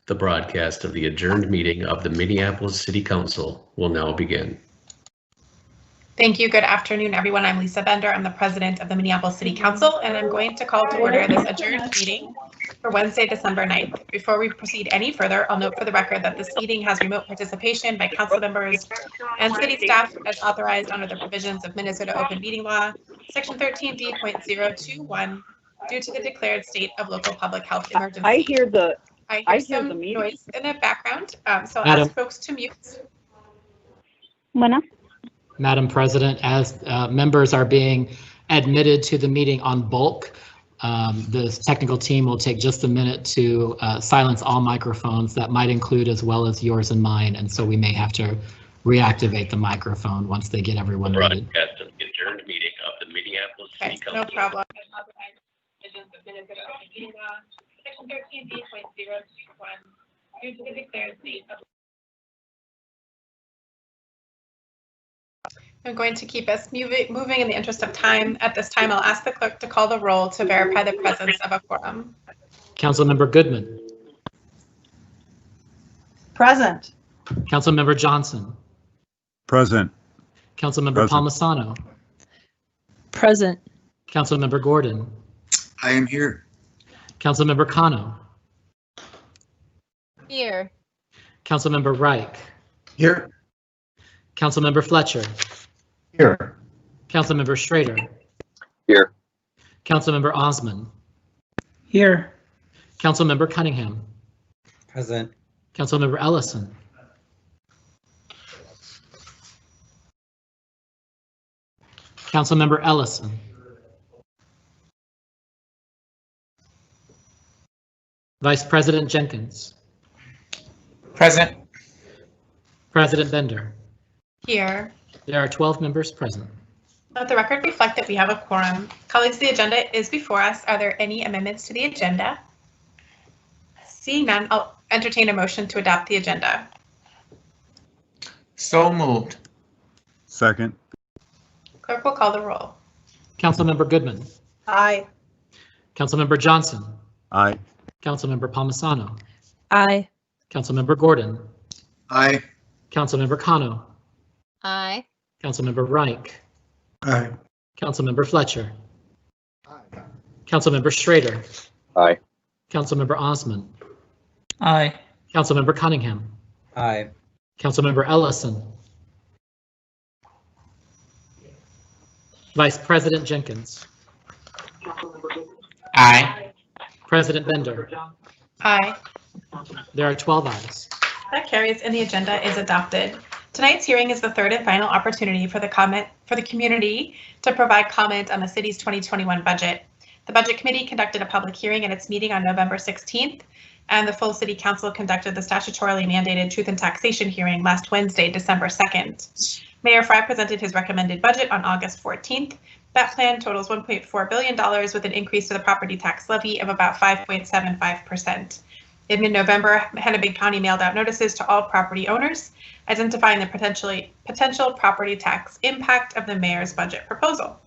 The broadcast of the adjourned meeting of the Minneapolis City Council will now begin. Thank you. Good afternoon, everyone. I'm Lisa Bender. I'm the president of the Minneapolis City Council, and I'm going to call to order this adjourned meeting for Wednesday, December 9th. Before we proceed any further, I'll note for the record that this meeting has remote participation by council members and city staff as authorized under the provisions of Minnesota Open Meeting Law, Section 13D.021, due to the declared state of local public health emergency. I hear some noise in the background, so I'll ask folks to mute. Madam President, as members are being admitted to the meeting on bulk, the technical team will take just a minute to silence all microphones. That might include as well as yours and mine, and so we may have to reactivate the microphone once they get everyone ready. Broadcast of the adjourned meeting of the Minneapolis City Council. No problem. Section 13D.021, due to the declared state of. I'm going to keep us moving in the interest of time. At this time, I'll ask the clerk to call the roll to verify the presence of a quorum. Councilmember Goodman. Present. Councilmember Johnson. Present. Councilmember Palmisano. Present. Councilmember Gordon. I am here. Councilmember Cano. Here. Councilmember Reich. Here. Councilmember Fletcher. Here. Councilmember Schrader. Here. Councilmember Osman. Here. Councilmember Cunningham. Present. Councilmember Ellison. Councilmember Ellison. Vice President Jenkins. Present. President Bender. Here. There are 12 members present. Let the record reflect that we have a quorum. Colleagues, the agenda is before us. Are there any amendments to the agenda? Seeing none, I'll entertain a motion to adopt the agenda. So moved. Second. Clerk will call the roll. Councilmember Goodman. Aye. Councilmember Johnson. Aye. Councilmember Palmisano. Aye. Councilmember Gordon. Aye. Councilmember Cano. Aye. Councilmember Reich. Aye. Councilmember Fletcher. Councilmember Schrader. Aye. Councilmember Osman. Aye. Councilmember Cunningham. Aye. Councilmember Ellison. Vice President Jenkins. Aye. President Bender. Aye. There are 12 ayes. That carries and the agenda is adopted. Tonight's hearing is the third and final opportunity for the community to provide comment on the city's 2021 budget. The Budget Committee conducted a public hearing at its meeting on November 16th, and the full City Council conducted the statutorily mandated Truth and Taxation hearing last Wednesday, December 2nd. Mayor Fry presented his recommended budget on August 14th. That plan totals $1.4 billion with an increase to the property tax levy of about 5.75%. In mid-November, Hennepin County mailed out notices to all property owners, identifying the potential property tax impact of the mayor's budget proposal.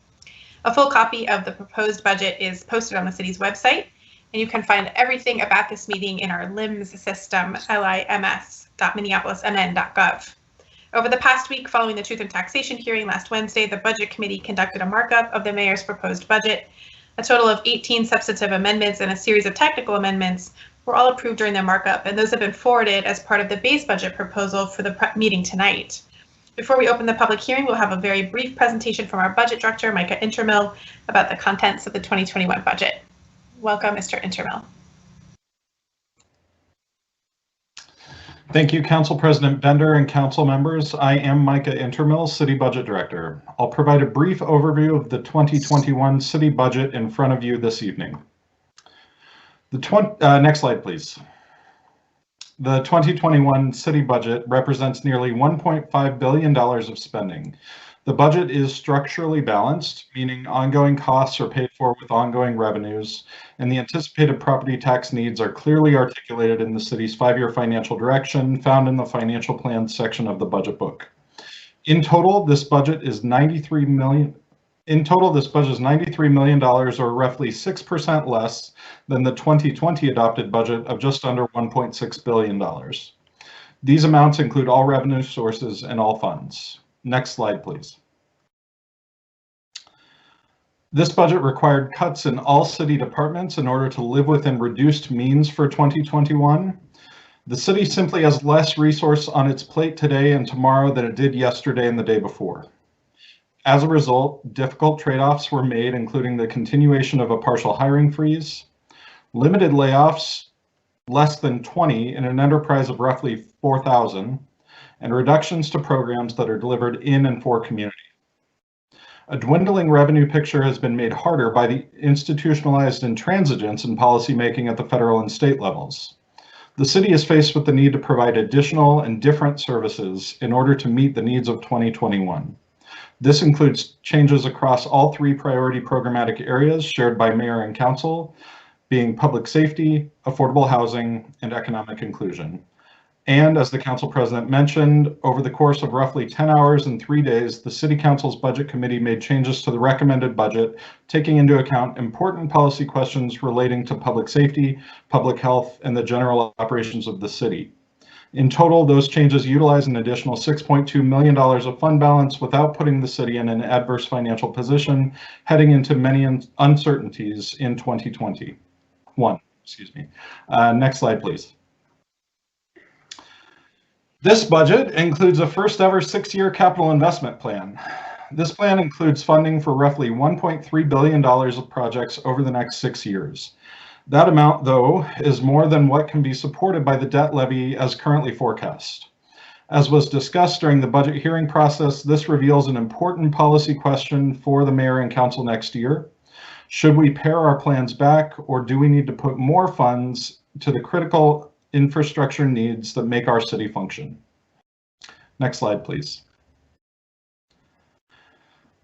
A full copy of the proposed budget is posted on the city's website, and you can find everything about this meeting in our LIMS system, lims.minneapolismn.gov. Over the past week following the Truth and Taxation hearing last Wednesday, the Budget Committee conducted a markup of the mayor's proposed budget. A total of 18 substantive amendments and a series of technical amendments were all approved during their markup, and those have been forwarded as part of the base budget proposal for the meeting tonight. Before we open the public hearing, we'll have a very brief presentation from our budget director, Micah Intermill, about the contents of the 2021 budget. Welcome, Mr. Intermill. Thank you, Council President Bender and council members. I am Micah Intermill, City Budget Director. I'll provide a brief overview of the 2021 city budget in front of you this evening. Next slide, please. The 2021 city budget represents nearly $1.5 billion of spending. The budget is structurally balanced, meaning ongoing costs are paid for with ongoing revenues, and the anticipated property tax needs are clearly articulated in the city's 5-year financial direction found in the financial plan section of the budget book. In total, this budget is $93 In total, this budget is $93 million, or roughly 6% less than the 2020 adopted budget of just under $1.6 billion. These amounts include all revenue sources and all funds. Next slide, please. This budget required cuts in all city departments in order to live within reduced means for 2021. The city simply has less resource on its plate today and tomorrow than it did yesterday and the day before. As a result, difficult trade-offs were made, including the continuation of a partial hiring freeze, limited layoffs, less than 20 in an enterprise of roughly 4,000, and reductions to programs that are delivered in and for community. A dwindling revenue picture has been made harder by the institutionalized intransigence in policymaking at the federal and state levels. The city is faced with the need to provide additional and different services in order to meet the needs of 2021. This includes changes across all three priority programmatic areas shared by mayor and council, being public safety, affordable housing, and economic inclusion. And as the council president mentioned, over the course of roughly 10 hours and 3 days, the city council's budget committee made changes to the recommended budget, taking into account important policy questions relating to public safety, public health, and the general operations of the city. In total, those changes utilize an additional $6.2 million of fund balance without putting the city in an adverse financial position, heading into many uncertainties in 2021. Excuse me. Next slide, please. This budget includes a first ever 6-year capital investment plan. This plan includes funding for roughly $1.3 billion of projects over the next 6 years. That amount, though, is more than what can be supported by the debt levy as currently forecast. As was discussed during the budget hearing process, this reveals an important policy question for the mayor and council next year. Should we pare our plans back, or do we need to put more funds to the critical infrastructure needs that make our city function? Next slide, please.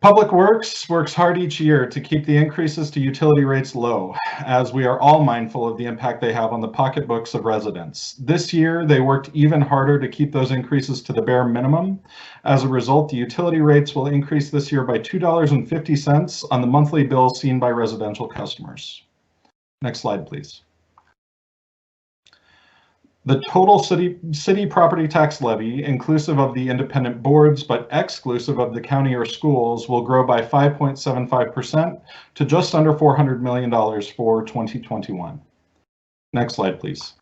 Public Works works hard each year to keep the increases to utility rates low, as we are all mindful of the impact they have on the pocketbooks of residents. This year, they worked even harder to keep those increases to the bare minimum. As a result, the utility rates will increase this year by $2.50 on the monthly bill seen by residential customers. Next slide, please. The total city property tax levy, inclusive of the independent boards but exclusive of the county or schools, will grow by 5.75% to just under $400 million for 2021. Next slide, please.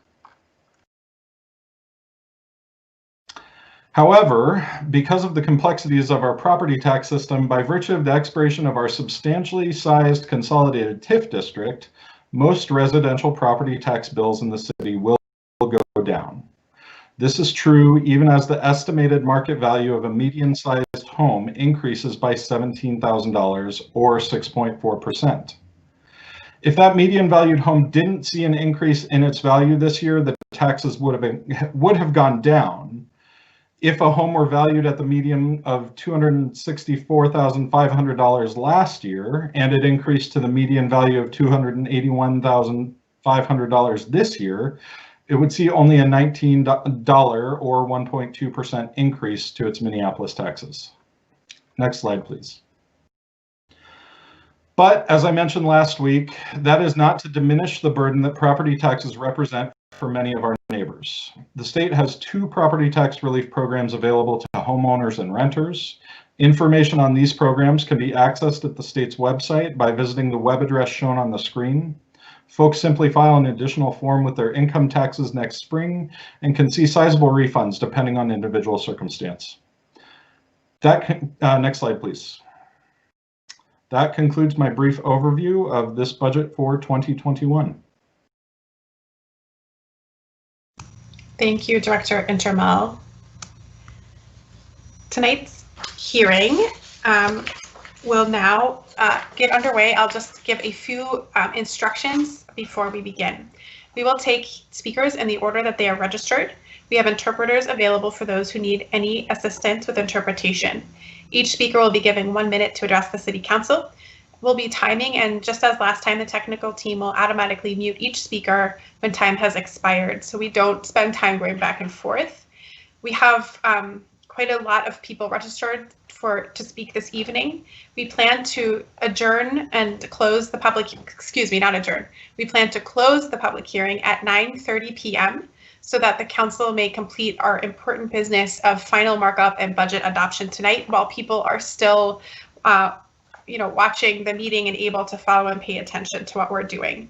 However, because of the complexities of our property tax system, by virtue of the expiration of our substantially sized consolidated TIF district, most residential property tax bills in the city will go down. This is true even as the estimated market value of a median-sized home increases by $17,000 or 6.4%. If that median valued home didn't see an increase in its value this year, the taxes would have gone down. If a home were valued at the median of $264,500 last year and it increased to the median value of $281,500 this year, it would see only a $19 or 1.2% increase to its Minneapolis taxes. Next slide, please. But as I mentioned last week, that is not to diminish the burden that property taxes represent for many of our neighbors. The state has 2 property tax relief programs available to homeowners and renters. Information on these programs can be accessed at the state's website by visiting the web address shown on the screen. Folks simply file an additional form with their income taxes next spring and can see sizable refunds depending on individual circumstance. Next slide, please. That concludes my brief overview of this budget for 2021. Thank you, Director Intermel. Tonight's hearing will now get underway. I'll just give a few instructions before we begin. We will take speakers in the order that they are registered. We have interpreters available for those who need any assistance with interpretation. Each speaker will be given 1 minute to address the City Council. We'll be timing, and just as last time, the technical team will automatically mute each speaker when time has expired, so we don't spend time going back and forth. We have quite a lot of people registered to speak this evening. We plan to adjourn and close the public, excuse me, not adjourn. We plan to close the public hearing at 9:30 p.m. so that the council may complete our important business of final markup and budget adoption tonight while people are still watching the meeting and able to follow and pay attention to what we're doing.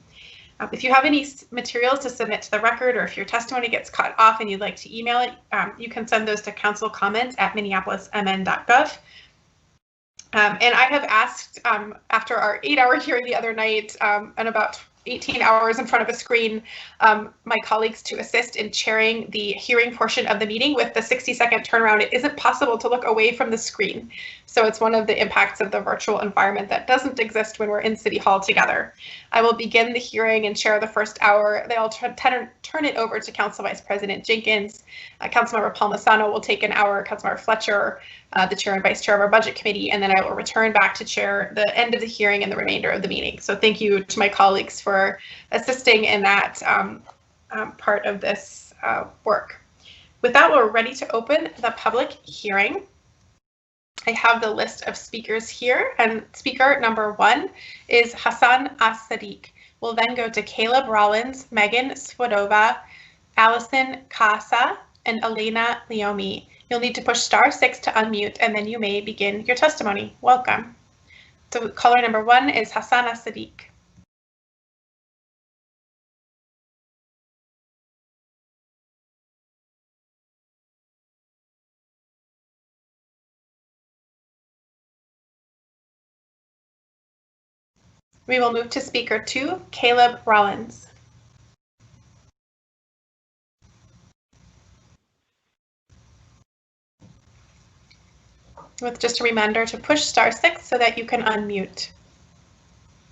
If you have any materials to submit to the record, or if your testimony gets cut off and you'd like to email it, you can send those to councilcomments@minneapolismn.gov. And I have asked, after our 8-hour hearing the other night and about 18 hours in front of a screen, my colleagues to assist in chairing the hearing portion of the meeting. With the 60-second turnaround, it isn't possible to look away from the screen. So it's one of the impacts of the virtual environment that doesn't exist when we're in City Hall together. I will begin the hearing and chair the first hour. Then I'll turn it over to Council Vice President Jenkins. Councilmember Palmisano will take an hour, Councilmember Fletcher, the chair and vice chair of our budget committee, and then I will return back to chair the end of the hearing and the remainder of the meeting. So thank you to my colleagues for assisting in that part of this work. With that, we're ready to open the public hearing. I have the list of speakers here, and speaker number 1 is Hassan As-Sadiq. We'll then go to Caleb Rollins, Megan Swadova, Allison Casa, and Elena Leomi. You'll need to push *6 to unmute, and then you may begin your testimony. Welcome. So caller number 1 is Hassan As-Sadiq. We will move to speaker 2, Caleb Rollins. With just a reminder to push *6 so that you can unmute.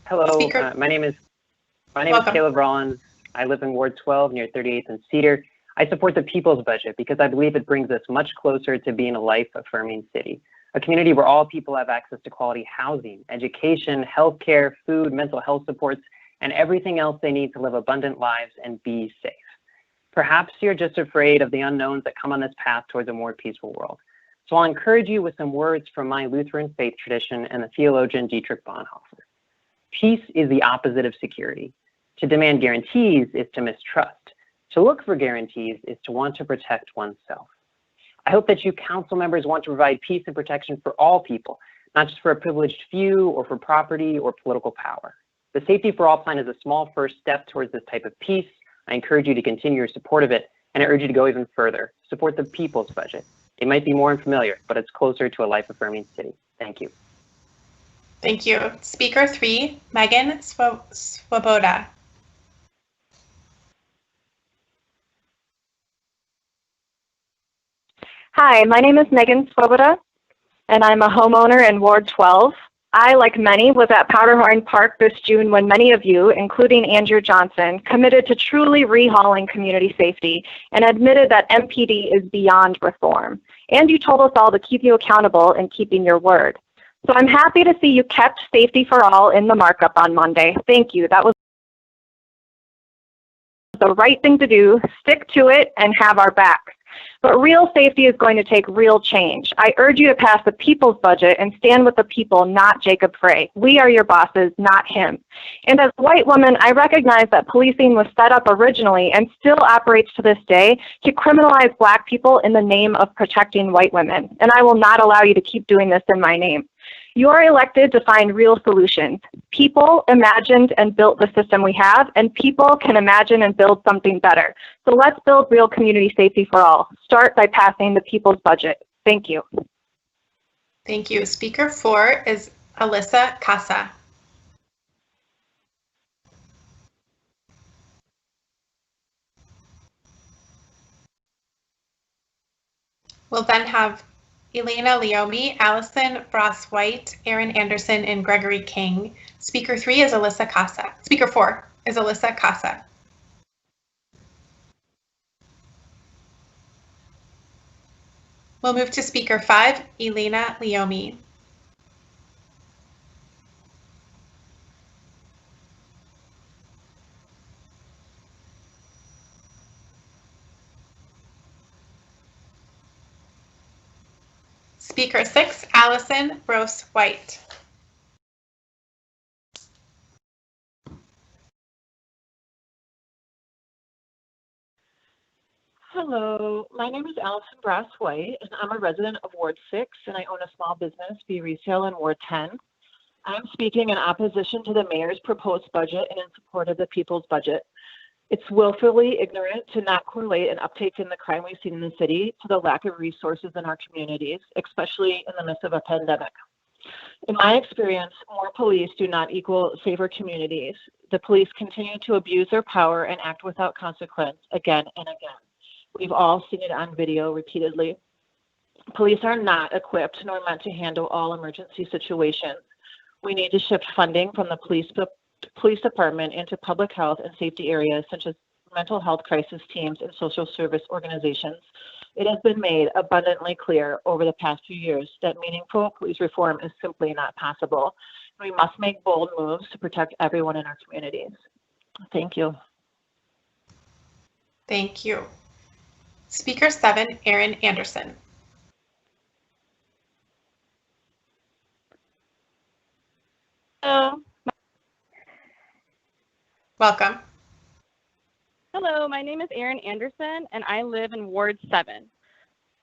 Hello, Speaker. my name is Welcome. Caleb Rollins. I live in Ward 12 near 38th and Cedar. I support the people's budget because I believe it brings us much closer to being a life-affirming city, a community where all people have access to quality housing, education, healthcare, food, mental health supports, and everything else they need to live abundant lives and be safe. Perhaps you're just afraid of the unknowns that come on this path towards a more peaceful world. So I'll encourage you with some words from my Lutheran faith tradition and the theologian Dietrich Bonhoeffer. Peace is the opposite of security. To demand guarantees is to mistrust. To look for guarantees is to want to protect oneself. I hope that you council members want to provide peace and protection for all people, not just for a privileged few or for property or political power. The Safety for All plan is a small first step towards this type of peace. I encourage you to continue your support of it, and I urge you to go even further. Support the people's budget. It might be more unfamiliar, but it's closer to a life-affirming city. Thank you. Thank you. Speaker 3, Megan Swoboda. Hi, my name is Megan Swoboda, and I'm a homeowner in Ward 12. I, like many, was at Powderhorn Park this June when many of you, including Andrew Johnson, committed to truly rehauling community safety and admitted that MPD is beyond reform. And you told us all to keep you accountable in keeping your word. So I'm happy to see you kept Safety for All in the markup on Monday. Thank you. That was the right thing to do. Stick to it and have our backs. But real safety is going to take real change. I urge you to pass the people's budget and stand with the people, not Jacob Frey. We are your bosses, not him. And as a white woman, I recognize that policing was set up originally and still operates to this day to criminalize Black people in the name of protecting white women. And I will not allow you to keep doing this in my name. You are elected to find real solutions. People imagined and built the system we have, and people can imagine and build something better. So let's build real community safety for all. Start by passing the people's budget. Thank you. Thank you. Speaker 4 is Alyssa Casa. We'll then have Elena Leomi, Allison Bross-White, Aaron Anderson, and Gregory King. Speaker 3 is Alyssa Casa. Speaker 4 is Alyssa Casa. We'll move to Speaker 5, Elena Leomi. Speaker 6, Allison Rose White. Hello, my name is Allison Brass White, and I'm a resident of Ward 6, and I own a small business, Be Retail, in Ward 10. I'm speaking in opposition to the mayor's proposed budget and in support of the people's budget. It's willfully ignorant to not correlate an uptake in the crime we've seen in the city to the lack of resources in our communities, especially in the midst of a pandemic. In my experience, more police do not equal safer communities. The police continue to abuse their power and act without consequence again and again. We've all seen it on video repeatedly. Police are not equipped nor meant to handle all emergency situations. We need to shift funding from the police department into public health and safety areas such as mental health crisis teams and social service organizations. It has been made abundantly clear over the past few years that meaningful police reform is simply not possible. We must make bold moves to protect everyone in our communities. Thank you. Thank you. Speaker 7, Erin Anderson. Hello. Welcome. Hello, my name is Erin Anderson, and I live in Ward 7.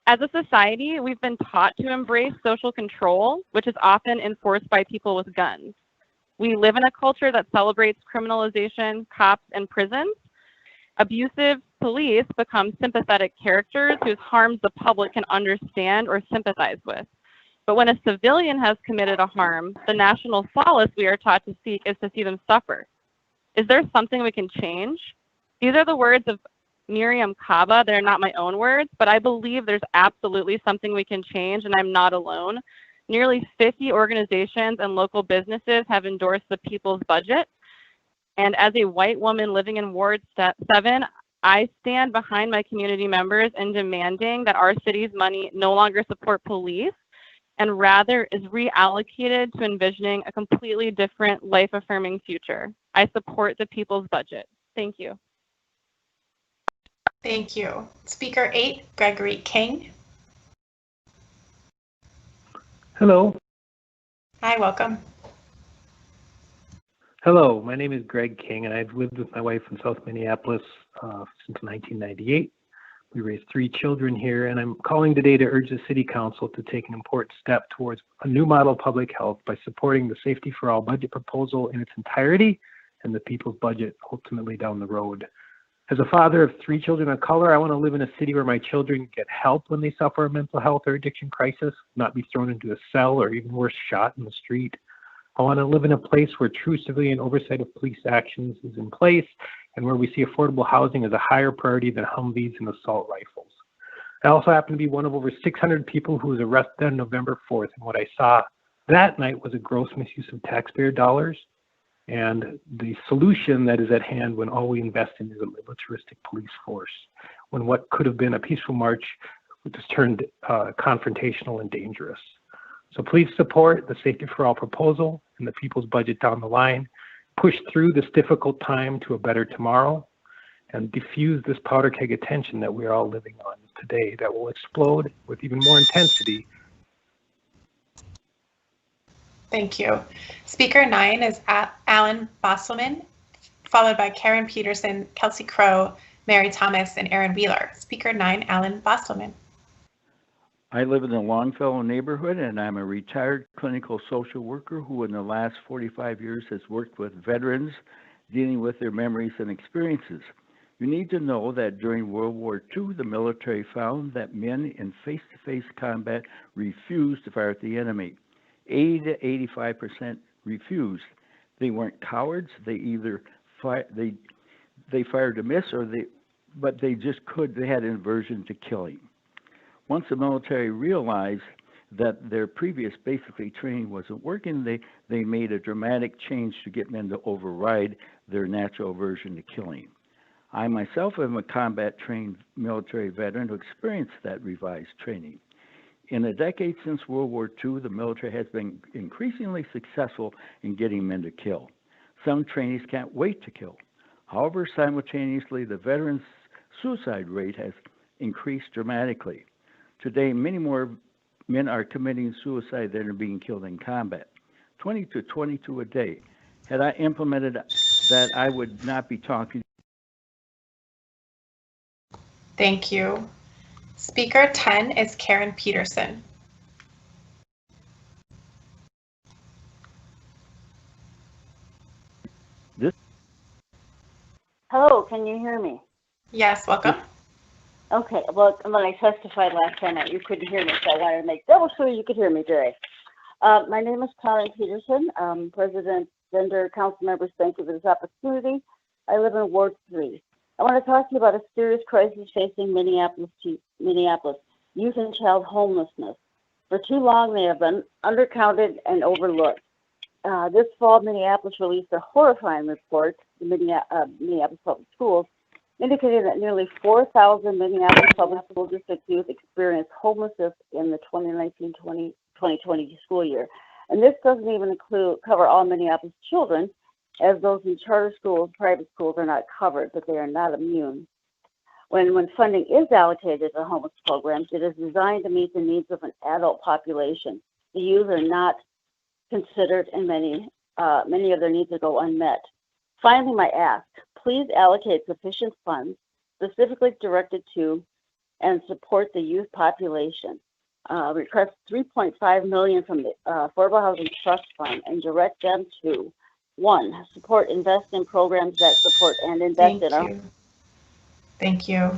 As a society, we've been taught to embrace social control, which is often enforced by people with guns. We live in a culture that celebrates criminalization, cops, and prisons. Abusive police become sympathetic characters whose harms the public can understand or sympathize with. But when a civilian has committed a harm, the national solace we are taught to seek is to see them suffer. Is there something we can change? These are the words of Miriam Kaba. They're not my own words, but I believe there's absolutely something we can change, and I'm not alone. Nearly 50 organizations and local businesses have endorsed the people's budget. And as a white woman living in Ward 7, I stand behind my community members in demanding that our city's money no longer support police and rather is reallocated to envisioning a completely different life-affirming future. I support the people's budget. Thank you. Thank you. Speaker 8, Gregory King. Hello. Hi, welcome. Hello, my name is Greg King, and I've lived with my wife in South Minneapolis since 1998. We raised 3 children here, and I'm calling today to urge the City Council to take an important step towards a new model of public health by supporting the Safety for All budget proposal in its entirety and the people's budget ultimately down the road. As a father of 3 children of color, I want to live in a city where my children get help when they suffer a mental health or addiction crisis, not be thrown into a cell or even worse, shot in the street. I want to live in a place where true civilian oversight of police actions is in place and where we see affordable housing as a higher priority than Humvees and assault rifles. I also happen to be one of over 600 people who was arrested on November 4th, and what I saw that night was a gross misuse of taxpayer dollars and the solution that is at hand when all we invest in is a militaristic police force, when what could have been a peaceful march was turned confrontational and dangerous. So please support the Safety for All proposal and the people's budget down the line. Push through this difficult time to a better tomorrow and diffuse this powder keg of tension that we're all living on today that will explode with even more intensity. Thank you. Speaker 9 is Alan Bosselman, followed by Karen Peterson, Kelsey Crow, Mary Thomas, and Aaron Wheeler. Speaker 9, Alan Bosselman. I live in the Longfellow neighborhood, and I'm a retired clinical social worker who in the last 45 years has worked with veterans dealing with their memories and experiences. You need to know that during World War II, the military found that men in face-to-face combat refused to fire at the enemy. 80 to 85% refused. They weren't cowards. They either they fired to miss, but they just could. They had an aversion to killing. Once the military realized that their previous basically training wasn't working, they made a dramatic change to get men to override their natural aversion to killing. I myself am a combat-trained military veteran who experienced that revised training. In the decade since World War II, the military has been increasingly successful in getting men to kill. Some trainees can't wait to kill. However, simultaneously, the veterans' suicide rate has increased dramatically. Today, many more Men are committing suicide than are being killed in combat. 20 to 22 a day. Had I implemented that, I would not be talking. Thank you. Speaker 10 is Karen Peterson. Hello, can you hear me? Yes, welcome. Okay, well, when I testified last time, you couldn't hear me, so I wanted to make double sure you could hear me today. My name is Karen Peterson, President, Gender Council members. Thank you for this opportunity. I live in Ward 3. I want to talk to you about a serious crisis facing Minneapolis, youth and child homelessness. For too long, they have been undercounted and overlooked. This fall, Minneapolis released a horrifying report, the Minneapolis Public Schools, indicating that nearly 4,000 Minneapolis Public School District youth experienced homelessness in the 2019-2020 school year. And this doesn't even cover all Minneapolis children, as those in charter schools, private schools are not covered, but they are not immune. When funding is allocated to homeless programs, it is designed to meet the needs of an adult population. The youth are not considered, and many of their needs go unmet. Finally, my ask, please allocate sufficient funds specifically directed to and support the youth population. Request $3.5 million from the Affordable Housing Trust Fund and direct them to 1, invest in programs that support and invest in our. Thank you.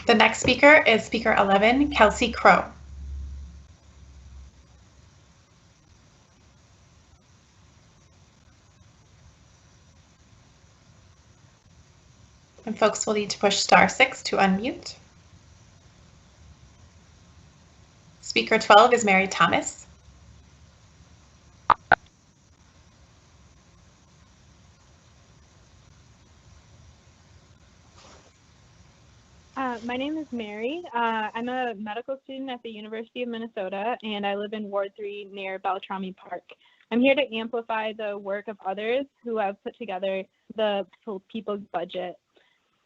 The next speaker is Speaker 11, Kelsey Crow. And folks will need to push *6 to unmute. Speaker 12 is Mary Thomas. My name is Mary. I'm a medical student at the University of Minnesota, and I live in Ward 3 near Beltrami Park. I'm here to amplify the work of others who have put together the people's budget.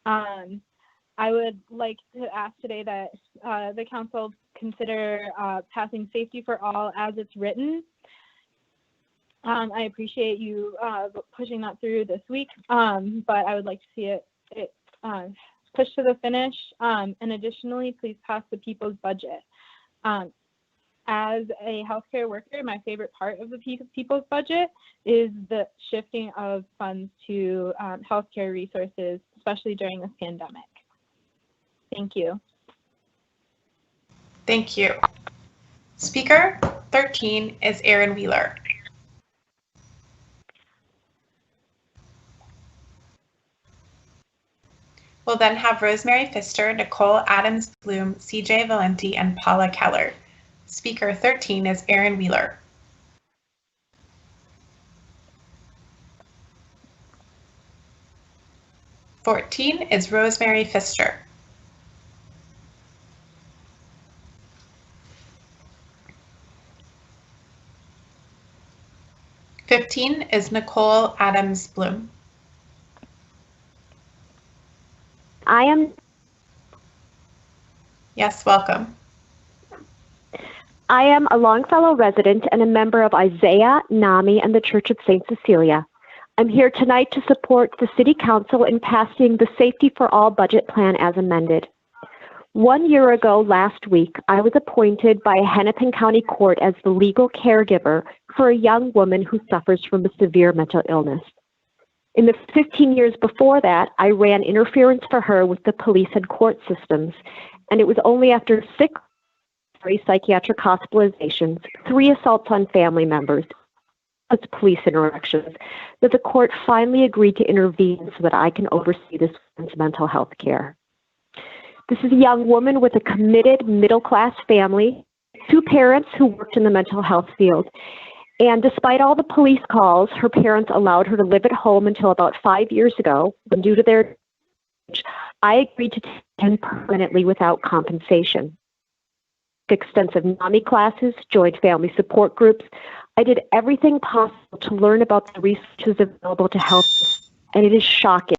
I would like to ask today that the council consider passing Safety for All as it's written. I appreciate you pushing that through this week, but I would like to see it pushed to the finish. And additionally, please pass the people's budget. As a healthcare worker, my favorite part of the people's budget is the shifting of funds to healthcare resources, especially during this pandemic. Thank you. Thank you. Speaker 13 is Aaron Wheeler. We'll then have Rosemary Pfister, Nicole Adams-Bloom, CJ Valenti, and Paula Keller. Speaker 13 is Aaron Wheeler. Speaker 14 is Rosemary Pfister. Speaker 15 is Nicole Adams-Bloom. Yes, welcome. I am a Longfellow resident and a member of Isaiah, NAMI, and the Church of St. Cecilia. I'm here tonight to support the City Council in passing the Safety for All budget plan as amended. 1 year ago last week, I was appointed by Hennepin County Court as the legal caregiver for a young woman who suffers from a severe mental illness. In the 15 years before that, I ran interference for her with the police and court systems, and it was only after 6 psychiatric hospitalizations, 3 assaults on family members, police interactions, that the court finally agreed to intervene so that I can oversee this woman's mental health care. This is a young woman with a committed middle-class family, 2 parents who worked in the mental health field, and despite all the police calls, her parents allowed her to live at home until about 5 years ago, when due to their age, I agreed to take her permanently without compensation. Extensive NAMI classes, joined family support groups. I did everything possible to learn about the resources available to help, and it is shocking.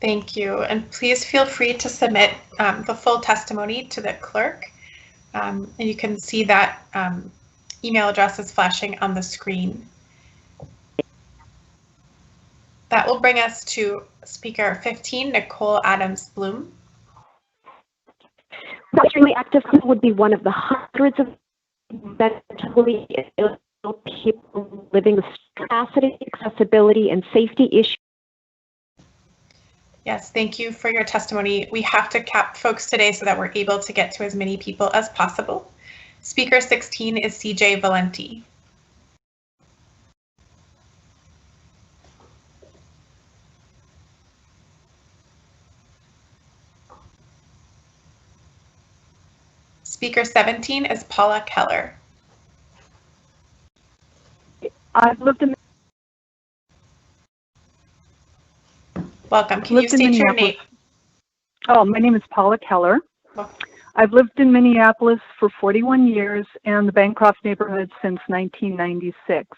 Thank you. And please feel free to submit the full testimony to the clerk. And you can see that email address is flashing on the screen. That will bring us to speaker 15, Nicole Adams Bloom. Extremely active would be one of the hundreds of mentally ill people living with capacity, accessibility, and safety issues. Yes, thank you for your testimony. We have to cap folks today so that we're able to get to as many people as possible. Speaker 16 is CJ Valenti. Speaker 17 is Paula Keller. I've lived in. Welcome. Can you state your name? Oh, my name is Paula Keller. I've lived in Minneapolis for 41 years and the Bancroft neighborhood since 1996.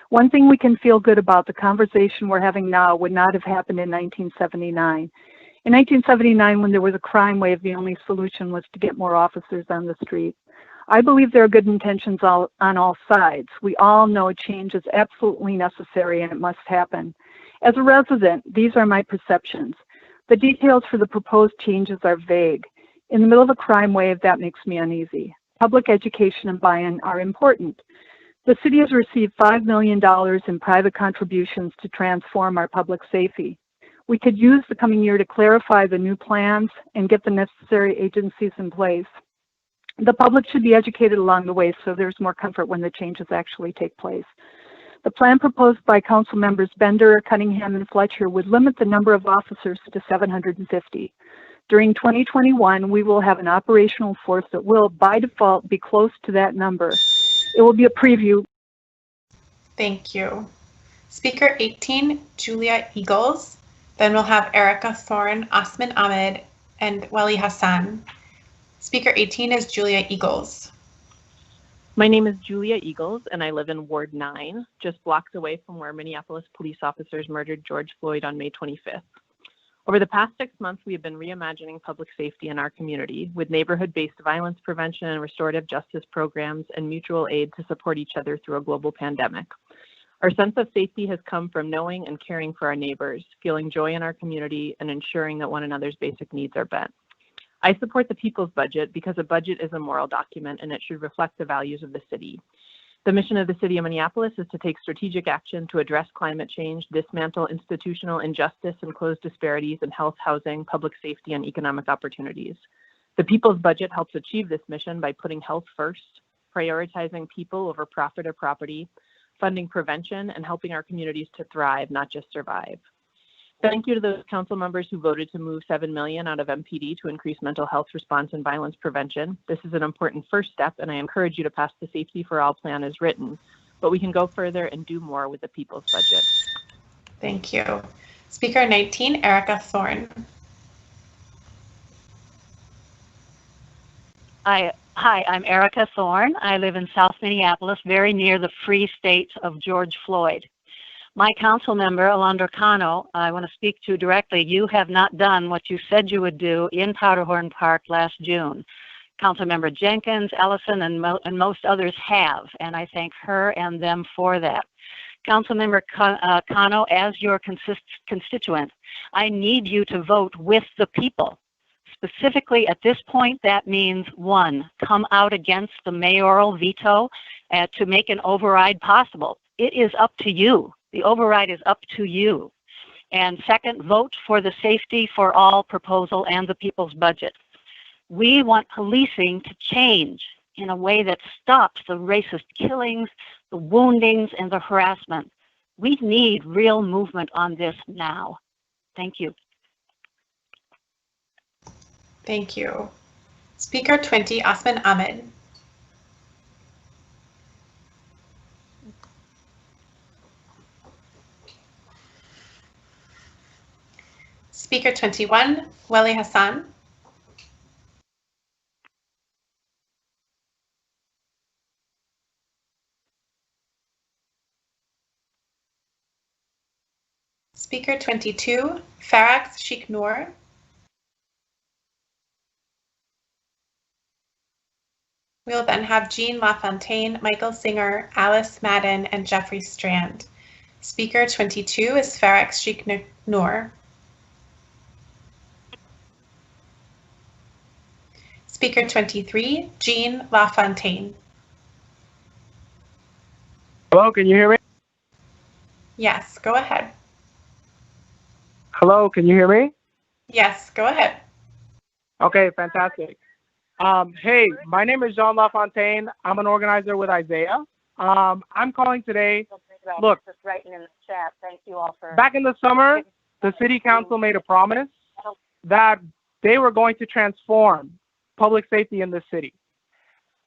One thing we can feel good about, the conversation we're having now would not have happened in 1979. In 1979, when there was a crime wave, the only solution was to get more officers on the street. I believe there are good intentions on all sides. We all know change is absolutely necessary and it must happen. As a resident, these are my perceptions. The details for the proposed changes are vague. In the middle of a crime wave, that makes me uneasy. Public education and buy-in are important. The city has received $5 million in private contributions to transform our public safety. We could use the coming year to clarify the new plans and get the necessary agencies in place. The public should be educated along the way so there's more comfort when the changes actually take place. The plan proposed by Council members Bender, Cunningham, and Fletcher would limit the number of officers to 750. During 2021, we will have an operational force that will, by default, be close to that number. It will be a preview. Thank you. Speaker 18, Julia Eagles. Then we'll have Erica Thorne, Osman Ahmed, and Wali Hassan. Speaker 18 is Julia Eagles. My name is Julia Eagles, and I live in Ward 9, just blocks away from where Minneapolis police officers murdered George Floyd on May 25th. Over the past 6 months, we have been reimagining public safety in our community with neighborhood-based violence prevention and restorative justice programs and mutual aid to support each other through a global pandemic. Our sense of safety has come from knowing and caring for our neighbors, feeling joy in our community, and ensuring that one another's basic needs are met. I support the people's budget because a budget is a moral document and it should reflect the values of the city. The mission of the City of Minneapolis is to take strategic action to address climate change, dismantle institutional injustice, and close disparities in health, housing, public safety, and economic opportunities. The people's budget helps achieve this mission by putting health first, prioritizing people over profit or property, funding prevention, and helping our communities to thrive, not just survive. Thank you to those council members who voted to move $7 million out of MPD to increase mental health response and violence prevention. This is an important first step, and I encourage you to pass the Safety for All plan as written, but we can go further and do more with the people's budget. Thank you. Speaker 19, Erica Thorne. Hi, I'm Erica Thorne. I live in South Minneapolis, very near the Free State of George Floyd. My council member, Alondra Cano, I want to speak to directly. You have not done what you said you would do in Powderhorn Park last June. Councilmember Jenkins, Ellison, and most others have, and I thank her and them for that. Councilmember Cano, as your constituent, I need you to vote with the people. Specifically, at this point, that means 1, come out against the mayoral veto to make an override possible. It is up to you. The override is up to you. And 2nd, vote for the Safety for All proposal and the people's budget. We want policing to change in a way that stops the racist killings, the woundings, and the harassment. We need real movement on this now. Thank you. Thank you. Speaker 20, Osman Ahmed. Speaker 21, Wali Hassan. Speaker 22, Farax Sheikh Noor. We'll then have Jean LaFontaine, Michael Singer, Alice Madden, and Jeffrey Strand. Speaker 22 is Farax Sheikh Noor. Speaker 23, Jean LaFontaine. Hello, can you hear me? Yes, go ahead. Hello, can you hear me? Yes, go ahead. Okay, fantastic. Hey, my name is Jean LaFontaine. I'm an organizer with Isaiah. I'm calling today. Look, just writing in the chat. Thank you all for. back in the summer, the city council made a promise that they were going to transform public safety in this city.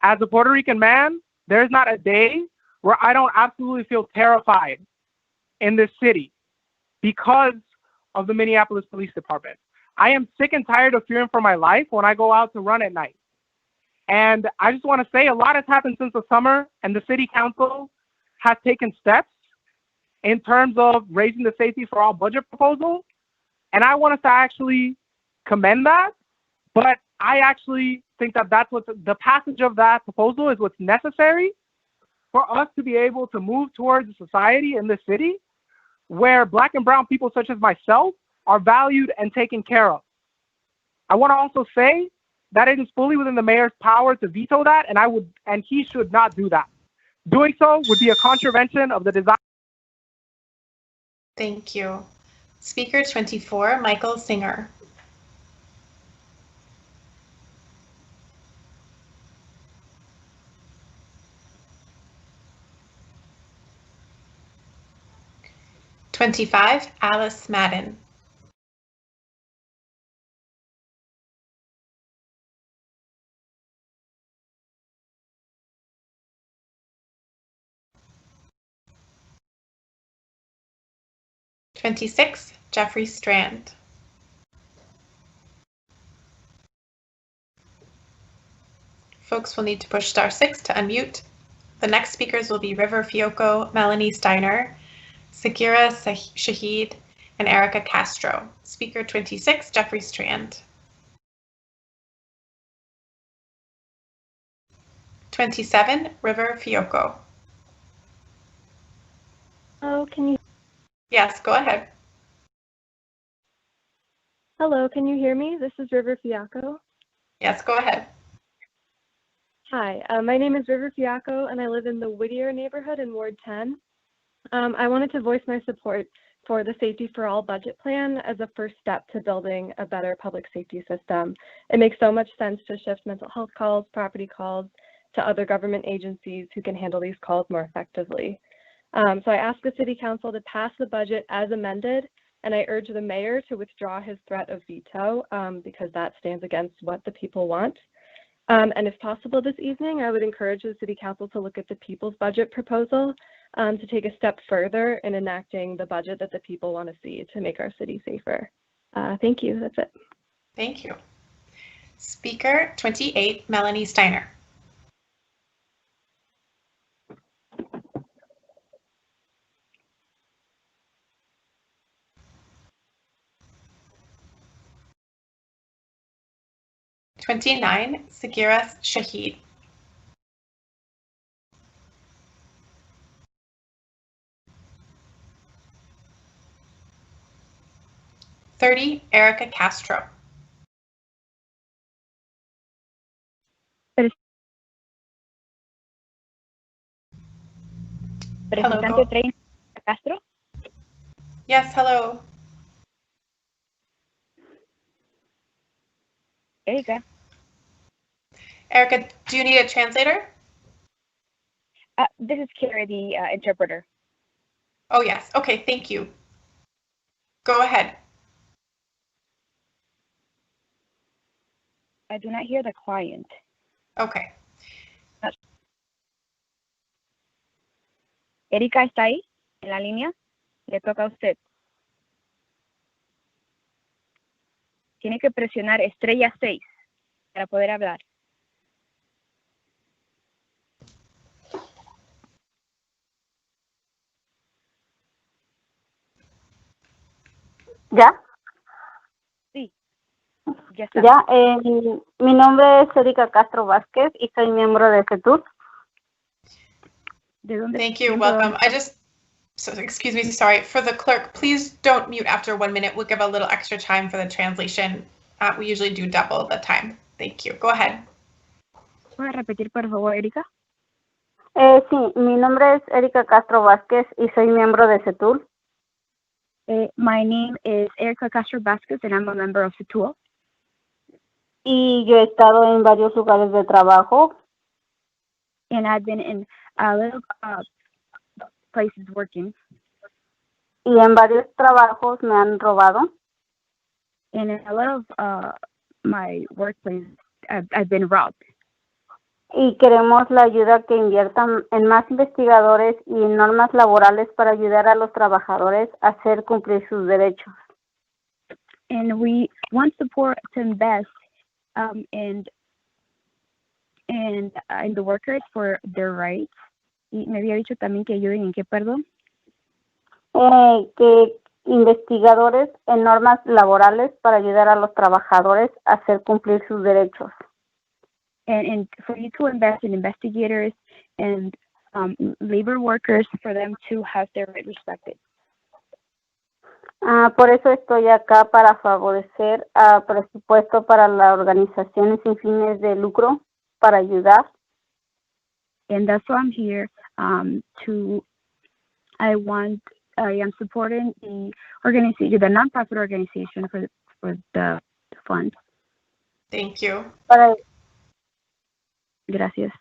As a Puerto Rican man, there's not a day where I don't absolutely feel terrified in this city because of the Minneapolis Police Department. I am sick and tired of fearing for my life when I go out to run at night. And I just want to say a lot has happened since the summer, and the city council has taken steps in terms of raising the safety for all budget proposal. And I want us to actually commend that. But I actually think that that's what the passage of that proposal is what's necessary for us to be able to move towards a society in this city where Black and brown people such as myself are valued and taken care of. I want to also say that it is fully within the mayor's power to veto that, and he should not do that. Doing so would be a contravention of the design. Thank you. Speaker 24, Michael Singer. (25) Alice Madden. (26) Jeffrey Strand. Folks will need to push *6 to unmute. The next speakers will be River Fiocco, Melanie Steiner, Sagira Shahid, and Erica Castro. Speaker 26, Jeffrey Strand. 27, River Fiocco. Oh, can you? Yes, go ahead. Hello, can you hear me? This is River Fiacco. Yes, go ahead. Hi, my name is River Fiacco, and I live in the Whittier neighborhood in Ward 10. I wanted to voice my support for the Safety for All budget plan as a first step to building a better public safety system. It makes so much sense to shift mental health calls, property calls to other government agencies who can handle these calls more effectively. So I asked the City Council to pass the budget as amended, and I urge the mayor to withdraw his threat of veto because that stands against what the people want. And if possible this evening, I would encourage the City Council to look at the people's budget proposal to take a step further in enacting the budget that the people want to see to make our city safer. Thank you. That's it. Thank you. Speaker 28, Melanie Steiner. (29) Sagira Shahid. 30, Erica Castro. Presidente Castro? Yes, hello. Erica. Erica, do you need a translator? This is Kara, the interpreter. Oh, yes. Okay, thank you. Go ahead. I do not hear the client. Okay. Erika está ahí, en la línea. Le toca a usted. Tiene que presionar estrella 6 para poder hablar. ¿Ya? Sí. Ya está. Ya, mi nombre es Erika Castro Vázquez y soy miembro de CETUR. ¿De dónde? Thank you. Welcome. Excuse me, sorry. For the clerk, please don't mute after 1 minute. We'll give a little extra time for the translation. We usually do double the time. Thank you. Go ahead. ¿Puedes repetir, por favor, Erika? Sí, mi nombre es Erika Castro Vázquez y soy miembro de CETUR. My name is Erica Castro Vasquez and I'm a member of CETUL. Y yo he estado en varios lugares de trabajo. And I've been in a little places working. Y en varios trabajos me han robado. And in a lot of my workplace, I've been robbed. Y queremos la ayuda que inviertan en más investigadores y normas laborales para ayudar a los trabajadores a hacer cumplir sus derechos. And we want support to invest in the workers for their rights. Y me había dicho también que ayuden en qué, perdón. Que investigadores en normas laborales para ayudar a los trabajadores a hacer cumplir sus derechos. And for you to invest in investigators and labor workers for them to have their rights respected. Por eso estoy acá para favorecer presupuesto para las organizaciones sin fines de lucro para ayudar. And that's why I'm here I am supporting the organization, the nonprofit organization for the fund. Thank you. Gracias.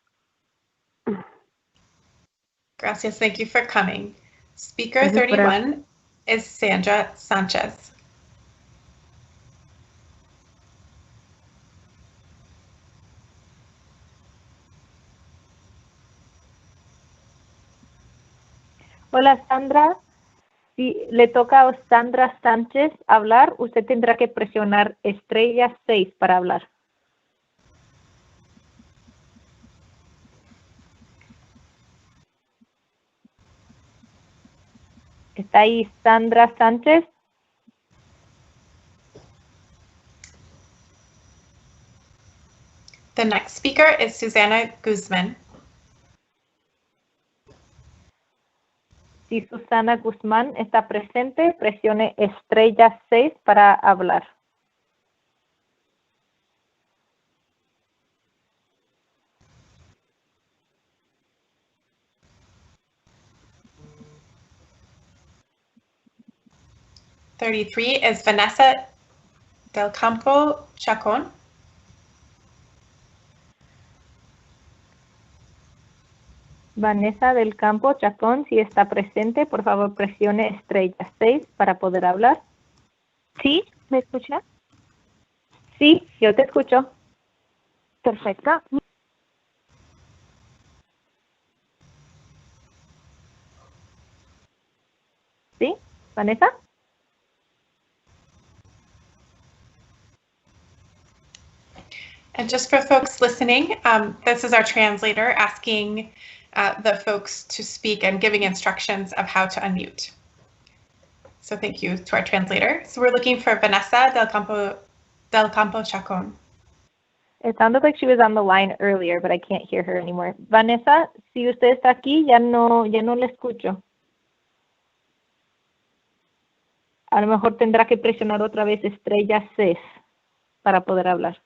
Gracias. Thank you for coming. Speaker 31 is Sandra Sanchez. Hola, Sandra. Si le toca a Sandra Sánchez hablar, usted tendrá que presionar estrella 6 para hablar. ¿Está ahí Sandra Sánchez? The next speaker is Susana Guzman. Si Susana Guzmán está presente, presione estrella 6 para hablar. (33) is Vanessa Del Campo Chacon. Vanessa del Campo Chacón, si está presente, por favor presione estrella 6 para poder hablar. ¿Sí? ¿Me escucha? Sí, yo te escucho. Perfecto. ¿Sí? ¿Vanessa? And just for folks listening, this is our translator asking the folks to speak and giving instructions of how to unmute. So thank you to our translator. So we're looking for Vanessa Del Campo Chacon. It sounded like she was on the line earlier, but I can't hear her anymore. Vanessa, si usted está aquí, ya no le escucho. A lo mejor tendrá que presionar otra vez estrella 6 para poder hablar.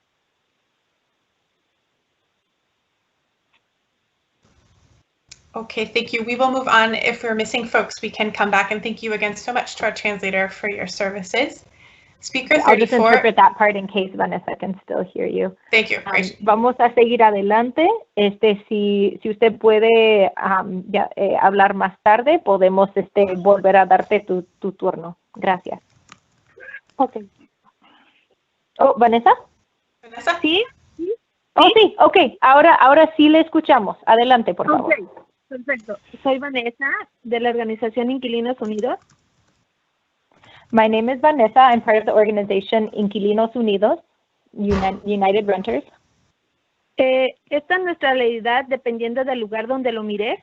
Okay, thank you. We will move on. If we're missing folks, we can come back, and thank you again so much to our translator for your services. Speaker 34. I'll just interpret that part in case Vanessa can still hear you. Thank you. Great. Vamos a seguir adelante. Si usted puede hablar más tarde, podemos volver a darte tu turno. Gracias. Okay. Oh, ¿Vanessa? ¿Vanessa? ¿Sí? Oh, sí, ok. Ahora sí le escuchamos. Adelante, por favor. Okay. Perfecto. Soy Vanessa de la organización Inquilinos Unidos. My name is Vanessa. I'm part of the organization Inquilinos Unidos, United Renters. Esta es nuestra realidad dependiendo del lugar donde lo mires.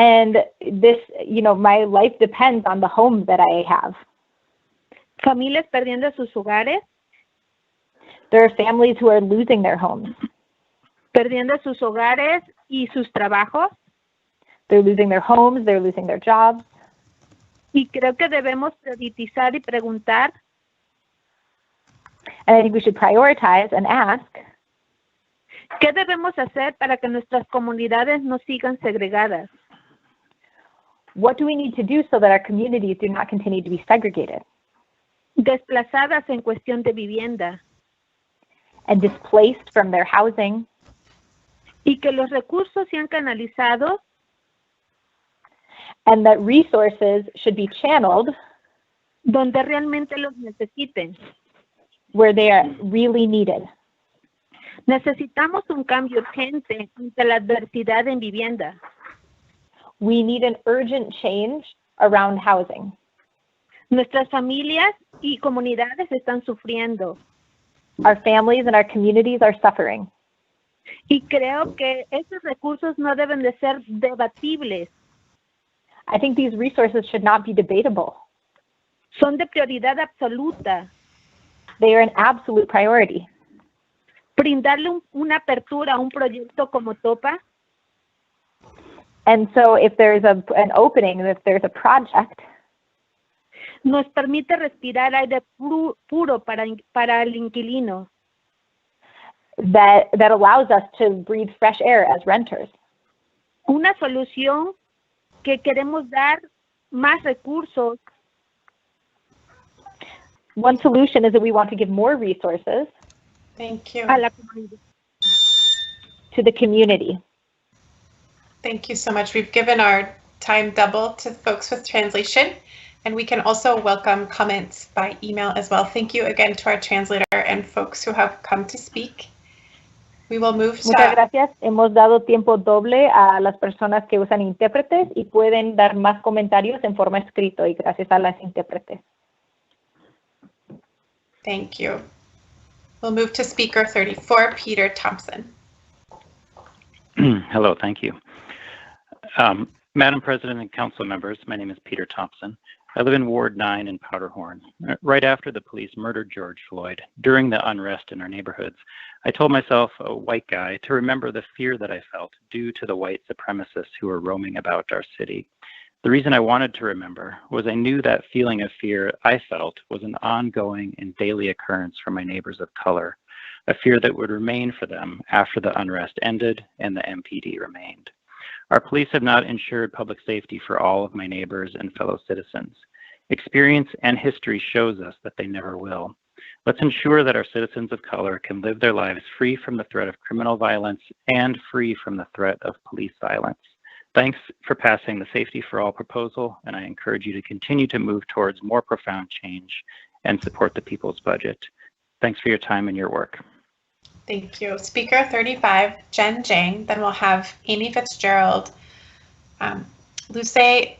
And this, my life depends on the home that I have. Familias perdiendo sus hogares. There are families who are losing their homes. Perdiendo sus hogares y sus trabajos. They're losing their homes, they're losing their jobs. Y creo que debemos priorizar y preguntar. And I think we should prioritize and ask. ¿Qué debemos hacer para que nuestras comunidades no sigan segregadas? What do we need to do so that our communities do not continue to be segregated? Desplazadas en cuestión de vivienda. And displaced from their housing. Y que los recursos sean canalizados. And that resources should be channeled. Donde realmente los necesiten. Where they are really needed. Necesitamos un cambio urgente ante la adversidad en vivienda. We need an urgent change around housing. Nuestras familias y comunidades están sufriendo. Our families and our communities are suffering. Y creo que esos recursos no deben de ser debatibles. I think these resources should not be debatable. Son de prioridad absoluta. They are an absolute priority. Brindarle una apertura a un proyecto como TOPA. And so if there's an opening, if there's a project, nos permite respirar aire puro para el inquilino. That allows us to breathe fresh air as renters. Una solución que queremos dar más recursos. One solution is that we want to give more resources. Thank you. A la comunidad. To the community. Thank you so much. We've given our time double to folks with translation, and we can also welcome comments by email as well. Thank you again to our translator and folks who have come to speak. We will move to... Muchas gracias. Hemos dado tiempo doble a las personas que usan intérpretes y pueden dar más comentarios en forma escrito y gracias a las intérpretes. Thank you. We'll move to speaker 34, Peter Thompson. Hello, thank you. Madam President and council members, my name is Peter Thompson. I live in Ward 9 in Powderhorn. Right after the police murdered George Floyd, during the unrest in our neighborhoods, I told myself, a white guy, to remember the fear that I felt due to the white supremacists who were roaming about our city. The reason I wanted to remember was I knew that feeling of fear I felt was an ongoing and daily occurrence for my neighbors of color, a fear that would remain for them after the unrest ended and the MPD remained. Our police have not ensured public safety for all of my neighbors and fellow citizens. Experience and history shows us that they never will. Let's ensure that our citizens of color can live their lives free from the threat of criminal violence and free from the threat of police violence. Thanks for passing the Safety for All proposal, and I encourage you to continue to move towards more profound change and support the people's budget. Thanks for your time and your work. Thank you. Speaker 35, Jen Jang. Then we'll have Amy Fitzgerald, Luce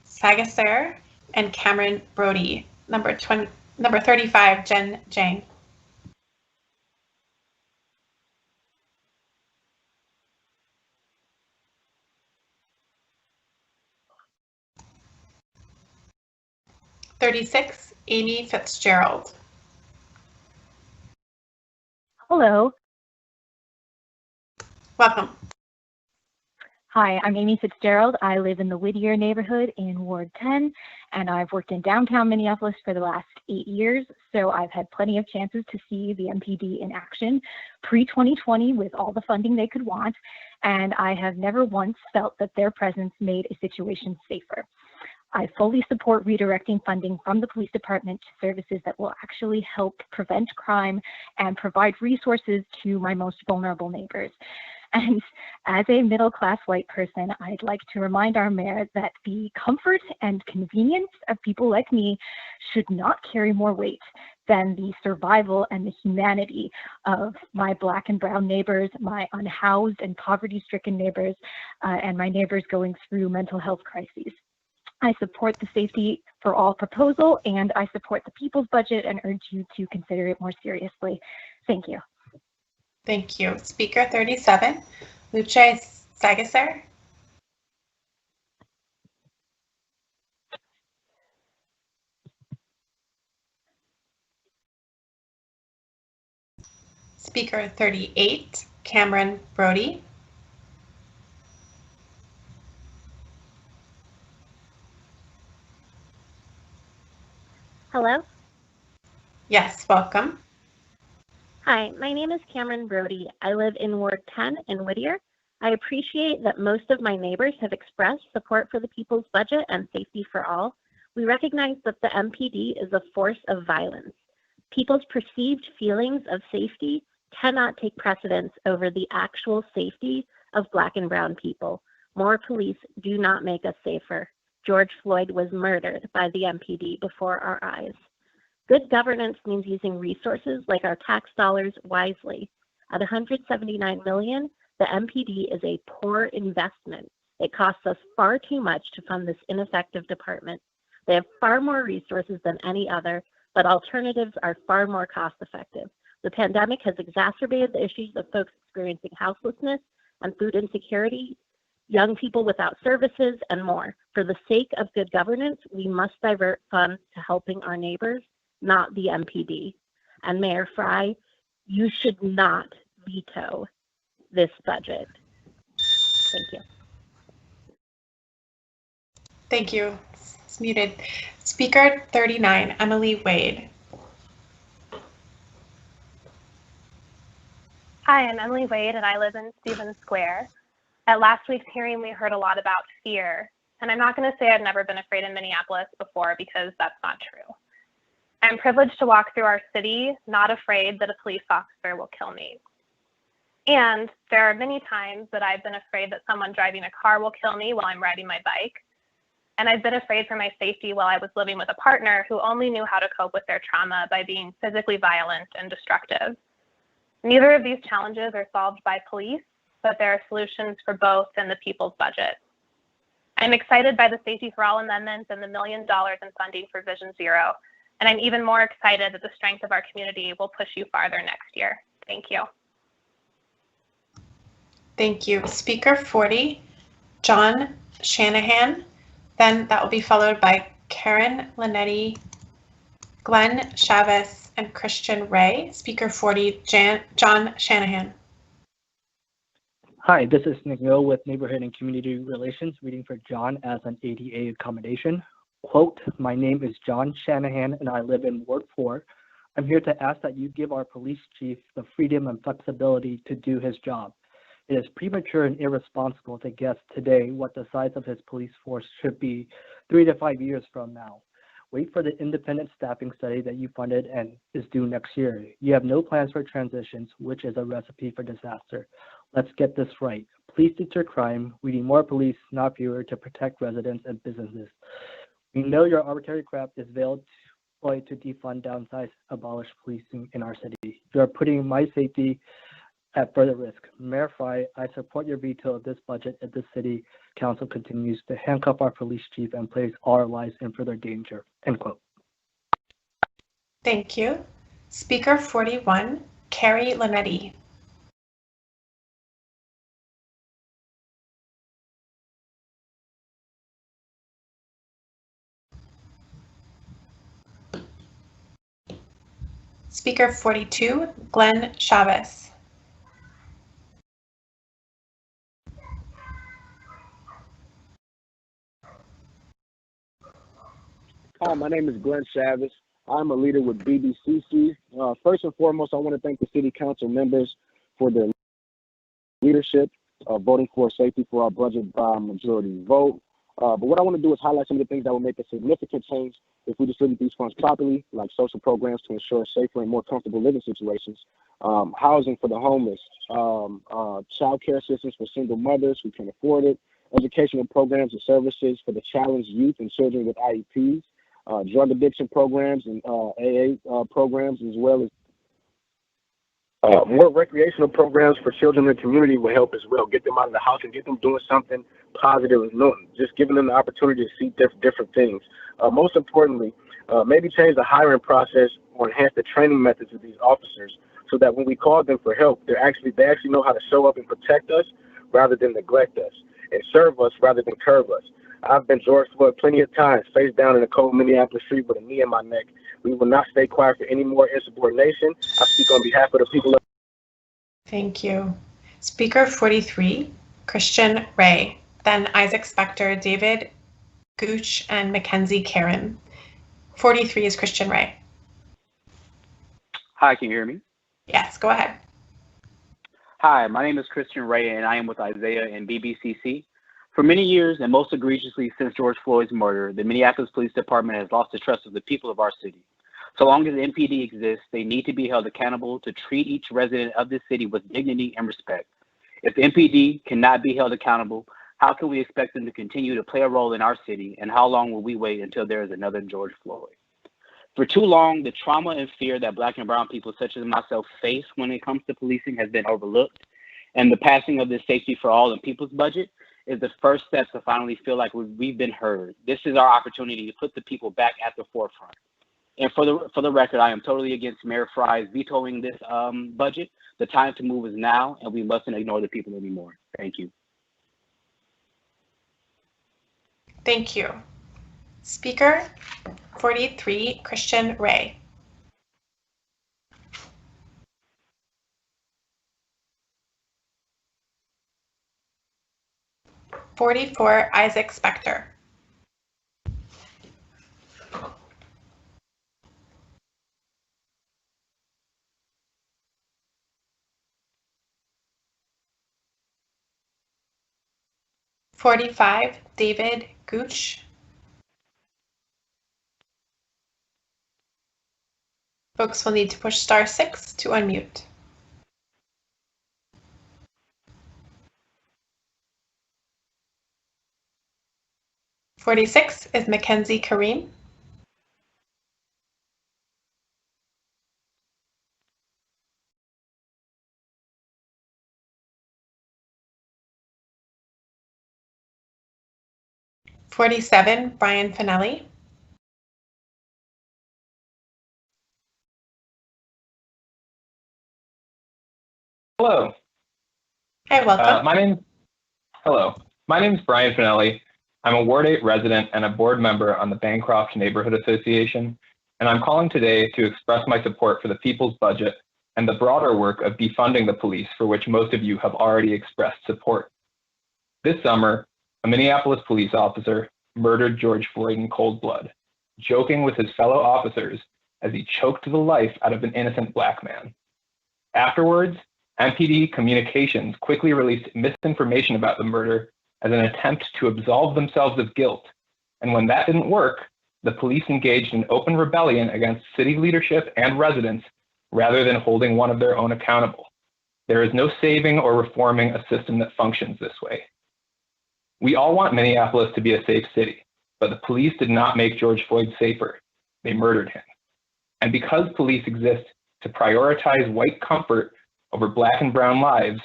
Sagaser, and Cameron Brody. Number 35, Jen Jang. (36) Amy Fitzgerald. Hello. Welcome. Hi, I'm Amy Fitzgerald. I live in the Whittier neighborhood in Ward 10, and I've worked in downtown Minneapolis for the last 8 years, so I've had plenty of chances to see the MPD in action pre-2020 with all the funding they could want, and I have never once felt that their presence made a situation safer. I fully support redirecting funding from the police department to services that will actually help prevent crime and provide resources to my most vulnerable neighbors. And as a middle-class white person, I'd like to remind our mayor that the comfort and convenience of people like me should not carry more weight than the survival and the humanity of my Black and brown neighbors, my unhoused and poverty-stricken neighbors, and my neighbors going through mental health crises. I support the Safety for All proposal, and I support the people's budget and urge you to consider it more seriously. Thank you. Thank you. Speaker 37, Luce Sagaser. Speaker 38, Cameron Brody. Hello? Yes, welcome. Hi, my name is Cameron Brody. I live in Ward 10 in Whittier. I appreciate that most of my neighbors have expressed support for the people's budget and safety for all. We recognize that the MPD is a force of violence. People's perceived feelings of safety cannot take precedence over the actual safety of Black and brown people. More police do not make us safer. George Floyd was murdered by the MPD before our eyes. Good governance means using resources like our tax dollars wisely. At $179 million, the MPD is a poor investment. It costs us far too much to fund this ineffective department. They have far more resources than any other, but alternatives are far more cost effective. The pandemic has exacerbated the issues of folks experiencing houselessness and food insecurity, young people without services, and more. For the sake of good governance, we must divert funds to helping our neighbors, not the MPD. And Mayor Fry, you should not veto this budget. Thank you. Thank you. It's muted. Speaker 39, Emily Wade. Hi, I'm Emily Wade, and I live in Stevens Square. At last week's hearing, we heard a lot about fear. And I'm not going to say I've never been afraid in Minneapolis before, because that's not true. I'm privileged to walk through our city, not afraid that a police officer will kill me. And there are many times that I've been afraid that someone driving a car will kill me while I'm riding my bike. And I've been afraid for my safety while I was living with a partner who only knew how to cope with their trauma by being physically violent and destructive. Neither of these challenges are solved by police, but there are solutions for both in the people's budget. I'm excited by the Safety for All amendments and the $1 million in funding for Vision Zero. And I'm even more excited that the strength of our community will push you farther next year. Thank you. Thank you. Speaker 40, John Shanahan. Then that will be followed by Karen Linetti, Glenn Chavez, and Christian Ray. Speaker 40, John Shanahan. Hi, this is Nick Mill with Neighborhood and Community Relations, reading for John as an ADA accommodation. Quote, my name is John Shanahan and I live in Ward 4. I'm here to ask that you give our police chief the freedom and flexibility to do his job. It is premature and irresponsible to guess today what the size of his police force should be 3 to 5 years from now. Wait for the independent staffing study that you funded and is due next year. You have no plans for transitions, which is a recipe for disaster. Let's get this right. Please deter crime. We need more police, not fewer, to protect residents and businesses. We know your arbitrary crap is veiled to defund, downsize, abolish policing in our city. You are putting my safety at further risk. Mayor Fry, I support your veto of this budget if the city council continues to handcuff our police chief and place our lives in further danger. End quote. Thank you. Speaker 41, Carrie Linetti. Speaker 42, Glenn Chavez. Hi, my name is Glenn Chavez. I'm a leader with BDCC. First and foremost, I want to thank the city council members for their leadership, voting for safety for our budget by majority vote. But what I want to do is highlight some of the things that will make a significant change if we distribute these funds properly, like social programs to ensure safer and more comfortable living situations, housing for the homeless, child care assistance for single mothers who can afford it, educational programs and services for the challenged youth and children with IEPs, drug addiction programs and AA programs, as well as more recreational programs for children in the community will help as well. Get them out of the house and get them doing something positive and new, just giving them the opportunity to see different things. Most importantly, maybe change the hiring process or enhance the training methods of these officers so that when we call them for help, they actually know how to show up and protect us rather than neglect us, and serve us rather than curve us. I've been George Floyd plenty of times, face down in a cold Minneapolis street with a knee in my neck. We will not stay quiet for any more insubordination. I speak on behalf of the people of Thank you. Speaker 43, Christian Ray, then Isaac Spector, David Gooch, and Mackenzie Karen. 43 is Christian Ray. Hi, can you hear me? Yes, go ahead. Hi, my name is Christian Ray, and I am with Isaiah and BBCC. For many years, and most egregiously since George Floyd's murder, the Minneapolis Police Department has lost the trust of the people of our city. So long as the MPD exists, they need to be held accountable to treat each resident of this city with dignity and respect. If the MPD cannot be held accountable, how can we expect them to continue to play a role in our city, and how long will we wait until there is another George Floyd? For too long, the trauma and fear that Black and brown people such as myself face when it comes to policing has been overlooked, and the passing of this Safety for All and People's budget is the first step to finally feel like we've been heard. This is our opportunity to put the people back at the forefront. And for the record, I am totally against Mayor Fry's vetoing this budget. The time to move is now, and we mustn't ignore the people anymore. Thank you. Thank you. Speaker 43, Christian Ray. (44) Isaac Spector. (45) David Gooch. Folks will need to push *6 to unmute. (46) is Mackenzie Kareem. (47) Brian Finelli. Hello. Hi, welcome. My name is Brian Finelli. I'm a Ward 8 resident and a board member on the Bancroft Neighborhood Association, and I'm calling today to express my support for the people's budget and the broader work of defunding the police, for which most of you have already expressed support. This summer, a Minneapolis police officer murdered George Floyd in cold blood, joking with his fellow officers as he choked the life out of an innocent Black man. Afterwards, MPD Communications quickly released misinformation about the murder as an attempt to absolve themselves of guilt. And when that didn't work, the police engaged in open rebellion against city leadership and residents rather than holding one of their own accountable. There is no saving or reforming a system that functions this way. We all want Minneapolis to be a safe city, but the police did not make George Floyd safer. They murdered him. And because police exist to prioritize white comfort over Black and brown lives,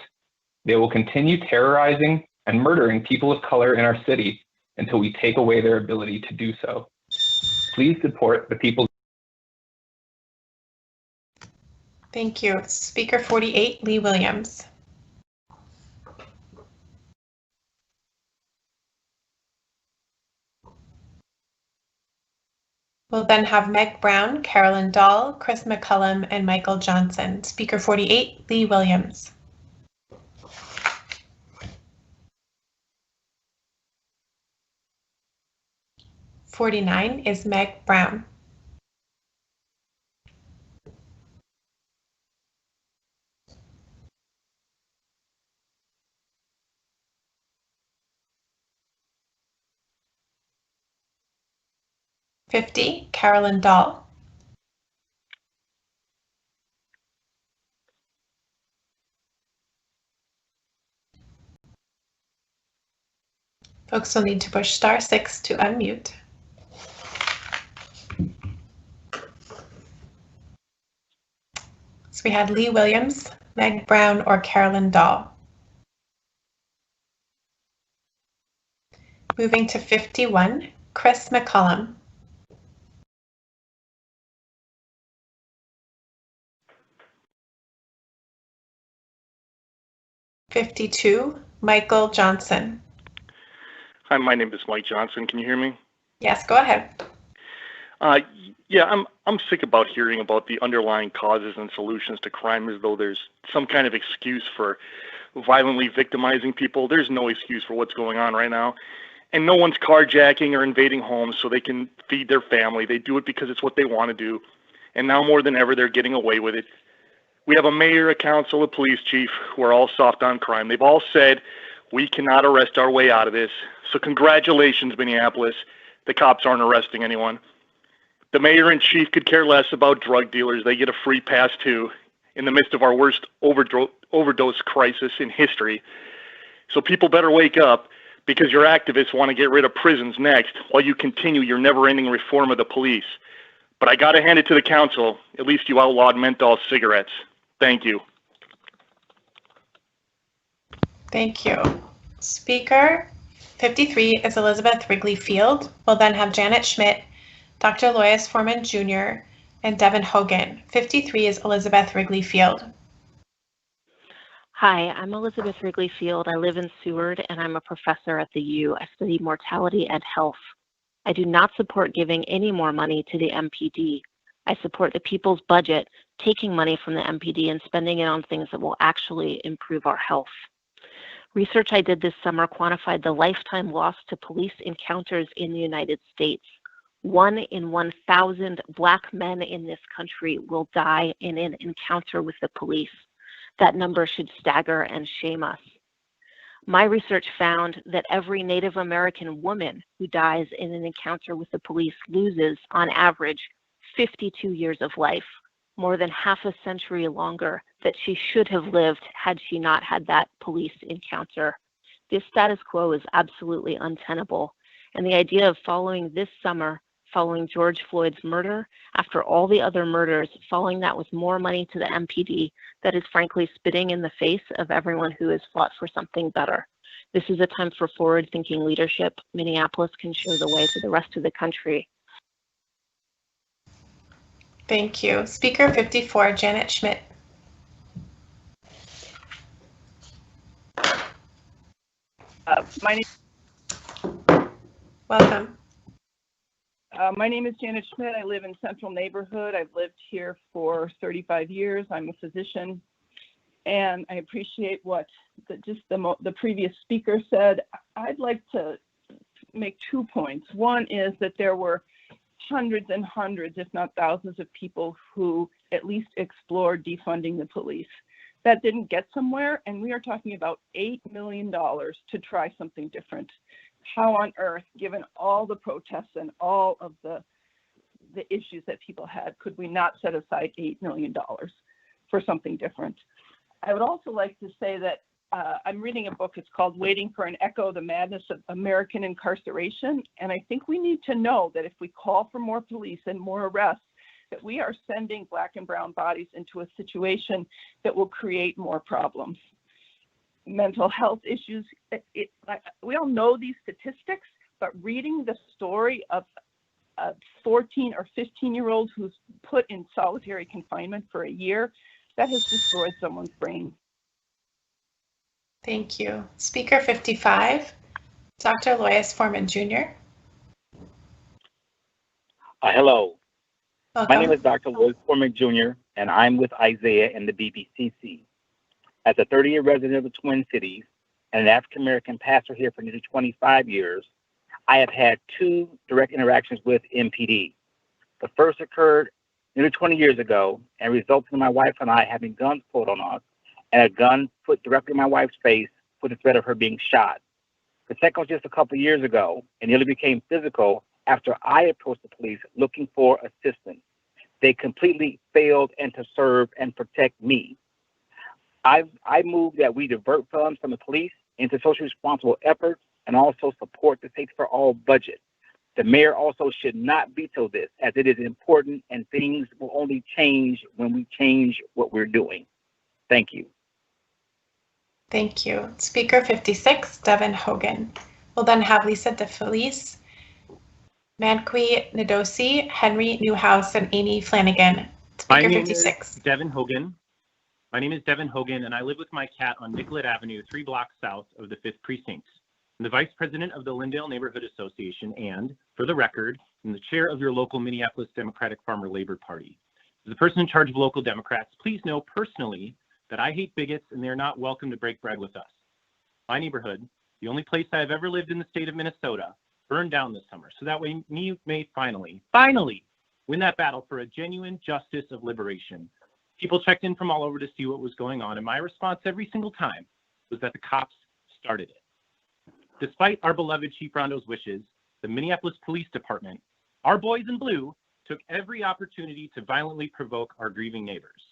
they will continue terrorizing and murdering people of color in our city until we take away their ability to do so. Please support the people's. Thank you. Speaker 48, Lee Williams. We'll then have Meg Brown, Carolyn Dahl, Chris McCullum, and Michael Johnson. Speaker 48, Lee Williams. (49) is Meg Brown. (50) Carolyn Dahl. Folks will need to push *6 to unmute. So we had Lee Williams, Meg Brown, or Carolyn Dahl. Moving to 51, Chris McCullum. 52, Michael Johnson. Hi, my name is Mike Johnson. Can you hear me? Yes, go ahead. Yeah, I'm sick about hearing about the underlying causes and solutions to crime as though there's some kind of excuse for violently victimizing people. There's no excuse for what's going on right now. And no one's carjacking or invading homes so they can feed their family. They do it because it's what they want to do. And now more than ever, they're getting away with it. We have a mayor, a council, a police chief who are all soft on crime. They've all said we cannot arrest our way out of this. So congratulations, Minneapolis. The cops aren't arresting anyone. The mayor and chief could care less about drug dealers. They get a free pass too in the midst of our worst overdose crisis in history. So people better wake up, because your activists want to get rid of prisons next while you continue your never-ending reform of the police. But I got to hand it to the council. At least you outlawed menthol cigarettes. Thank you. Thank you. Speaker 53 is Elizabeth Wrigley Field. We'll then have Janet Schmidt, Dr. Lois Foreman Jr., and Devin Hogan. 53 is Elizabeth Wrigley Field. Hi, I'm Elizabeth Wrigley Field. I live in Seward, and I'm a professor at the U. I study mortality and health. I do not support giving any more money to the MPD. I support the people's budget, taking money from the MPD and spending it on things that will actually improve our health. Research I did this summer quantified the lifetime loss to police encounters in the United States. 1 in 1,000 Black men in this country will die in an encounter with the police. That number should stagger and shame us. My research found that every Native American woman who dies in an encounter with the police loses, on average, 52 years of life, more than half a century longer that she should have lived had she not had that police encounter. This status quo is absolutely untenable, and the idea of following this summer, following George Floyd's murder, after all the other murders, following that with more money to the MPD, that is frankly spitting in the face of everyone who has fought for something better. This is a time for forward-thinking leadership. Minneapolis can show the way to the rest of the country. Thank you. Speaker 54, Janet Schmidt. Welcome. My name is Janet Schmidt. I live in Central Neighborhood. I've lived here for 35 years. I'm a physician, and I appreciate what the previous speaker said. I'd like to make 2 points. One is that there were hundreds and hundreds, if not thousands, of people who at least explored defunding the police. That didn't get somewhere, and we are talking about $8 million to try something different. How on earth, given all the protests and all of the issues that people had, could we not set aside $8 million for something different? I would also like to say that I'm reading a book. It's called Waiting for an Echo, The Madness of American Incarceration. And I think we need to know that if we call for more police and more arrests, that we are sending Black and brown bodies into a situation that will create more problems. Mental health issues, we all know these statistics, but reading the story of a 14 or 15-year-old who's put in solitary confinement for a year, that has destroyed someone's brain. Thank you. Speaker 55, Dr. Lois Foreman Jr. Hello. Welcome. My name is Dr. Lois Foreman Jr., and I'm with Isaiah and the BBCC. As a 30-year resident of the Twin Cities and an African-American pastor here for nearly 25 years, I have had 2 direct interactions with MPD. The first occurred nearly 20 years ago and resulted in my wife and I having guns pulled on us and a gun put directly in my wife's face with the threat of her being shot. The second was just a couple of years ago and nearly became physical after I approached the police looking for assistance. They completely failed to serve and protect me. I moved that we divert funds from the police into socially responsible efforts and also support the Safety for All budget. The mayor also should not veto this, as it is important and things will only change when we change what we're doing. Thank you. Thank you. Speaker 56, Devin Hogan. We'll then have Lisa DeFelice, Manqui Nadosi, Henry Newhouse, and Amy Flanagan. Speaker 56. Devin Hogan. My name is Devin Hogan, and I live with my cat on Nicollet Avenue, 3 blocks south of the 5th Precinct. I'm the Vice President of the Lindale Neighborhood Association, and, for the record, and the chair of your local Minneapolis Democratic Farmer Labor Party. As the person in charge of local Democrats, please know personally that I hate bigots and they're not welcome to break bread with us. My neighborhood, the only place I have ever lived in the state of Minnesota, burned down this summer. So that way we may finally win that battle for a genuine justice of liberation. People checked in from all over to see what was going on, and my response every single time was that the cops started it. Despite our beloved Chief Rondo's wishes, the Minneapolis Police Department, our boys in blue, took every opportunity to violently provoke our grieving neighbors.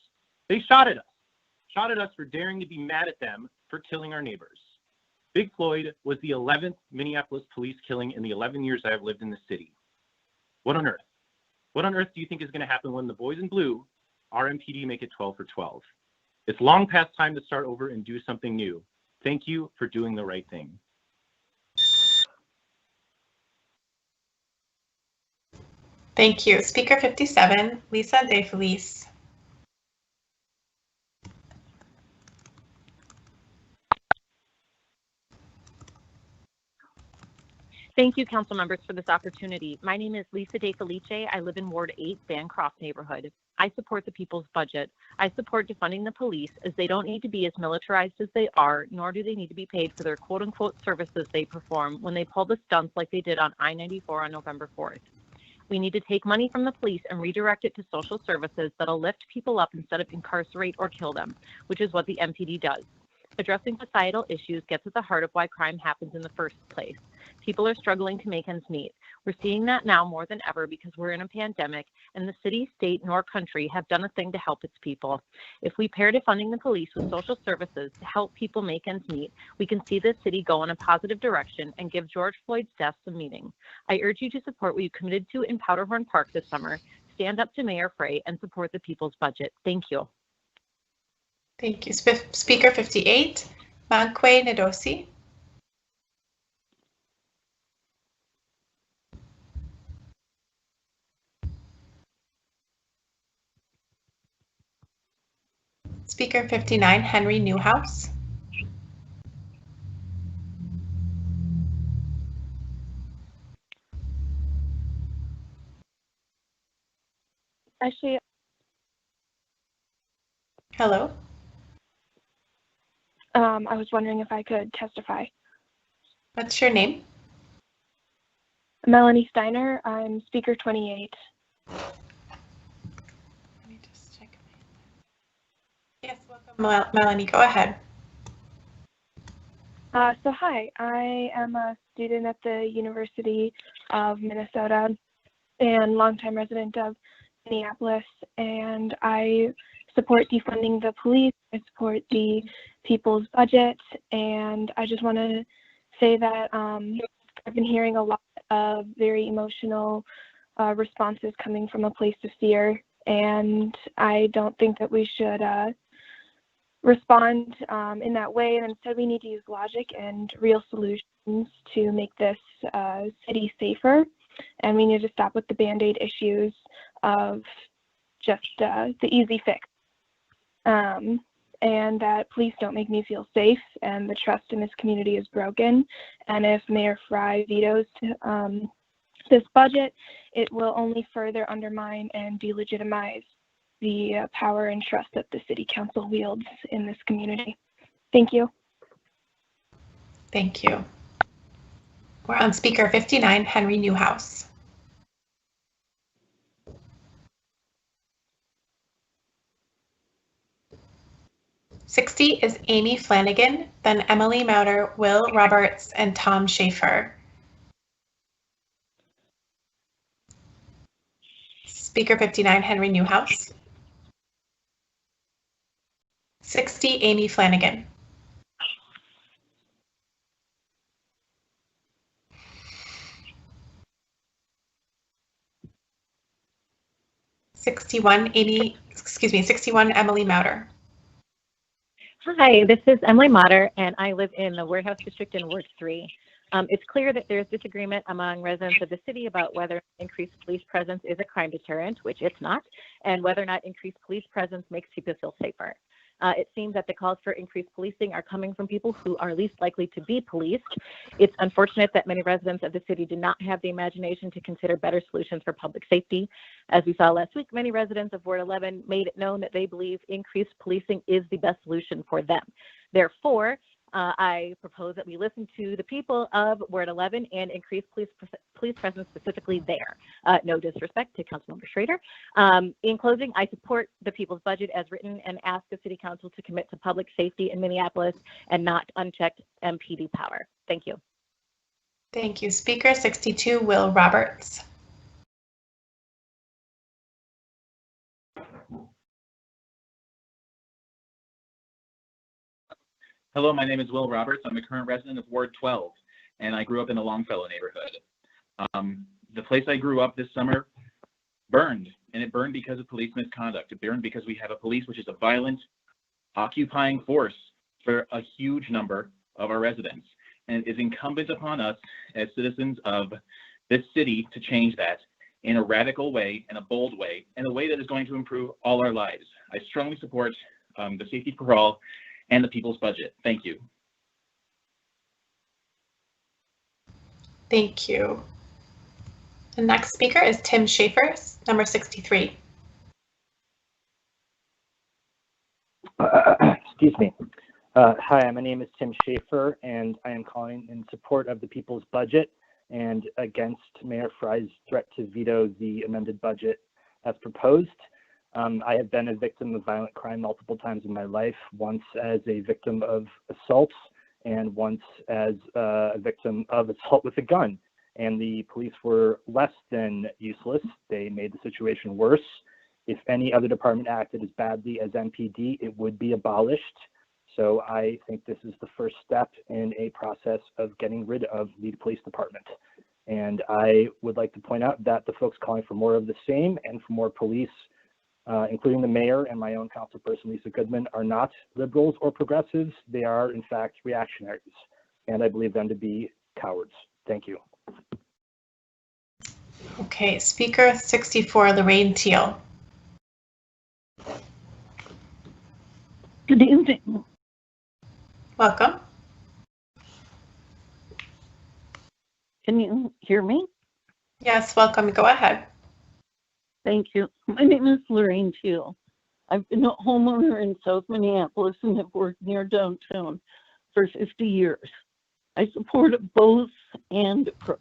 They shot at us for daring to be mad at them for killing our neighbors. Big Floyd was the 11th Minneapolis police killing in the 11 years I have lived in the city. What on earth? What on earth do you think is going to happen when the boys in blue, our MPD, make it 12 for 12? It's long past time to start over and do something new. Thank you for doing the right thing. Thank you. Speaker 57, Lisa De Felice. Thank you, council members, for this opportunity. My name is Lisa De Felice. I live in Ward 8, Bancroft neighborhood. I support the people's budget. I support defunding the police, as they don't need to be as militarized as they are, nor do they need to be paid for their quote-unquote services they perform when they pull the stunts like they did on I-94 on November 4th. We need to take money from the police and redirect it to social services that'll lift people up instead of incarcerate or kill them, which is what the MPD does. Addressing societal issues gets at the heart of why crime happens in the first place. People are struggling to make ends meet. We're seeing that now more than ever because we're in a pandemic, and the city, state, nor country have done a thing to help its people. If we pair defunding the police with social services to help people make ends meet, we can see this city go in a positive direction and give George Floyd's death some meaning. I urge you to support what you committed to in Powderhorn Park this summer. Stand up to Mayor Frey and support the people's budget. Thank you. Thank you. Speaker 58, Manque Nadosi. Speaker 59, Henry Newhouse. Actually, hello. I was wondering if I could testify. What's your name? Melanie Steiner. I'm Speaker 28. Let me just check. Yes, welcome, Melanie. Go ahead. So hi, I am a student at the University of Minnesota and longtime resident of Minneapolis, and I support defunding the police. I support the people's budget, and I just want to say that I've been hearing a lot of very emotional responses coming from a place of fear, and I don't think that we should respond in that way, and instead we need to use logic and real solutions to make this city safer, and we need to stop with the Band-Aid issues of just the easy fix. And that police don't make me feel safe, and the trust in this community is broken. And if Mayor Frey vetoes this budget, it will only further undermine and delegitimize the power and trust that the City Council wields in this community. Thank you. Thank you. We're on Speaker 59, Henry Newhouse. '60 is Amy Flanagan, then Emily Mauder, Will Roberts, and Tom Schaefer. Speaker 59, Henry Newhouse. '60, Amy Flanagan. '61, Emily Mauder. Hi, this is Emily Motter, and I live in the Warehouse District in Ward 3. It's clear that there's disagreement among residents of the city about whether increased police presence is a crime deterrent, which it's not, and whether or not increased police presence makes people feel safer. It seems that the calls for increased policing are coming from people who are least likely to be policed. It's unfortunate that many residents of the city do not have the imagination to consider better solutions for public safety. As we saw last week, many residents of Ward 11 made it known that they believe increased policing is the best solution for them. Therefore, I propose that we listen to the people of Ward 11 and increase police presence specifically there. No disrespect to Councilmember Schrader. In closing, I support the people's budget as written and ask the City Council to commit to public safety in Minneapolis and not unchecked MPD power. Thank you. Thank you. Speaker 62, Will Roberts. Hello, my name is Will Roberts. I'm a current resident of Ward 12, and I grew up in the Longfellow neighborhood. The place I grew up this summer burned, and it burned because of police misconduct. It burned because we have a police which is a violent, occupying force for a huge number of our residents. And it is incumbent upon us as citizens of this city to change that in a radical way, in a bold way, in a way that is going to improve all our lives. I strongly support the safety for all and the people's budget. Thank you. Thank you. The next speaker is Tim Schaefer, number 63. Excuse me. Hi, my name is Tim Schaefer, and I am calling in support of the people's budget and against Mayor Fry's threat to veto the amended budget as proposed. I have been a victim of violent crime multiple times in my life, once as a victim of assault and once as a victim of assault with a gun. And the police were less than useless. They made the situation worse. If any other department acted as badly as MPD, it would be abolished. So I think this is the first step in a process of getting rid of the police department. And I would like to point out that the folks calling for more of the same and for more police, including the mayor and my own councilperson, Lisa Goodman, are not liberals or progressives. They are, in fact, reactionaries. And I believe them to be cowards. Thank you. Okay, Speaker 64, Lorraine Teal. Good evening. Welcome. Can you hear me? Yes, welcome. Go ahead. Thank you. My name is Lorraine Teal. I've been a homeowner in South Minneapolis and have worked near downtown for 50 years. I support a both and approach.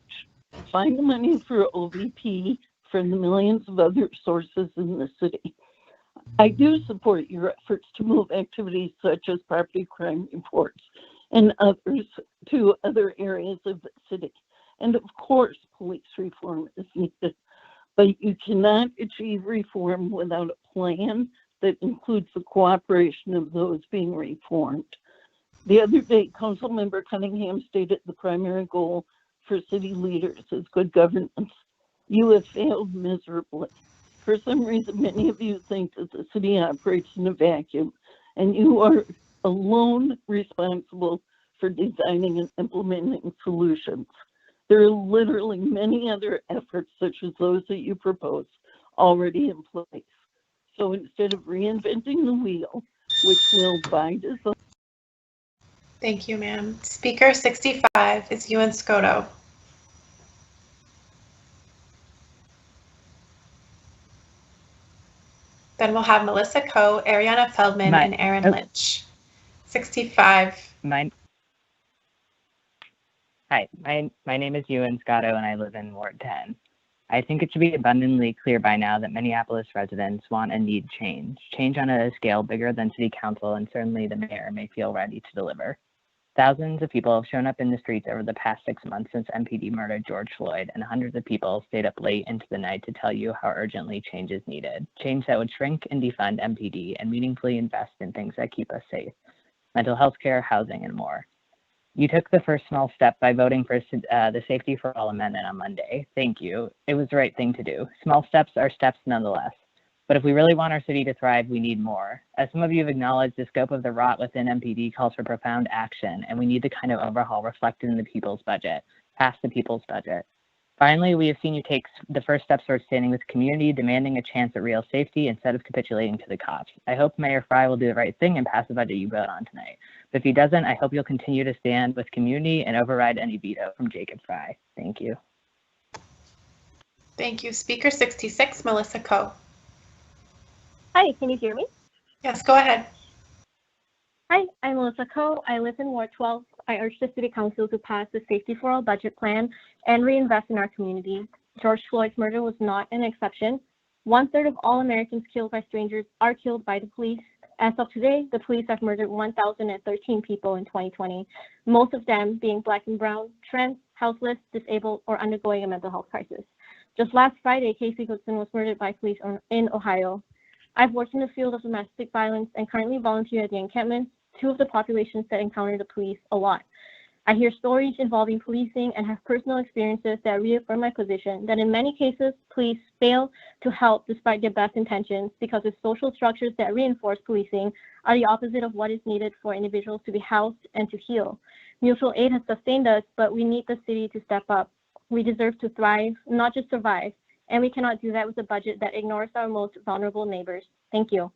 Find the money for OVP from the millions of other sources in the city. I do support your efforts to move activities such as property crime reports and others to other areas of the city. And of course, police reform is needed. But you cannot achieve reform without a plan that includes the cooperation of those being reformed. The other day, Councilmember Cunningham stated the primary goal for city leaders is good governance. You have failed miserably. For some reason, many of you think that the city operates in a vacuum, and you are alone responsible for designing and implementing solutions. There are literally many other efforts, such as those that you propose, already in place. So instead of reinventing the wheel, which will by design. Thank you, ma'am. Speaker 65 is Ewan Scotto. Then we'll have Melissa Coe, Ariana Feldman, and Aaron Lynch. 65. Hi, my name is Ewan Scotto, and I live in Ward 10. I think it should be abundantly clear by now that Minneapolis residents want and need change on a scale bigger than City Council and certainly the mayor may feel ready to deliver. Thousands of people have shown up in the streets over the past 6 months since MPD murdered George Floyd, and hundreds of people stayed up late into the night to tell you how urgently change is needed. Change that would shrink and defund MPD and meaningfully invest in things that keep us safe: mental health care, housing, and more. You took the first small step by voting for the Safety for All amendment on Monday. Thank you. It was the right thing to do. Small steps are steps nonetheless. But if we really want our city to thrive, we need more. As some of you have acknowledged, the scope of the rot within MPD calls for profound action, and we need the kind of overhaul reflected in the people's budget, past the people's budget. Finally, we have seen you take the first steps towards standing with the community, demanding a chance at real safety instead of capitulating to the cops. I hope Mayor Fry will do the right thing and pass the budget you vote on tonight. But if he doesn't, I hope you'll continue to stand with community and override any veto from Jacob Fry. Thank you. Thank you. Speaker 66, Melissa Coe. Hi, can you hear me? Yes, go ahead. Hi, I'm Melissa Coe. I live in Ward 12. I urge the City Council to pass the Safety for All budget plan and reinvest in our community. George Floyd's murder was not an exception. 1/3 of all Americans killed by strangers are killed by the police. As of today, the police have murdered 1,013 people in 2020, most of them being Black and brown, trans, houseless, disabled, or undergoing a mental health crisis. Just last Friday, Casey Goodson was murdered by police in Ohio. I've worked in the field of domestic violence and currently volunteer at the encampments, two of the populations that encounter the police a lot. I hear stories involving policing and have personal experiences that reaffirm my position that in many cases, police fail to help despite their best intentions because the social structures that reinforce policing are the opposite of what is needed for individuals to be housed and to heal. Mutual aid has sustained us, but we need the city to step up. We deserve to thrive, not just survive, and we cannot do that with a budget that ignores our most vulnerable neighbors. Thank you.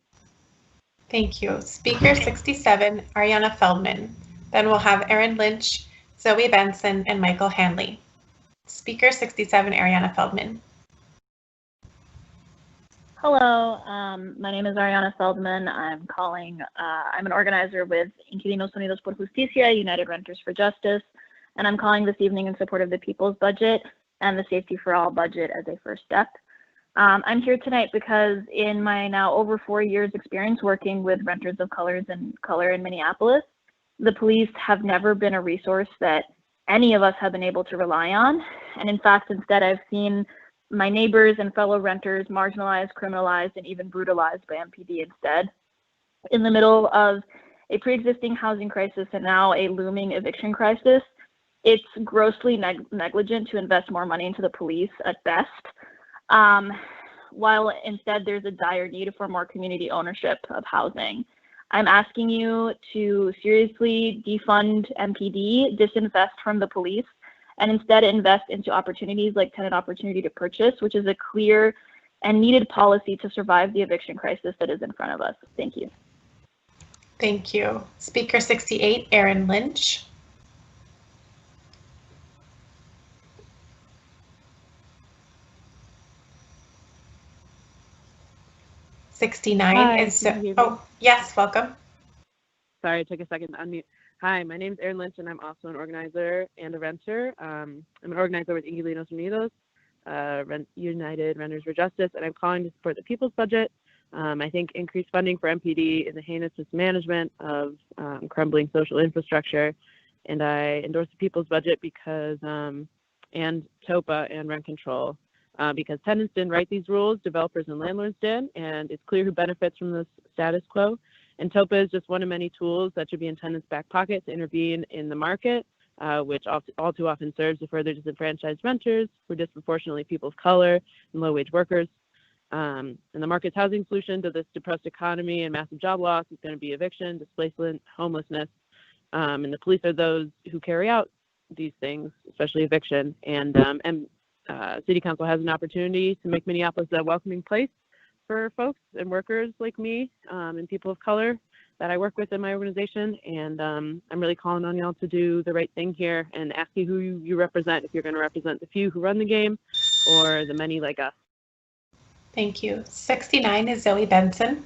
Thank you. Speaker 67, Ariana Feldman. Then we'll have Erin Lynch, Zoe Benson, and Michael Hanley. Speaker 67, Ariana Feldman. Hello, my name is Ariana Feldman. I'm an organizer with Inquilinos Unidos por Justicia, United Renters for Justice, and I'm calling this evening in support of the People's Budget and the Safety for All budget as a first step. I'm here tonight because in my now over 4 years experience working with renters of color in Minneapolis, the police have never been a resource that any of us have been able to rely on. And in fact, instead, I've seen my neighbors and fellow renters marginalized, criminalized, and even brutalized by MPD instead. In the middle of a pre-existing housing crisis and now a looming eviction crisis, it's grossly negligent to invest more money into the police at best. While instead there's a dire need for more community ownership of housing. I'm asking you to seriously defund MPD, disinvest from the police, and instead invest into opportunities like tenant opportunity to purchase, which is a clear and needed policy to survive the eviction crisis that is in front of us. Thank you. Thank you. Speaker 68, Erin Lynch. Oh, yes, welcome. Sorry, it took a second to unmute. Hi, my name is Erin Lynch, and I'm also an organizer and a renter. I'm an organizer with Inquilinos Unidos, United Renters for Justice, and I'm calling to support the People's Budget. I think increased funding for MPD is a heinous mismanagement of crumbling social infrastructure, and I endorse the People's Budget because, and TOPA and rent control. Because tenants didn't write these rules, developers and landlords did, and it's clear who benefits from this status quo. And TOPA is just one of many tools that should be in tenants' back pocket to intervene in the market, which all too often serves to further disenfranchise renters who are disproportionately people of color and low-wage workers. And the market's housing solution to this depressed economy and massive job loss is going to be eviction, displacement, homelessness, and the police are those who carry out these things, especially eviction. And City Council has an opportunity to make Minneapolis a welcoming place for folks and workers like me and people of color that I work with in my organization. And I'm really calling on y'all to do the right thing here and ask you who you represent, if you're going to represent the few who run the game or the many like us. Thank you. 69 is Zoe Benston.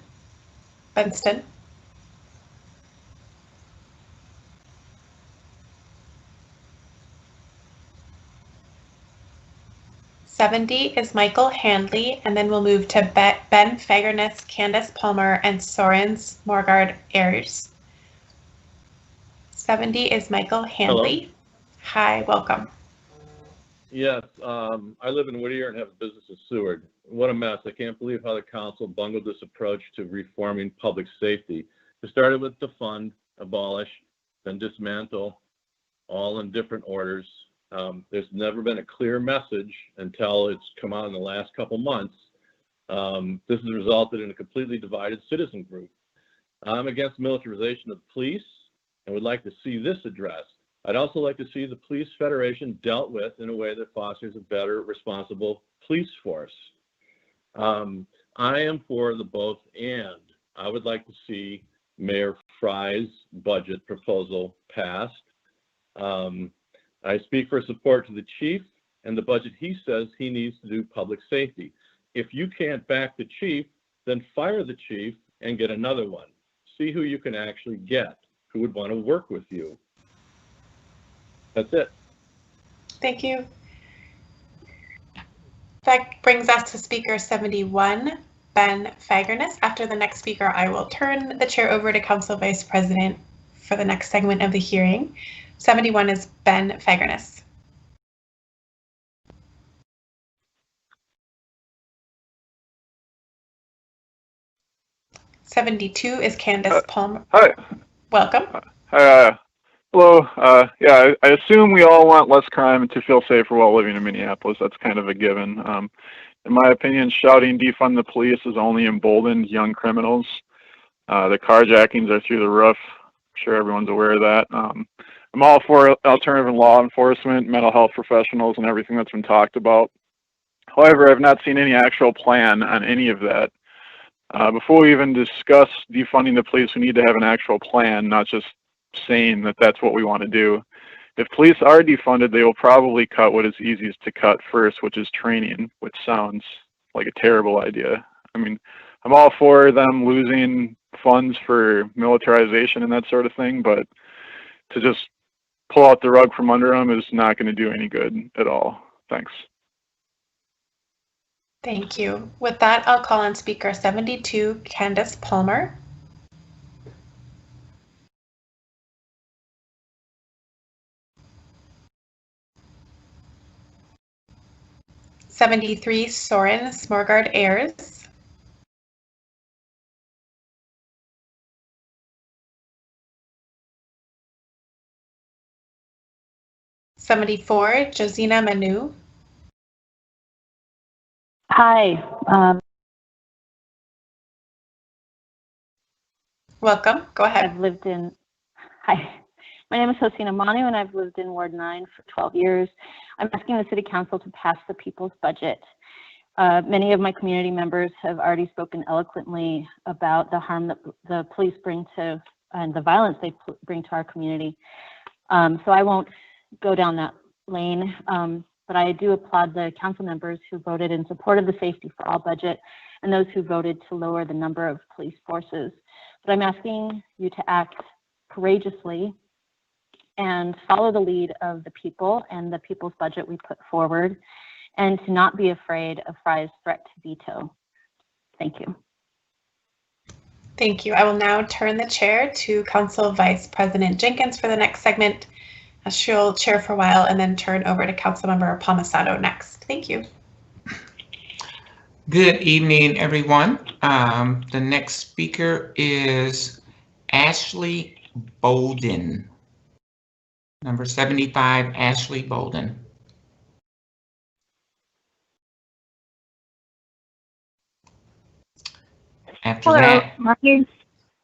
70 is Michael Handley, and then we'll move to Ben Fagerness, Candace Palmer, and Sorens Morgard Ayers. 70 is Michael Handley. Hello. Hi, welcome. Yes, I live in Whittier and have a business in Seward. What a mess. I can't believe how the council bungled this approach to reforming public safety. It started with defund, abolish, then dismantle, all in different orders. There's never been a clear message until it's come out in the last couple months. This has resulted in a completely divided citizen group. I'm against militarization of the police and would like to see this addressed. I'd also like to see the Police Federation dealt with in a way that fosters a better, responsible police force. I am for the both and. I would like to see Mayor Fry's budget proposal passed. I speak for support to the chief and the budget he says he needs to do public safety. If you can't back the chief, then fire the chief and get another one. See who you can actually get, who would want to work with you. That's it. Thank you. That brings us to speaker 71, Ben Fagerness. After the next speaker, I will turn the chair over to Council Vice President for the next segment of the hearing. 71 is Ben Fagerness. '72 is Candace Palmer. Hi. Welcome. Hello. Yeah, I assume we all want less crime and to feel safer while living in Minneapolis. That's kind of a given. In my opinion, shouting defund the police has only emboldened young criminals. The carjackings are through the roof. I'm sure everyone's aware of that. I'm all for alternative law enforcement, mental health professionals, and everything that's been talked about. However, I've not seen any actual plan on any of that. Before we even discuss defunding the police, we need to have an actual plan, not just saying that that's what we want to do. If police are defunded, they will probably cut what is easiest to cut first, which is training, which sounds like a terrible idea. I mean, I'm all for them losing funds for militarization and that sort of thing, but to just pull out the rug from under them is not going to do any good at all. Thanks. Thank you. With that, I'll call on speaker 72, Candace Palmer. '73, Soren Smorgard Ayers. '74, Josina Manu. Hi. Welcome. Go ahead. Hi. My name is Josina Manu, and I've lived in Ward 9 for 12 years. I'm asking the City Council to pass the People's Budget. Many of my community members have already spoken eloquently about the harm that the police bring to, and the violence they bring to our community. So I won't go down that lane, but I do applaud the council members who voted in support of the Safety for All budget and those who voted to lower the number of police forces. But I'm asking you to act courageously and follow the lead of the people and the people's budget we put forward, and to not be afraid of Fry's threat to veto. Thank you. Thank you. I will now turn the chair to Council Vice President Jenkins for the next segment. She'll chair for a while and then turn over to Councilmember Palmisano next. Thank you. Good evening, everyone. The next speaker is Ashley Bolden. Number 75, Ashley Bolden. After Hello, that,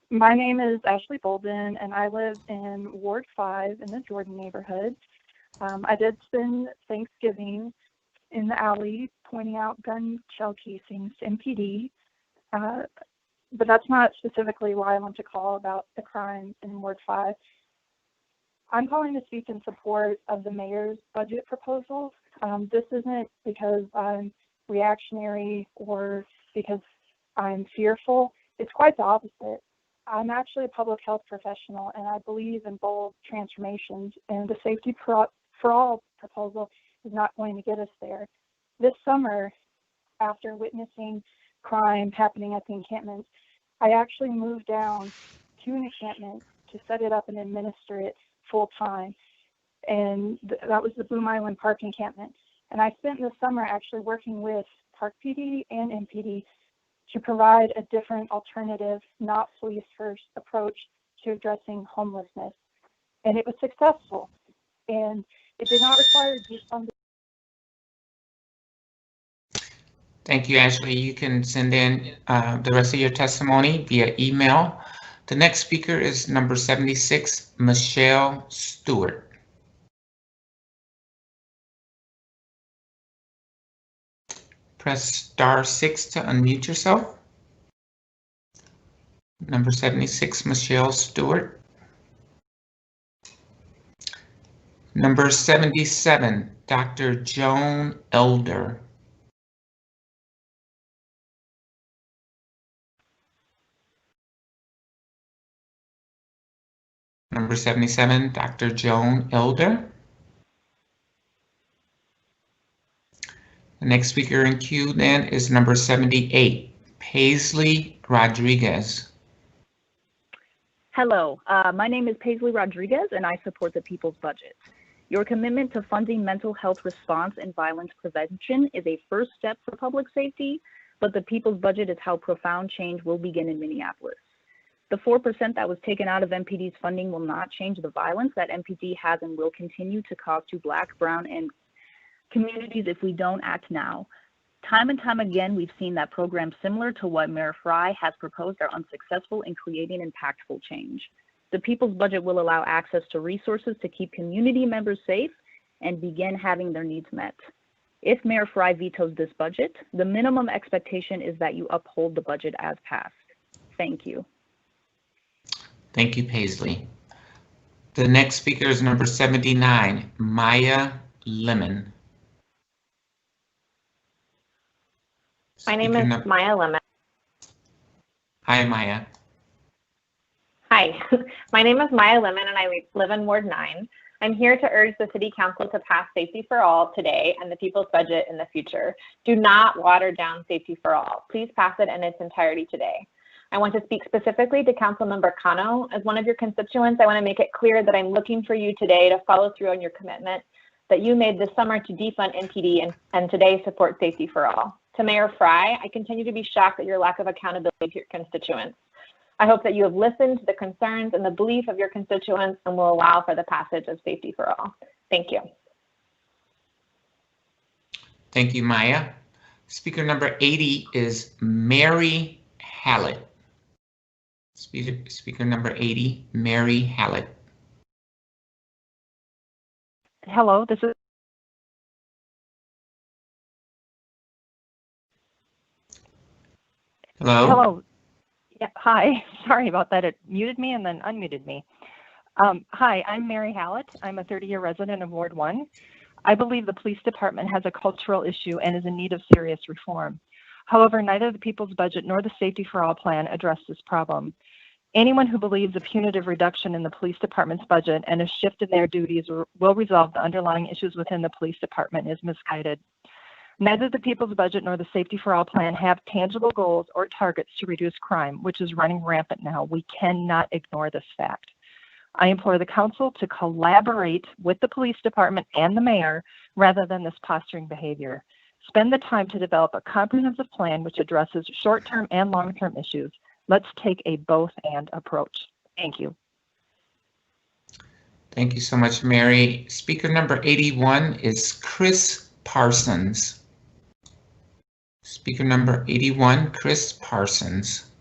my name is Ashley Bolden, and I live in Ward 5 in the Jordan neighborhood. I did spend Thanksgiving in the alley pointing out gun shell casings to MPD, but that's not specifically why I want to call about the crime in Ward 5. I'm calling to speak in support of the mayor's budget proposal. This isn't because I'm reactionary or because I'm fearful. It's quite the opposite. I'm actually a public health professional, and I believe in bold transformations, and the Safety for All proposal is not going to get us there. This summer, after witnessing crime happening at the encampments, I actually moved down to an encampment to set it up and administer it full time, and that was the Boom Island Park encampment. And I spent the summer actually working with Park PD and MPD to provide a different alternative, not police first approach to addressing homelessness. And it was successful, and it did not require defunding. thank you, Ashley. You can send in the rest of your testimony via email. The next speaker is number 76, Michelle Stewart. press *6 to unmute yourself. Number 76, Michelle Stewart. Number 77, Dr. Joan Elder. Number 77, Dr. Joan Elder. The next speaker in queue then is number 78, Paisley Rodriguez. Hello, my name is Paisley Rodriguez and I support the People's Budget. Your commitment to funding mental health response and violence prevention is a first step for public safety, but the People's Budget is how profound change will begin in Minneapolis. The 4% that was taken out of MPD's funding will not change the violence that MPD has and will continue to cause to Black, Brown, and communities if we don't act now. Time and time again, we've seen that programs similar to what Mayor Frey has proposed are unsuccessful in creating impactful change. The People's Budget will allow access to resources to keep community members safe and begin having their needs met. If Mayor Frey vetoes this budget, the minimum expectation is that you uphold the budget as passed. Thank you. Thank you, Paisley. The next speaker is number 79, Maya Lemon. My name is Maya Lemon. Hi, Maya. Hi, my name is Maya Lemon and I live in Ward 9. I'm here to urge the City Council to pass Safety for All today and the People's Budget in the future. Do not water down Safety for All. Please pass it in its entirety today. I want to speak specifically to Councilmember Cano. As one of your constituents, I want to make it clear that I'm looking for you today to follow through on your commitment that you made this summer to defund MPD and today support Safety for All. To Mayor Frey, I continue to be shocked at your lack of accountability to your constituents. I hope that you have listened to the concerns and the belief of your constituents and will allow for the passage of Safety for All. Thank you. Thank you, Maya. Speaker number 80 is Mary Hallett. Speaker number 80, Mary Hallett. Hello, this is. Hello. Hello. Yeah, hi. Sorry about that. It muted me and then unmuted me. Hi, I'm Mary Hallett. I'm a 30-year resident of Ward 1. I believe the police department has a cultural issue and is in need of serious reform. However, neither the People's Budget nor the Safety for All plan address this problem. Anyone who believes a punitive reduction in the police department's budget and a shift in their duties will resolve the underlying issues within the police department is misguided. Neither the People's Budget nor the Safety for All plan have tangible goals or targets to reduce crime, which is running rampant now. We cannot ignore this fact. I implore the council to collaborate with the police department and the mayor rather than this posturing behavior. Spend the time to develop a comprehensive plan which addresses short-term and long-term issues. Let's take a both-and approach. Thank you. Thank you so much, Mary. Speaker number 81 is Chris Parsons. Speaker number 81, Chris Parsons.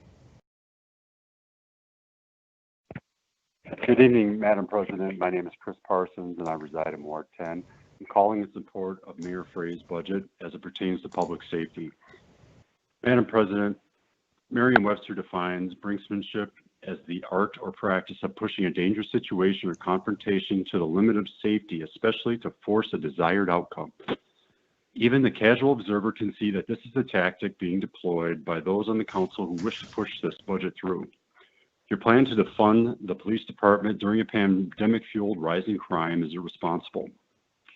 Good evening, Madam President. My name is Chris Parsons and I reside in Ward 10. I'm calling in support of Mayor Frey's budget as it pertains to public safety. Madam President, Merriam-Webster defines brinksmanship as the art or practice of pushing a dangerous situation or confrontation to the limit of safety, especially to force a desired outcome. Even the casual observer can see that this is a tactic being deployed by those on the council who wish to push this budget through. Your plan to defund the police department during a pandemic-fueled rising crime is irresponsible.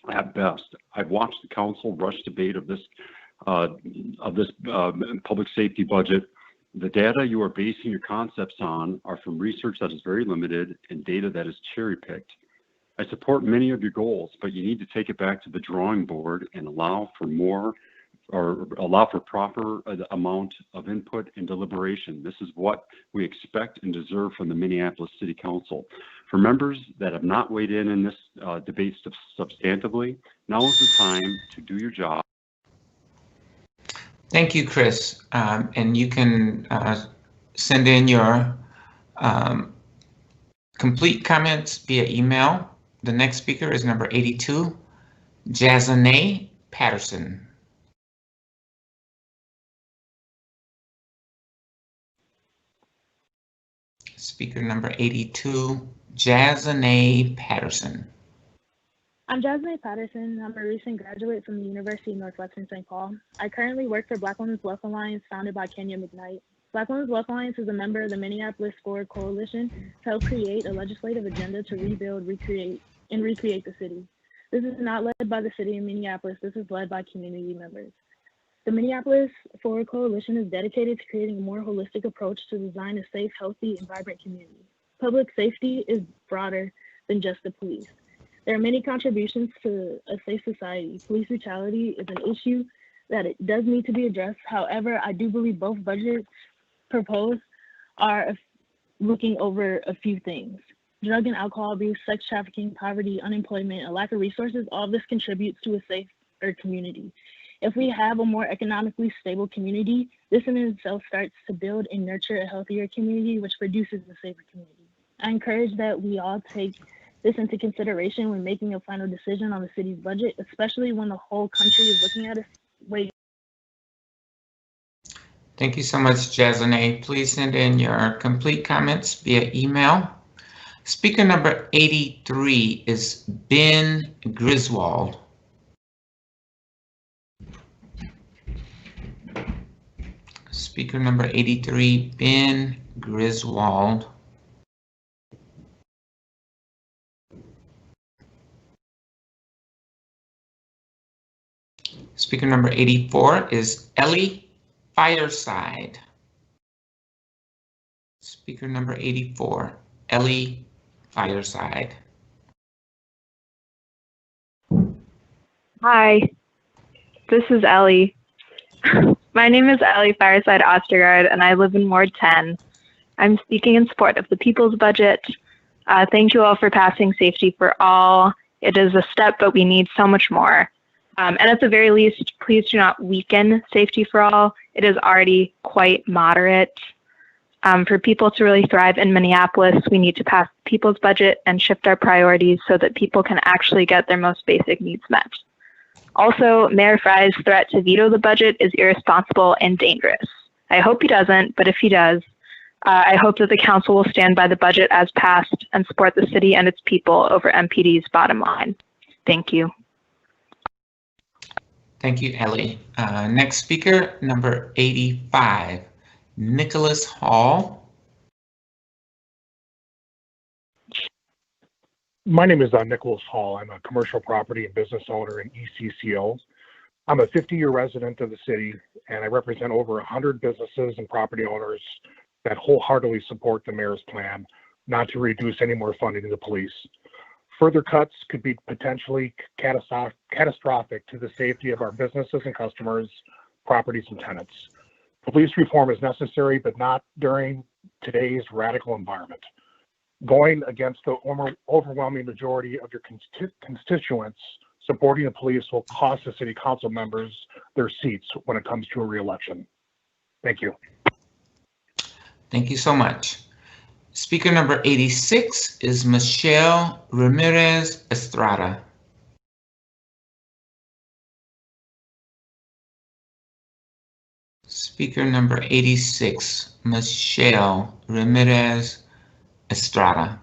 At best, I've watched the council rush debate of this public safety budget. The data you are basing your concepts on are from research that is very limited and data that is cherry-picked. I support many of your goals, but you need to take it back to the drawing board and allow for more or allow for proper amount of input and deliberation. This is what we expect and deserve from the Minneapolis City Council. For members that have not weighed in this debate substantively, now is the time to do your job. Thank you, Chris. And you can send in your complete comments via email. The next speaker is number 82, Jazanae Patterson. Speaker number 82, Jazanae Patterson. I'm Jasmine Patterson. I'm a recent graduate from the University of Northwestern St. Paul. I currently work for Black Women's Wealth Alliance, founded by Kenya McKnight. Black Women's Wealth Alliance is a member of the Minneapolis Forward Coalition to help create a legislative agenda to rebuild, recreate the city. This is not led by the city of Minneapolis. This is led by community members. The Minneapolis Forward Coalition is dedicated to creating a more holistic approach to design a safe, healthy, and vibrant community. Public safety is broader than just the police. There are many contributions to a safe society. Police brutality is an issue that it does need to be addressed. However, I do believe both budgets proposed are looking over a few things. Drug and alcohol abuse, sex trafficking, poverty, unemployment, a lack of resources, all of this contributes to a safer community. If we have a more economically stable community, this in itself starts to build and nurture a healthier community, which produces a safer community. I encourage that we all take this into consideration when making a final decision on the city's budget, especially when the whole country is looking at us. Thank you so much, Jazanae. Please send in your complete comments via email. Speaker number 83 is Ben Griswold. Speaker number 83, Ben Griswold. Speaker number 84 is Ellie Fireside. Speaker number 84, Ellie Fireside. Hi, this is Ellie. My name is Ellie Fireside Ostergaard, and I live in Ward 10. I'm speaking in support of the People's Budget. Thank you all for passing Safety for All. It is a step, but we need so much more. And at the very least, please do not weaken Safety for All. It is already quite moderate. For people to really thrive in Minneapolis, we need to pass the People's Budget and shift our priorities so that people can actually get their most basic needs met. Also, Mayor Frye's threat to veto the budget is irresponsible and dangerous. I hope he doesn't, but if he does, I hope that the council will stand by the budget as passed and support the city and its people over MPD's bottom line. Thank you. Thank you, Ellie. Next speaker, number 85, Nicholas Hall. My name is Nicholas Hall. I'm a commercial property and business owner in ECCO. I'm a 50-year resident of the city, and I represent over 100 businesses and property owners that wholeheartedly support the mayor's plan not to reduce any more funding to the police. Further cuts could be potentially catastrophic to the safety of our businesses and customers, properties, and tenants. Police reform is necessary, but not during today's radical environment. Going against the overwhelming majority of your constituents, supporting the police will cost the city council members their seats when it comes to a re-election. Thank you. Thank you so much. Speaker number 86 is Michelle Ramirez Estrada. Speaker number 86, Michelle Ramirez Estrada.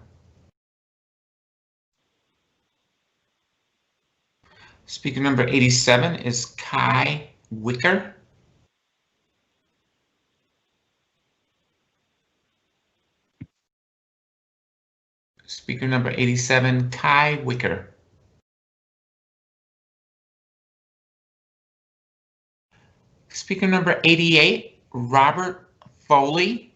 Speaker number 87 is Kai Wicker. Speaker number 87, Kai Wicker. Speaker number 88, Robert Foley.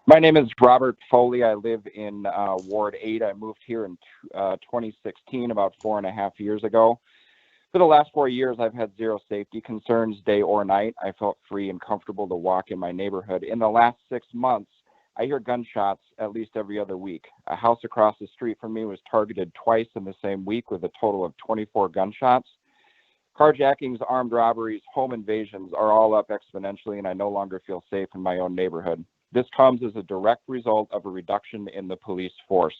My name is Robert Foley. I live in Ward 8. I moved here in 2016, about 4.5 years ago. For the last 4 years, I've had zero safety concerns, day or night. I felt free and comfortable to walk in my neighborhood. In the last 6 months, I hear gunshots at least every other week. A house across the street from me was targeted twice in the same week with a total of 24 gunshots. Carjackings, armed robberies, home invasions are all up exponentially, and I no longer feel safe in my own neighborhood. This comes as a direct result of a reduction in the police force.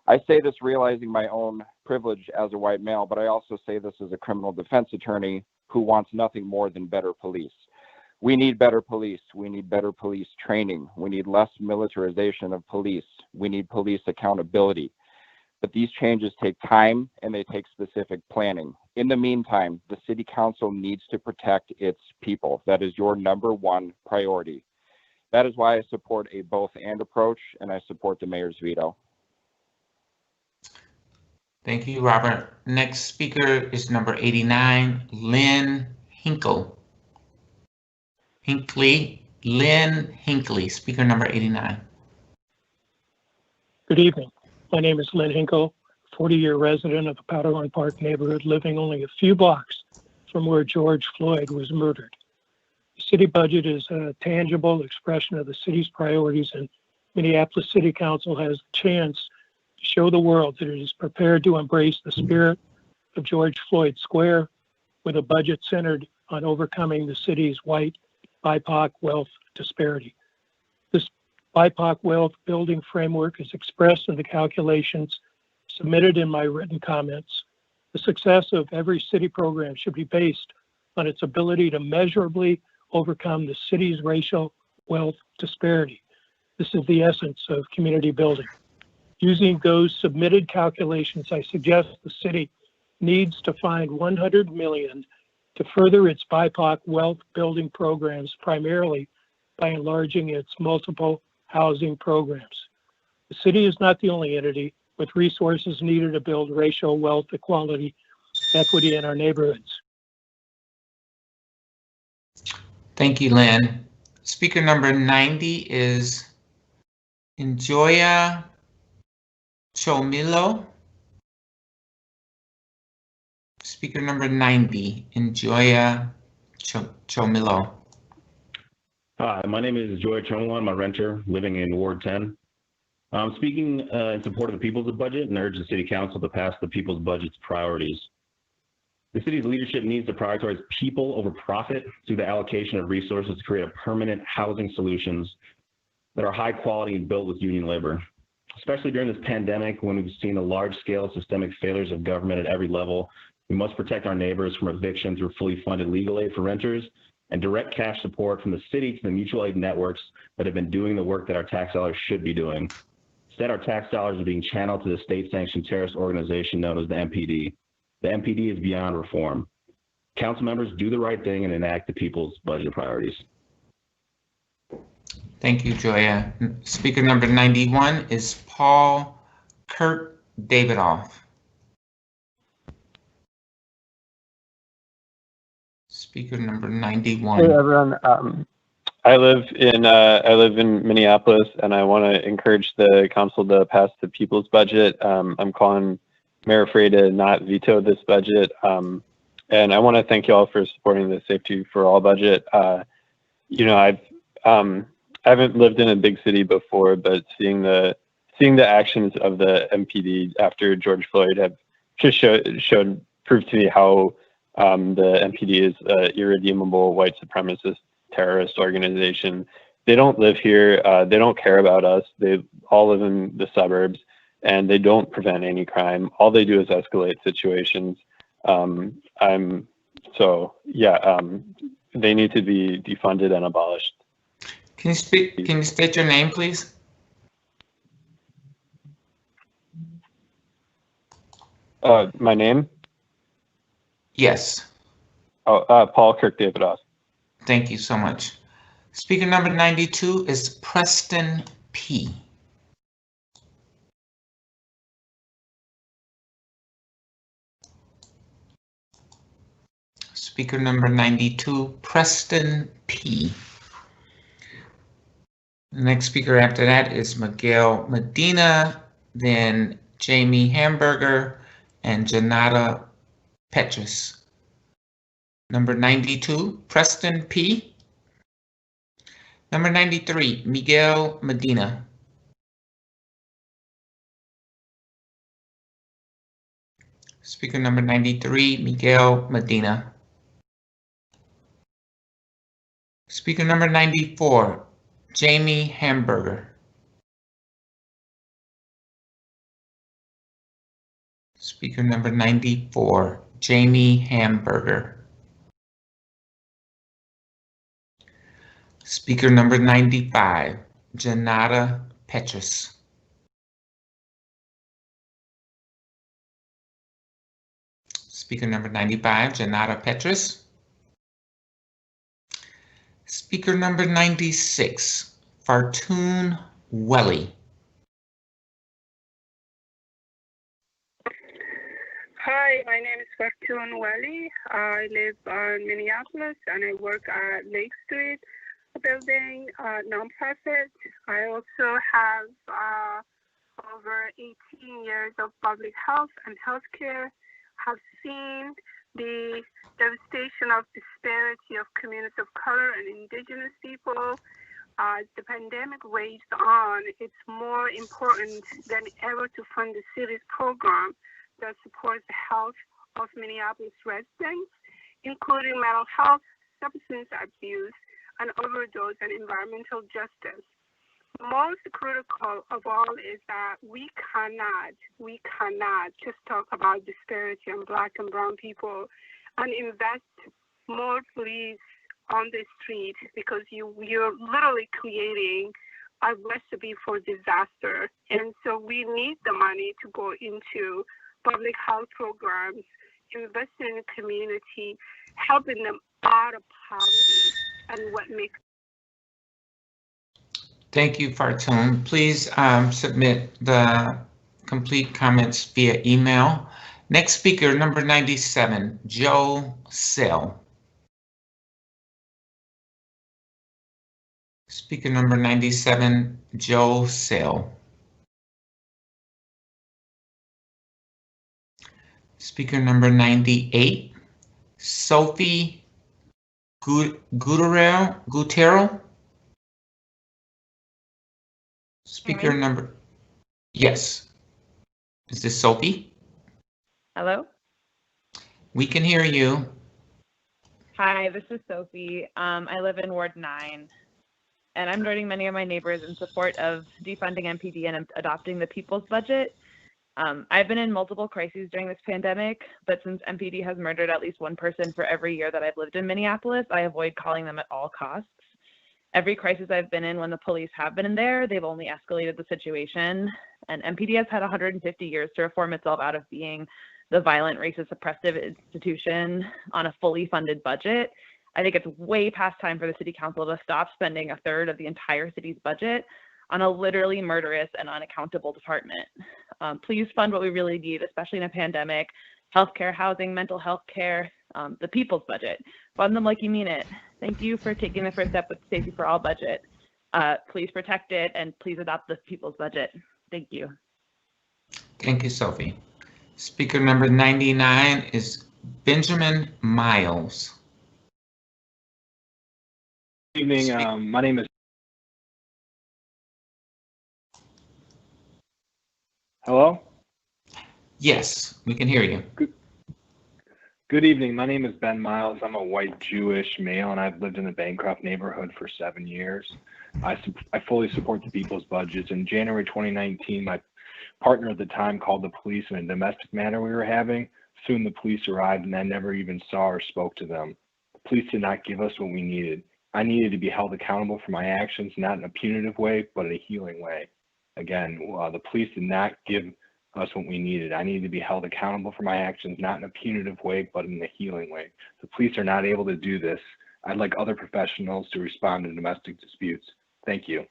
I say this realizing my own privilege as a white male, but I also say this as a criminal defense attorney who wants nothing more than better police. We need better police. We need better police training. We need less militarization of police. We need police accountability. But these changes take time and they take specific planning. In the meantime, the City Council needs to protect its people. That is your #1 priority. That is why I support a both-and approach, and I support the mayor's veto. Thank you, Robert. Next speaker is number 89, Lynn Hinkle. Lynn Hinckley, speaker number 89. Good evening. My name is Lynn Hinkle, 40-year resident of the Powderhorn Park neighborhood, living only a few blocks from where George Floyd was murdered. The city budget is a tangible expression of the city's priorities, and Minneapolis City Council has a chance to show the world that it is prepared to embrace the spirit of George Floyd Square with a budget centered on overcoming the city's white BIPOC wealth disparity. This BIPOC wealth building framework is expressed in the calculations submitted in my written comments. The success of every city program should be based on its ability to measurably overcome the city's racial wealth disparity. This is the essence of community building. Using those submitted calculations, I suggest the city needs to find $100 million to further its BIPOC wealth building programs, primarily by enlarging its multiple housing programs. The city is not the only entity with resources needed to build racial wealth equality, equity in our neighborhoods. Thank you, Lynn. Speaker number 90 is Enjoya Chomilo. Speaker number 90, Enjoya Chomilo. Hi, my name is Joy Chomilo. I'm a renter living in Ward 10. I'm speaking in support of the People's Budget and urge the City Council to pass the People's Budget's priorities. The city's leadership needs to prioritize people over profit through the allocation of resources to create permanent housing solutions that are high quality and built with union labor. Especially during this pandemic, when we've seen a large-scale systemic failures of government at every level, we must protect our neighbors from eviction through fully funded legal aid for renters and direct cash support from the city to the mutual aid networks that have been doing the work that our tax dollars should be doing. Instead, our tax dollars are being channeled to the state-sanctioned terrorist organization known as the MPD. The MPD is beyond reform. Council members, do the right thing and enact the people's budget priorities. Thank you, Joya. Speaker number 91 is Paul Kurt Davidoff. Speaker number 91. Hey everyone, I live in Minneapolis, and I want to encourage the council to pass the People's Budget. I'm calling Mayor Frey to not veto this budget, and I want to thank you all for supporting the Safety for All budget. You know, I haven't lived in a big city before, but seeing the actions of the MPD after George Floyd have just proved to me how the MPD is an irredeemable white supremacist terrorist organization. They don't live here. They don't care about us. They all live in the suburbs, and they don't prevent any crime. All they do is escalate situations. They need to be defunded and abolished. Can you state your name, please? My name? Yes. Oh, Paul Kirk Davidoff. Thank you so much. Speaker number 92 is Preston P. Speaker number 92, Preston P. The next speaker after that is Miguel Medina, then Jamie Hamburger, and Janata Petrus. Number 92, Preston P. Number 93, Miguel Medina. Speaker number 93, Miguel Medina. Speaker number 94, Jamie Hamburger. Speaker number 94, Jamie Hamburger. Speaker number 95, Janata Petrus. Speaker number 95, Janata Petrus. Speaker number 96, Fartoon Welly. Hi, my name is Fartoon Welly. I live in Minneapolis and I work at Lake Street building, nonprofit. I also have over 18 years of public health and healthcare. Have seen the devastation of disparity of communities of color and indigenous people. As the pandemic rages on, it's more important than ever to fund the city's program that supports the health of Minneapolis residents, including mental health, substance abuse, and overdose and environmental justice. Most critical of all is that we cannot just talk about disparity on Black and brown people and invest more police on the street, because you're literally creating a recipe for disaster. And so we need the money to go into public health programs, investing in the community, helping them out of poverty, and what makes. Thank you, Fartoon. Please submit the complete comments via email. Next speaker, number 97, Joe Sill. Speaker number 97, Joe Sill. Speaker number 98, Sophie Gutierrez. Speaker number, yes. Is this Sophie? Hello? We can hear you. Hi, this is Sophie. I live in Ward 9, and I'm joining many of my neighbors in support of defunding MPD and adopting the people's budget. I've been in multiple crises during this pandemic, but since MPD has murdered at least one person for every year that I've lived in Minneapolis, I avoid calling them at all costs. Every crisis I've been in when the police have been in there, they've only escalated the situation. And MPD has had 150 years to reform itself out of being the violent, racist, oppressive institution on a fully funded budget. I think it's way past time for the city council to stop spending a third of the entire city's budget on a literally murderous and unaccountable department. Please fund what we really need, especially in a pandemic: healthcare, housing, mental health care, the people's budget. Fund them like you mean it. Thank you for taking the first step with Safety for All budget. Please protect it and please adopt the people's budget. Thank you. Thank you, Sophie. Speaker number 99 is Benjamin Miles. Good evening. My name is. Hello? Yes, we can hear you. Good evening. My name is Ben Miles. I'm a white Jewish male, and I've lived in the Bancroft neighborhood for 7 years. I fully support the people's budgets. In January 2019, my partner at the time called the police in a domestic matter we were having. Soon the police arrived, and I never even saw or spoke to them. The police did not give us what we needed. I needed to be held accountable for my actions, not in a punitive way, but in a healing way. Again, the police did not give us what we needed. I needed to be held accountable for my actions, not in a punitive way, but in a healing way. The police are not able to do this. I'd like other professionals to respond to domestic disputes. Thank you.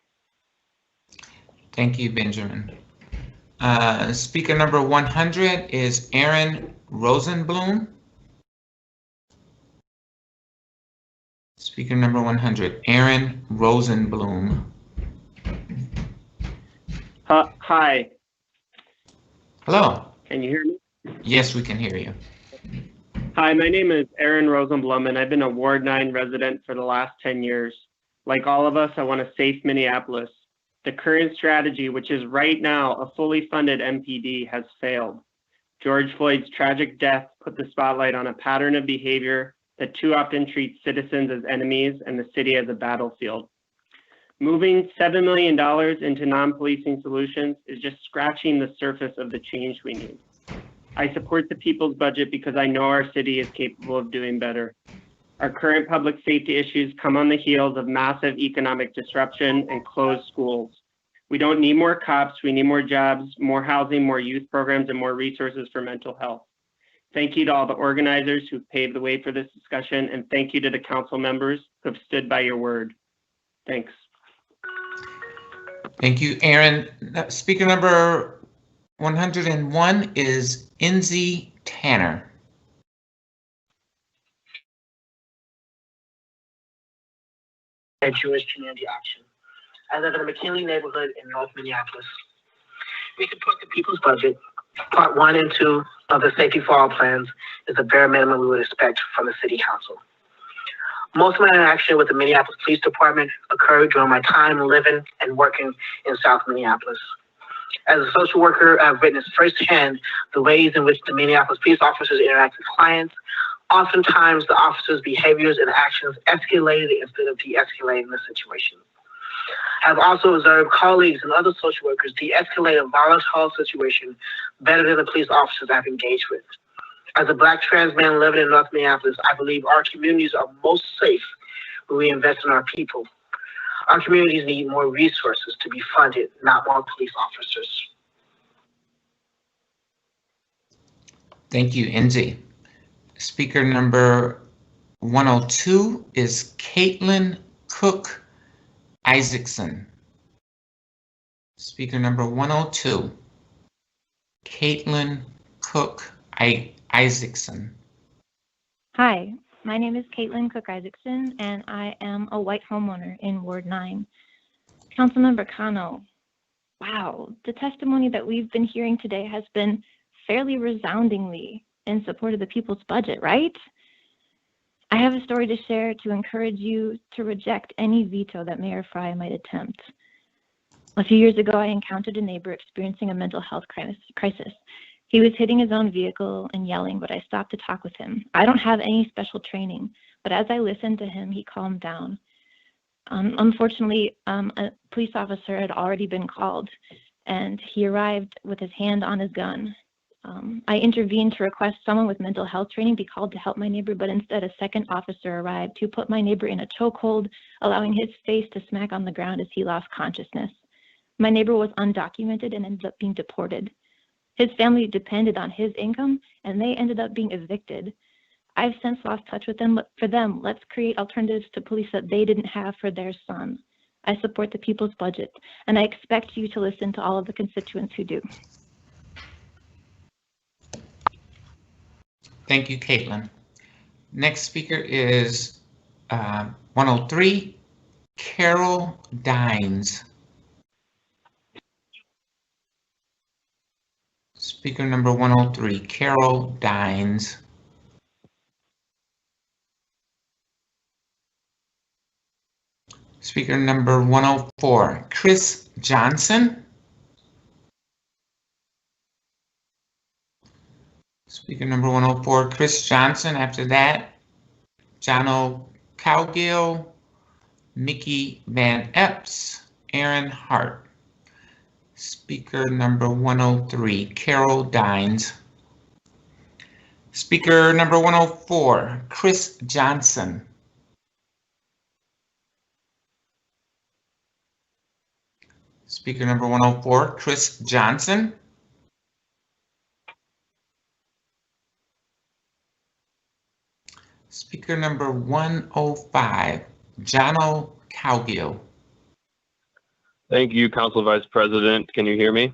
Thank you, Benjamin. Speaker number 100 is Aaron Rosenblum. Speaker number 100, Aaron Rosenblum. Hi. Hello. Can you hear me? Yes, we can hear you. Hi, my name is Aaron Rosenblum, and I've been a Ward 9 resident for the last 10 years. Like all of us, I want a safe Minneapolis. The current strategy, which is right now a fully funded MPD, has failed. George Floyd's tragic death put the spotlight on a pattern of behavior that too often treats citizens as enemies and the city as a battlefield. Moving $7 million into non-policing solutions is just scratching the surface of the change we need. I support the people's budget because I know our city is capable of doing better. Our current public safety issues come on the heels of massive economic disruption and closed schools. We don't need more cops, we need more jobs, more housing, more youth programs, and more resources for mental health. Thank you to all the organizers who paved the way for this discussion, and thank you to the council members who have stood by your word. Thanks. Thank you, Aaron. Speaker number 101 is Enzi Tanner. Jewish Community Action. I live in a McKinley neighborhood in North Minneapolis. We support the People's Budget. Part 1 and 2 of the Safety for All plans is the bare minimum we would expect from the City Council. Most of my interaction with the Minneapolis Police Department occurred during my time living and working in South Minneapolis. As a social worker, I've witnessed firsthand the ways in which the Minneapolis police officers interact with clients. Oftentimes, the officers' behaviors and actions escalated instead of de-escalating the situation. I've also observed colleagues and other social workers de-escalate a volatile situation better than the police officers I've engaged with. As a Black trans man living in North Minneapolis, I believe our communities are most safe when we invest in our people. Our communities need more resources to be funded, not more police officers. Thank you, Enzi. Speaker number 102 is Caitlin Cook Isaacson. Speaker number 102, Caitlin Cook Isaacson. Hi, my name is Caitlin Cook Isaacson, and I am a white homeowner in Ward 9. Councilmember Cano, wow, the testimony that we've been hearing today has been fairly resoundingly in support of the people's budget, right? I have a story to share to encourage you to reject any veto that Mayor Fry might attempt. A few years ago, I encountered a neighbor experiencing a mental health crisis. He was hitting his own vehicle and yelling, but I stopped to talk with him. I don't have any special training, but as I listened to him, he calmed down. Unfortunately, a police officer had already been called, and he arrived with his hand on his gun. I intervened to request someone with mental health training be called to help my neighbor, but instead a second officer arrived to put my neighbor in a chokehold, allowing his face to smack on the ground as he lost consciousness. My neighbor was undocumented and ended up being deported. His family depended on his income, and they ended up being evicted. I've since lost touch with them, but for them, let's create alternatives to police that they didn't have for their son. I support the people's budget, and I expect you to listen to all of the constituents who do. Thank you, Caitlin. Next speaker is 103, Carol Dines. Speaker number 103, Carol Dines. Speaker number 104, Chris Johnson. Speaker number 104, Chris Johnson. After that, Jono Cowgill, Mickey Van Epps, Aaron Hart. Speaker number 103, Carol Dines. Speaker number 104, Chris Johnson. Speaker number 104, Chris Johnson. Speaker number 105, Jono Cowgill. Thank you, Council Vice President. Can you hear me?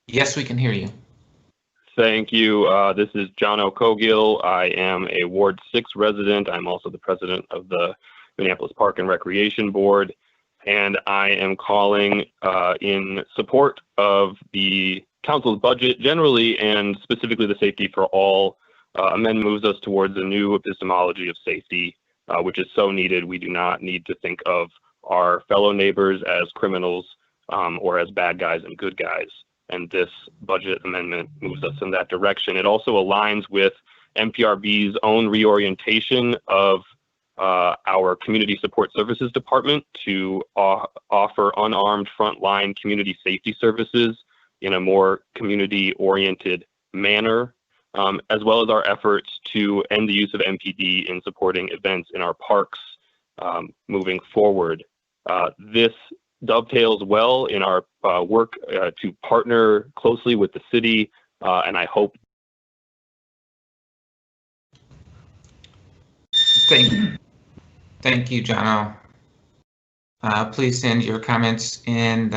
Yes, we can hear you. Thank you. This is Jono Cowgill. I am a Ward 6 resident. I'm also the president of the Minneapolis Park and Recreation Board, and I am calling in support of the council's budget generally, and specifically the Safety for All amendment moves us towards a new epistemology of safety, which is so needed. We do not need to think of our fellow neighbors as criminals or as bad guys and good guys. And this budget amendment moves us in that direction. It also aligns with MPRB's own reorientation of our Community Support Services Department to offer unarmed frontline community safety services in a more community-oriented manner. as well as our efforts to end the use of MPD in supporting events in our parks moving forward. This dovetails well in our work to partner closely with the city, and I hope. Thank you, Jono. Please send your comments and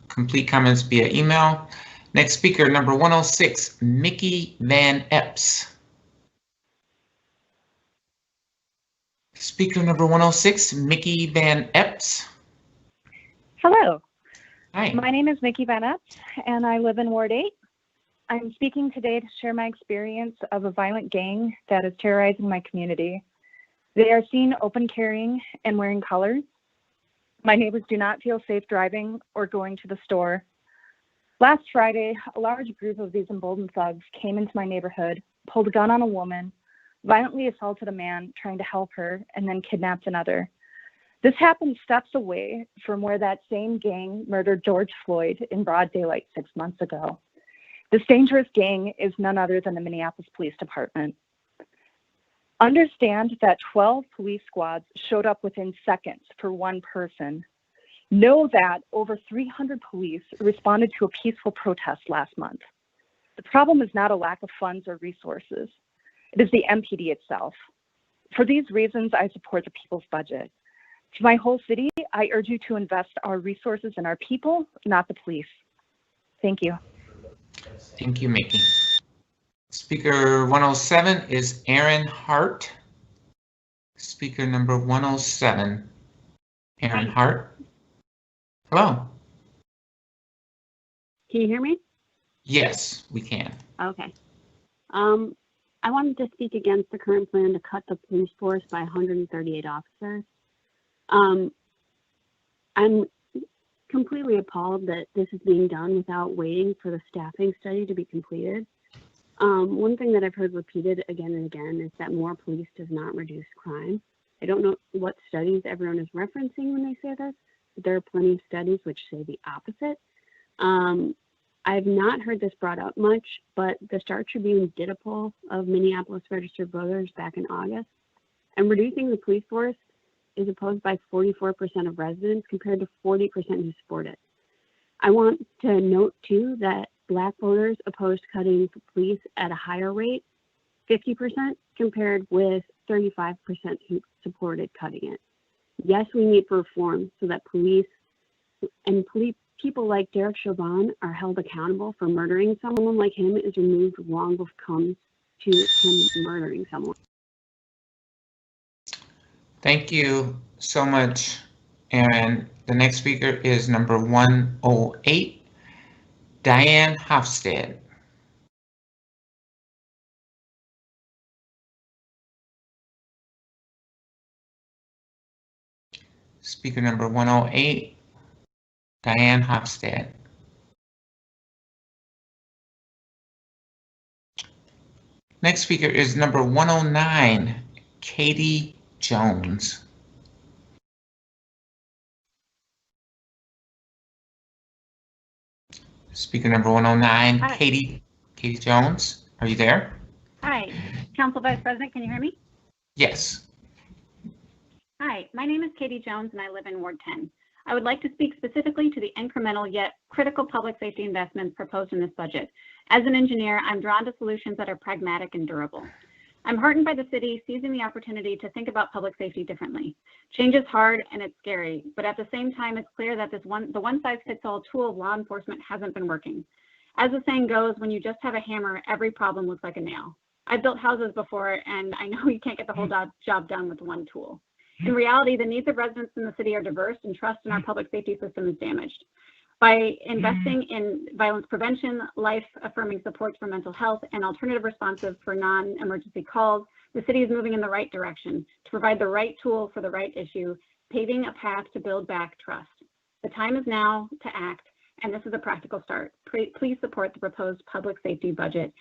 complete comments via email. Next speaker, number 106, Mickey Van Epps. Speaker number 106, Mickey Van Epps. Hello. Hi. My name is Mickey Van Epps, and I live in Ward 8. I'm speaking today to share my experience of a violent gang that is terrorizing my community. They are seen open carrying and wearing colors. My neighbors do not feel safe driving or going to the store. Last Friday, a large group of these emboldened thugs came into my neighborhood, pulled a gun on a woman, violently assaulted a man trying to help her, and then kidnapped another. This happened steps away from where that same gang murdered George Floyd in broad daylight 6 months ago. This dangerous gang is none other than the Minneapolis Police Department. Understand that 12 police squads showed up within seconds for one person. Know that over 300 police responded to a peaceful protest last month. The problem is not a lack of funds or resources. It is the MPD itself. For these reasons, I support the people's budget. To my whole city, I urge you to invest our resources in our people, not the police. Thank you. Thank you, Mickey. Speaker 107 is Aaron Hart. Speaker number 107, Aaron Hart. Hello. Can you hear me? Yes, we can. Okay. I wanted to speak against the current plan to cut the police force by 138 officers. I'm completely appalled that this is being done without waiting for the staffing study to be completed. One thing that I've heard repeated again and again is that more police does not reduce crime. I don't know what studies everyone is referencing when they say this, but there are plenty of studies which say the opposite. I've not heard this brought up much, but the Star Tribune did a poll of Minneapolis registered voters back in August, and reducing the police force is opposed by 44% of residents compared to 40% who support it. I want to note too that Black voters opposed cutting the police at a higher rate, 50%, compared with 35% who supported cutting it. Yes, we need reform so that police and people like Derek Chauvin are held accountable for murdering someone like him is removed long before it comes to him murdering someone. Thank you so much, Aaron. The next speaker is number 108, Diane Hofstad. Speaker number 108, Diane Hofstad. Next speaker is number 109, Katie Jones. Speaker number 109, Hi. Katie Jones. Are you there? Hi, Council Vice President, can you hear me? Yes. Hi, my name is Katie Jones and I live in Ward 10. I would like to speak specifically to the incremental yet critical public safety investments proposed in this budget. As an engineer, I'm drawn to solutions that are pragmatic and durable. I'm heartened by the city seizing the opportunity to think about public safety differently. Change is hard and it's scary, but at the same time, it's clear that the one-size-fits-all tool of law enforcement hasn't been working. As the saying goes, when you just have a hammer, every problem looks like a nail. I've built houses before, and I know you can't get the whole job done with one tool. In reality, the needs of residents in the city are diverse, and trust in our public safety system is damaged. By investing in violence prevention, life-affirming supports for mental health, and alternative responses for non-emergency calls, the city is moving in the right direction to provide the right tool for the right issue, paving a path to build back trust. The time is now to act, and this is a practical start. Please support the proposed public safety budget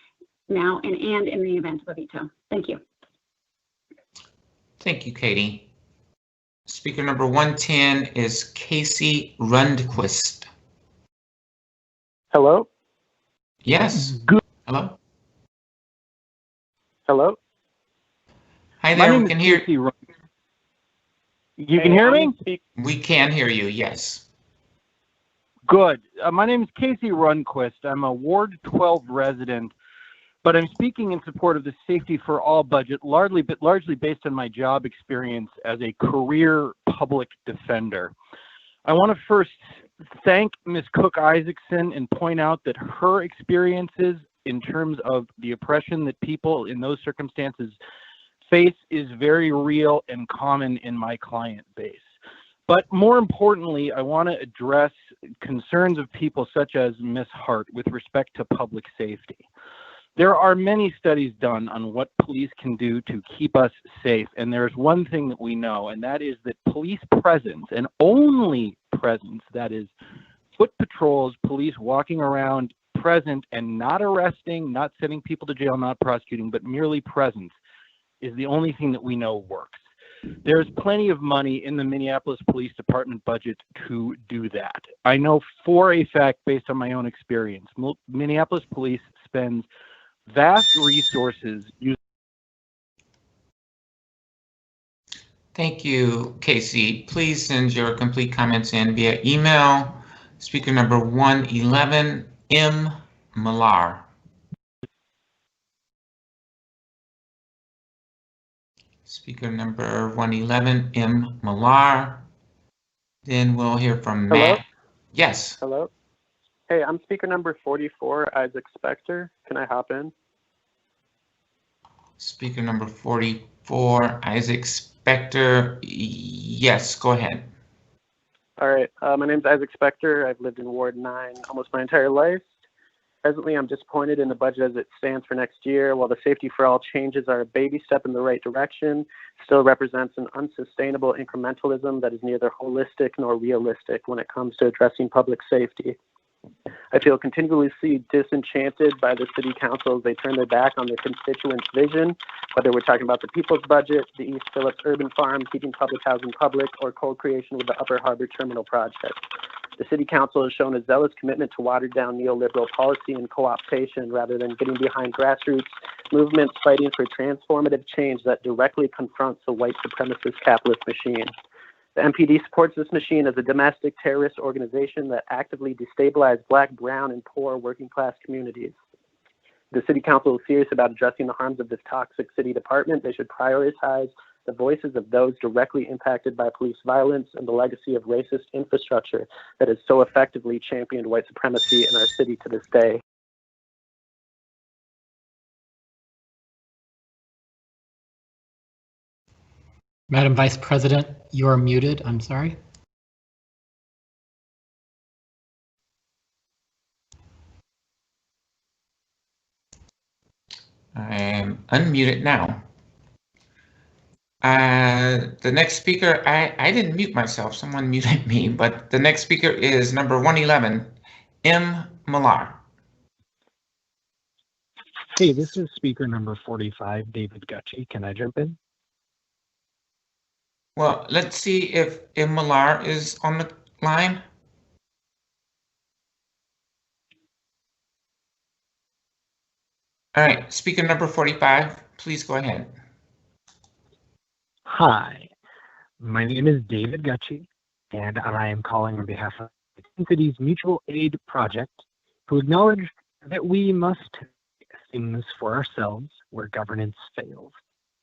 now and in the event of a veto. Thank you. Thank you, Katie. Speaker number 110 is Casey Rundquist. Hello? Yes. Good. Hello? Hello? Hi My there, name we is can hear. Casey Run. You can hear me? We can hear you, yes. Good. My name is Casey Runquist. I'm a Ward 12 resident, but I'm speaking in support of the Safety for All budget, largely based on my job experience as a career public defender. I want to first thank Ms. Cook Isaacson and point out that her experiences in terms of the oppression that people in those circumstances face is very real and common in my client base. But more importantly, I want to address concerns of people such as Ms. Hart with respect to public safety. There are many studies done on what police can do to keep us safe, and there's one thing that we know, and that is that police presence, and only presence, that is foot patrols, police walking around present and not arresting, not sending people to jail, not prosecuting, but merely presence, is the only thing that we know works. There's plenty of money in the Minneapolis Police Department budget to do that. I know for a fact, based on my own experience, Minneapolis Police spends vast resources using. Thank you, Casey. Please send your complete comments in via email. Speaker number 111, M. Millar. Speaker number 111, M. Millar. Then we'll hear from Hello? Matt. Yes. Hello? Hey, I'm speaker number 44, Isaac Spector. Can I hop in? Speaker number 44, Isaac Spector. Yes, go ahead. All right. My name is Isaac Spector. I've lived in Ward 9 almost my entire life. Presently, I'm disappointed in the budget as it stands for next year. While the Safety for All changes are a baby step in the right direction, still represents an unsustainable incrementalism that is neither holistic nor realistic when it comes to addressing public safety. I feel continuously disenchanted by the City Council as they turn their back on their constituents' vision, whether we're talking about the People's Budget, the East Phillips Urban Farm, keeping public housing public, or co-creation with the Upper Harbor Terminal Project. The City Council has shown a zealous commitment to watered down neoliberal policy and co-optation rather than getting behind grassroots movements fighting for transformative change that directly confronts the white supremacist capitalist machine. The MPD supports this machine as a domestic terrorist organization that actively destabilizes Black, brown, and poor working class communities. The City Council is serious about addressing the harms of this toxic city department. They should prioritize the voices of those directly impacted by police violence and the legacy of racist infrastructure that has so effectively championed white supremacy in our city to this day. Madam Vice President, you are muted. I'm sorry. I am unmuted now. The next speaker, I didn't mute myself. Someone muted me, but the next speaker is number 111, M. Millar. Hey, this is speaker number 45, David Gutchie. Can I jump in? Well, let's see if M. Millar is on the line. All right, speaker number 45, please go ahead. Hi, my name is David Gutchie, and I am calling on behalf of the Twin Cities Mutual Aid Project, who acknowledge that we must do things for ourselves where governance fails,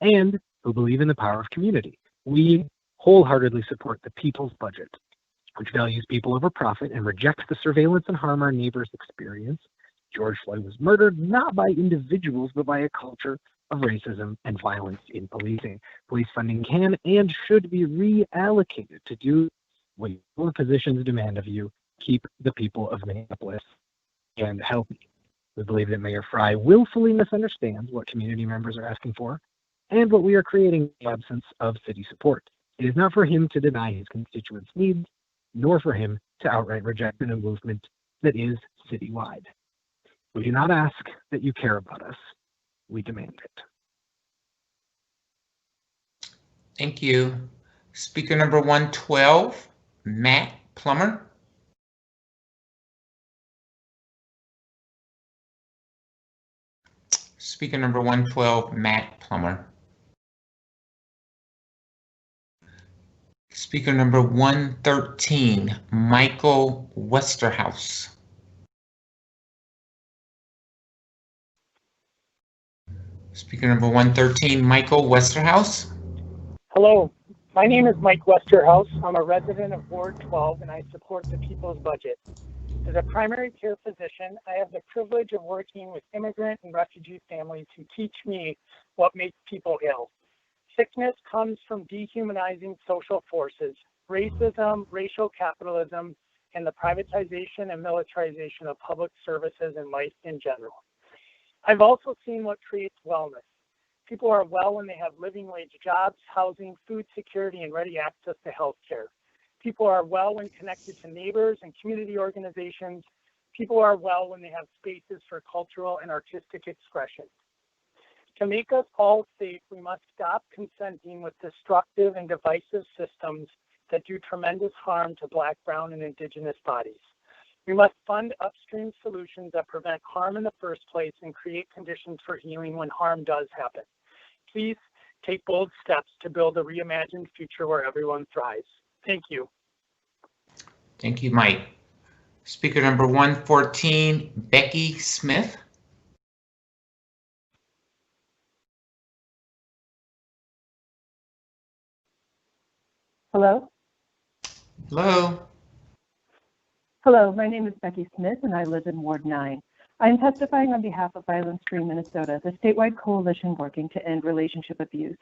and who believe in the power of community. We wholeheartedly support the People's Budget, which values people over profit and rejects the surveillance and harm our neighbors experience. George Floyd was murdered not by individuals, but by a culture of racism and violence in policing. Police funding can and should be reallocated to do what your positions demand of you: keep the people of Minneapolis and healthy. We believe that Mayor Fry willfully misunderstands what community members are asking for and what we are creating in the absence of city support. It is not for him to deny his constituents' needs, nor for him to outright reject a movement that is citywide. We do not ask that you care about us. We demand it. Thank you. Speaker number 112, Matt Plummer. Speaker number 112, Matt Plummer. Speaker number 113, Michael Westerhouse. Speaker number 113, Michael Westerhouse. Hello, my name is Mike Westerhouse. I'm a resident of Ward 12 and I support the People's Budget. As a primary care physician, I have the privilege of working with immigrant and refugee families who teach me what makes people ill. Sickness comes from dehumanizing social forces, racism, racial capitalism, and the privatization and militarization of public services and life in general. I've also seen what creates wellness. People are well when they have living wage jobs, housing, food security, and ready access to health care. People are well when connected to neighbors and community organizations. People are well when they have spaces for cultural and artistic expression. To make us all safe, we must stop consenting with destructive and divisive systems that do tremendous harm to Black, Brown, and Indigenous bodies. We must fund upstream solutions that prevent harm in the first place and create conditions for healing when harm does happen. Please take bold steps to build a reimagined future where everyone thrives. Thank you. Thank you, Mike. Speaker number 114, Becky Smith. Hello? Hello. Hello, my name is Becky Smith and I live in Ward 9. I am testifying on behalf of Violence Free Minnesota, the statewide coalition working to end relationship abuse.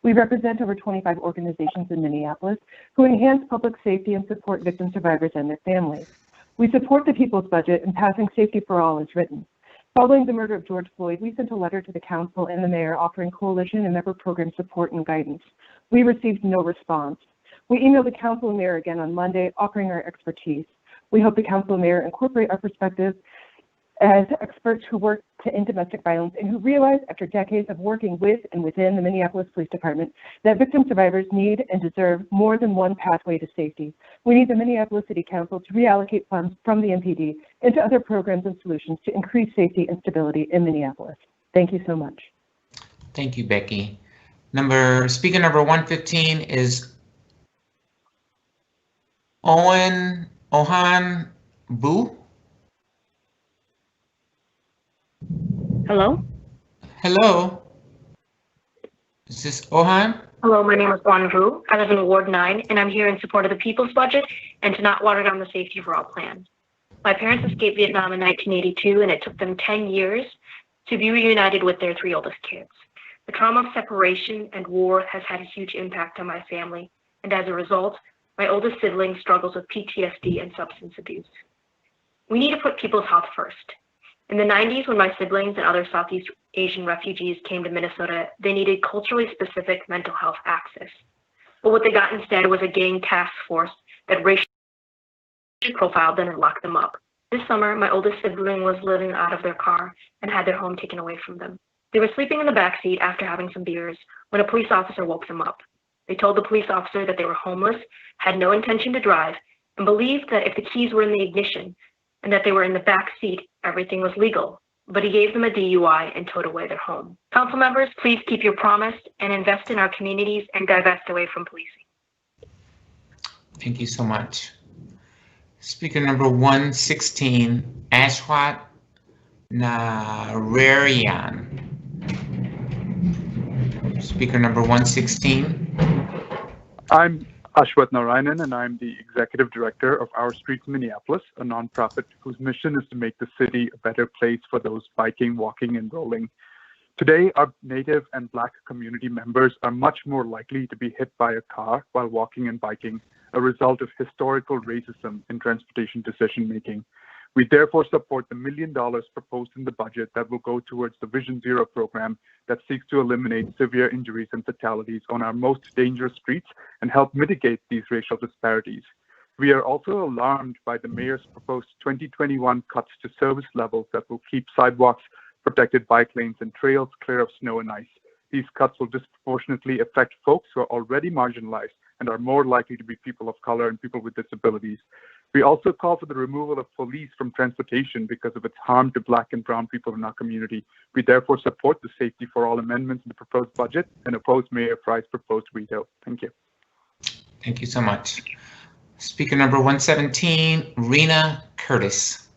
We represent over 25 organizations in Minneapolis who enhance public safety and support victim survivors and their families. We support the People's Budget and passing Safety for All as written. Following the murder of George Floyd, we sent a letter to the council and the mayor offering coalition and member program support and guidance. We received no response. We emailed the council and mayor again on Monday offering our expertise. We hope the council and mayor incorporate our perspectives as experts who work to end domestic violence and who realize after decades of working with and within the Minneapolis Police Department that victim survivors need and deserve more than one pathway to safety. We need the Minneapolis City Council to reallocate funds from the MPD into other programs and solutions to increase safety and stability in Minneapolis. Thank you so much. Thank you, Becky. Speaker number 115 is Ohan Boo. Hello? Hello. Is this Ohan? Hello, my name is Juan Vu. I live in Ward 9, and I'm here in support of the People's Budget and to not water down the Safety for All plan. My parents escaped Vietnam in 1982, and it took them 10 years to be reunited with their 3 oldest kids. The trauma of separation and war has had a huge impact on my family, and as a result, my oldest sibling struggles with PTSD and substance abuse. We need to put people's health first. In the 90s, when my siblings and other Southeast Asian refugees came to Minnesota, they needed culturally specific mental health access. But what they got instead was a gang task force that racially profiled them and locked them up. This summer, my oldest sibling was living out of their car and had their home taken away from them. They were sleeping in the backseat after having some beers when a police officer woke them up. They told the police officer that they were homeless, had no intention to drive, and believed that if the keys were in the ignition and that they were in the back seat, everything was legal. But he gave them a DUI and towed away their home. Council members, please keep your promise and invest in our communities and divest away from policing. Thank you so much. Speaker number 116, Ashwat Nararayan. Speaker number 116. I'm Ashwat Narayanan, and I'm the Executive Director of Our Streets Minneapolis, a nonprofit whose mission is to make the city a better place for those biking, walking, and rolling. Today, our Native and Black community members are much more likely to be hit by a car while walking and biking, a result of historical racism in transportation decision-making. We therefore support the $1 million proposed in the budget that will go towards the Vision Zero program that seeks to eliminate severe injuries and fatalities on our most dangerous streets and help mitigate these racial disparities. We are also alarmed by the mayor's proposed 2021 cuts to service levels that will keep sidewalks, protected bike lanes, and trails clear of snow and ice. These cuts will disproportionately affect folks who are already marginalized and are more likely to be people of color and people with disabilities. We also call for the removal of police from transportation because of its harm to Black and brown people in our community. We therefore support the Safety for All amendments in the proposed budget and oppose Mayor Fry's proposed veto. Thank you. Thank you so much. Speaker number 117, Rena Curtis.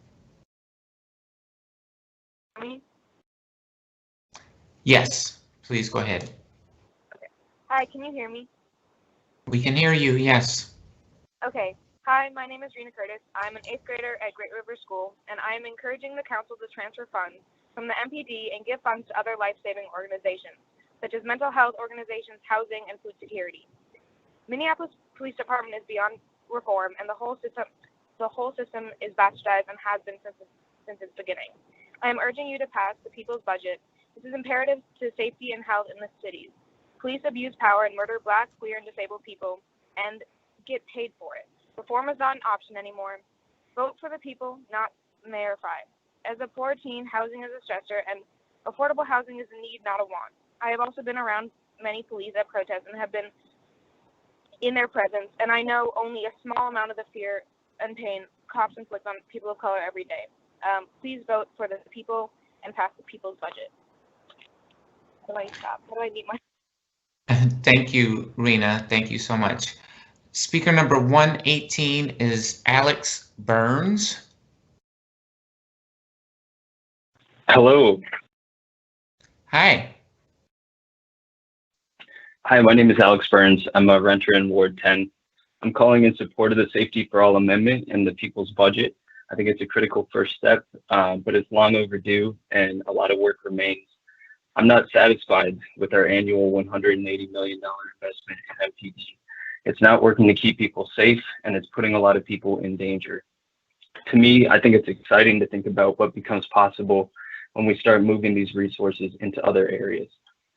Yes, please go ahead. Hi, can you hear me? We can hear you, yes. Okay. Hi, my name is Rena Curtis. I'm an 8th grader at Great River School, and I am encouraging the council to transfer funds from the MPD and give funds to other life-saving organizations, such as mental health organizations, housing, and food security. Minneapolis Police Department is beyond reform, and the whole system is bastardized and has been since its beginning. I am urging you to pass the people's budget. This is imperative to safety and health in the cities. Police abuse power and murder Black, queer, and disabled people, and get paid for it. Reform is not an option anymore. Vote for the people, not Mayor Fry. As a poor teen, housing is a stressor, and affordable housing is a need, not a want. I have also been around many police at protests and have been in their presence, and I know only a small amount of the fear and pain cops inflict on people of color every day. Please vote for the people and pass the people's budget. How do I stop? How do I mute my... Thank you, Rena. Thank you so much. Speaker number 118 is Alex Burns. Hello. Hi. Hi, my name is Alex Burns. I'm a renter in Ward 10. I'm calling in support of the Safety for All amendment and the people's budget. I think it's a critical first step, but it's long overdue and a lot of work remains. I'm not satisfied with our annual $180 million investment in MPD. It's not working to keep people safe, and it's putting a lot of people in danger. To me, I think it's exciting to think about what becomes possible when we start moving these resources into other areas.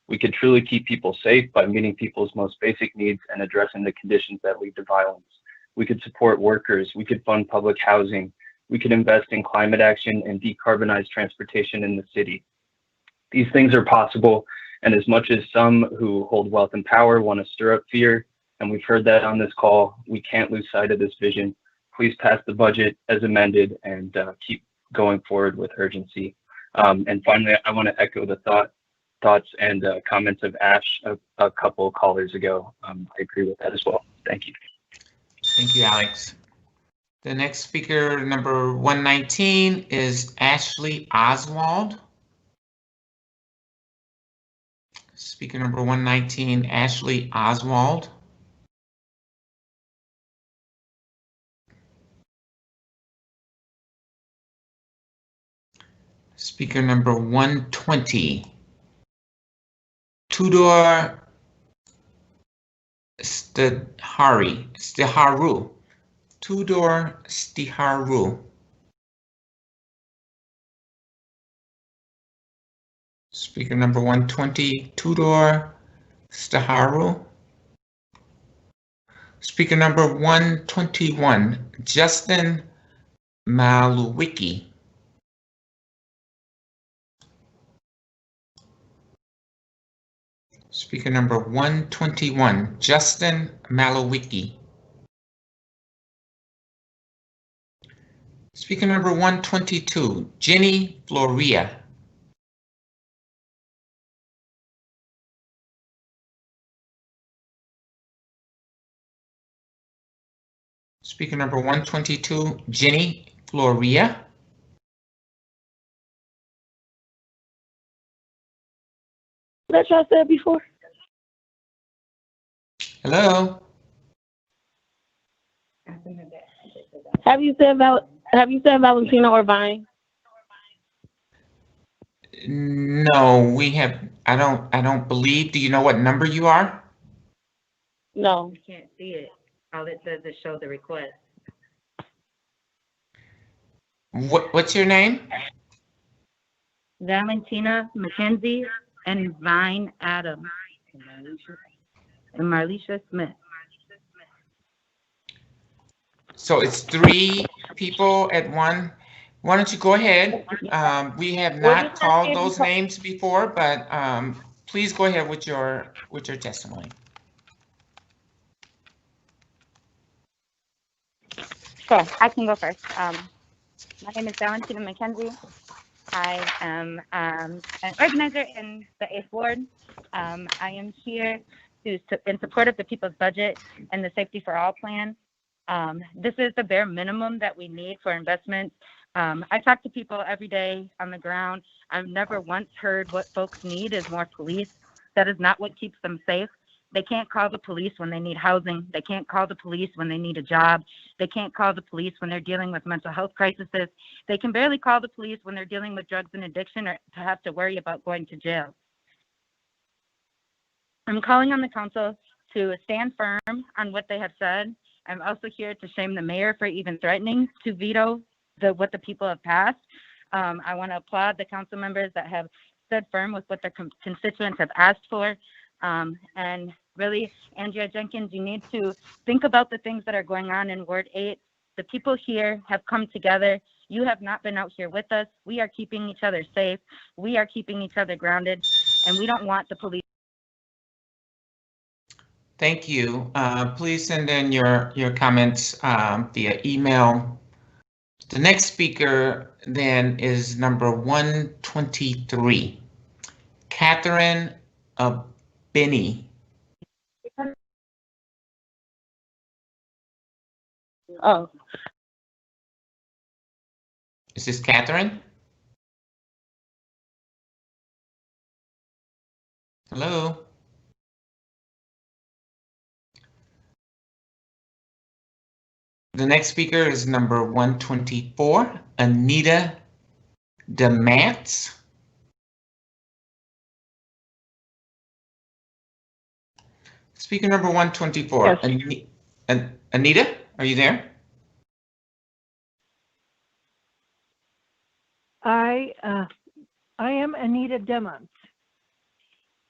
We could truly keep people safe by meeting people's most basic needs and addressing the conditions that lead to violence. We could support workers, we could fund public housing, we could invest in climate action and decarbonize transportation in the city. These things are possible, and as much as some who hold wealth and power want to stir up fear, and we've heard that on this call, we can't lose sight of this vision. Please pass the budget as amended and keep going forward with urgency. And finally, I want to echo the thoughts and comments of Ash a couple of callers ago. I agree with that as well. Thank you. Thank you, Alex. The next speaker, number 119, is Ashley Oswald. Speaker number 119, Ashley Oswald. Speaker number 120, Tudor Stiharu. Tudor Stiharu. Speaker number 120, Tudor Stiharu. Speaker number 121, Justin Maluwicki. Speaker number 121, Justin Maluwicki. Speaker number 122, Jenny Floria. Speaker number 122, Jenny Floria. That y'all said before. Hello. Have you said Valentina or Vine? No, we have. I don't believe. Do you know what number you are? No. You can't see it. All it does is show the request. What's your name? Valentina McKenzie and Vine Adams and Marlisha Smith. So it's 3 people at one. Why don't you go ahead? We have not called those names before, but please go ahead with your testimony. Sure, I can go first. My name is Valentina McKenzie. I am an organizer in the 8th Ward. I am here in support of the People's Budget and the Safety for All plan. This is the bare minimum that we need for investments. I talk to people every day on the ground. I've never once heard what folks need is more police. That is not what keeps them safe. They can't call the police when they need housing. They can't call the police when they need a job. They can't call the police when they're dealing with mental health crises. They can barely call the police when they're dealing with drugs and addiction or to have to worry about going to jail. I'm calling on the council to stand firm on what they have said. I'm also here to shame the mayor for even threatening to veto what the people have passed. I want to applaud the council members that have stood firm with what their constituents have asked for. And really, Andrea Jenkins, you need to think about the things that are going on in Ward 8. The people here have come together. You have not been out here with us. We are keeping each other safe. We are keeping each other grounded, and we don't want the police. Thank you. Please send in your comments via email. The next speaker then is number 123, Catherine Binney. Oh. Is this Catherine? Hello? The next speaker is number 124, Anita DeMatz. Speaker number 124, yes. Anita, are you there? I am Anita DeMatz,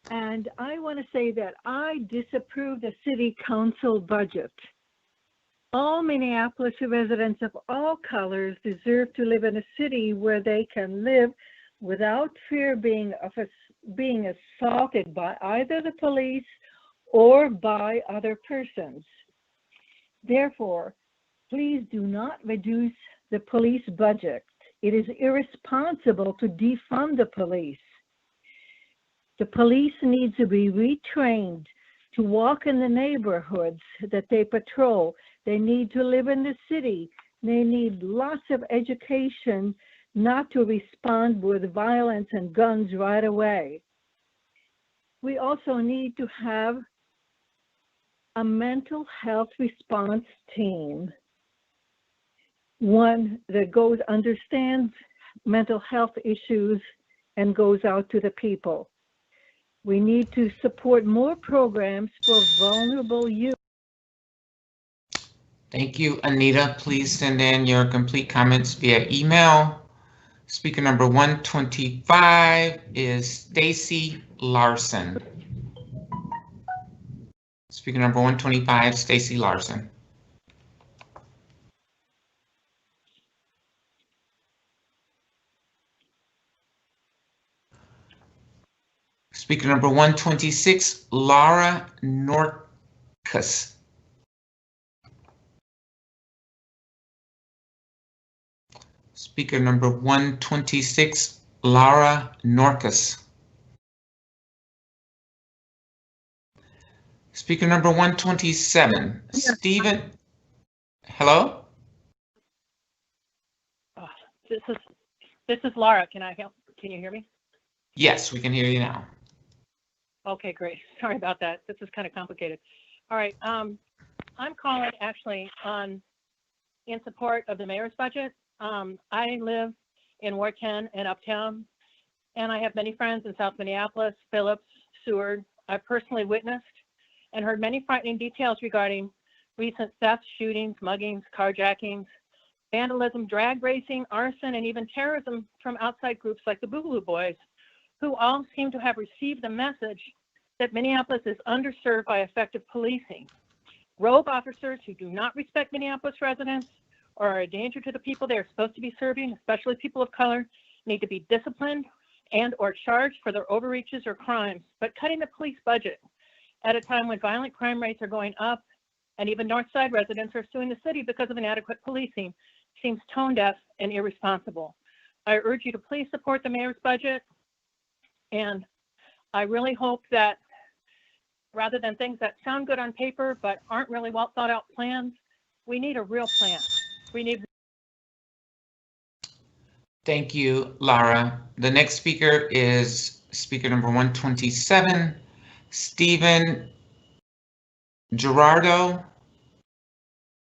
and I want to say that I disapprove the city council budget. All Minneapolis residents of all colors deserve to live in a city where they can live without fear being assaulted by either the police or by other persons. Therefore, please do not reduce the police budget. It is irresponsible to defund the police. The police need to be retrained to walk in the neighborhoods that they patrol. They need to live in the city. They need lots of education not to respond with violence and guns right away. We also need to have a mental health response team, one that understands mental health issues and goes out to the people. We need to support more programs for vulnerable youth. Thank you, Anita. Please send in your complete comments via email. Speaker number 125 is Stacy Larson. Speaker number 125, Stacy Larson. Speaker number 126, Laura Norcus. Speaker number 126, Laura Norcus. Speaker number 127, yeah. Stephen. Hello? This is Laura. Can I help? Can you hear me? Yes, we can hear you now. Okay, great. Sorry about that. This is kind of complicated. All right. I'm calling actually in support of the mayor's budget. I live in Ward 10 in Uptown, and I have many friends in South Minneapolis, Phillips, Seward. I've personally witnessed and heard many frightening details regarding recent thefts, shootings, muggings, carjackings, vandalism, drag racing, arson, and even terrorism from outside groups like the Boogaloo Boys, who all seem to have received the message that Minneapolis is underserved by effective policing. Rogue officers who do not respect Minneapolis residents or are a danger to the people they are supposed to be serving, especially people of color, need to be disciplined and or charged for their overreaches or crimes. But cutting the police budget at a time when violent crime rates are going up And even Northside residents are suing the city because of inadequate policing. Seems tone deaf and irresponsible. I urge you to please support the mayor's budget. And I really hope that rather than things that sound good on paper but aren't really well thought out plans, we need a real plan. We need. Thank you, Lara. The next speaker is speaker number 127, Stephen Gerardo,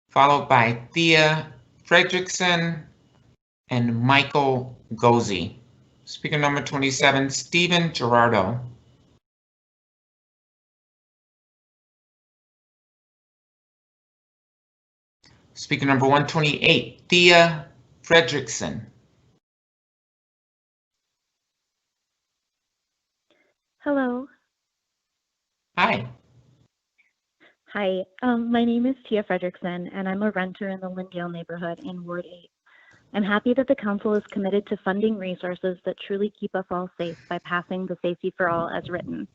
followed by Thea Fredrickson and Michael Gozi. Speaker number 27, Stephen Gerardo. Speaker number 128, Thea Fredrickson. Hello. Hi. Hi, my name is Tia Fredrickson, and I'm a renter in the Lindale neighborhood in Ward 8. I'm happy that the council is committed to funding resources that truly keep us all safe by passing the Safety for All as written.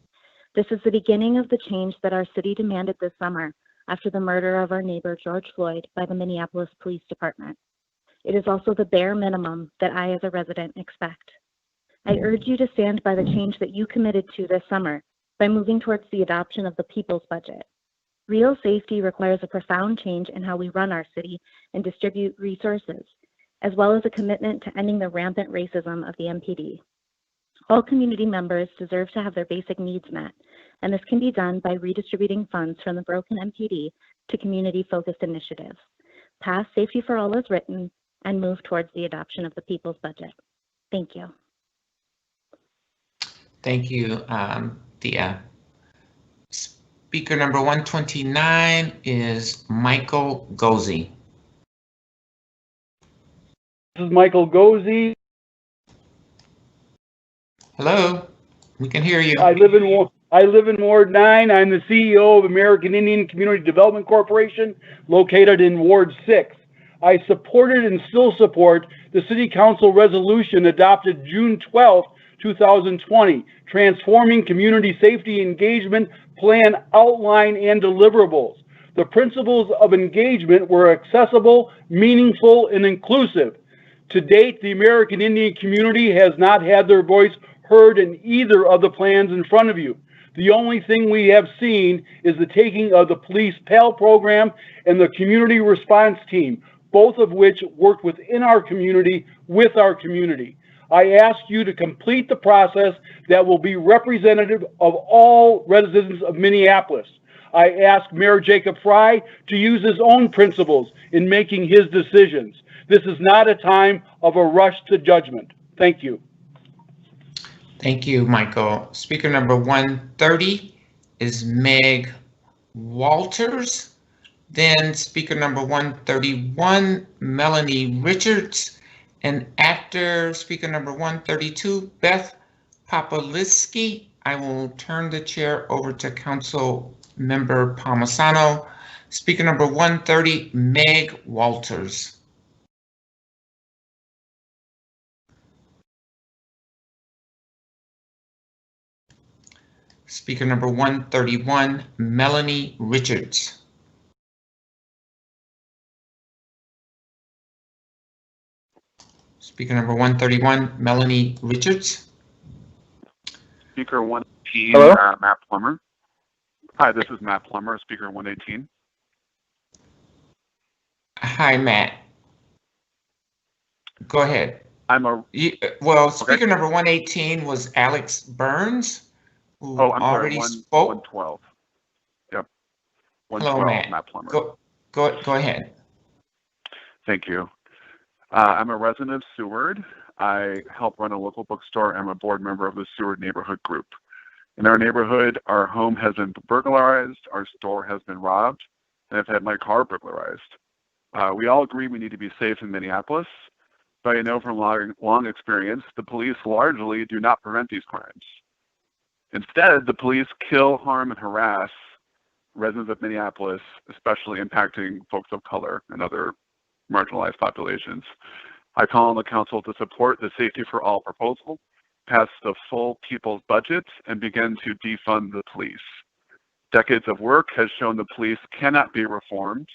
This is the beginning of the change that our city demanded this summer after the murder of our neighbor George Floyd by the Minneapolis Police Department. It is also the bare minimum that I as a resident expect. I urge you to stand by the change that you committed to this summer by moving towards the adoption of the people's budget. Real safety requires a profound change in how we run our city and distribute resources, as well as a commitment to ending the rampant racism of the MPD. All community members deserve to have their basic needs met, and this can be done by redistributing funds from the broken MPD to community-focused initiatives. Pass Safety for All as written and move towards the adoption of the people's budget. Thank you. Thank you, Thea. Speaker number 129 is Michael Gozi. This is Michael Gozi. Hello, we can hear you. I live in Ward 9. I'm the CEO of American Indian Community Development Corporation, located in Ward 6. I supported and still support the City Council resolution adopted June 12, 2020, Transforming Community Safety Engagement Plan Outline and Deliverables. The principles of engagement were accessible, meaningful, and inclusive. To date, the American Indian community has not had their voice heard in either of the plans in front of you. The only thing we have seen is the taking of the police PAL program and the community response team, both of which worked within our community with our community. I ask you to complete the process that will be representative of all residents of Minneapolis. I ask Mayor Jacob Fry to use his own principles in making his decisions. This is not a time of a rush to judgment. Thank you. Thank you, Michael. Speaker number 130 is Meg Walters. Then speaker number 131, Melanie Richards. And after speaker number 132, Beth Papaliski, I will turn the chair over to Council Member Palmisano. Speaker number 130, Meg Walters. Speaker number 131, Melanie Richards. Speaker number 131, Melanie Richards. Speaker 118, Hello? Matt Plummer. Hi, this is Matt Plummer, Speaker 118. Hi, Matt. Go ahead. Okay. Speaker number 118 was Alex Burns, who Oh, I'm already sorry, spoke. 112. Yep. Hello, 112, Matt. Plummer. Go ahead. Thank you. I'm a resident of Seward. I help run a local bookstore. I'm a board member of the Seward Neighborhood Group. In our neighborhood, our home has been burglarized, our store has been robbed, and I've had my car burglarized. We all agree we need to be safe in Minneapolis, but I know from long experience, the police largely do not prevent these crimes. Instead, the police kill, harm, and harass residents of Minneapolis, especially impacting folks of color and other marginalized populations. I call on the council to support the Safety for All proposal, pass the full people's budget, and begin to defund the police. Decades of work has shown the police cannot be reformed.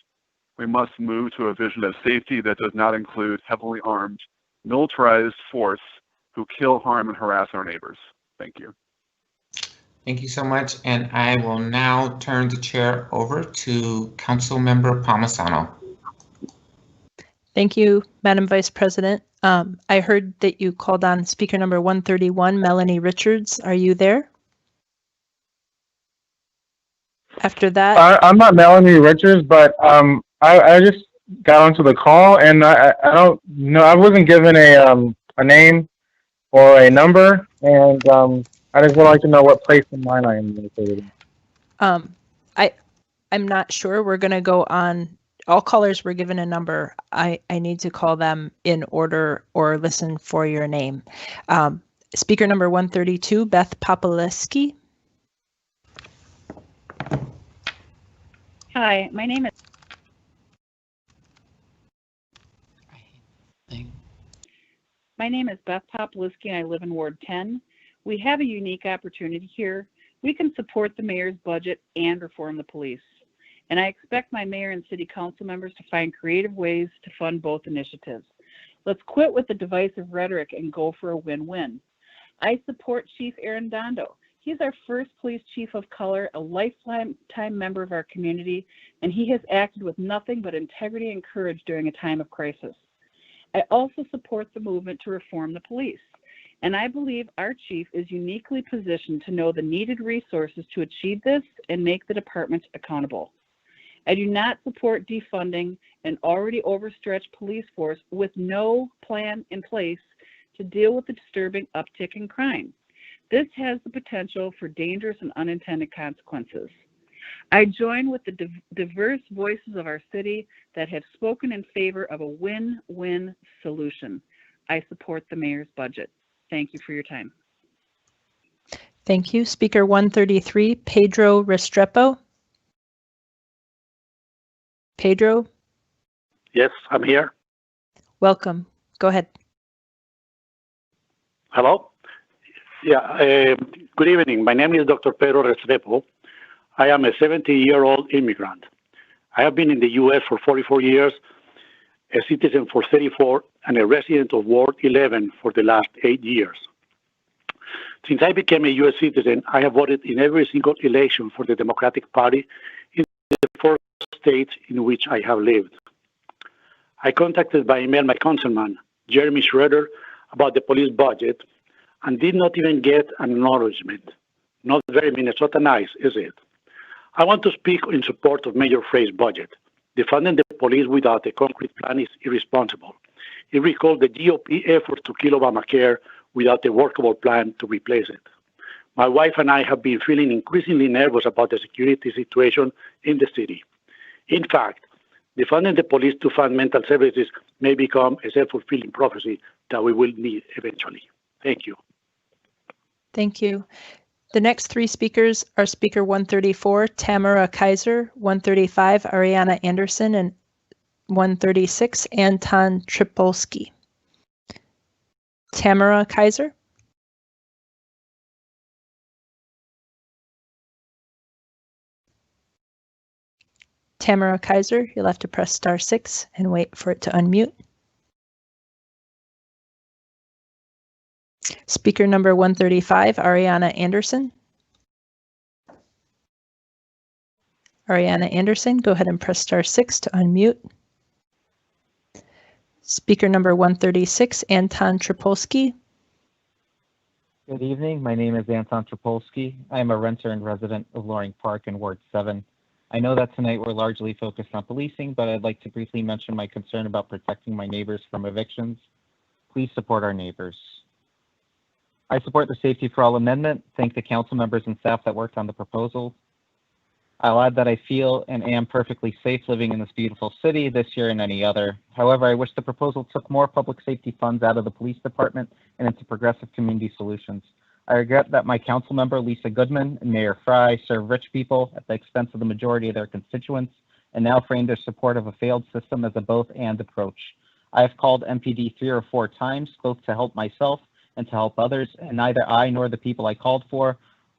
We must move to a vision of safety that does not include heavily armed, militarized force who kill, harm, and harass our neighbors. Thank you. Thank you so much. And I will now turn the chair over to Councilmember Palmisano. Thank you, Madam Vice President. I heard that you called on speaker number 131, Melanie Richards. Are you there? After that, I'm not Melanie Richards, but I just got onto the call and I don't know, I wasn't given a name or a number, and I just would like to know what place in line I am located in. I'm not sure. We're going to go on. All callers were given a number. I need to call them in order or listen for your name. Speaker number 132, Beth Popaleski. Hi, my name is Beth Popaleski and I live in Ward 10. We have a unique opportunity here. We can support the mayor's budget and reform the police. And I expect my mayor and city council members to find creative ways to fund both initiatives. Let's quit with the divisive rhetoric and go for a win-win. I support Chief Arredondo. He's our first police chief of color, a lifetime member of our community, and he has acted with nothing but integrity and courage during a time of crisis. I also support the movement to reform the police, and I believe our chief is uniquely positioned to know the needed resources to achieve this and make the department accountable. I do not support defunding an already overstretched police force with no plan in place to deal with the disturbing uptick in crime. This has the potential for dangerous and unintended consequences. I join with the diverse voices of our city that have spoken in favor of a win-win solution. I support the mayor's budget. Thank you for your time. Thank you. Speaker 133, Pedro Restrepo. Pedro? Yes, I'm here. Welcome. Go ahead. Hello? Yeah, good evening. My name is Dr. Pedro Restrepo. I am a 70-year-old immigrant. I have been in the U.S. for 44 years, a citizen for 34, and a resident of Ward 11 for the last 8 years. Since I became a U.S. citizen, I have voted in every single election for the Democratic Party in the 4 states in which I have lived. I contacted by email my councilman, Jeremy Schroeder, about the police budget and did not even get an acknowledgement. Not very Minnesota nice, is it? I want to speak in support of Mayor Frey's budget. Defunding the police without a concrete plan is irresponsible. It recalls the GOP effort to kill Obamacare without a workable plan to replace it. My wife and I have been feeling increasingly nervous about the security situation in the city. In fact, defunding the police to fund mental services may become a self-fulfilling prophecy that we will need eventually. Thank you. Thank you. The next 3 speakers are Speaker 134, Tamara Kaiser, 135, Ariana Anderson, and 136, Anton Tripolsky. Tamara Kaiser. Tamara Kaiser, you'll have to press *6 and wait for it to unmute. Speaker number 135, Ariana Anderson. Ariana Anderson, go ahead and press *6 to unmute. Speaker number 136, Anton Tripolsky. Good evening. My name is Anton Tripolsky. I am a renter and resident of Loring Park in Ward 7. I know that tonight we're largely focused on policing, but I'd like to briefly mention my concern about protecting my neighbors from evictions. Please support our neighbors. I support the Safety for All amendment. Thank the council members and staff that worked on the proposal. I'll add that I feel and am perfectly safe living in this beautiful city this year and any other. However, I wish the proposal took more public safety funds out of the police department and into progressive community solutions. I regret that my council member, Lisa Goodman, and Mayor Frey serve rich people at the expense of the majority of their constituents and now frame their support of a failed system as a both-and approach. I have called MPD 3 or 4 times, both to help myself and to help others, and neither I nor the people I called for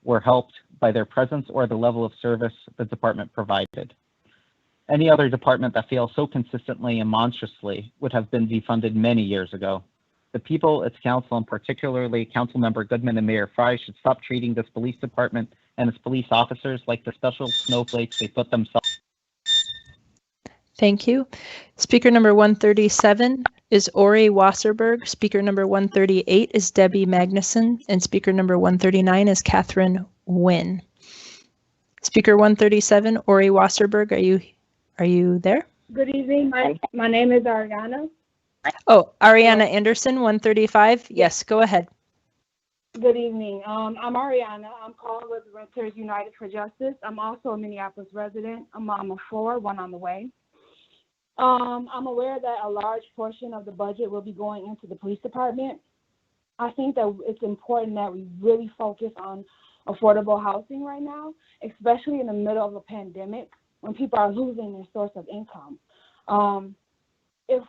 were helped by their presence or the level of service the department provided. Any other department that fails so consistently and monstrously would have been defunded many years ago. The people, its council, and particularly Councilmember Goodman and Mayor Fry should stop treating this police department and its police officers like the special snowflakes they put themselves. Thank you. Speaker number 137 is Ori Wasserberg. Speaker number 138 is Debbie Magnuson. And speaker number 139 is Catherine Nguyen. Speaker 137, Ori Wasserberg, are you there? Good evening. My name is Ariana. Oh, Ariana Anderson, 135. Yes, go ahead. Good evening. I'm Ariana. I'm calling with Renters United for Justice. I'm also a Minneapolis resident. I'm mom of 4, one on the way. I'm aware that a large portion of the budget will be going into the police department. I think that it's important that we really focus on affordable housing right now, especially in the middle of a pandemic when people are losing their source of income. If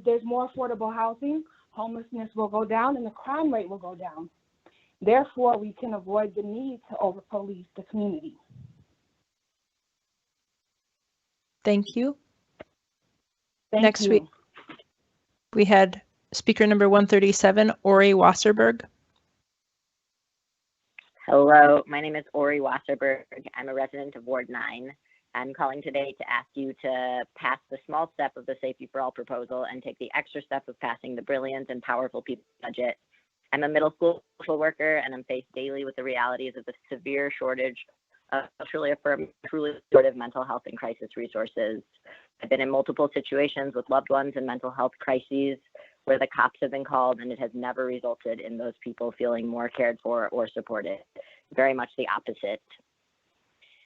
there's more affordable housing, homelessness will go down and the crime rate will go down. Therefore, we can avoid the need to over-police the community. Thank you. Thank you. we had speaker number 137, Ori Wasserberg. Hello, my name is Ori Wasserberg. I'm a resident of Ward 9. I'm calling today to ask you to pass the small step of the Safety for All proposal and take the extra step of passing the brilliant and powerful people budget. I'm a middle school social worker and I'm faced daily with the realities of the severe shortage of truly supportive mental health and crisis resources. I've been in multiple situations with loved ones in mental health crises where the cops have been called and it has never resulted in those people feeling more cared for or supported. Very much the opposite.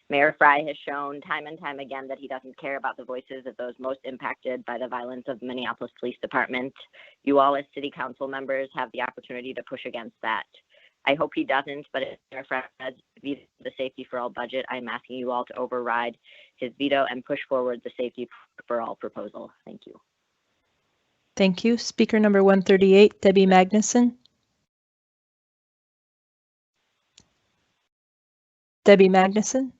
Mayor Fry has shown time and time again that he doesn't care about the voices of those most impacted by the violence of the Minneapolis Police Department. You all as city council members have the opportunity to push against that. I hope he doesn't, but if Mayor Fry does veto the Safety for All budget, I'm asking you all to override his veto and push forward the Safety for All proposal. Thank you. Thank you. Speaker number 138, Debbie Magnuson. Debbie Magnuson.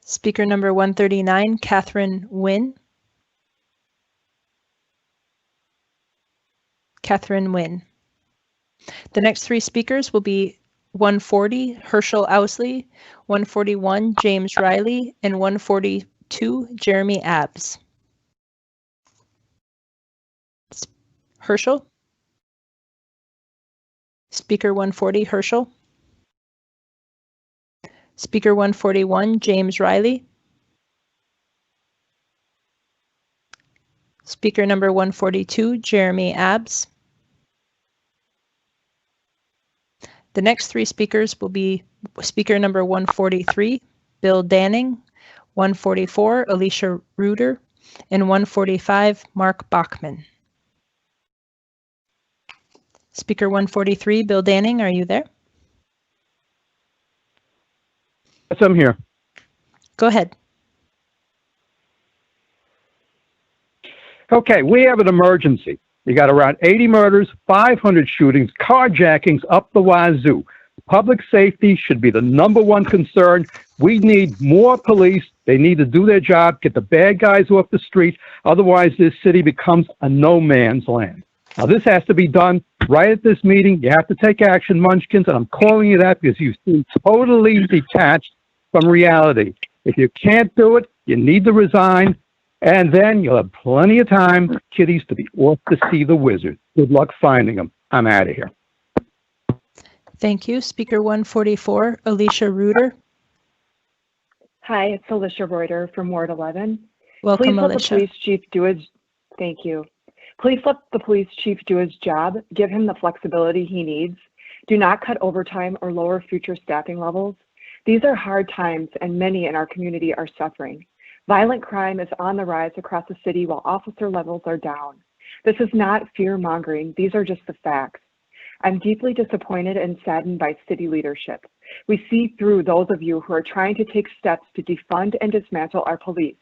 Speaker number 139, Catherine Nguyen. Catherine Nguyen. The next 3 speakers will be 140, Herschel Ousley, 141, James Riley, and 142, Jeremy Abbs. Herschel. Speaker 140, Herschel. Speaker 141, James Riley. Speaker number 142, Jeremy Abbs. The next 3 speakers will be speaker number 143, Bill Danning, 144, Alicia Reuter, and 145, Mark Bachman. Speaker 143, Bill Danning, are you there? Yes, I'm here. Go ahead. Okay, we have an emergency. You got around 80 murders, 500 shootings, carjackings up the wazoo. Public safety should be the #1 concern. We need more police. They need to do their job, get the bad guys off the street. Otherwise, this city becomes a no man's land. Now, this has to be done right at this meeting. You have to take action, Munchkins, and I'm calling you that because you seem totally detached from reality. If you can't do it, you need to resign. And then you'll have plenty of time for kiddies to be off to see the wizard. Good luck finding them. I'm out of here. Thank you. Speaker 144, Alicia Reuter. Hi, it's Alicia Reuter from Ward 11. Welcome, Please let Alicia. the police chief do his, thank you. Please let the police chief do his job. Give him the flexibility he needs. Do not cut overtime or lower future staffing levels. These are hard times and many in our community are suffering. Violent crime is on the rise across the city while officer levels are down. This is not fear-mongering. These are just the facts. I'm deeply disappointed and saddened by city leadership. We see through those of you who are trying to take steps to defund and dismantle our police.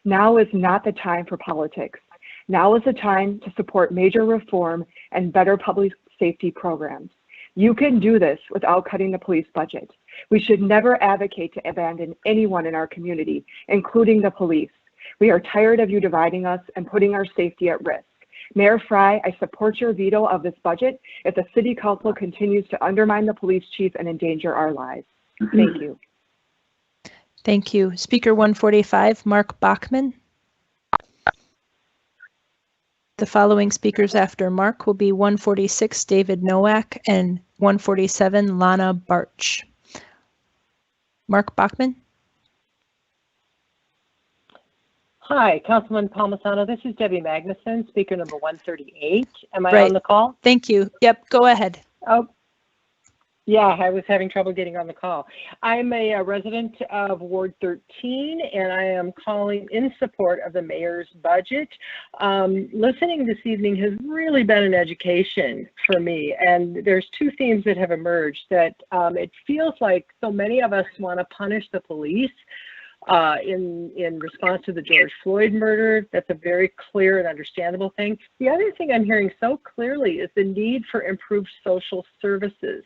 Now is not the time for politics. Now is the time to support major reform and better public safety programs. You can do this without cutting the police budget. We should never advocate to abandon anyone in our community, including the police. We are tired of you dividing us and putting our safety at risk. Mayor Fry, I support your veto of this budget if the City Council continues to undermine the police chief and endanger our lives. Thank you. Thank you. Speaker 145, Mark Bachman. The following speakers after Mark will be 146, David Nowak, and 147, Lana Barch. Mark Bachman. Hi, Councilman Palmisano. This is Debbie Magnuson, speaker number 138. Am I Right. on the call? Thank you. Yep, go ahead. Oh, yeah, I was having trouble getting on the call. I'm a resident of Ward 13, and I am calling in support of the mayor's budget. Listening this evening has really been an education for me, and there's two themes that have emerged that it feels like so many of us want to punish the police in response to the George Floyd murder. That's a very clear and understandable thing. The other thing I'm hearing so clearly is the need for improved social services.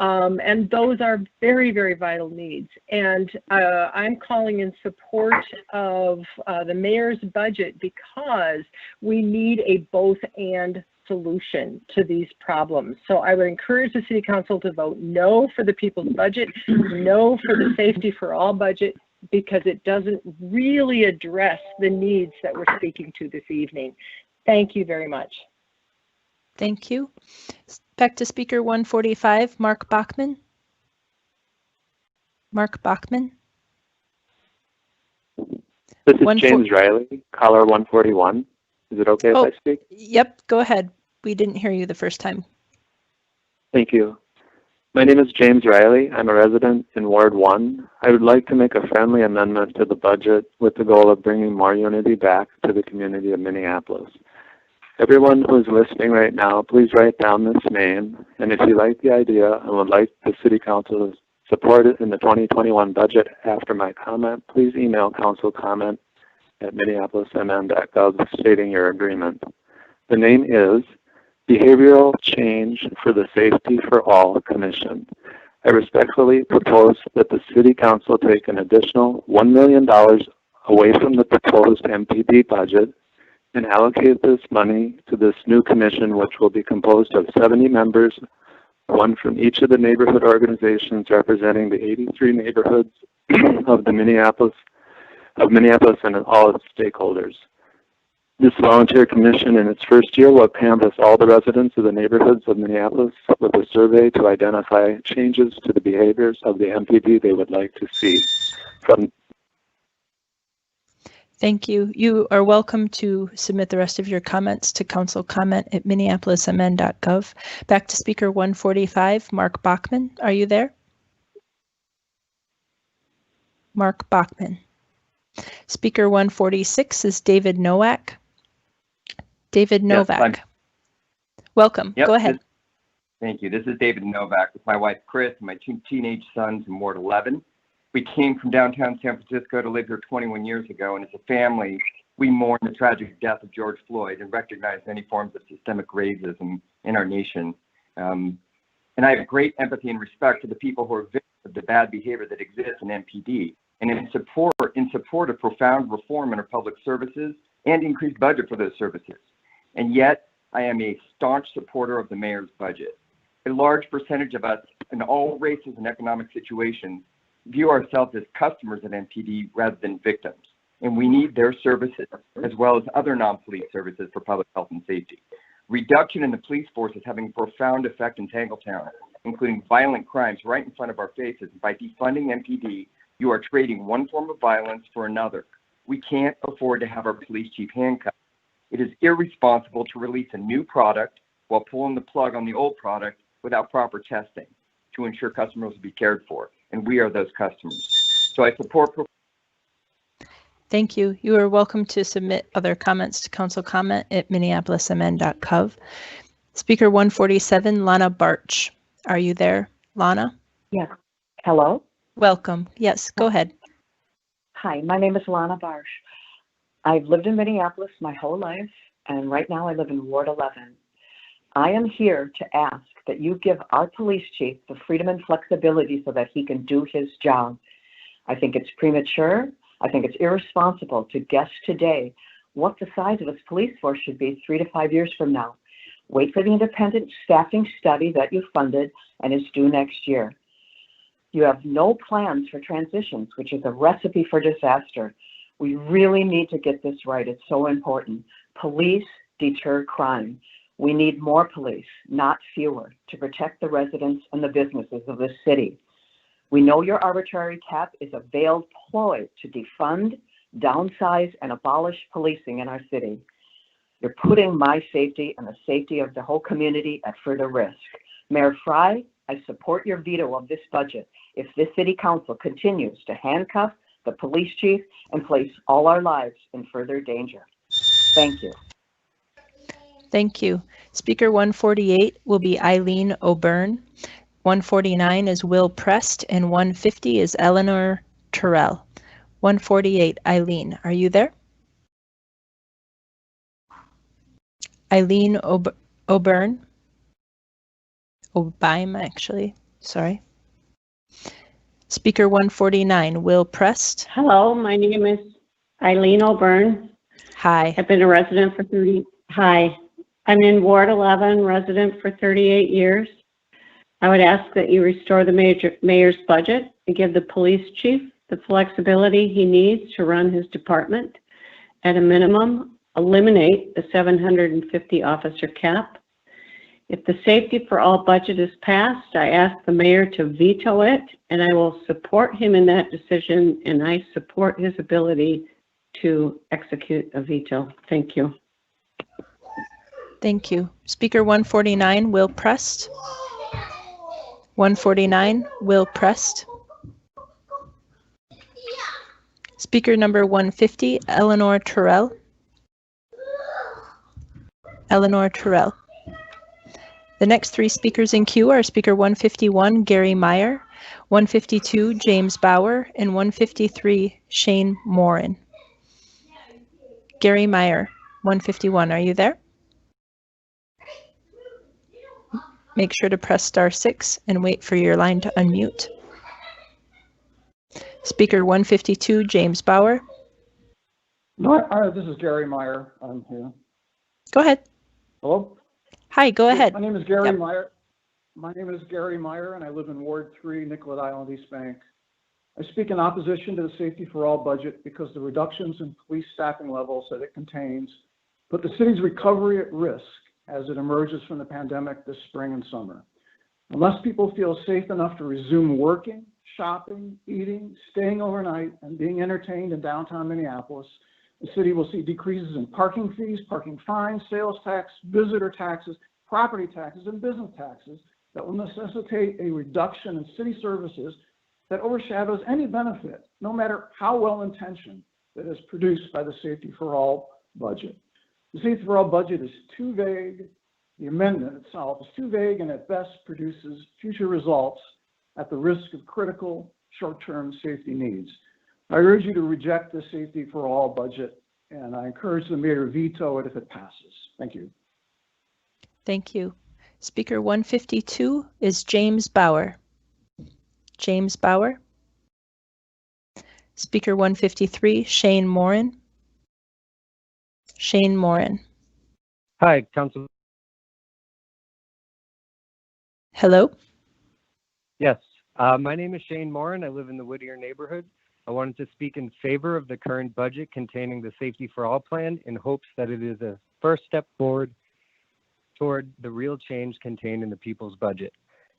And those are very, very vital needs. And I'm calling in support of the mayor's budget because we need a both-and solution to these problems. So I would encourage the City Council to vote no for the people's budget, no for the Safety for All budget, because it doesn't really address the needs that we're speaking to this evening. Thank you very much. Thank you. Back to Speaker 145, Mark Bachman. Mark Bachman. This is James Riley, caller 141. Is it okay if I speak? Yep, go ahead. We didn't hear you the first time. Thank you. My name is James Riley. I'm a resident in Ward 1. I would like to make a friendly amendment to the budget with the goal of bringing more unity back to the community of Minneapolis. Everyone who is listening right now, please write down this name. And if you like the idea and would like the City Council to support it in the 2021 budget after my comment, please email councilcomment@minneapolismn.gov stating your agreement. The name is Behavioral Change for the Safety for All Commission. I respectfully propose that the City Council take an additional $1 million away from the proposed MPD budget and allocate this money to this new commission, which will be composed of 70 members, one from each of the neighborhood organizations representing the 83 neighborhoods of Minneapolis and all its stakeholders. This volunteer commission in its first year will canvass all the residents of the neighborhoods of Minneapolis with a survey to identify changes to the behaviors of the MPD they would like to see. Thank you. You are welcome to submit the rest of your comments to councilcomment@minneapolismn.gov. Back to Speaker 145, Mark Bachman. Are you there? Mark Bachman. Speaker 146 is David Nowak. David Novak. Yes, welcome. Yep, Go ahead. Thank you. This is David Novak with my wife, Chris, and my two teenage sons in Ward 11. We came from downtown San Francisco to live here 21 years ago, and as a family, we mourn the tragic death of George Floyd and recognize any forms of systemic racism in our nation. And I have great empathy and respect for the people who are victims of the bad behavior that exists in MPD, and in support of profound reform in our public services and increased budget for those services. And yet, I am a staunch supporter of the mayor's budget. A large percentage of us in all races and economic situations view ourselves as customers at MPD rather than victims, and we need their services as well as other non-police services for public health and safety. Reduction in the police force is having a profound effect in Tangletown, including violent crimes right in front of our faces. By defunding MPD, you are trading one form of violence for another. We can't afford to have our police chief handcuffed. It is irresponsible to release a new product while pulling the plug on the old product without proper testing to ensure customers will be cared for. And we are those customers. So I support. Thank you. You are welcome to submit other comments to councilcomment@minneapolismn.gov. Speaker 147, Lana Barch. Are you there, Lana? Yes. Hello? Welcome. Yes, go ahead. Hi, my name is Lana Barch. I've lived in Minneapolis my whole life, and right now I live in Ward 11. I am here to ask that you give our police chief the freedom and flexibility so that he can do his job. I think it's premature. I think it's irresponsible to guess today what the size of this police force should be 3 to 5 years from now. Wait for the independent staffing study that you funded and is due next year. You have no plans for transitions, which is a recipe for disaster. We really need to get this right. It's so important. Police deter crime. We need more police, not fewer, to protect the residents and the businesses of this city. We know your arbitrary cap is a veiled ploy to defund, downsize, and abolish policing in our city. You're putting my safety and the safety of the whole community at further risk. Mayor Fry, I support your veto of this budget if this city council continues to handcuff the police chief and place all our lives in further danger. Thank you. Thank you. Speaker 148 will be Eileen O'Byrne. 149 is Will Prest, and 150 is Eleanor Terrell. 148, Eileen, are you there? Eileen O'Byrne? O'Byrne, actually, sorry. Speaker 149, Will Prest. Hello, my name is Eileen O'Byrne. Hi. I've been a resident for Hi. I'm in Ward 11, resident for 38 years. I would ask that you restore the mayor's budget and give the police chief the flexibility he needs to run his department. At a minimum, eliminate the 750 officer cap. If the Safety for All budget is passed, I ask the mayor to veto it, and I will support him in that decision, and I support his ability to execute a veto. Thank you. Thank you. Speaker 149, Will Prest. 149, Will Prest. Speaker number 150, Eleanor Terrell. Eleanor Terrell. The next three speakers in queue are Speaker 151, Gary Meyer, 152, James Bauer, and 153, Shane Morin. Gary Meyer, 151, are you there? Make sure to press *6 and wait for your line to unmute. Speaker 152, James Bauer. This is Gary Meyer. I'm here. Go ahead. Hello? Hi, go ahead. My name is Gary Meyer. My name is Gary Meyer, and I live in Ward 3, Nicollet Island, East Bank. I speak in opposition to the Safety for All budget because the reductions in police staffing levels that it contains put the city's recovery at risk as it emerges from the pandemic this spring and summer. Unless people feel safe enough to resume working, shopping, eating, staying overnight, and being entertained in downtown Minneapolis, the city will see decreases in parking fees, parking fines, sales tax, visitor taxes, property taxes, and business taxes that will necessitate a reduction in city services that overshadows any benefit, no matter how well-intentioned, that is produced by the Safety for All budget. The Safety for All budget is too vague. The amendment itself is too vague and at best produces future results at the risk of critical short-term safety needs. I urge you to reject the Safety for All budget, and I encourage the mayor to veto it if it passes. Thank you. Thank you. Speaker 152 is James Bauer. James Bauer. Speaker 153, Shane Morin. Shane Morin. Hi, Council. Hello? Yes, my name is Shane Morin. I live in the Whittier neighborhood. I wanted to speak in favor of the current budget containing the Safety for All plan in hopes that it is a first step forward toward the real change contained in the people's budget.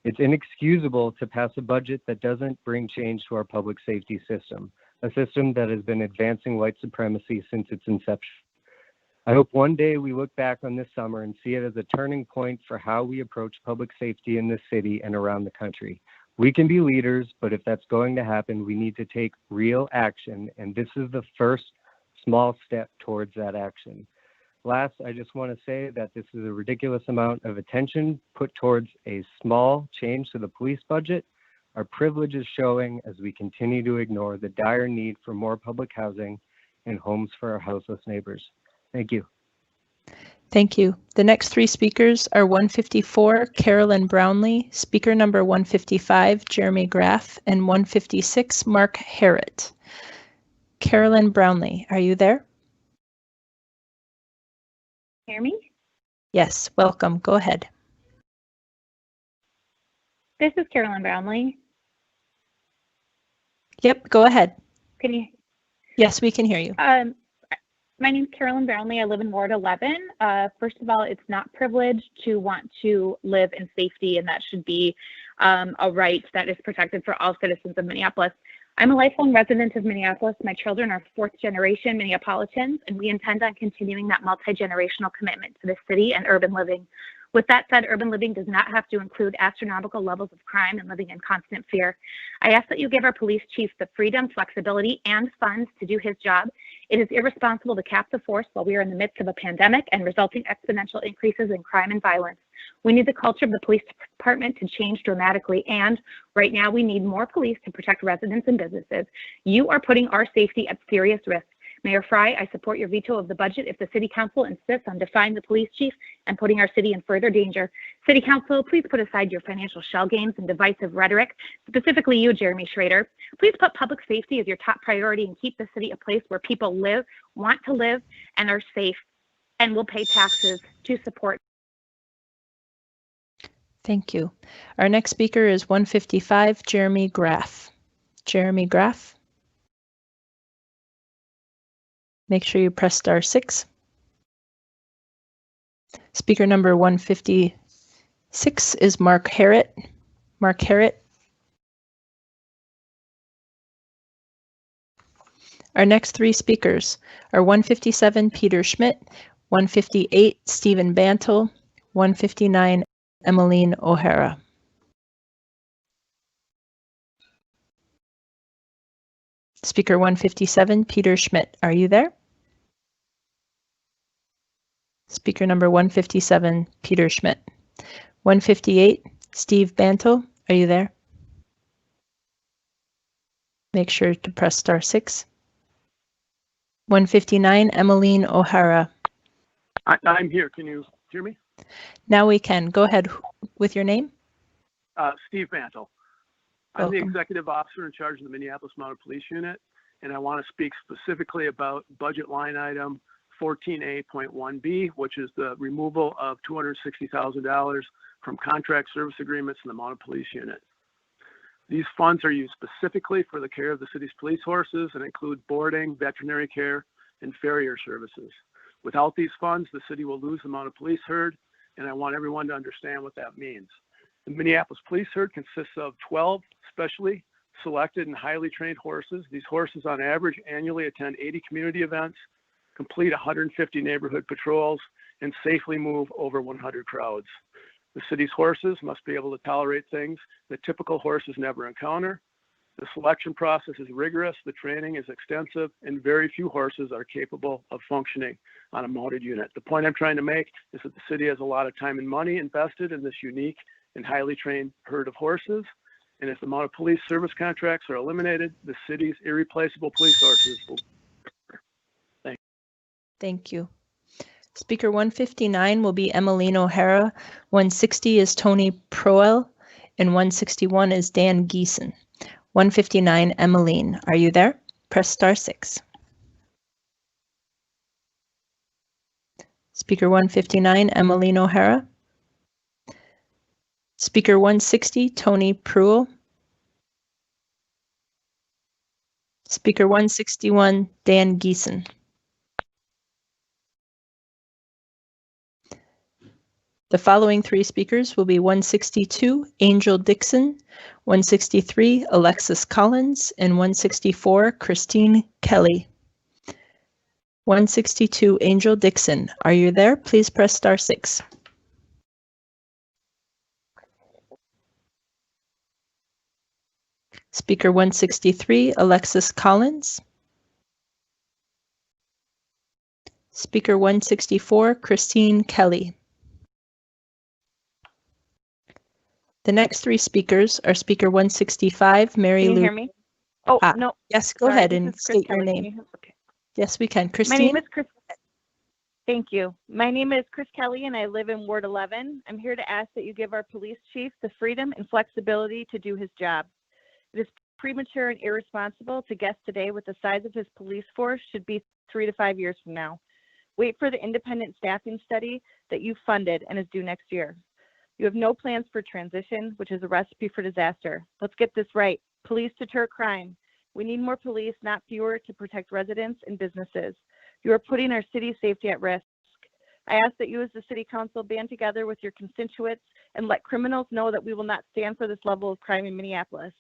It's inexcusable to pass a budget that doesn't bring change to our public safety system, a system that has been advancing white supremacy since its inception. I hope one day we look back on this summer and see it as a turning point for how we approach public safety in this city and around the country. We can be leaders, but if that's going to happen, we need to take real action, and this is the first small step towards that action. Last, I just want to say that this is a ridiculous amount of attention put towards a small change to the police budget. Our privilege is showing as we continue to ignore the dire need for more public housing and homes for our houseless neighbors. Thank you. Thank you. The next three speakers are 154, Carolyn Brownlee, speaker number 155, Jeremy Graff, and 156, Mark Harrett. Carolyn Brownlee, are you there? Hear me? Yes, welcome. Go ahead. This is Carolyn Brownlee. Yep, go ahead. Can you? Yes, we can hear you. My name is Carolyn Brownlee. I live in Ward 11. First of all, it's not privileged to want to live in safety, and that should be a right that is protected for all citizens of Minneapolis. I'm a lifelong resident of Minneapolis. My children are fourth generation Minneapolitans, and we intend on continuing that multi-generational commitment to the city and urban living. With that said, urban living does not have to include astronomical levels of crime and living in constant fear. I ask that you give our police chief the freedom, flexibility, and funds to do his job. It is irresponsible to cap the force while we are in the midst of a pandemic and resulting exponential increases in crime and violence. We need the culture of the police department to change dramatically, and right now we need more police to protect residents and businesses. You are putting our safety at serious risk. Mayor Fry, I support your veto of the budget if the City Council insists on defying the police chief and putting our city in further danger. City Council, please put aside your financial shell games and divisive rhetoric, specifically you, Jeremy Schrader. Please put public safety as your top priority and keep the city a place where people live, want to live, and are safe, and will pay taxes to support. Thank you. Our next speaker is 155, Jeremy Graff. Jeremy Graff. Make sure you press *6. Speaker number 156 is Mark Harrett. Mark Harrett. Our next three speakers are 157, Peter Schmidt, 158, Stephen Bantle, 159, Emmeline O'Hara. Speaker 157, Peter Schmidt, are you there? Speaker number 157, Peter Schmidt. 158, Steve Bantle, are you there? Make sure to press *6. 159, Emmeline O'Hara. I'm here. Can you hear me? Now we can. Go ahead with your name. Steve Bantle. I'm the executive officer in charge of the Minneapolis Mounted Police Unit, and I want to speak specifically about budget line item 14A.1B, which is the removal of $260,000 from contract service agreements in the Mounted Police Unit. These funds are used specifically for the care of the city's police horses and include boarding, veterinary care, and farrier services. Without these funds, the city will lose the Mounted Police herd, and I want everyone to understand what that means. The Minneapolis Police Herd consists of 12 specially selected and highly trained horses. These horses on average annually attend 80 community events, complete 150 neighborhood patrols, and safely move over 100 crowds. The city's horses must be able to tolerate things that typical horses never encounter. The selection process is rigorous, the training is extensive, and very few horses are capable of functioning on a mounted unit. The point I'm trying to make is that the city has a lot of time and money invested in this unique and highly trained herd of horses. And if the Mounted Police service contracts are eliminated, the city's irreplaceable police horses will. Thank you. Speaker 159 will be Emmeline O'Hara, 160 is Tony Proel, and 161 is Dan Geeson. 159, Emmeline, are you there? Press *6. Speaker 159, Emmeline O'Hara. Speaker 160, Tony Proel. Speaker 161, Dan Geeson. The following three speakers will be 162, Angel Dixon, 163, Alexis Collins, and 164, Christine Kelly. 162, Angel Dixon, are you there? Please press *6. Speaker 163, Alexis Collins. Speaker 164, Christine Kelly. The next three speakers are Speaker 165, Mary Lou. Can you hear me? Oh, no. Yes, go Sorry, ahead this and is Chris state your Kelly. name. Okay. Yes, we can. My Christine? name is Chris. Thank you. My name is Chris Kelly and I live in Ward 11. I'm here to ask that you give our police chief the freedom and flexibility to do his job. It is premature and irresponsible to guess today what the size of his police force should be 3 to 5 years from now. Wait for the independent staffing study that you funded and is due next year. You have no plans for transition, which is a recipe for disaster. Let's get this right. Police deter crime. We need more police, not fewer, to protect residents and businesses. You are putting our city's safety at risk. I ask that you as the city council band together with your constituents and let criminals know that we will not stand for this level of crime in Minneapolis.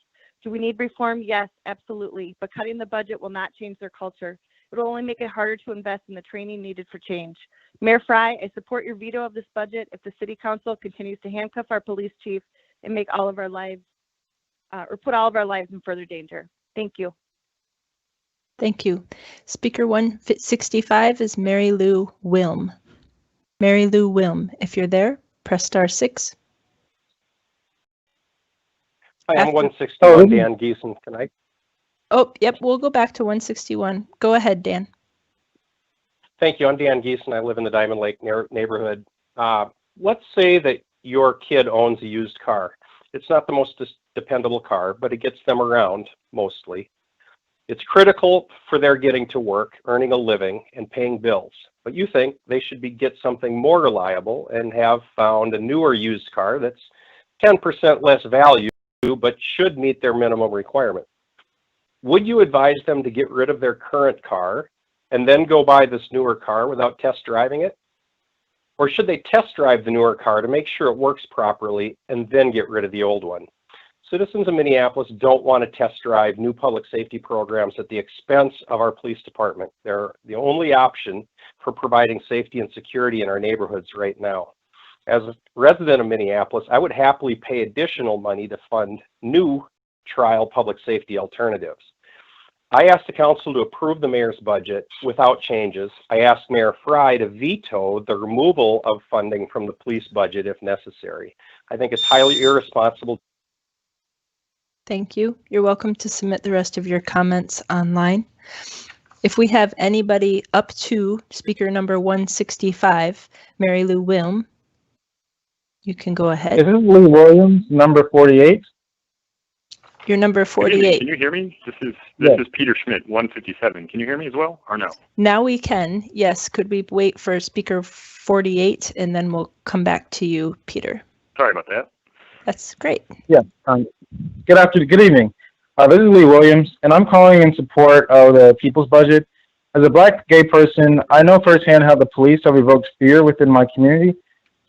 Do we need reform? Yes, absolutely. But cutting the budget will not change their culture. It will only make it harder to invest in the training needed for change. Mayor Fry, I support your veto of this budget if the city council continues to handcuff our police chief and make all of our lives, or put all of our lives in further danger. Thank you. Thank you. Speaker 165 is Mary Lou Wilm. Mary Lou Wilm, if you're there, press *6. Hi, I'm 161, Dan Geeson. Can I? Oh, yep, we'll go back to 161. Go ahead, Dan. Thank you. I'm Dan Geeson. I live in the Diamond Lake neighborhood. Let's say that your kid owns a used car. It's not the most dependable car, but it gets them around mostly. It's critical for their getting to work, earning a living, and paying bills. But you think they should get something more reliable and have found a newer used car that's 10% less value, but should meet their minimum requirement. Would you advise them to get rid of their current car and then go buy this newer car without test driving it? Or should they test drive the newer car to make sure it works properly and then get rid of the old one? Citizens of Minneapolis don't want to test drive new public safety programs at the expense of our police department. They're the only option for providing safety and security in our neighborhoods right now. As a resident of Minneapolis, I would happily pay additional money to fund new trial public safety alternatives. I asked the council to approve the mayor's budget without changes. I asked Mayor Fry to veto the removal of funding from the police budget if necessary. I think it's highly irresponsible. Thank you. You're welcome to submit the rest of your comments online. If we have anybody up to speaker number 165, Mary Lou Wilm, you can go ahead. This is Lee Williams, number 48. You're number 48. Can you hear me? This is Peter Schmidt, 157. Can you hear me as well, or no? Now we can. Yes. Could we wait for speaker 48 and then we'll come back to you, Peter? Sorry about that. That's great. Yeah. Good evening. This is Lee Williams, and I'm calling in support of the people's budget. As a Black gay person, I know firsthand how the police have evoked fear within my community.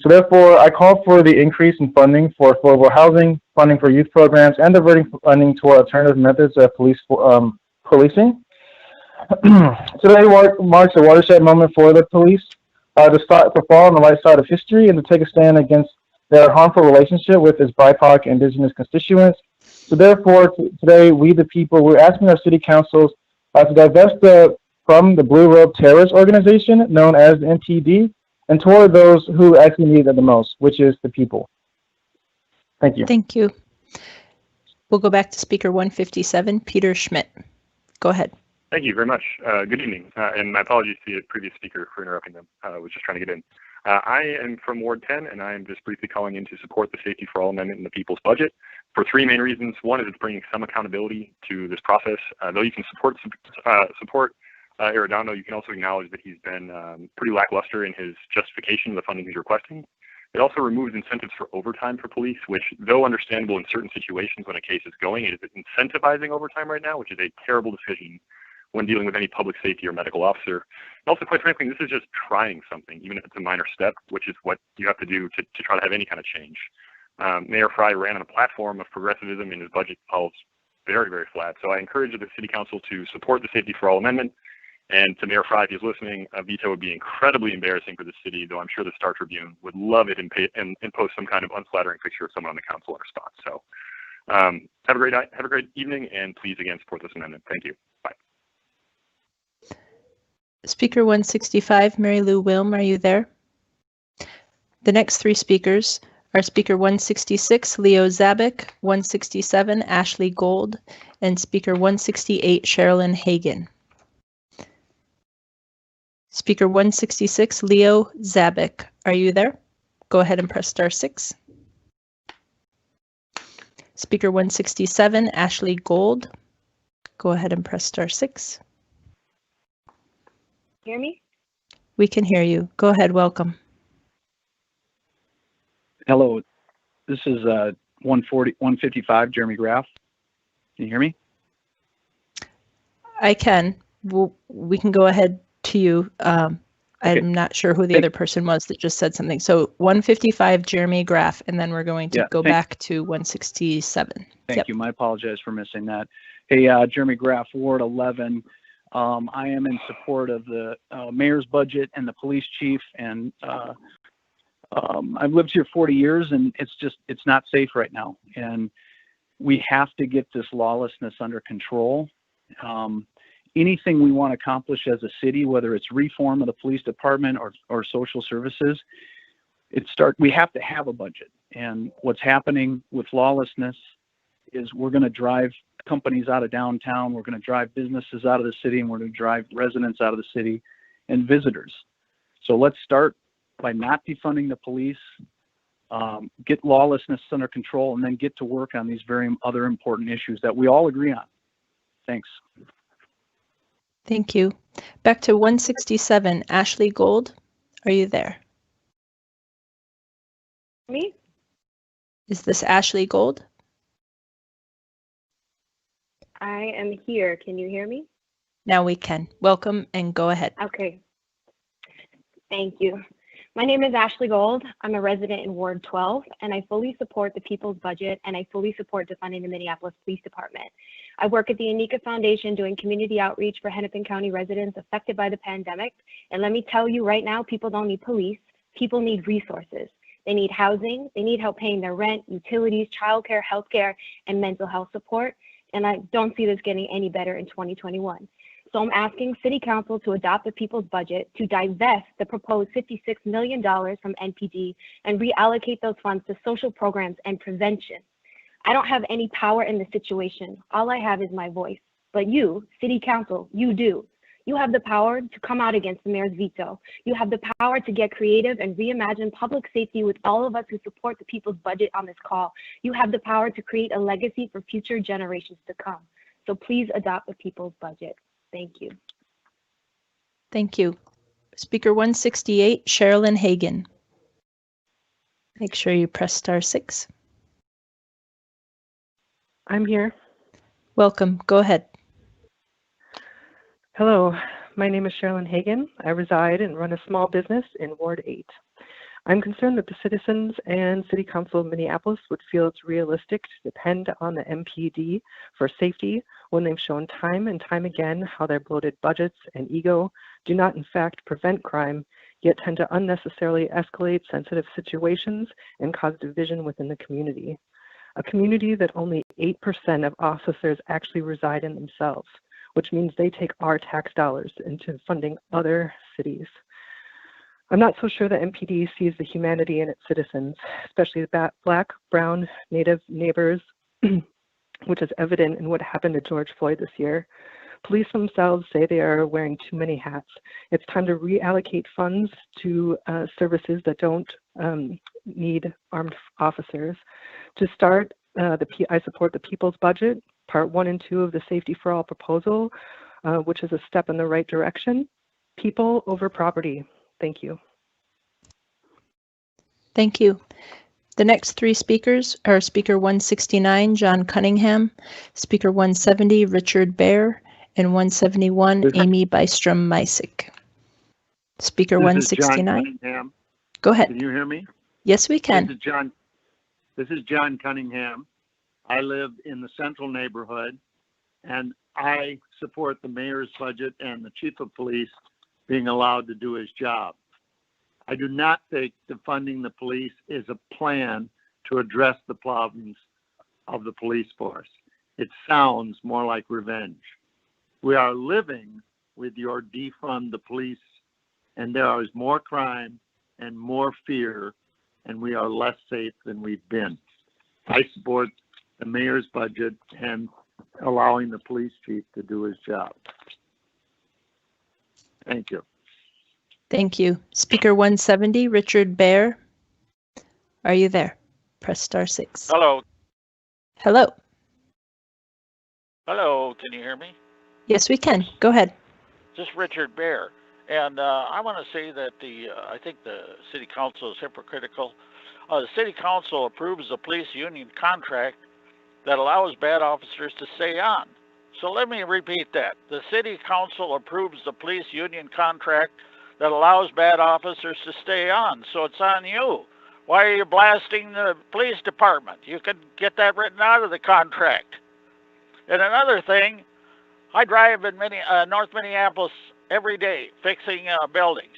So therefore, I call for the increase in funding for affordable housing, funding for youth programs, and diverting funding toward alternative methods of policing. Today marks a watershed moment for the police to fall on the right side of history and to take a stand against their harmful relationship with its BIPOC indigenous constituents. So therefore, today, we the people, we're asking our city councils to divest from the Blue Robe terrorist organization known as the NPD and toward those who actually need it the most, which is the people. Thank you. Thank you. We'll go back to speaker 157, Peter Schmidt. Go ahead. Thank you very much. Good evening, and my apologies to the previous speaker for interrupting them. I was just trying to get in. I am from Ward 10, and I am just briefly calling in to support the Safety for All amendment in the people's budget for three main reasons. One is it's bringing some accountability to this process. Though you can support Arredondo, you can also acknowledge that he's been pretty lackluster in his justification of the funding he's requesting. It also removes incentives for overtime for police, which, though understandable in certain situations when a case is going, it is incentivizing overtime right now, which is a terrible decision when dealing with any public safety or medical officer. And also, quite frankly, this is just trying something, even if it's a minor step, which is what you have to do to try to have any kind of change. Mayor Fry ran on a platform of progressivism, and his budget falls very, very flat. So I encourage the City Council to support the Safety for All amendment. And to Mayor Fry, if he's listening, a veto would be incredibly embarrassing for the city, though I'm sure the Star Tribune would love it and post some kind of unflattering picture of someone on the council in response. So have a great night, have a great evening, and please again support this amendment. Thank you. Bye. Speaker 165, Mary Lou Wilm, are you there? The next three speakers are Speaker 166, Leo Zabik, 167, Ashley Gold, and Speaker 168, Sherilyn Hagan. Speaker 166, Leo Zabik. Are you there? Go ahead and press *6. Speaker 167, Ashley Gold. Go ahead and press *6. Hear me? We can hear you. Go ahead. Welcome. Hello. This is 155, Jeremy Graff. Can you hear me? I can. We can go ahead to you. Okay. I'm not sure who the other person was that just said something. So 155, Jeremy Graff, and then we're going to go back to 167. Thank you. I apologize for missing that. Hey, Jeremy Graff, Ward 11. I am in support of the mayor's budget and the police chief, and I've lived here 40 years, and it's not safe right now. And we have to get this lawlessness under control. Anything we want to accomplish as a city, whether it's reform of the police department or social services, we have to have a budget. And what's happening with lawlessness is we're going to drive companies out of downtown, we're going to drive businesses out of the city, and we're going to drive residents out of the city and visitors. So let's start by not defunding the police, get lawlessness under control, and then get to work on these very other important issues that we all agree on. Thanks. Thank you. Back to 167, Ashley Gold. Are you there? Me? Is this Ashley Gold? I am here. Can you hear me? Now we can. Welcome and go ahead. Okay. Thank you. My name is Ashley Gold. I'm a resident in Ward 12, and I fully support the people's budget, and I fully support defunding the Minneapolis Police Department. I work at the Unica Foundation doing community outreach for Hennepin County residents affected by the pandemic. And let me tell you right now, people don't need police. People need resources. They need housing. They need help paying their rent, utilities, childcare, healthcare, and mental health support. And I don't see this getting any better in 2021. So I'm asking City Council to adopt the people's budget to divest the proposed $56 million from NPD and reallocate those funds to social programs and prevention. I don't have any power in the situation. All I have is my voice. But you, City Council, you do. You have the power to come out against the mayor's veto. You have the power to get creative and reimagine public safety with all of us who support the people's budget on this call. You have the power to create a legacy for future generations to come. So please adopt the people's budget. Thank you. Thank you. Speaker 168, Sherilyn Hagan. Make sure you press *6. I'm here. Welcome. Go ahead. Hello, my name is Sherilyn Hagan. I reside and run a small business in Ward 8. I'm concerned that the citizens and City Council of Minneapolis would feel it's realistic to depend on the MPD for safety when they've shown time and time again how their bloated budgets and ego do not in fact prevent crime, yet tend to unnecessarily escalate sensitive situations and cause division within the community. A community that only 8% of officers actually reside in themselves, which means they take our tax dollars into funding other cities. I'm not so sure the MPD sees the humanity in its citizens, especially the Black, Brown, Native neighbors, which is evident in what happened to George Floyd this year. Police themselves say they are wearing too many hats. It's time to reallocate funds to services that don't need armed officers. To start, I support the people's budget, Part 1 and 2 of the Safety for All proposal, which is a step in the right direction. People over property. Thank you. Thank you. The next three speakers are Speaker 169, John Cunningham, Speaker 170, Richard Baer, and 171, Amy Bystrom-Meisick. Speaker 169. Go ahead. Can you hear me? Yes, we can. This is John Cunningham. I live in the central neighborhood, and I support the mayor's budget and the chief of police being allowed to do his job. I do not think defunding the police is a plan to address the problems of the police force. It sounds more like revenge. We are living with your defund the police, and there is more crime and more fear, and we are less safe than we've been. I support the mayor's budget and allowing the police chief to do his job. Thank you. Thank you. Speaker 170, Richard Baer. Are you there? Press star 6. Hello. Hello. Hello. Can you hear me? Yes, we can. Go ahead. This is Richard Baer. And I want to say that I think the city council is hypocritical. The city council approves the police union contract that allows bad officers to stay on. So let me repeat that. The city council approves the police union contract that allows bad officers to stay on. So it's on you. Why are you blasting the police department? You could get that written out of the contract. And another thing, I drive in North Minneapolis every day fixing buildings.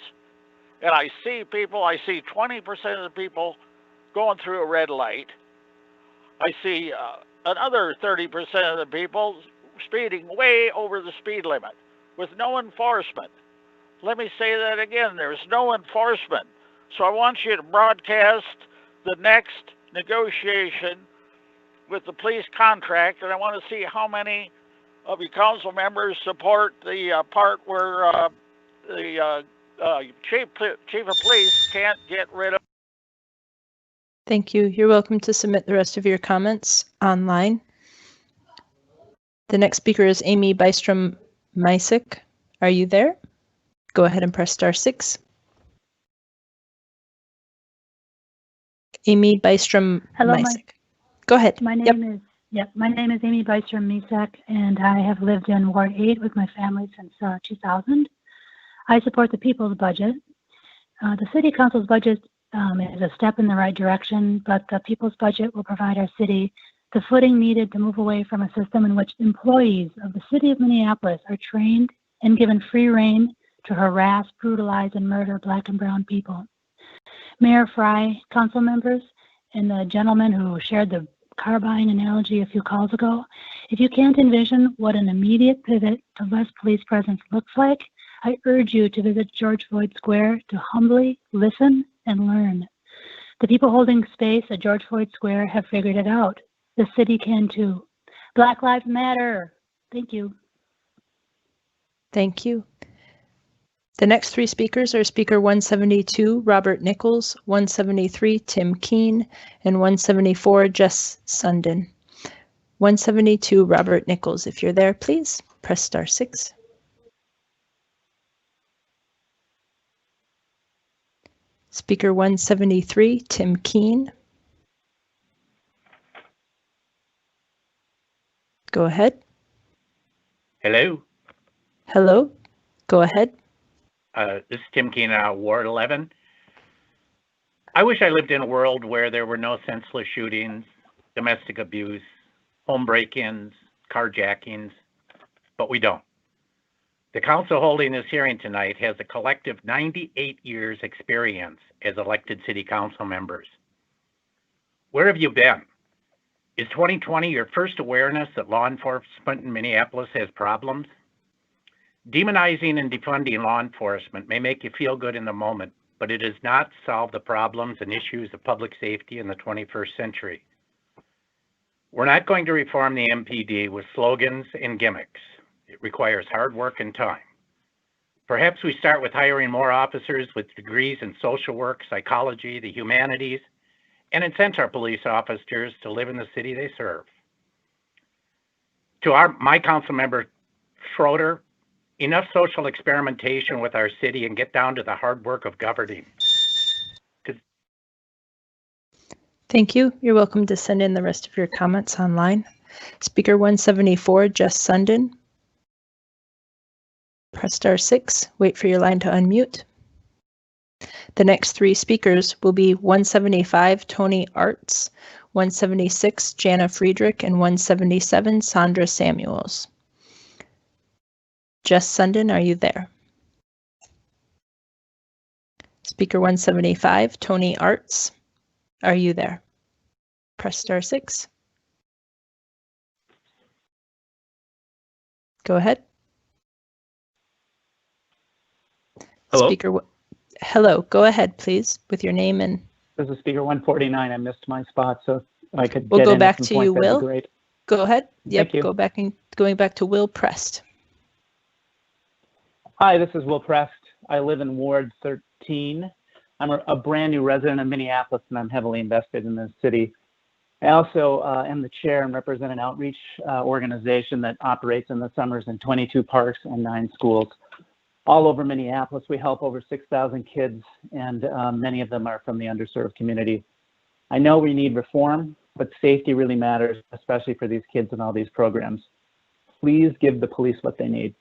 And I see people, I see 20% of the people going through a red light. I see another 30% of the people speeding way over the speed limit with no enforcement. Let me say that again, there's no enforcement. So I want you to broadcast the next negotiation with the police contract, and I want to see how many of your council members support the part where the chief of police can't get rid of. Thank you. You're welcome to submit the rest of your comments online. The next speaker is Amy Bystrom-Mysick. Are you there? Go ahead and press star 6. Amy Bystrom-Mysick. Go ahead. My name is Amy Bystrom-Mysick, and I have lived in Ward 8 with my family since 2000. I support the people's budget. The city council's budget is a step in the right direction, but the people's budget will provide our city the footing needed to move away from a system in which employees of the city of Minneapolis are trained and given free rein to harass, brutalize, and murder Black and brown people. Mayor Fry, council members, and the gentleman who shared the car buying analogy a few calls ago, if you can't envision what an immediate pivot to less police presence looks like, I urge you to visit George Floyd Square to humbly listen and learn. The people holding space at George Floyd Square have figured it out. The city can too. Black Lives Matter. Thank you. Thank you. The next 3 speakers are Speaker 172, Robert Nichols, 173, Tim Keene, and 174, Jess Sundin. 172, Robert Nichols. If you're there, please press star 6. Speaker 173, Tim Keene. Go ahead. Hello. Hello. Go ahead. This is Tim Keene, Ward 11. I wish I lived in a world where there were no senseless shootings, domestic abuse, home break-ins, carjackings, but we don't. The council holding this hearing tonight has a collective 98 years experience as elected city council members. Where have you been? Is 2020 your first awareness that law enforcement in Minneapolis has problems? Demonizing and defunding law enforcement may make you feel good in the moment, but it does not solve the problems and issues of public safety in the 21st century. We're not going to reform the MPD with slogans and gimmicks. It requires hard work and time. Perhaps we start with hiring more officers with degrees in social work, psychology, the humanities, and incent our police officers to live in the city they serve. To my council member Schroeder, enough social experimentation with our city and get down to the hard work of governing. Thank you. You're welcome to send in the rest of your comments online. Speaker 174, Jess Sundin. Press star 6. Wait for your line to unmute. The next 3 speakers will be 175, Tony Arts, 176, Jana Friedrich, and 177, Sandra Samuels. Jess Sundin, are you there? Speaker 175, Tony Arts, are you there? Press star 6. Go ahead. Hello. Hello, go ahead, please, with your name and. This is Speaker 149. I missed my spot, so if I could We'll get go in back at some to point, you, that'd be Will. great. Go ahead. Yep, Thank you. go back and going back to Will Prest. Hi, this is Will Prest. I live in Ward 13. I'm a brand new resident of Minneapolis, and I'm heavily invested in the city. I also am the chair and represent an outreach organization that operates in the summers in 22 parks and 9 schools. All over Minneapolis, we help over 6,000 kids, and many of them are from the underserved community. I know we need reform, but safety really matters, especially for these kids in all these programs. Please give the police what they need.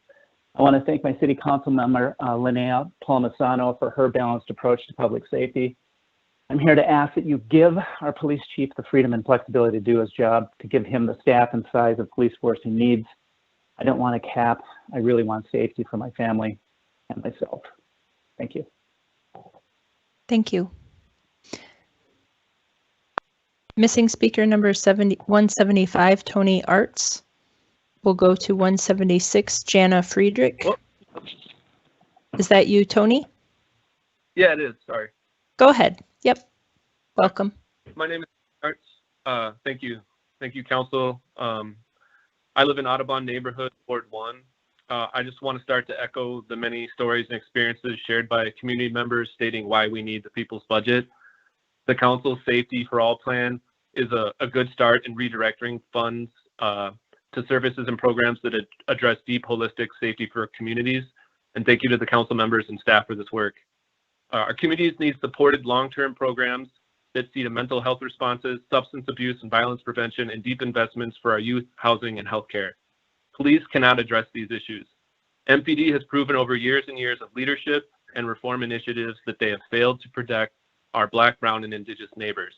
I want to thank my city council member, Linnea Palmisano, for her balanced approach to public safety. I'm here to ask that you give our police chief the freedom and flexibility to do his job, to give him the staff and size of police force he needs. I don't want a cap. I really want safety for my family and myself. Thank you. Thank you. Missing speaker number 175, Tony Arts. We'll go to 176, Jana Friedrich. Oh. Is that you, Tony? Yeah, it is. Sorry. Go ahead. Yep. Welcome. My name is Arts. Thank you. Thank you, Council. I live in Audubon neighborhood, Ward 1. I just want to start to echo the many stories and experiences shared by community members stating why we need the people's budget. The Council's Safety for All plan is a good start in redirecting funds to services and programs that address deep holistic safety for communities. And thank you to the council members and staff for this work. Our communities need supported long-term programs that see to mental health responses, substance abuse and violence prevention, and deep investments for our youth, housing, and healthcare. Police cannot address these issues. MPD has proven over years and years of leadership and reform initiatives that they have failed to protect our Black, Brown, and Indigenous neighbors.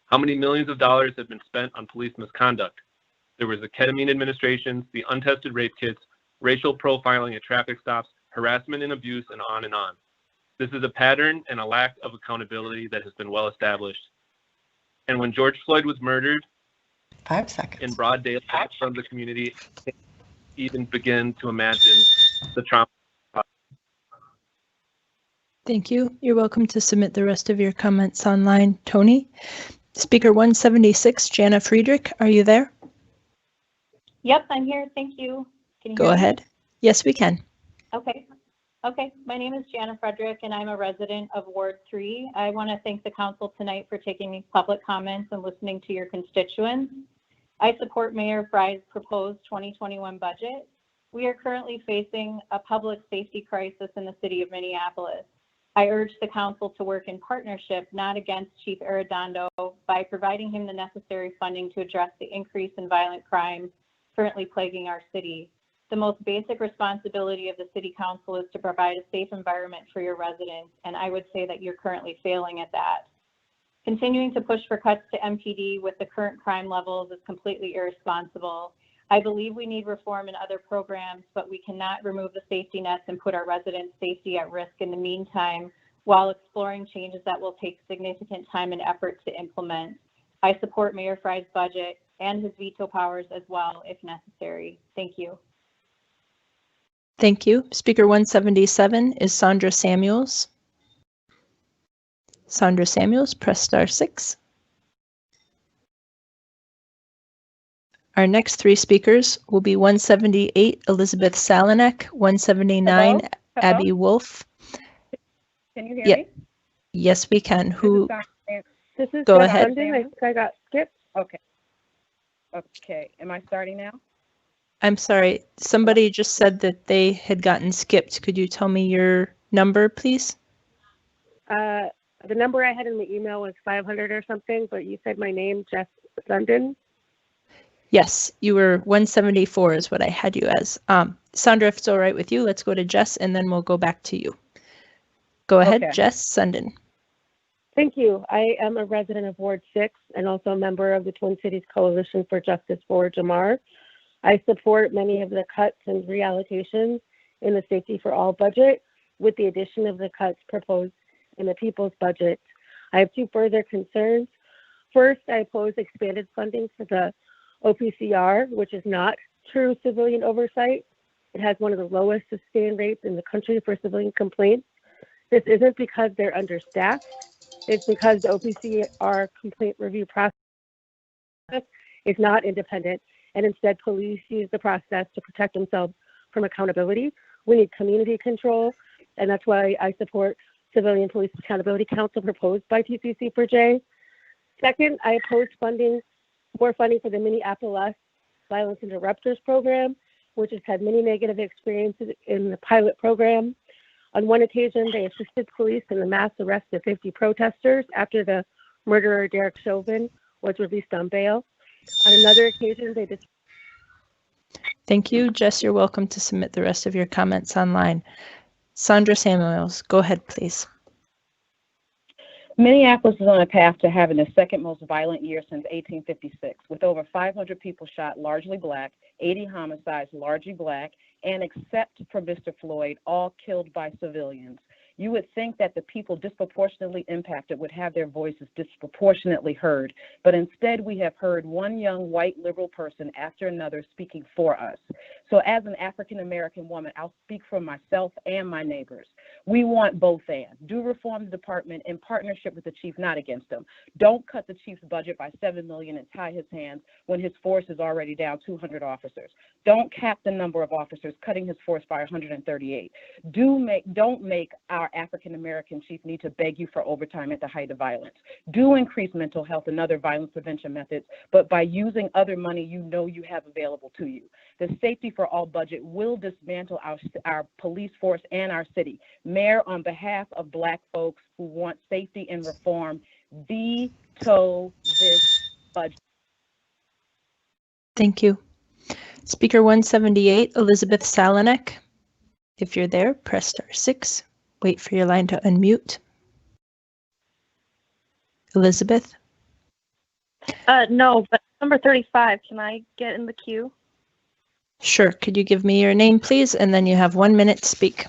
How many millions of dollars have been spent on police misconduct? There was the ketamine administrations, the untested rape kits, racial profiling at traffic stops, harassment and abuse, and on and on. This is a pattern and a lack of accountability that has been well established. And when George Floyd was murdered, 5 seconds, in broad daylight from the community, even begin to imagine the trauma. Thank you. You're welcome to submit the rest of your comments online, Tony. Speaker 176, Jana Friedrich, are you there? Yep, I'm here. Thank you. Can you Go hear me? ahead. Yes, we can. Okay. Okay. My name is Jana Frederick, and I'm a resident of Ward 3. I want to thank the council tonight for taking these public comments and listening to your constituents. I support Mayor Fry's proposed 2021 budget. We are currently facing a public safety crisis in the city of Minneapolis. I urge the council to work in partnership, not against Chief Arredondo, by providing him the necessary funding to address the increase in violent crime currently plaguing our city. The most basic responsibility of the city council is to provide a safe environment for your residents, and I would say that you're currently failing at that. Continuing to push for cuts to MPD with the current crime levels is completely irresponsible. I believe we need reform in other programs, but we cannot remove the safety nets and put our residents' safety at risk in the meantime while exploring changes that will take significant time and effort to implement. I support Mayor Fry's budget and his veto powers as well, if necessary. Thank you. Thank you. Speaker 177 is Sandra Samuels. Sandra Samuels, press *6. Our next 3 speakers will be 178, Elizabeth Salinek, 179, Hello? Abby Wolf. Can you hear me? Yes, we can. Who? This is Go Jeff ahead. London. I think I got skipped. Okay. Okay. Am I starting now? I'm sorry. Somebody just said that they had gotten skipped. Could you tell me your number, please? The number I had in the email was 500 or something, but you said my name, Jeff London. Yes, you were 174 is what I had you as. Sandra, if it's all right with you, let's go to Jess and then we'll go back to you. Go ahead, Okay. Jess Sundin. Thank you. I am a resident of Ward 6 and also a member of the Twin Cities Coalition for Justice for Jamar. I support many of the cuts and reallocations in the Safety for All budget with the addition of the cuts proposed in the People's budget. I have 2 further concerns. First, I oppose expanded funding for the OPCR, which is not true civilian oversight. It has one of the lowest sustained rates in the country for civilian complaints. This isn't because they're understaffed. It's because the OPCR complaint review process is not independent, and instead police use the process to protect themselves from accountability. We need community control and that's why I support Civilian Police Accountability Council proposed by TCC4J. Second, I oppose more funding for the Minneapolis Violence Interrupters program, which has had many negative experiences in the pilot program. On one occasion, they assisted police in the mass arrest of 50 protesters after the murderer Derek Chauvin was released on bail. On another occasion, they Thank you. Jess, you're welcome to submit the rest of your comments online. Sandra Samuels, go ahead, please. Minneapolis is on a path to having the second most violent year since 1856, with over 500 people shot, largely Black, 80 homicides, largely Black, and except for Mr. Floyd, all killed by civilians. You would think that the people disproportionately impacted would have their voices disproportionately heard, but instead we have heard one young white liberal person after another speaking for us. So as an African-American woman, I'll speak for myself and my neighbors. We want both and. Do reform the department in partnership with the chief, not against him. Don't cut the chief's budget by $7 million and tie his hands when his force is already down 200 officers. Don't cap the number of officers, cutting his force by 138. Don't make our African-American chief need to beg you for overtime at the height of violence. Do increase mental health and other violence prevention methods, but by using other money you know you have available to you. The Safety for All budget will dismantle our police force and our city. Mayor, on behalf of Black folks who want safety and reform, veto this budget. Thank you. Speaker 178, Elizabeth Salonek. If you're there, press *6. Wait for your line to unmute. Elizabeth? No, but number 35, can I get in the queue? Sure. Could you give me your name, please? And then you have 1 minute to speak.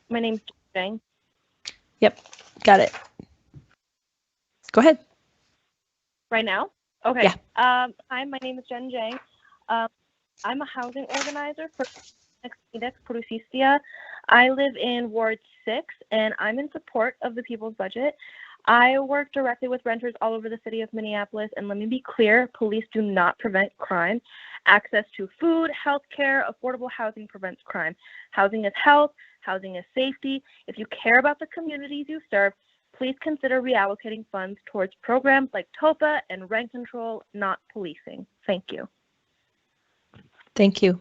My name's Jane. Yep, got it. Go ahead. Right now? Okay. Yeah. Hi, my name is Jen Jang. I'm a housing organizer for Ex Producisia. I live in Ward 6, and I'm in support of the People's Budget. I work directly with renters all over the city of Minneapolis, and let me be clear, police do not prevent crime. Access to food, health care, affordable housing prevents crime. Housing is health, housing is safety. If you care about the communities you serve, please consider reallocating funds towards programs like TOPA and rent control, not policing. Thank you. Thank you.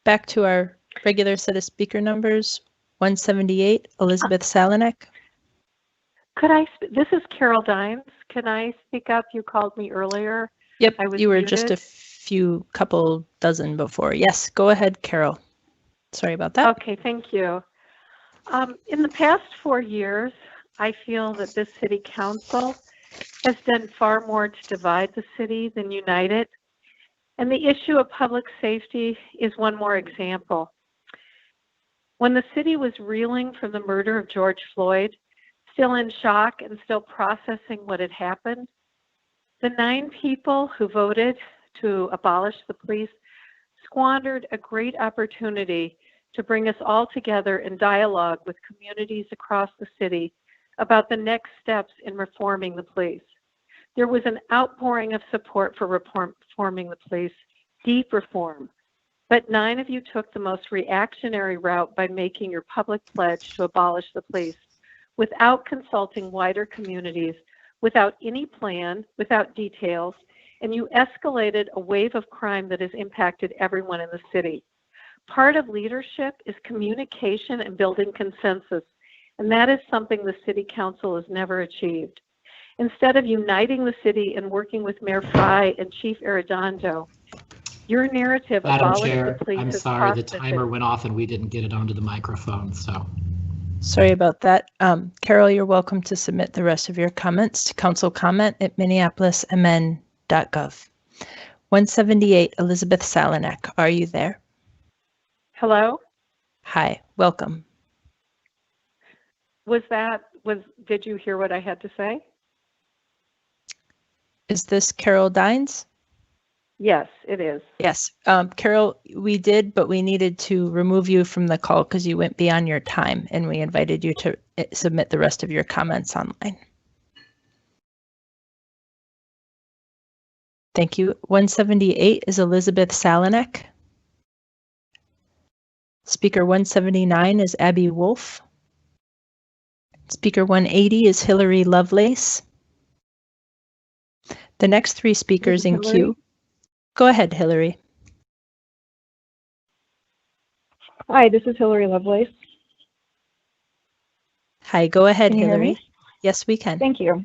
Back to our regular set of speaker numbers. 178, Elizabeth Salonek. This is Carol Dimes. Can I speak up? You called me earlier. Yep, I was you were muted. just a couple dozen before. Yes, go ahead, Carol. Sorry about that. Okay, thank you. In the past 4 years, I feel that this city council has done far more to divide the city than unite it. And the issue of public safety is one more example. When the city was reeling from the murder of George Floyd, still in shock and still processing what had happened, the 9 people who voted to abolish the police squandered a great opportunity to bring us all together in dialogue with communities across the city about the next steps in reforming the police. There was an outpouring of support for reforming the police, deep reform, but 9 of you took the most reactionary route by making your public pledge to abolish the police without consulting wider communities, without any plan, without details, and you escalated a wave of crime that has impacted everyone in the city. Part of leadership is communication and building consensus, and that is something the City Council has never achieved. Instead of uniting the city and working with Mayor Fry and Chief Arredondo, your narrative Madam abolished Chair, the police. I'm has sorry, the cost the timer city. went off and we didn't get it onto the microphone, so. Sorry about that. Carol, you're welcome to submit the rest of your comments to councilcomment@minneapolismn.gov. 178, Elizabeth Salonek, are you there? Hello? Hi, welcome. Did you hear what I had to say? Is this Carol Dines? Yes, it is. Yes, Carol, we did, but we needed to remove you from the call because you went beyond your time, and we invited you to submit the rest of your comments online. Thank you. 178 is Elizabeth Salonek. Speaker 179 is Abby Wolf. Speaker 180 is Hillary Lovelace. The next three speakers in queue. Go ahead, Hillary. Hi, this is Hillary Lovelace. Hi, go ahead, Can you hear Hillary. me? Yes, we can. Thank you.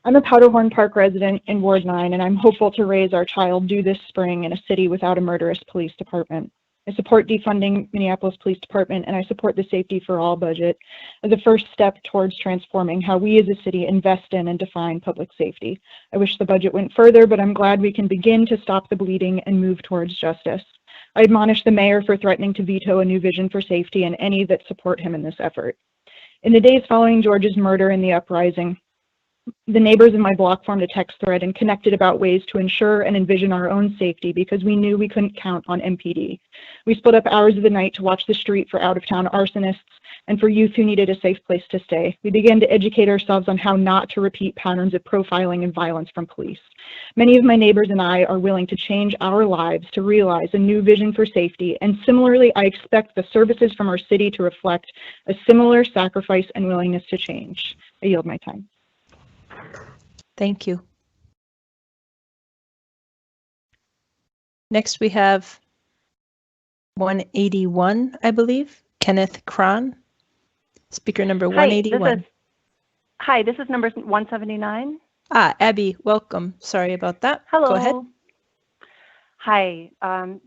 I'm a Powderhorn Park resident in Ward 9, and I'm hopeful to raise our child due this spring in a city without a murderous police department. I support defunding Minneapolis Police Department, and I support the Safety for All budget as a first step towards transforming how we as a city invest in and define public safety. I wish the budget went further, but I'm glad we can begin to stop the bleeding and move towards justice. I admonish the mayor for threatening to veto a new vision for safety and any that support him in this effort. In the days following George's murder and the uprising, the neighbors in my block formed a text thread and connected about ways to ensure and envision our own safety because we knew we couldn't count on MPD. We split up hours of the night to watch the street for out-of-town arsonists and for youth who needed a safe place to stay. We began to educate ourselves on how not to repeat patterns of profiling and violence from police. Many of my neighbors and I are willing to change our lives to realize a new vision for safety, and similarly, I expect the services from our city to reflect a similar sacrifice and willingness to change. I yield my time. Thank you. Next we have 181, I believe, Kenneth Cron. Speaker number 181. Hi, this is number 179. Abby, welcome. Sorry about that. Hello. Go ahead. Hi,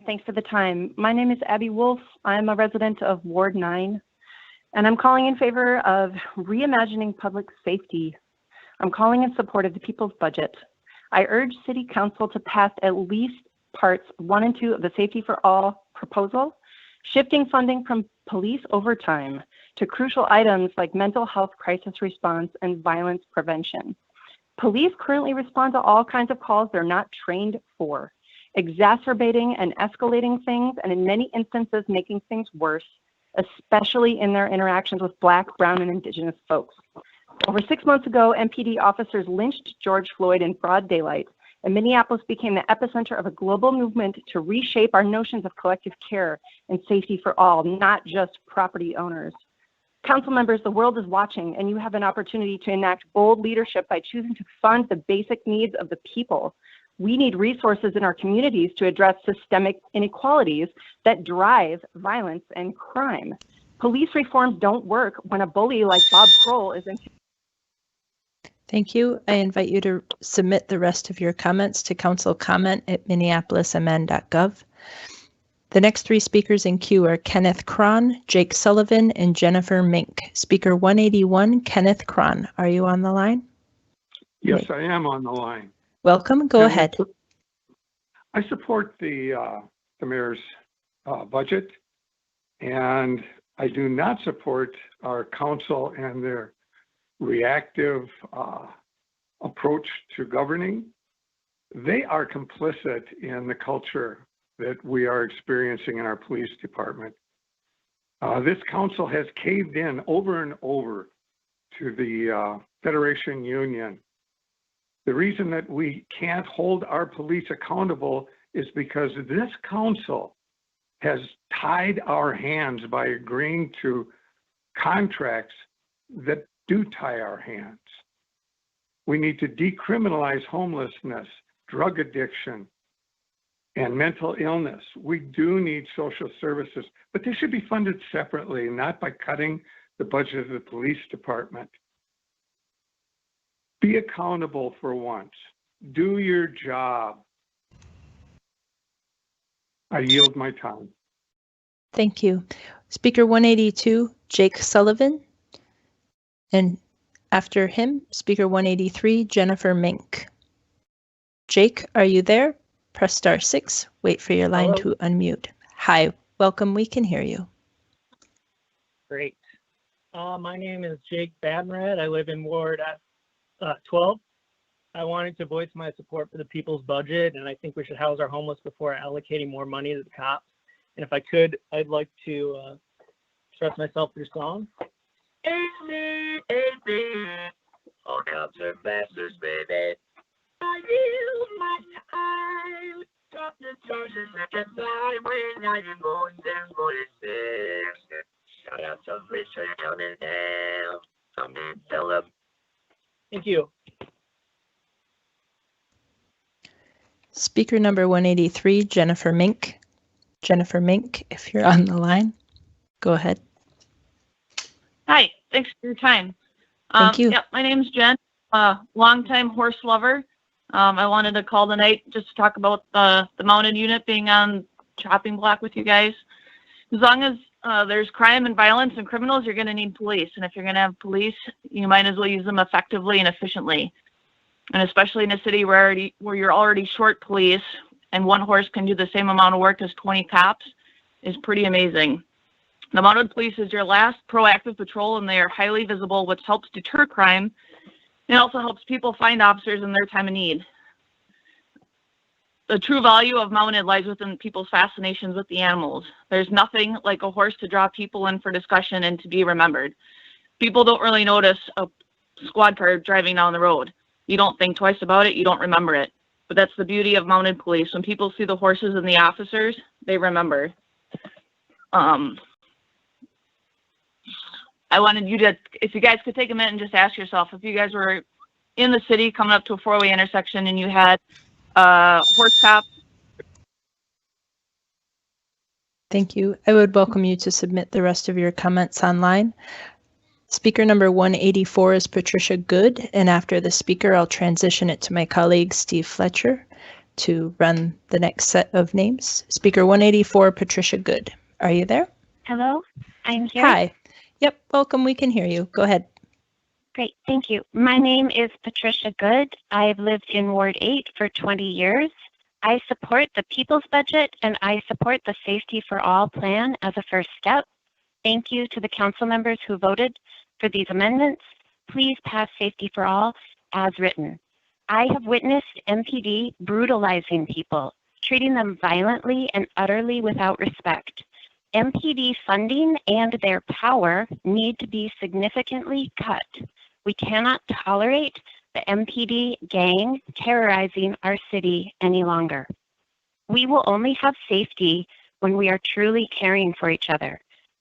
thanks for the time. My name is Abby Wolf. I'm a resident of Ward 9, and I'm calling in favor of reimagining public safety. I'm calling in support of the people's budget. I urge City Council to pass at least parts 1 and 2 of the Safety for All proposal, shifting funding from police overtime to crucial items like mental health crisis response and violence prevention. Police currently respond to all kinds of calls they're not trained for, exacerbating and escalating things, and in many instances making things worse, especially in their interactions with Black, Brown, and Indigenous folks. Over 6 months ago, MPD officers lynched George Floyd in broad daylight, and Minneapolis became the epicenter of a global movement to reshape our notions of collective care and safety for all, not just property owners. Council members, the world is watching, and you have an opportunity to enact bold leadership by choosing to fund the basic needs of the people. We need resources in our communities to address systemic inequalities that drive violence and crime. Police reforms don't work when a bully like Bob Kroll is in. Thank you. I invite you to submit the rest of your comments to councilcomment@minneapolismn.gov. The next three speakers in queue are Kenneth Cron, Jake Sullivan, and Jennifer Mink. Speaker 181, Kenneth Cron, are you on the line? Yes, I am on the line. Welcome. Go ahead. I support the mayor's budget, and I do not support our council and their reactive approach to governing. They are complicit in the culture that we are experiencing in our police department. This council has caved in over and over to the Federation Union. The reason that we can't hold our police accountable is because this council has tied our hands by agreeing to contracts that do tie our hands. We need to decriminalize homelessness, drug addiction, and mental illness. We do need social services, but they should be funded separately, not by cutting the budget of the police department. Be accountable for once. Do your job. I yield my time. Thank you. Speaker 182, Jake Sullivan. And after him, Speaker 183, Jennifer Mink. Jake, are you there? Press *6. Wait for your line to unmute. Hi, welcome. We can hear you. Great. My name is Jake Badmerad. I live in Ward 12. I wanted to voice my support for the people's budget, and I think we should house our homeless before allocating more money to the cops. And if I could, I'd like to express myself through song. All cops are bastards, baby. I yield my time. Drop Thank you. Speaker number 183, Jennifer Mink. Jennifer Mink, if you're on the line, go ahead. Hi, thanks for your time. Thank you. Yep, my name's Jen, longtime horse lover. I wanted to call tonight just to talk about the mounted unit being on chopping block with you guys. As long as there's crime and violence and criminals, you're going to need police. And if you're going to have police, you might as well use them effectively and efficiently. And especially in a city where you're already short police and one horse can do the same amount of work as 20 cops is pretty amazing. The mounted police is your last proactive patrol, and they are highly visible, which helps deter crime. It also helps people find officers in their time of need. The true value of mounted lies within people's fascinations with the animals. There's nothing like a horse to draw people in for discussion and to be remembered. People don't really notice a squad car driving down the road. You don't think twice about it, you don't remember it. But that's the beauty of mounted police. When people see the horses and the officers, they remember. I wanted you to, if you guys could take a minute and just ask yourself, if you guys were in the city coming up to a four-way intersection and you had a horse cop. Thank you. I would welcome you to submit the rest of your comments online. Speaker number 184 is Patricia Good, and after the speaker, I'll transition it to my colleague, Steve Fletcher, to run the next set of names. Speaker 184, Patricia Good. Are you there? Hello, I'm here. Hi. Yep, welcome. We can hear you. Go ahead. Great, thank you. My name is Patricia Good. I've lived in Ward 8 for 20 years. I support the People's Budget, and I support the Safety for All plan as a first step. Thank you to the council members who voted for these amendments. Please pass Safety for All as written. I have witnessed MPD brutalizing people, treating them violently and utterly without respect. MPD funding and their power need to be significantly cut. We cannot tolerate the MPD gang terrorizing our city any longer. We will only have safety when we are truly caring for each other.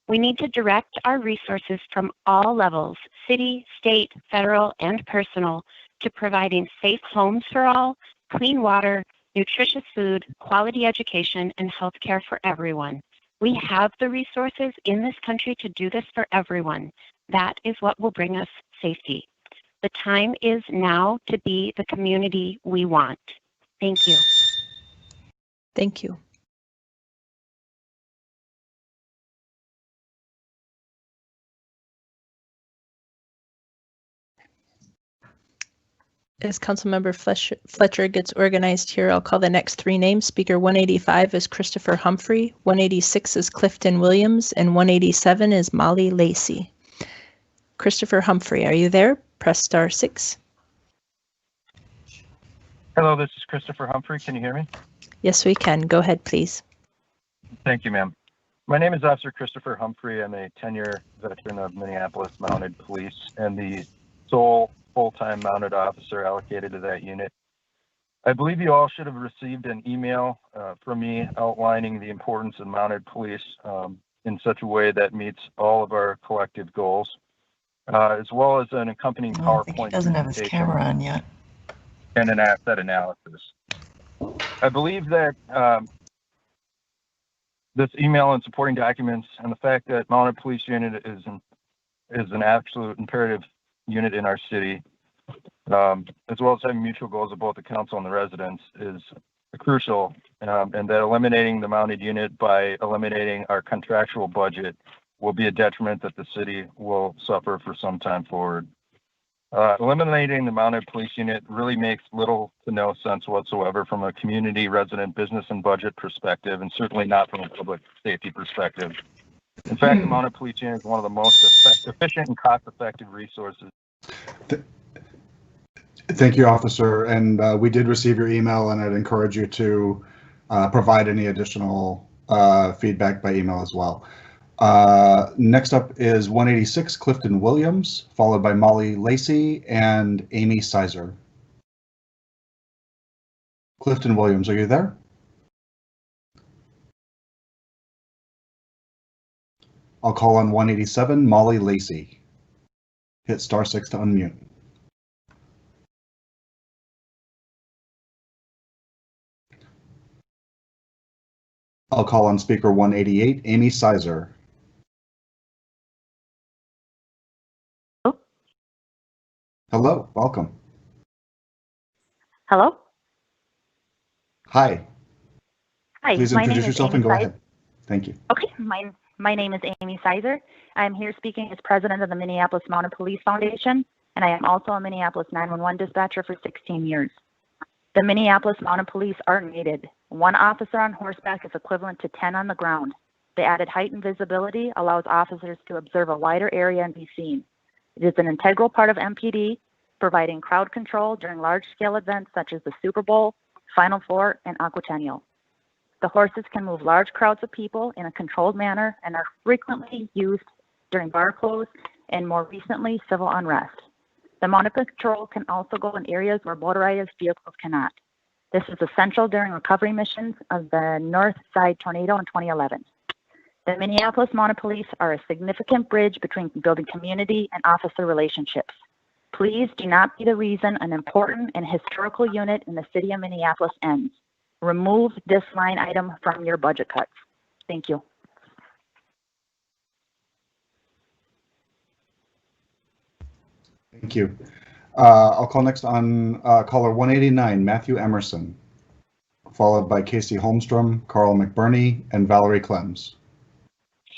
We need to direct our resources from all levels, city, state, federal, and personal, to providing safe homes for all, clean water, nutritious food, quality education, and healthcare for everyone. We have the resources in this country to do this for everyone. That is what will bring us safety. The time is now to be the community we want. Thank you. Thank you. As Councilmember Fletcher gets organized here, I'll call the next three names. Speaker 185 is Christopher Humphrey, 186 is Clifton Williams, and 187 is Molly Lacey. Christopher Humphrey, are you there? Press *6. Hello, this is Christopher Humphrey. Can you hear me? Yes, we can. Go ahead, please. Thank you, ma'am. My name is Officer Christopher Humphrey. I'm a 10-year veteran of Minneapolis Mounted Police and the sole full-time mounted officer allocated to that unit. I believe you all should have received an email from me outlining the importance of mounted police in such a way that meets all of our collective goals, as well as an accompanying PowerPoint doesn't have his camera on yet. And an asset analysis. I believe that this email and supporting documents and the fact that mounted police unit is an absolute imperative unit in our city, as well as having mutual goals of both the council and the residents, is crucial, and that eliminating the mounted unit by eliminating our contractual budget will be a detriment that the city will suffer for some time forward. Eliminating the mounted police unit really makes little to no sense whatsoever from a community, resident, business, and budget perspective, and certainly not from a public safety perspective. In fact, the mounted police unit is one of the most efficient and cost-effective resources. Thank you, officer. And we did receive your email, and I'd encourage you to provide any additional feedback by email as well. Next up is 186, Clifton Williams, followed by Molly Lacey and Amy Sizer. Clifton Williams, are you there? I'll call on 187, Molly Lacey. Hit *6 to unmute. I'll call on speaker 188, Amy Sizer. Hello, welcome. Hello? Hi. Hi, Please my name introduce is yourself Amy and go Sizer. ahead. Thank you. Okay, my name is Amy Sizer. I'm here speaking as president of the Minneapolis Mounted Police Foundation, and I am also a Minneapolis 911 dispatcher for 16 years. The Minneapolis Mounted Police are needed. 1 officer on horseback is equivalent to 10 on the ground. The added height and visibility allows officers to observe a wider area and be seen. It is an integral part of MPD, providing crowd control during large-scale events such as the Super Bowl, Final Four, and Aquatennial. The horses can move large crowds of people in a controlled manner and are frequently used during bar close and more recently civil unrest. The mounted patrol can also go in areas where motorized vehicles cannot. This is essential during recovery missions of the North Side tornado in 2011. The Minneapolis Mounted Police are a significant bridge between building community and officer relationships. Please do not be the reason an important and historical unit in the city of Minneapolis ends. Remove this line item from your budget cuts. Thank you. Thank you. I'll call next on caller 189, Matthew Emerson, followed by Casey Holmstrom, Carl McBurney, and Valerie Clems.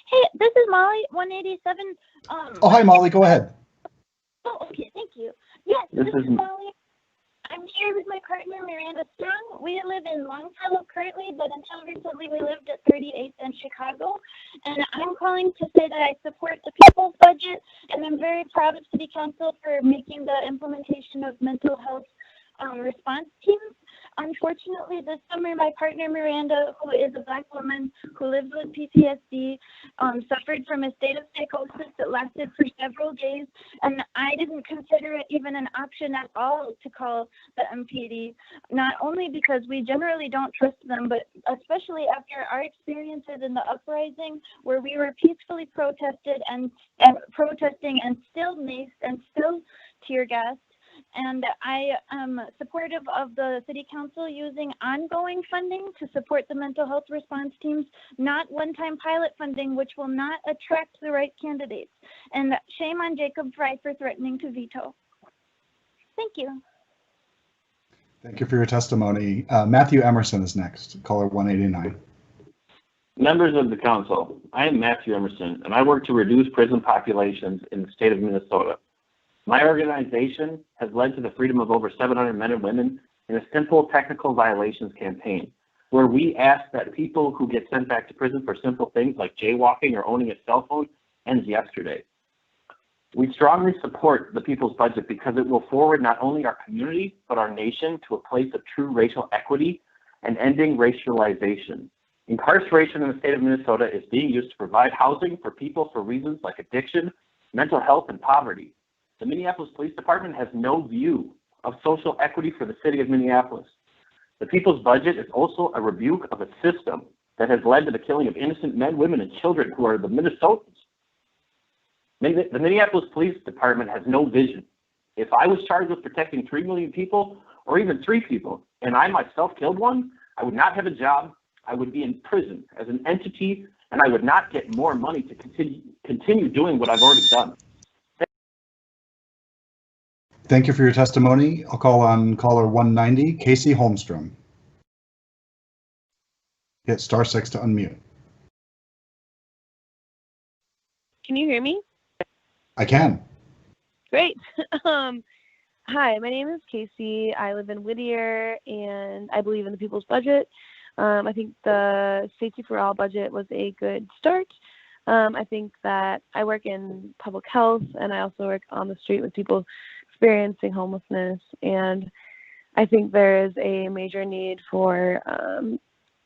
Hey, this is Molly, 187. Oh, hi, Molly. Go ahead. Oh, okay, thank you. Yes, this is Molly. I'm here with my partner, Miranda Strong. We live in Longfellow currently, but until recently we lived at 38th and Chicago. And I'm calling to say that I support the people's budget, and I'm very proud of City Council for making the implementation of mental health response teams. Unfortunately, this summer, my partner Miranda, who is a Black woman who lives with PTSD, suffered from a state of psychosis that lasted for several days, and I didn't consider it even an option at all to call the MPD, not only because we generally don't trust them, but especially after our experiences in the uprising, where we were peacefully protesting and still maced and still tear gassed. And I am supportive of the City Council using ongoing funding to support the mental health response teams, not one-time pilot funding, which will not attract the right candidates. And shame on Jacob Fry for threatening to veto. Thank you. Thank you for your testimony. Matthew Emerson is next, caller 189. Members of the council, I am Matthew Emerson, and I work to reduce prison populations in the state of Minnesota. My organization has led to the freedom of over 700 men and women in a simple technical violations campaign, where we ask that people who get sent back to prison for simple things like jaywalking or owning a cell phone ends yesterday. We strongly support the people's budget because it will forward not only our community, but our nation to a place of true racial equity and ending racialization. Incarceration in the state of Minnesota is being used to provide housing for people for reasons like addiction, mental health, and poverty. The Minneapolis Police Department has no view of social equity for the city of Minneapolis. The people's budget is also a rebuke of a system that has led to the killing of innocent men, women, and children who are the Minnesotans. The Minneapolis Police Department has no vision. If I was charged with protecting 3 million people, or even 3 people, and I myself killed one, I would not have a job, I would be in prison as an entity, and I would not get more money to continue doing what I've already done. Thank you for your testimony. I'll call on caller 190, Casey Holmstrom. Hit *6 to unmute. Can you hear me? I can. Great. Hi, my name is Casey. I live in Whittier, and I believe in the people's budget. I think the Safety for All budget was a good start. I think that I work in public health, and I also work on the street with people experiencing homelessness, and I think there is a major need for,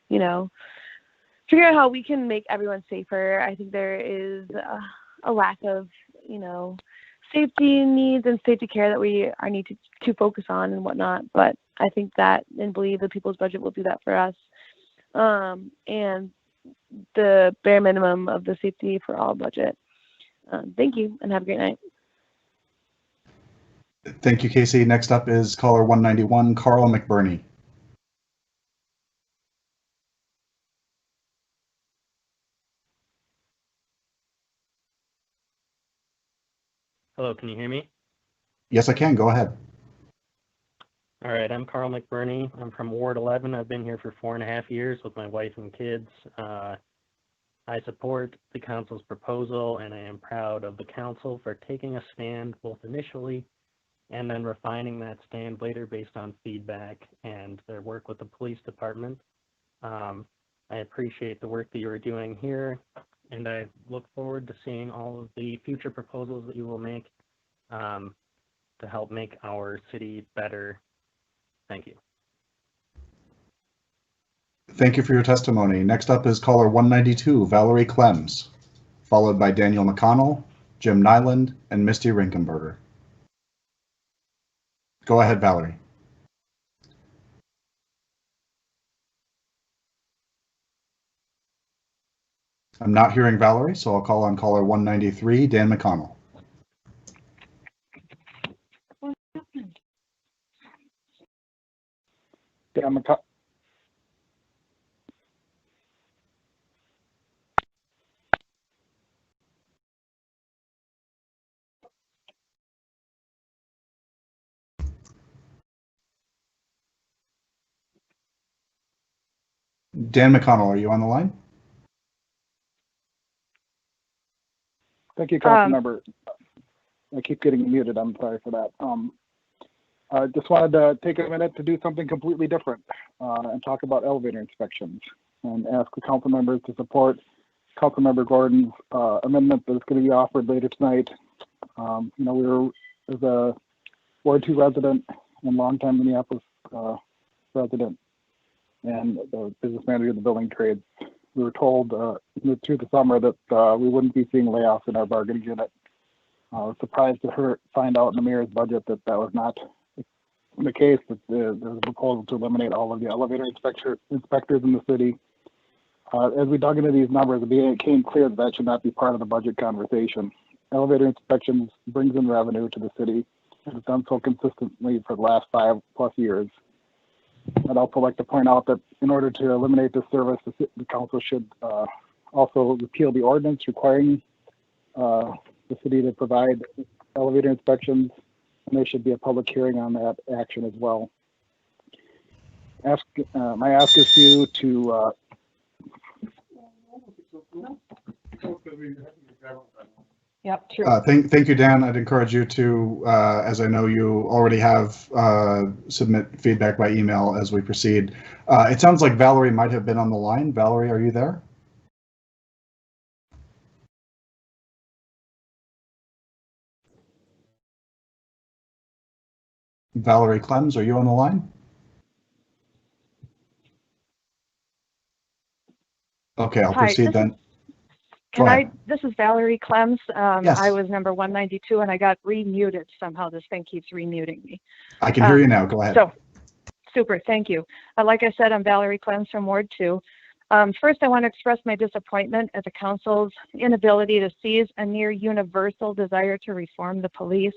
figure out how we can make everyone safer. I think there is a lack of, safety needs and safety care that we are need to focus on and whatnot, but I think that and believe the people's budget will do that for us. And the bare minimum of the Safety for All budget. Thank you and have a great night. Thank you, Casey. Next up is caller 191, Carla McBurney. Hello, can you hear me? Yes, I can. Go ahead. All right, I'm Carl McBurney. I'm from Ward 11. I've been here for 4.5 years with my wife and kids. I support the council's proposal, and I am proud of the council for taking a stand both initially and then refining that stand later based on feedback and their work with the police department. I appreciate the work that you are doing here, and I look forward to seeing all of the future proposals that you will make to help make our city better. Thank you. Thank you for your testimony. Next up is caller 192, Valerie Clems, followed by Daniel McConnell, Jim Nyland, and Misty Rinkenberger. Go ahead, Valerie. I'm not hearing Valerie, so I'll call on caller 193, Dan McConnell. Dan McConnell. Dan McConnell, are you on the line? Thank you, Councilmember. I keep getting muted. I'm sorry for that. I just wanted to take a minute to do something completely different and talk about elevator inspections and ask the council members to support Councilmember Gordon's amendment that's going to be offered later tonight. You know, we were, as a Ward 2 resident and longtime Minneapolis resident and the business manager of the building trades, we were told through the summer that we wouldn't be seeing layoffs in our bargaining unit. I was surprised to find out in the mayor's budget that that was not the case, that there's a proposal to eliminate all of the elevator inspectors in the city. As we dug into these numbers, it became clear that that should not be part of the budget conversation. Elevator inspections brings in revenue to the city, and it's done so consistently for the last 5+ years. I'd also like to point out that in order to eliminate this service, the council should also repeal the ordinance requiring the city to provide elevator inspections, and there should be a public hearing on that action as well. My ask is for you to Yep, true. Thank you, Dan. I'd encourage you to, as I know you already have, submit feedback by email as we proceed. It sounds like Valerie might have been on the line. Valerie, are you there? Valerie Clems, are you on the line? Okay, I'll proceed then. This is Valerie Clems. Yes. I was number 192 and I got remuted somehow. This thing keeps remuting me. I can hear you now. Go ahead. So, super. Thank you. Like I said, I'm Valerie Clems from Ward 2. First, I want to express my disappointment at the council's inability to seize a near universal desire to reform the police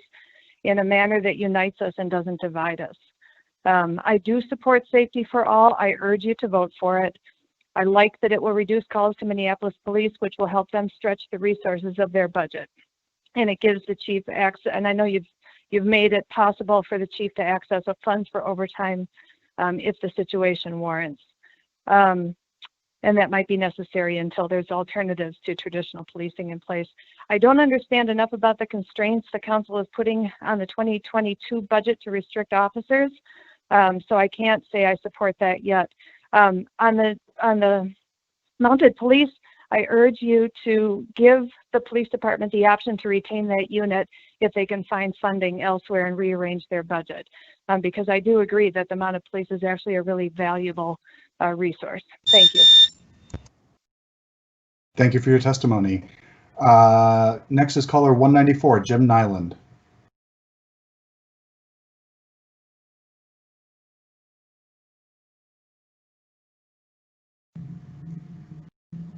in a manner that unites us and doesn't divide us. I do support Safety for All. I urge you to vote for it. I like that it will reduce calls to Minneapolis police, which will help them stretch the resources of their budget. And it gives the chief access, and I know you've made it possible for the chief to access funds for overtime if the situation warrants. And that might be necessary until there's alternatives to traditional policing in place. I don't understand enough about the constraints the council is putting on the 2022 budget to restrict officers. So I can't say I support that yet. On the mounted police, I urge you to give the police department the option to retain that unit if they can find funding elsewhere and rearrange their budget. Because I do agree that the mounted police is actually a really valuable resource. Thank you. Thank you for your testimony. Next is caller 194, Jim Nyland.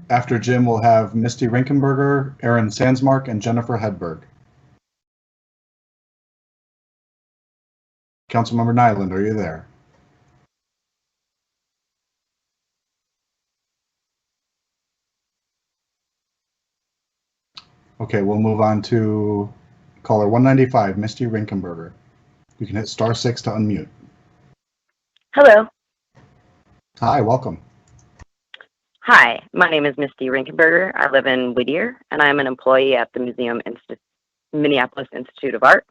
After Jim, we'll have Misty Rinkenberger, Aaron Sandsmark, and Jennifer Hedberg. Councilmember Nyland, are you there? Okay, we'll move on to caller 195, Misty Rinkenberger. You can hit *6 to unmute. Hello. Hi, welcome. Hi, my name is Misty Rinkenberger. I live in Whittier, and I'm an employee at the Minneapolis Institute of Art.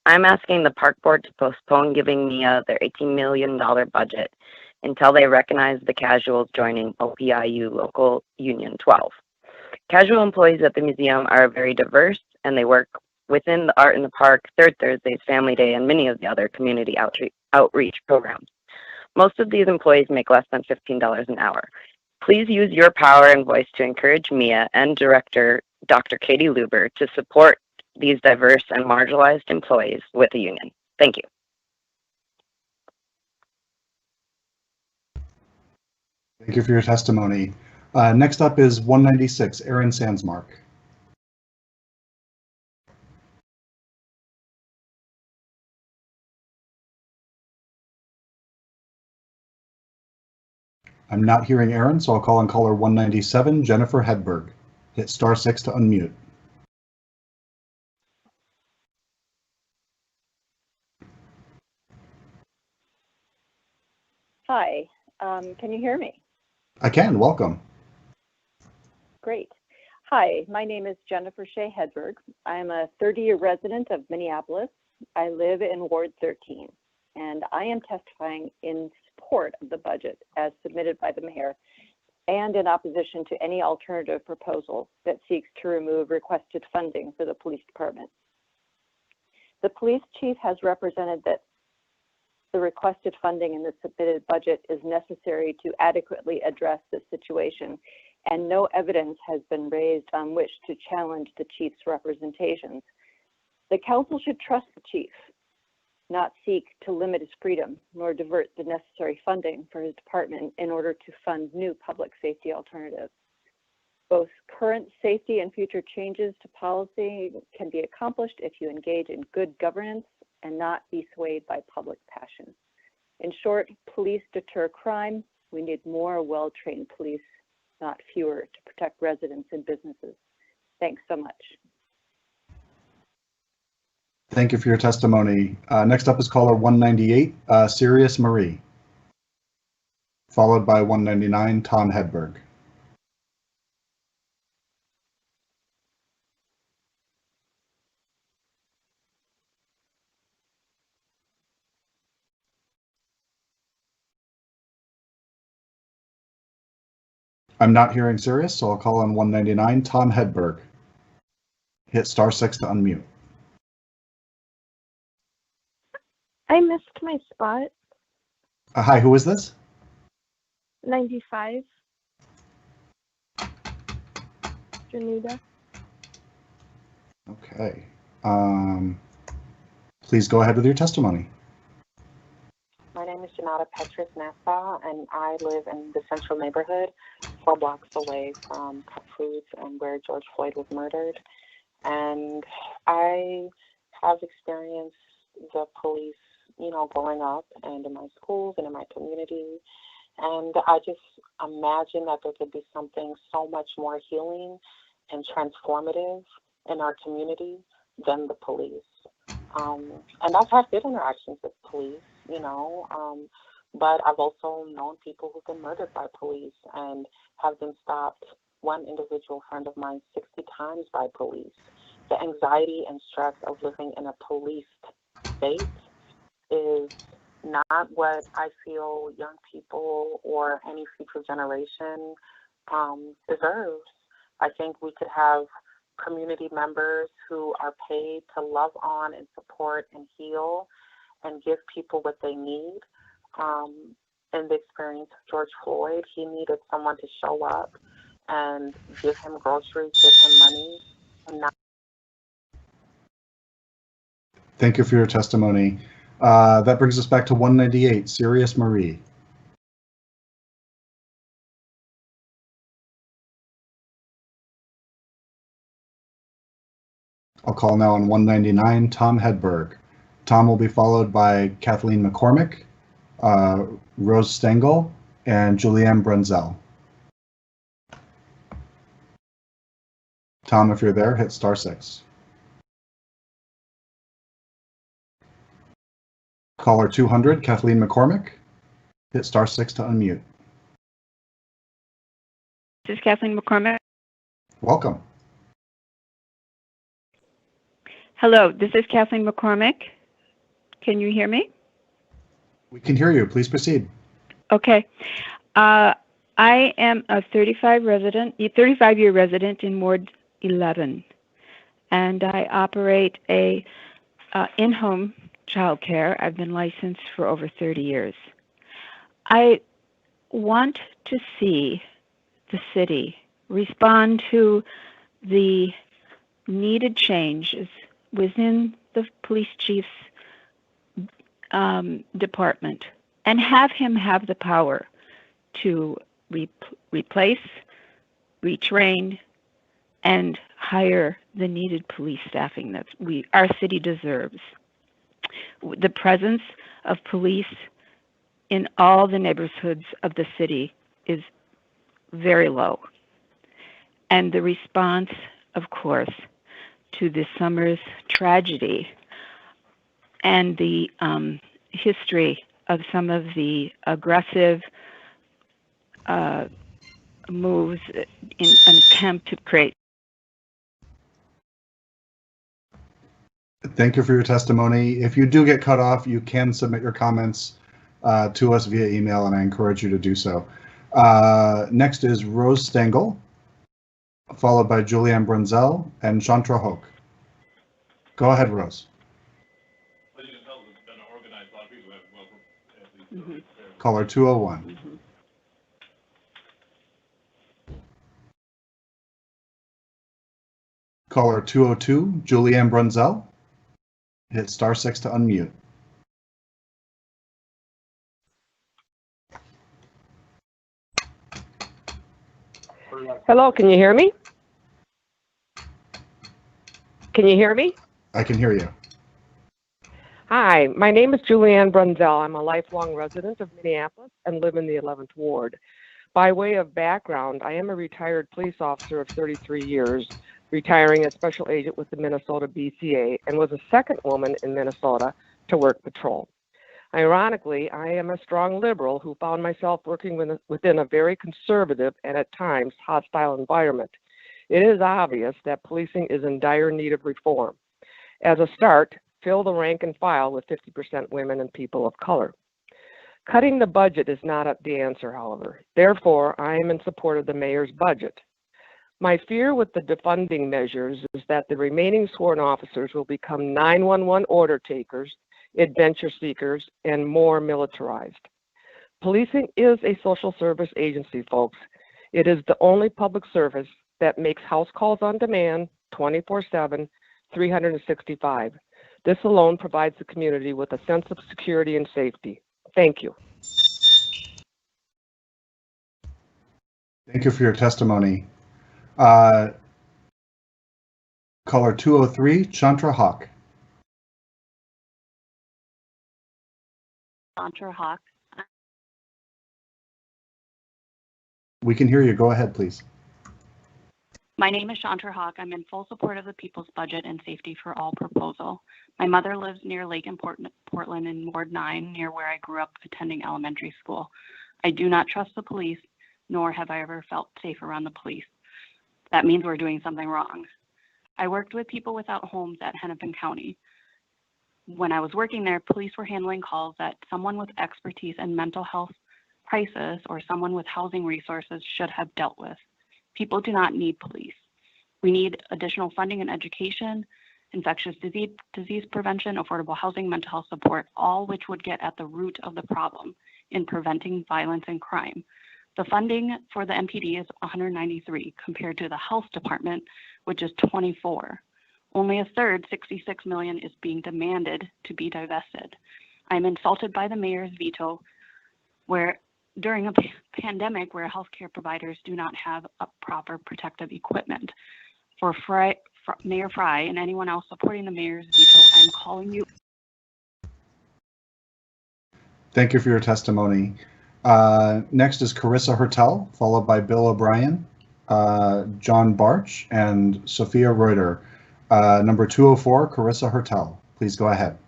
I'm asking the Park Board to postpone giving MIA their $18 million budget until they recognize the casuals joining OPIU Local Union 12. Casual employees at the museum are very diverse, and they work within the Art in the Park, Third Thursdays, Family Day, and many of the other community outreach programs. Most of these employees make less than $15 an hour. Please use your power and voice to encourage MIA and Director Dr. Katie Luber to support these diverse and marginalized employees with the union. Thank you. Thank you for your testimony. Next up is 196, Aaron Sandsmark. I'm not hearing Aaron, so I'll call on caller 197, Jennifer Hedberg. Hit *6 to unmute. Hi, can you hear me? I can, welcome. Great. Hi, my name is Jennifer Shea Hedberg. I'm a 30-year resident of Minneapolis. I live in Ward 13, and I am testifying in support of the budget as submitted by the mayor and in opposition to any alternative proposal that seeks to remove requested funding for the police department. The police chief has represented that the requested funding in the submitted budget is necessary to adequately address this situation, and no evidence has been raised on which to challenge the chief's representations. The council should trust the chief, not seek to limit his freedom, nor divert the necessary funding for his department in order to fund new public safety alternatives. Both current safety and future changes to policy can be accomplished if you engage in good governance and not be swayed by public passion. In short, police deter crime. We need more well-trained police, not fewer, to protect residents and businesses. Thanks so much. Thank you for your testimony. Next up is caller 198, Sirius Marie, followed by 199, Tom Hedberg. I'm not hearing Sirius, so I'll call on 199, Tom Hedberg. Hit *6 to unmute. I missed my spot. Hi, who is this? 95. Januda. Okay. Please go ahead with your testimony. My name is Janata Petrus Nassau, and I live in the Central neighborhood, 4 blocks away from Cup Foods and where George Floyd was murdered. And I have experienced the police, growing up and in my schools and in my community. And I just imagine that there could be something so much more healing and transformative in our community than the police. And I've had good interactions with police, but I've also known people who've been murdered by police and have been stopped. One individual friend of mine 60 times by police. The anxiety and stress of living in a policed state is not what I feel young people or any future generation deserves. I think we could have community members who are paid to love on and support and heal and give people what they need. In the experience of George Floyd, he needed someone to show up and give him groceries, give him money, and not. Thank you for your testimony. That brings us back to 198, Sirius Marie. I'll call now on 199, Tom Hedberg. Tom will be followed by Kathleen McCormick, Rose Stengel, and Julianne Brunzel. Tom, if you're there, hit *6. Caller 200, Kathleen McCormick, hit *6 to unmute. This is Kathleen McCormick. Welcome. Hello, this is Kathleen McCormick. Can you hear me? We can hear you. Please proceed. Okay. I am a 35-year resident in Ward 11, and I operate a in-home childcare. I've been licensed for over 30 years. I want to see the city respond to the needed changes within the police chief's department and have him have the power to replace, retrain, and hire the needed police staffing that our city deserves. The presence of police in all the neighborhoods of the city is very low. And the response, of course, to this summer's tragedy and the history of some of the aggressive moves in an attempt to create. Thank you for your testimony. If you do get cut off, you can submit your comments to us via email, and I encourage you to do so. Next is Rose Stengel, followed by Julianne Brunzel and Chantra Hoke. Go ahead, Rose. Mm-hmm. Caller 201. Mm-hmm. Caller 202, Julianne Brunzel. Hit *6 to unmute. Hello, can you hear me? Can you hear me? I can hear you. Hi, my name is Julianne Brunzel. I'm a lifelong resident of Minneapolis and live in the 11th Ward. By way of background, I am a retired police officer of 33 years, retiring as special agent with the Minnesota BCA, and was the second woman in Minnesota to work patrol. Ironically, I am a strong liberal who found myself working within a very conservative and at times hostile environment. It is obvious that policing is in dire need of reform. As a start, fill the rank and file with 50% women and people of color. Cutting the budget is not the answer, however. Therefore, I am in support of the mayor's budget. My fear with the defunding measures is that the remaining sworn officers will become 911 order takers, adventure seekers, and more militarized. Policing is a social service agency, folks. It is the only public service that makes house calls on demand 24/7, 365. This alone provides the community with a sense of security and safety. Thank you. Thank you for your testimony. Caller 203, Chantra Hawk. Chantra Hawk. We can hear you. Go ahead, please. My name is Chantra Hawk. I'm in full support of the People's Budget and Safety for All proposal. My mother lives near Lake in Portland in Ward 9, near where I grew up attending elementary school. I do not trust the police, nor have I ever felt safe around the police. That means we're doing something wrong. I worked with people without homes at Hennepin County. When I was working there, police were handling calls that someone with expertise in mental health crisis or someone with housing resources should have dealt with. People do not need police. We need additional funding and education, infectious disease prevention, affordable housing, mental health support, all which would get at the root of the problem in preventing violence and crime. The funding for the MPD is 193 compared to the health department, which is 24. Only a third, 66 million, is being demanded to be divested. I'm insulted by the mayor's veto, where during a pandemic where healthcare providers do not have a proper protective equipment. For Mayor Fry and anyone else supporting the mayor's veto, I'm calling you. Thank you for your testimony. Next is Carissa Hertel, followed by Bill O'Brien, John Barch, and Sophia Reuter. Number 204, Carissa Hertel. Please go ahead.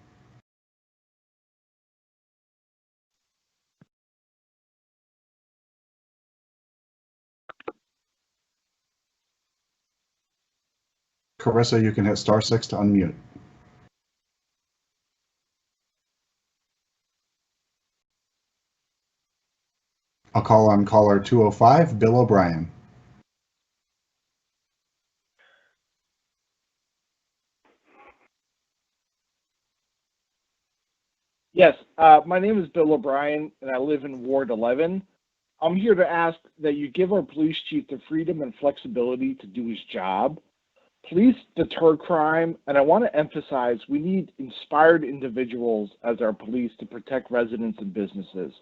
Carissa, you can hit *6 to unmute. I'll call on caller 205, Bill O'Brien. Yes, my name is Bill O'Brien, and I live in Ward 11. I'm here to ask that you give our police chief the freedom and flexibility to do his job. Police deter crime, and I want to emphasize we need inspired individuals as our police to protect residents and businesses.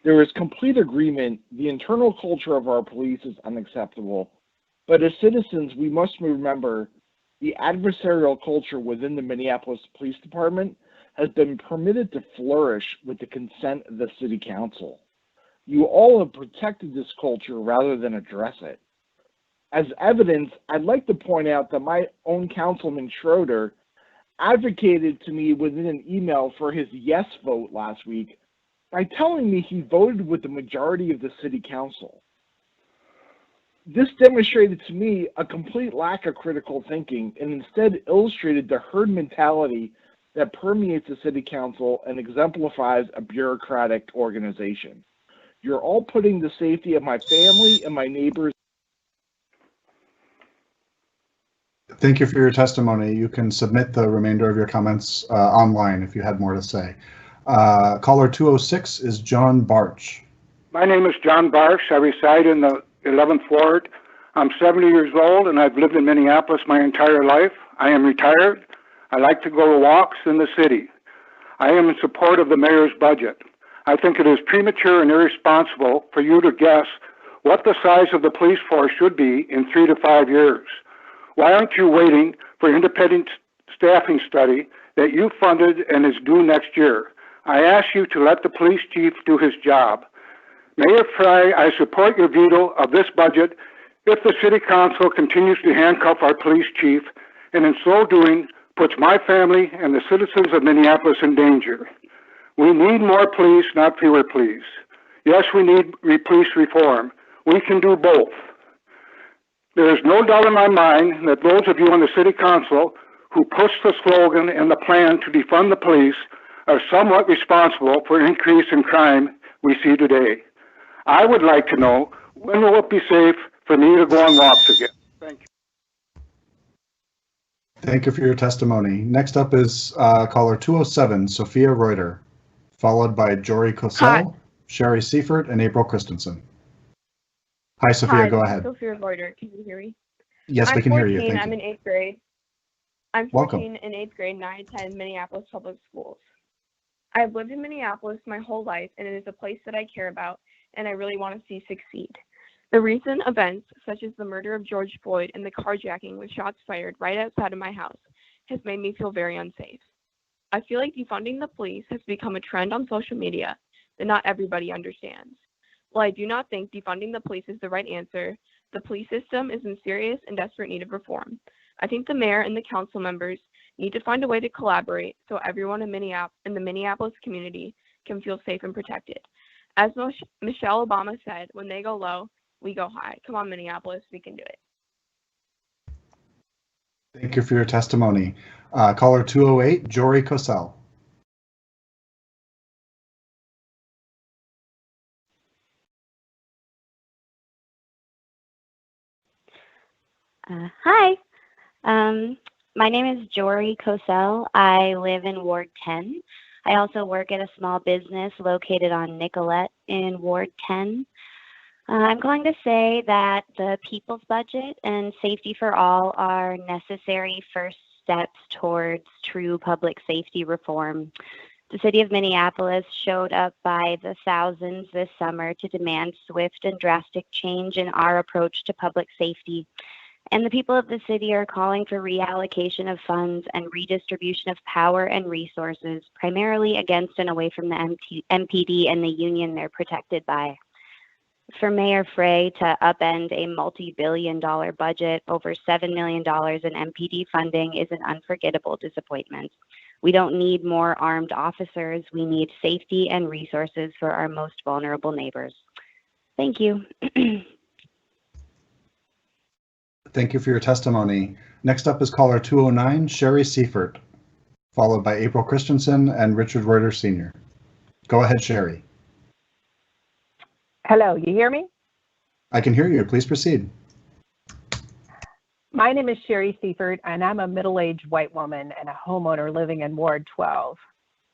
There is complete agreement the internal culture of our police is unacceptable, but as citizens, we must remember the adversarial culture within the Minneapolis Police Department has been permitted to flourish with the consent of the City Council. You all have protected this culture rather than address it. As evidence, I'd like to point out that my own Councilman Schroeder advocated to me within an email for his yes vote last week by telling me he voted with the majority of the City Council. This demonstrated to me a complete lack of critical thinking and instead illustrated the herd mentality that permeates the City Council and exemplifies a bureaucratic organization. You're all putting the safety of my family and my neighbors. Thank you for your testimony. You can submit the remainder of your comments online if you had more to say. Caller 206 is John Barch. My name is John Barsh. I reside in the 11th Ward. I'm 70 years old and I've lived in Minneapolis my entire life. I am retired. I like to go to walks in the city. I am in support of the mayor's budget. I think it is premature and irresponsible for you to guess what the size of the police force should be in 3 to 5 years. Why aren't you waiting for independent staffing study that you funded and is due next year? I ask you to let the police chief do his job. Mayor Fry, I support your veto of this budget if the City Council continues to handcuff our police chief and in so doing puts my family and the citizens of Minneapolis in danger. We need more police, not fewer police. Yes, we need police reform. We can do both. There is no doubt in my mind that those of you on the City Council who push the slogan and the plan to defund the police are somewhat responsible for increase in crime we see today. I would like to know, when will it be safe for me to go on walks again? Thank you. Thank you for your testimony. Next up is caller 207, Sophia Reuter, followed by Jory Cosell, Sherry Seifert, and April Christensen. Hi, Sophia, go ahead. Sophia Reuter. Can you hear me? Yes, we can hear you. Thank I'm you. in 8th grade. I'm Welcome. 14 in 8th grade and I attend Minneapolis Public Schools. I've lived in Minneapolis my whole life and it is a place that I care about and I really want to see succeed. The recent events, such as the murder of George Floyd and the carjacking with shots fired right outside of my house, has made me feel very unsafe. I feel like defunding the police has become a trend on social media that not everybody understands. While I do not think defunding the police is the right answer, the police system is in serious and desperate need of reform. I think the mayor and the council members need to find a way to collaborate so everyone in the Minneapolis community can feel safe and protected. As Michelle Obama said, when they go low, we go high. Come on, Minneapolis, we can do it. Thank you for your testimony. Caller 208, Jory Cosell. Hi, my name is Jory Cosell. I live in Ward 10. I also work at a small business located on Nicollet in Ward 10. I'm going to say that the people's budget and safety for all are necessary first steps towards true public safety reform. The city of Minneapolis showed up by the thousands this summer to demand swift and drastic change in our approach to public safety. And the people of the city are calling for reallocation of funds and redistribution of power and resources, primarily against and away from the MPD and the union they're protected by. For Mayor Frey to upend a multi-billion-dollar budget, over $7 million in MPD funding, is an unforgettable disappointment. We don't need more armed officers. We need safety and resources for our most vulnerable neighbors. Thank you. Thank you for your testimony. Next up is caller 209, Sherry Seifert, followed by April Christensen and Richard Reuter Sr. Go ahead, Sherry. Hello, you hear me? I can hear you. Please proceed. My name is Sherry Seifert, and I'm a middle-aged white woman and a homeowner living in Ward 12.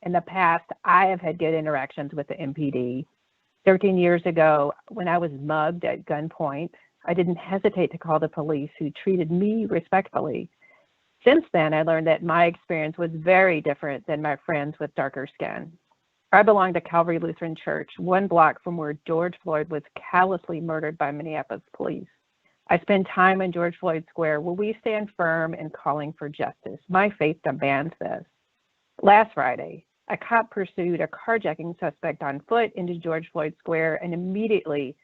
In the past, I have had good interactions with the MPD. 13 years ago, when I was mugged at gunpoint, I didn't hesitate to call the police, who treated me respectfully. Since then, I learned that my experience was very different than my friends with darker skin. I belong to Calvary Lutheran Church, 1 block from where George Floyd was callously murdered by Minneapolis police. I spend time in George Floyd Square, where we stand firm in calling for justice. My faith demands this. Last Friday, a cop pursued a carjacking suspect on foot into George Floyd Square, and immediately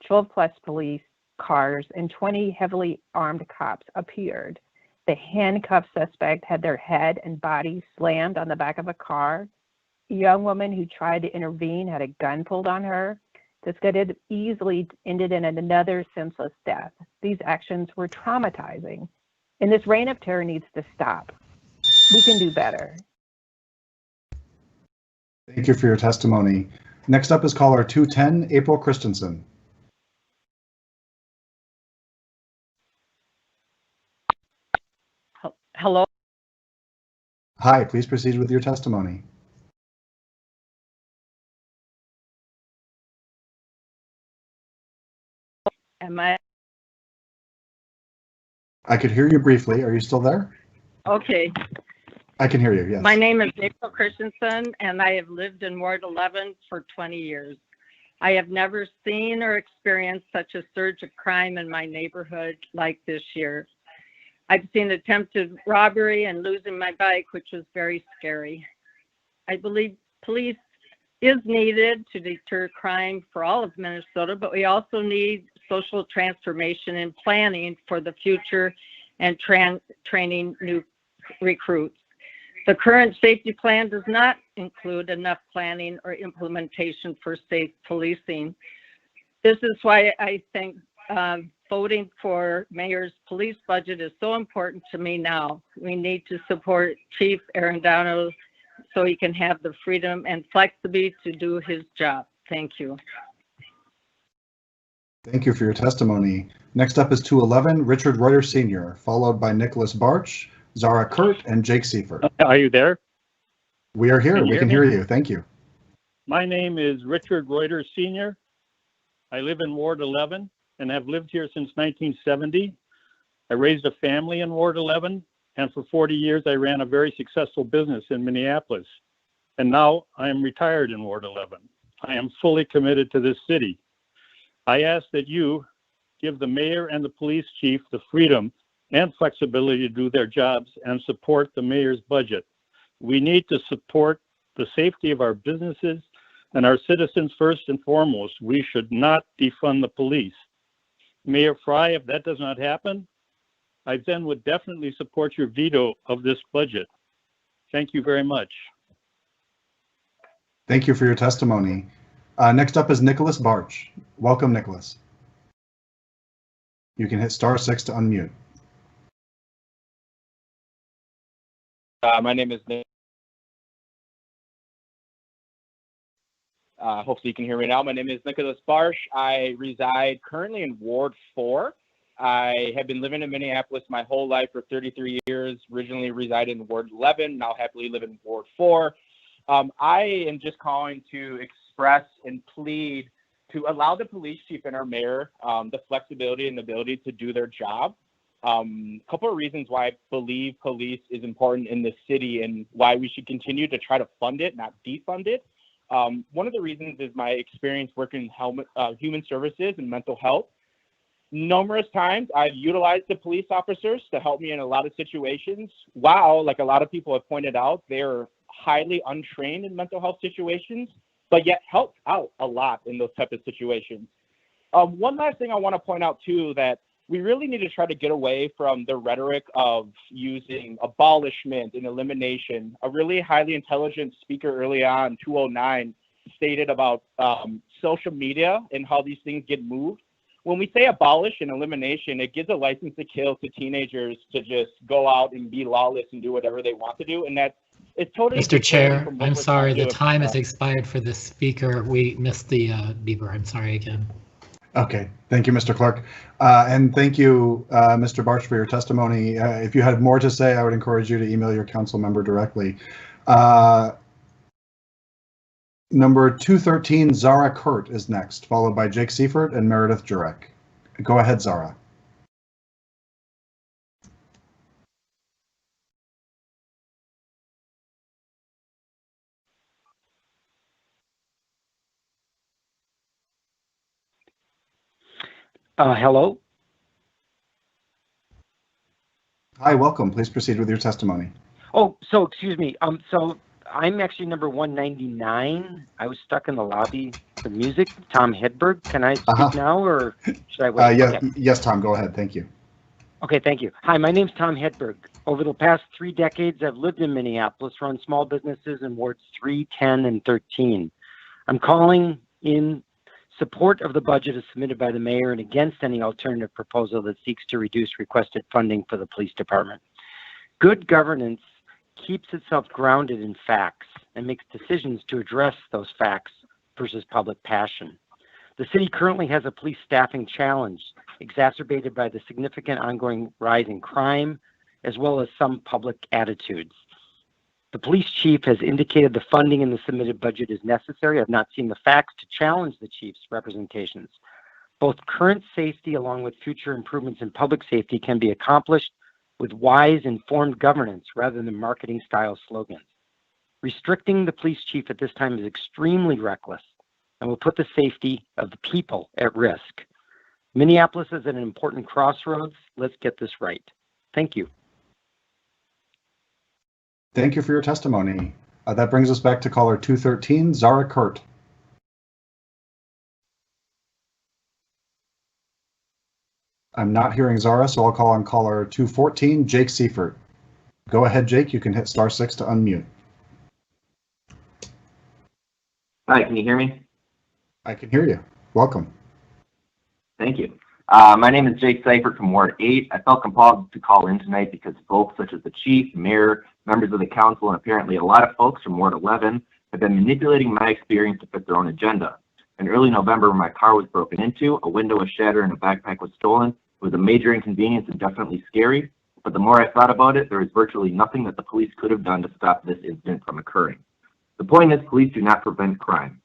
12+ police cars and 20 heavily armed cops appeared. The handcuffed suspect had their head and body slammed on the back of a car. A young woman who tried to intervene had a gun pulled on her. This could have easily ended in another senseless death. These actions were traumatizing, and this reign of terror needs to stop. We can do better. Thank you for your testimony. Next up is caller 210, April Christensen. Hello. Hi, please proceed with your testimony. Am I could hear you briefly. Are you still there? okay? I can hear you, yes. My name is April Christensen, and I have lived in Ward 11 for 20 years. I have never seen or experienced such a surge of crime in my neighborhood like this year. I've seen attempted robbery and losing my bike, which was very scary. I believe police is needed to deter crime for all of Minnesota, but we also need social transformation and planning for the future and training new recruits. The current safety plan does not include enough planning or implementation for safe policing. This is why I think voting for mayor's police budget is so important to me now. We need to support Chief Arendano so he can have the freedom and flexibility to do his job. Thank you. Thank you for your testimony. Next up is 211, Richard Reuter Sr., followed by Nicholas Barch, Zara Kurt, and Jake Seifert. Are you there? We are here. We can hear me? you. Thank you. My name is Richard Reuter Sr. I live in Ward 11 and have lived here since 1970. I raised a family in Ward 11, and for 40 years I ran a very successful business in Minneapolis. And now I am retired in Ward 11. I am fully committed to this city. I ask that you give the mayor and the police chief the freedom and flexibility to do their jobs and support the mayor's budget. We need to support the safety of our businesses and our citizens first and foremost. We should not defund the police. Mayor Frey, if that does not happen, I then would definitely support your veto of this budget. Thank you very much. Thank you for your testimony. Next up is Nicholas Barch. Welcome, Nicholas. You can hit *6 to unmute. My name is Nick. Hopefully you can hear me now. My name is Nicholas Barch. I reside currently in Ward 4. I have been living in Minneapolis my whole life for 33 years, originally resided in Ward 11, now happily live in Ward 4. I am just calling to express and plead to allow the police chief and our mayor the flexibility and ability to do their job. A couple of reasons why I believe police is important in this city and why we should continue to try to fund it, not defund it. One of the reasons is my experience working in human services and mental health. Numerous times I've utilized the police officers to help me in a lot of situations. While, like a lot of people have pointed out, they're highly untrained in mental health situations, but yet help out a lot in those type of situations. One last thing I want to point out too, that we really need to try to get away from the rhetoric of using abolishment and elimination. A really highly intelligent speaker early on, 209, stated about social media and how these things get moved. When we say abolish and elimination, it gives a license to kill to teenagers to just go out and be lawless and do whatever they want to do. And that it's totally. Mr. Chair, I'm sorry, the time has expired for the speaker. We missed the beeper. I'm sorry again. Okay, thank you, Mr. Clerk. And thank you, Mr. Barsh, for your testimony. If you had more to say, I would encourage you to email your council member directly. Number 213, Zara Kurt is next, followed by Jake Seifert and Meredith Jurek. Go ahead, Zara. Hello. Hi, welcome. Please proceed with your testimony. Oh, so excuse me. So I'm actually number 199. I was stuck in the lobby for music. Tom Hedberg. Can I speak now, or should I wait? Yes, Okay. yes, Tom, go ahead. Thank you. Okay, thank you. Hi, my name's Tom Hedberg. Over the past 3 decades, I've lived in Minneapolis, run small businesses in wards 3, 10, and 13. I'm calling in support of the budget as submitted by the mayor and against any alternative proposal that seeks to reduce requested funding for the police department. Good governance keeps itself grounded in facts and makes decisions to address those facts versus public passion. The city currently has a police staffing challenge exacerbated by the significant ongoing rise in crime, as well as some public attitudes. The police chief has indicated the funding in the submitted budget is necessary. I've not seen the facts to challenge the chief's representations. Both current safety along with future improvements in public safety can be accomplished with wise, informed governance rather than marketing style slogans. Restricting the police chief at this time is extremely reckless and will put the safety of the people at risk. Minneapolis is at an important crossroads. Let's get this right. Thank you. Thank you for your testimony. That brings us back to caller 213, Zara Kurt. I'm not hearing Zara, so I'll call on caller 214, Jake Seifert. Go ahead, Jake. You can hit *6 to unmute. Hi, can you hear me? I can hear you. Welcome. Thank you. My name is Jake Seifert from Ward 8. I felt compelled to call in tonight because folks such as the chief, mayor, members of the council, and apparently a lot of folks from Ward 11 have been manipulating my experience to fit their own agenda. In early November, when my car was broken into, a window was shattered, and a backpack was stolen. It was a major inconvenience and definitely scary, but the more I thought about it, there was virtually nothing that the police could have done to stop this incident from occurring. The point is, police do not prevent crime.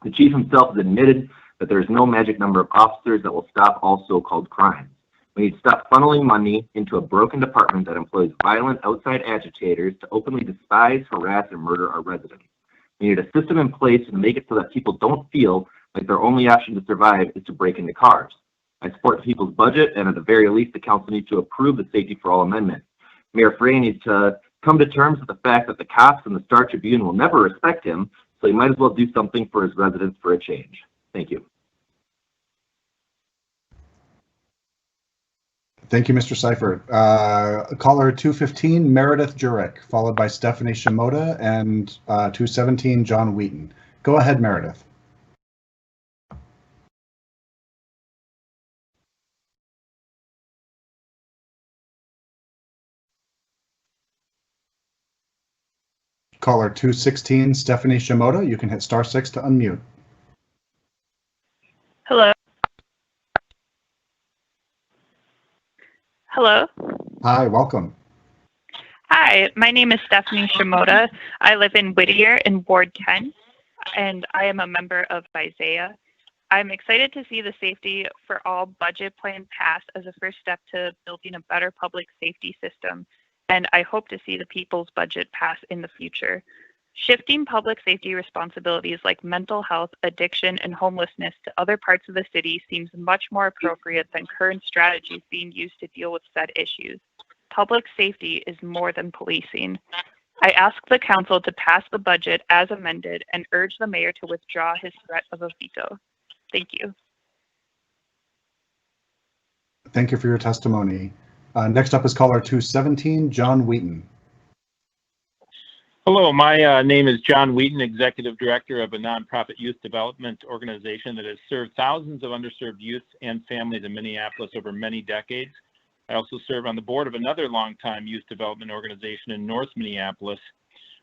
The chief himself has admitted that there is no magic number of officers that will stop all so-called crimes. We need to stop funneling money into a broken department that employs violent outside agitators to openly despise, harass, and murder our residents. We need a system in place to make it so that people don't feel like their only option to survive is to break into cars. I support the people's budget, and at the very least, the council needs to approve the Safety for All amendment. Mayor Frey needs to come to terms with the fact that the cops and the Star Tribune will never respect him, so he might as well do something for his residents for a change. Thank you. Thank you, Mr. Seifert. Caller 215, Meredith Jurek, followed by Stephanie Shimoda, and 217, John Wheaton. Go ahead, Meredith. Caller 216, Stephanie Shimoda. You can hit *6 to unmute. Hello. Hello. Hi, welcome. Hi, my name is Stephanie Shimoda. I live in Whittier in Ward 10, and I am a member of Isaiah. I'm excited to see the Safety for All budget plan pass as a first step to building a better public safety system, and I hope to see the people's budget pass in the future. Shifting public safety responsibilities like mental health, addiction, and homelessness to other parts of the city seems much more appropriate than current strategies being used to deal with said issues. Public safety is more than policing. I ask the council to pass the budget as amended and urge the mayor to withdraw his threat of a veto. Thank you. Thank you for your testimony. Next up is caller 217, John Wheaton. Hello, my name is John Wheaton, Executive Director of a nonprofit youth development organization that has served thousands of underserved youth and families in Minneapolis over many decades. I also serve on the board of another longtime youth development organization in North Minneapolis.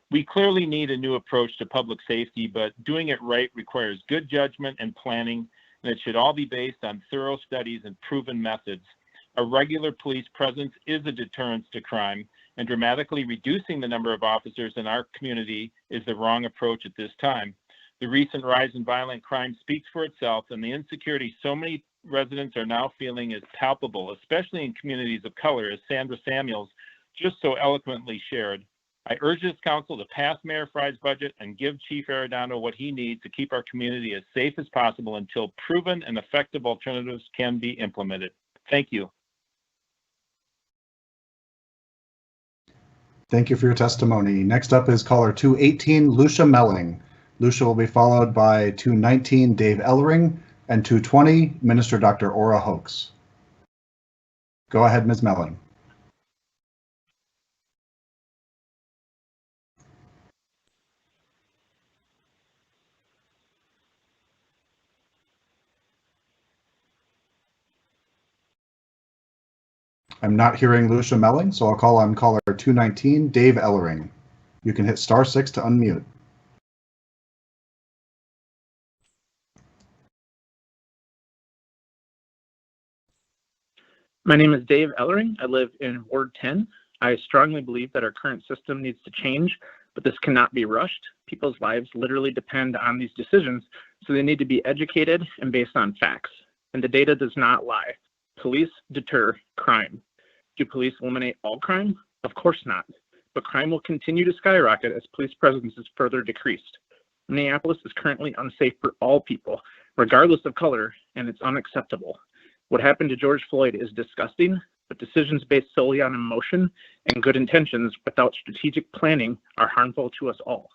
We clearly need a new approach to public safety, but doing it right requires good judgment and planning, and it should all be based on thorough studies and proven methods. A regular police presence is a deterrence to crime, and dramatically reducing the number of officers in our community is the wrong approach at this time. The recent rise in violent crime speaks for itself, and the insecurity so many residents are now feeling is palpable, especially in communities of color, as Sandra Samuels just so eloquently shared. I urge this council to pass Mayor Fry's budget and give Chief Arredondo what he needs to keep our community as safe as possible until proven and effective alternatives can be implemented. Thank you. Thank you for your testimony. Next up is caller 218, Lucia Melling. Lucia will be followed by 219, Dave Ellering, and 220, Minister Dr. Ora Hoax. Go ahead, Ms. Melling. I'm not hearing Lucia Melling, so I'll call on caller 219, Dave Ellering. You can hit *6 to unmute. My name is Dave Ellering. I live in Ward 10. I strongly believe that our current system needs to change, but this cannot be rushed. People's lives literally depend on these decisions, so they need to be educated and based on facts. And the data does not lie. Police deter crime. Do police eliminate all crime? Of course not. But crime will continue to skyrocket as police presence is further decreased. Minneapolis is currently unsafe for all people, regardless of color, and it's unacceptable. What happened to George Floyd is disgusting, but decisions based solely on emotion and good intentions without strategic planning are harmful to us all.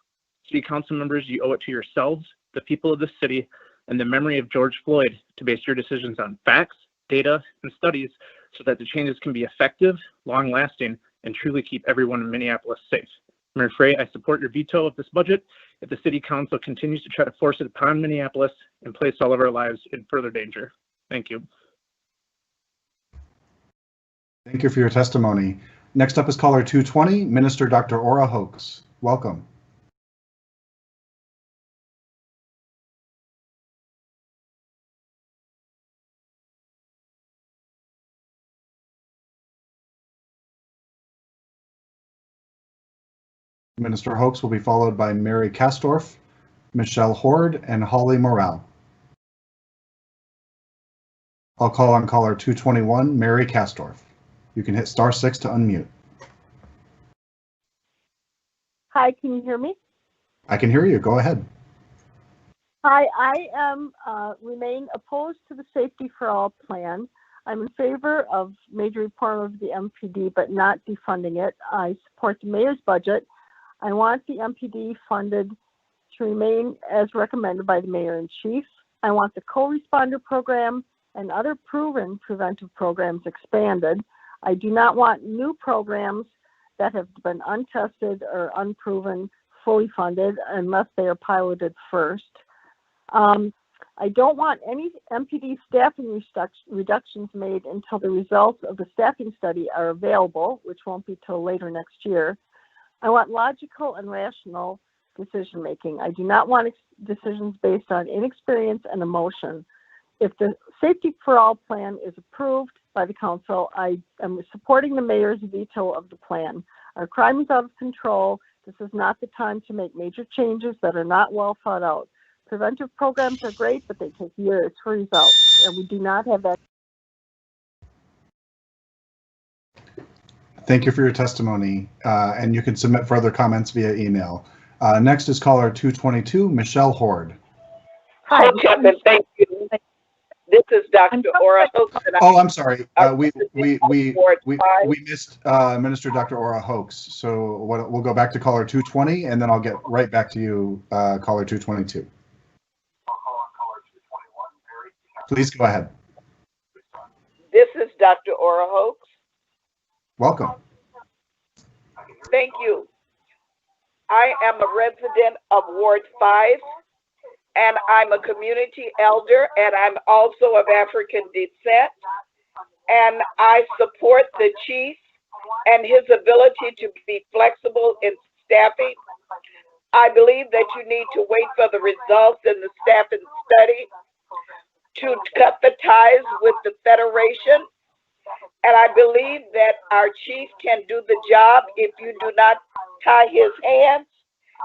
City council members, you owe it to yourselves, the people of the city, and the memory of George Floyd to base your decisions on facts, data, and studies so that the changes can be effective, long-lasting, and truly keep everyone in Minneapolis safe. Mayor Frey, I support your veto of this budget if the City Council continues to try to force it upon Minneapolis and place all of our lives in further danger. Thank you. Thank you for your testimony. Next up is caller 220, Minister Dr. Ora Hoax. Welcome. Minister Hoax will be followed by Mary Kastorf, Michelle Horde, and Holly Morale. I'll call on caller 221, Mary Kastorf. You can hit *6 to unmute. Hi, can you hear me? I can hear you. Go ahead. Hi, I am remain opposed to the Safety for All plan. I'm in favor of major reform of the MPD, but not defunding it. I support the mayor's budget. I want the MPD funded to remain as recommended by the mayor and chief. I want the co-responder program and other proven preventive programs expanded. I do not want new programs that have been untested or unproven fully funded unless they are piloted first. I don't want any MPD staffing reductions made until the results of the staffing study are available, which won't be till later next year. I want logical and rational decision making. I do not want decisions based on inexperience and emotion. If the Safety for All plan is approved by the council, I am supporting the mayor's veto of the plan. Our crime is out of control. This is not the time to make major changes that are not well thought out. Preventive programs are great, but they take years for results, and we do not have that. Thank you for your testimony, and you can submit further comments via email. Next is caller 222, Michelle Horde. Hi, Kevin. Thank you. This is Dr. Ora Hoax. Oh, I'm sorry. We missed Minister Dr. Ora Hoax. So we'll go back to caller 220, and then I'll get right back to you, caller 222. Please go ahead. This is Dr. Ora Hoax. Welcome. Thank you. I am a resident of Ward 5, and I'm a community elder, and I'm also of African descent. And I support the chief and his ability to be flexible in staffing. I believe that you need to wait for the results in the staffing study to cut the ties with the Federation. And I believe that our chief can do the job if you do not tie his hands.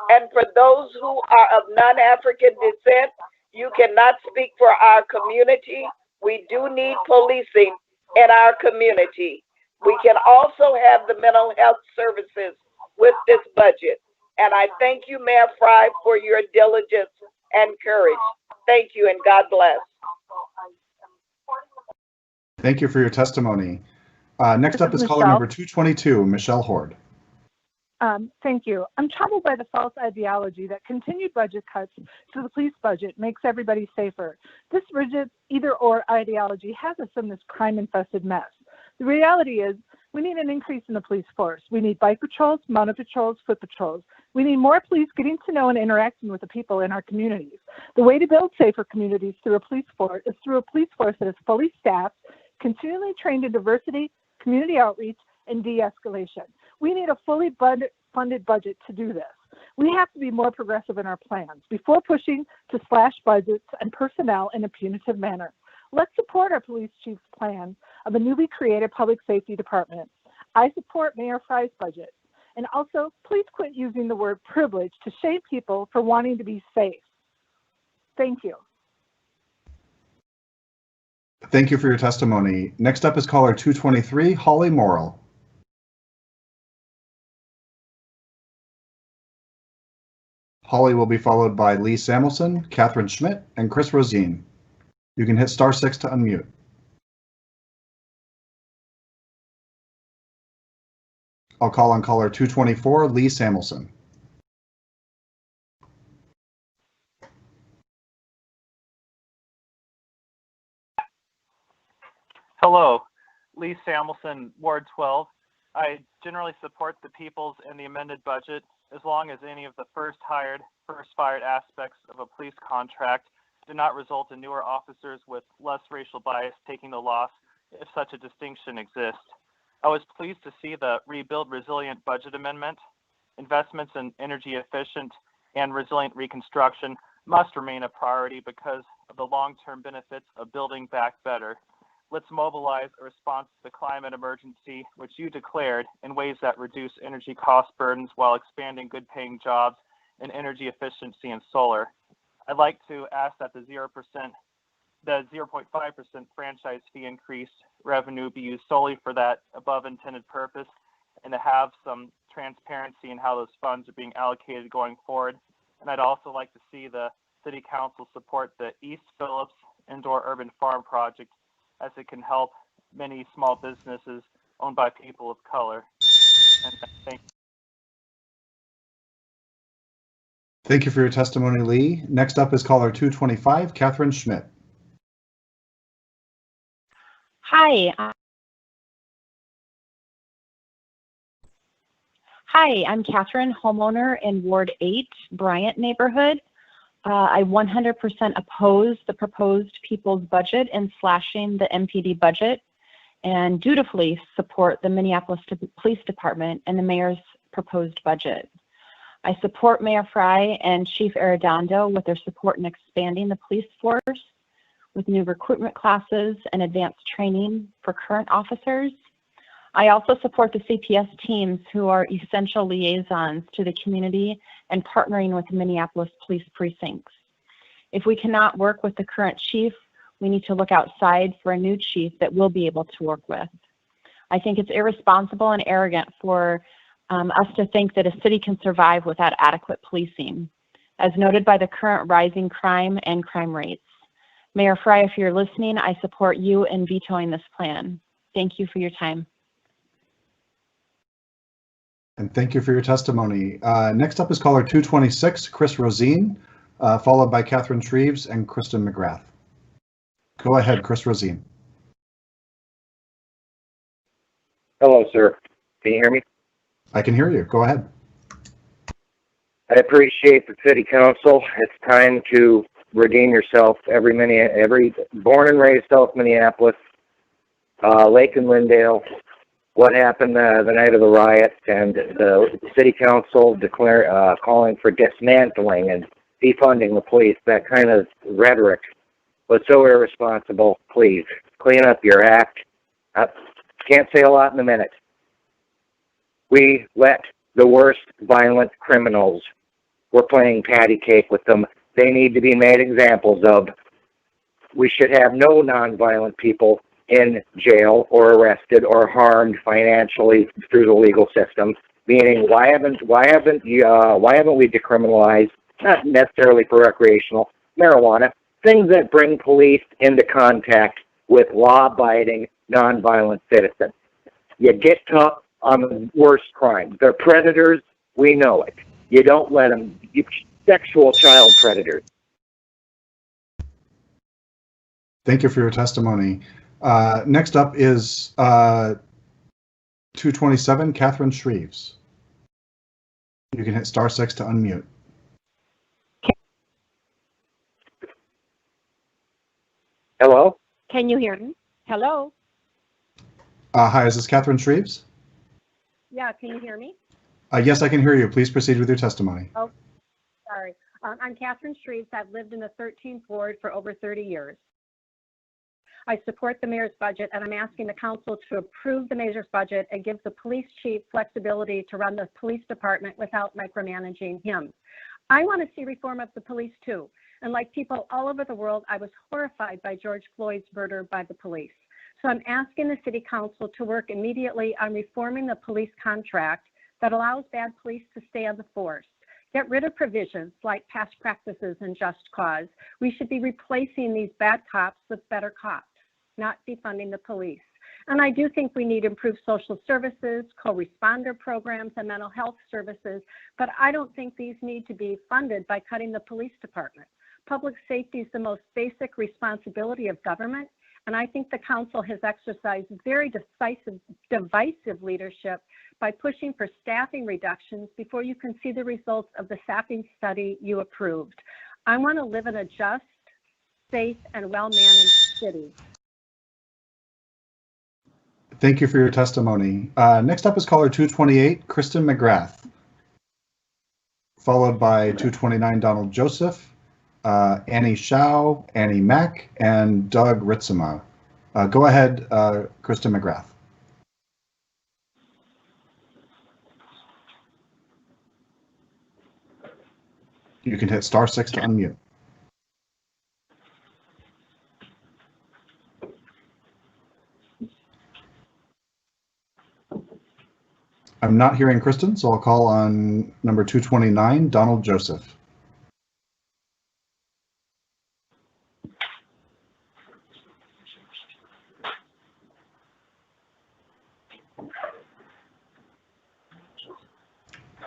And for those who are of non-African descent, you cannot speak for our community. We do need policing in our community. We can also have the mental health services with this budget. And I thank you, Mayor Fry, for your diligence and courage. Thank you, and God bless. Thank you for your testimony. Next up is caller number 222, Michelle Horde. Thank you. I'm troubled by the false ideology that continued budget cuts to the police budget makes everybody safer. This rigid either-or ideology has us in this crime-infested mess. The reality is we need an increase in the police force. We need bike patrols, mounted patrols, foot patrols. We need more police getting to know and interacting with the people in our communities. The way to build safer communities through a police force is through a police force that is fully staffed, continually trained in diversity, community outreach, and de-escalation. We need a fully funded budget to do this. We have to be more progressive in our plans before pushing to slash budgets and personnel in a punitive manner. Let's support our police chief's plan of a newly created public safety department. I support Mayor Fry's budget. And also, please quit using the word privilege to shame people for wanting to be safe. Thank you. Thank you for your testimony. Next up is caller 223, Holly Morrill. Holly will be followed by Lee Samuelson, Catherine Schmidt, and Chris Rosine. You can hit *6 to unmute. I'll call on caller 224, Lee Samuelson. Hello, Lee Samuelson, Ward 12. I generally support the Peoples and the amended budget as long as any of the first hired, first fired aspects of a police contract do not result in newer officers with less racial bias taking the loss if such a distinction exists. I was pleased to see the Rebuild Resilient budget amendment. Investments in energy efficient and resilient reconstruction must remain a priority because of the long-term benefits of building back better. Let's mobilize a response to the climate emergency, which you declared, in ways that reduce energy cost burdens while expanding good-paying jobs in energy efficiency and solar. I'd like to ask that the 0.5% franchise fee increase revenue be used solely for that above intended purpose, and to have some transparency in how those funds are being allocated going forward. And I'd also like to see the City Council support the East Phillips Indoor Urban Farm project, as it can help many small businesses owned by people of color. And thank you. Thank you for your testimony, Lee. Next up is caller 225, Catherine Schmidt. Hi. Hi, I'm Catherine, homeowner in Ward 8, Bryant neighborhood. I 100% oppose the proposed People's budget and slashing the MPD budget, and dutifully support the Minneapolis Police Department and the mayor's proposed budget. I support Mayor Fry and Chief Arredondo with their support in expanding the police force with new recruitment classes and advanced training for current officers. I also support the CPS teams who are essential liaisons to the community and partnering with the Minneapolis police precincts. If we cannot work with the current chief, we need to look outside for a new chief that we'll be able to work with. I think it's irresponsible and arrogant for us to think that a city can survive without adequate policing, as noted by the current rising crime and crime rates. Mayor Fry, if you're listening, I support you in vetoing this plan. Thank you for your time. And thank you for your testimony. Next up is caller 226, Chris Rosine, followed by Catherine Shreves and Kristen McGrath. Go ahead, Chris Rosine. Hello, sir. Can you hear me? I can hear you. Go ahead. I appreciate the city council. It's time to redeem yourself. Every born and raised South Minneapolis, Lake and Lindale, what happened the night of the riot, and the city council calling for dismantling and defunding the police. That kind of rhetoric was so irresponsible. Please clean up your act. Can't say a lot in a minute. We let the worst violent criminals, we're playing patty cake with them. They need to be made examples of. We should have no nonviolent people in jail or arrested or harmed financially through the legal system. Meaning, why haven't we decriminalized, not necessarily for recreational, marijuana, things that bring police into contact with law-abiding, nonviolent citizens. You get tough on the worst crimes. They're predators. We know it. You don't let them. Sexual child predators. Thank you for your testimony. Next up is 227, Catherine Shreves. You can hit *6 to unmute. Hello? Can you hear me? Hello? Hi, is this Catherine Shreves? Yeah, can you hear me? Yes, I can hear you. Please proceed with your testimony. Oh, sorry. I'm Catherine Shreves. I've lived in the 13th ward for over 30 years. I support the mayor's budget, and I'm asking the council to approve the mayor's budget and give the police chief flexibility to run the police department without micromanaging him. I want to see reform of the police too. And like people all over the world, I was horrified by George Floyd's murder by the police. So I'm asking the city council to work immediately on reforming the police contract that allows bad police to stay on the force. Get rid of provisions like past practices and just cause. We should be replacing these bad cops with better cops, not defunding the police. And I do think we need improved social services, co-responder programs, and mental health services, but I don't think these need to be funded by cutting the police department. Public safety is the most basic responsibility of government, and I think the council has exercised very divisive leadership by pushing for staffing reductions before you can see the results of the staffing study you approved. I want to live in a just, safe, and well-managed city. Thank you for your testimony. Next up is caller 228, Kristen McGrath, followed by 229, Donald Joseph, Annie Shao, Annie Mack, and Doug Ritzema. Go ahead, Kristen McGrath. You can hit *6 to unmute. I'm not hearing Kristen, so I'll call on number 229, Donald Joseph.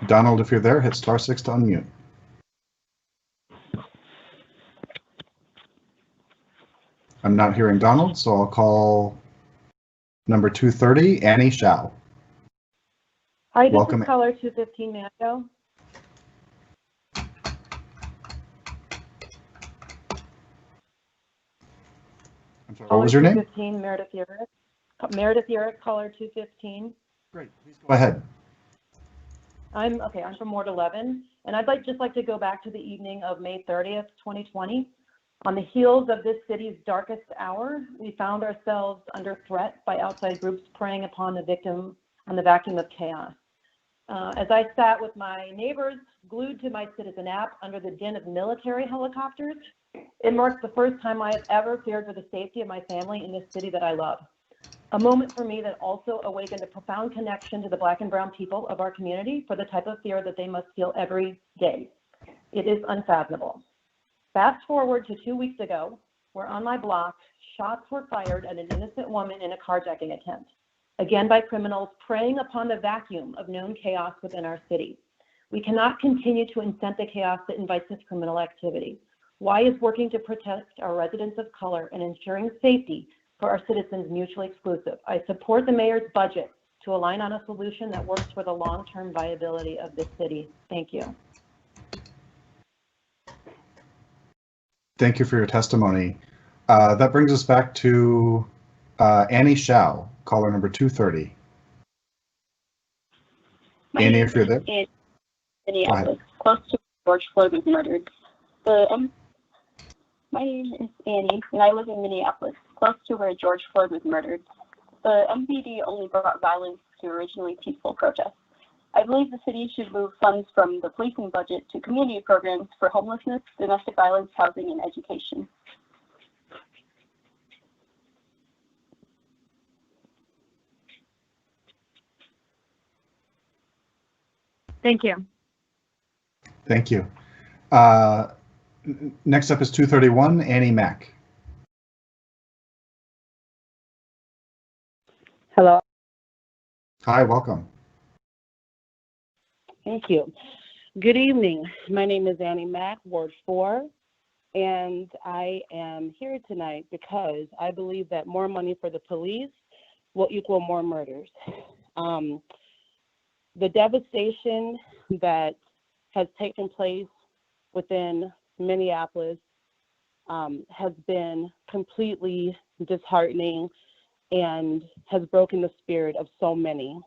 Donald, if you're there, hit *6 to unmute. I'm not hearing Donald, so I'll call number 230, Annie Shao. Hi, this Welcome. is caller 215, Mando. I'm sorry, what was your name? 215, Meredith Urick. Meredith Urick, caller 215. Great, please go ahead. I'm from Ward 11, and I'd just like to go back to the evening of May 30th, 2020. On the heels of this city's darkest hour, we found ourselves under threat by outside groups preying upon the victim on the vacuum of chaos. As I sat with my neighbors glued to my Citizen app under the din of military helicopters, it marked the first time I have ever feared for the safety of my family in this city that I love. A moment for me that also awakened a profound connection to the Black and brown people of our community for the type of fear that they must feel every day. It is unfathomable. Fast forward to 2 weeks ago, where on my block, shots were fired at an innocent woman in a carjacking attempt, again by criminals preying upon the vacuum of known chaos within our city. We cannot continue to incent the chaos that invites this criminal activity. Why is working to protect our residents of color and ensuring safety for our citizens mutually exclusive? I support the mayor's budget to align on a solution that works for the long-term viability of this city. Thank you. Thank you for your testimony. That brings us back to Annie Shao, caller number 230. Annie, if you're there. In Minneapolis, close to George Floyd was murdered. My name is Annie, and I live in Minneapolis, close to where George Floyd was murdered. The MPD only brought violence to originally peaceful protests. I believe the city should move funds from the policing budget to community programs for homelessness, domestic violence, housing, and education. Thank you. Thank you. Next up is 231, Annie Mack. Hello. Hi, welcome. Thank you. Good evening. My name is Annie Mack, Ward 4, and I am here tonight because I believe that more money for the police will equal more murders. The devastation that has taken place within Minneapolis has been completely disheartening and has broken the spirit of so many.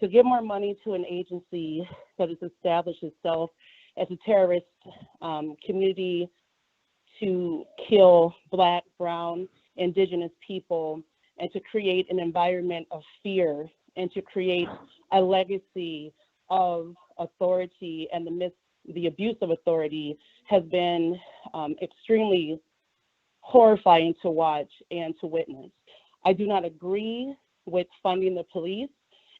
To give more money to an agency that has established itself as a terrorist community to kill Black, brown, Indigenous people, and to create an environment of fear and to create a legacy of authority and the abuse of authority has been extremely horrifying to watch and to witness. I do not agree with funding the police.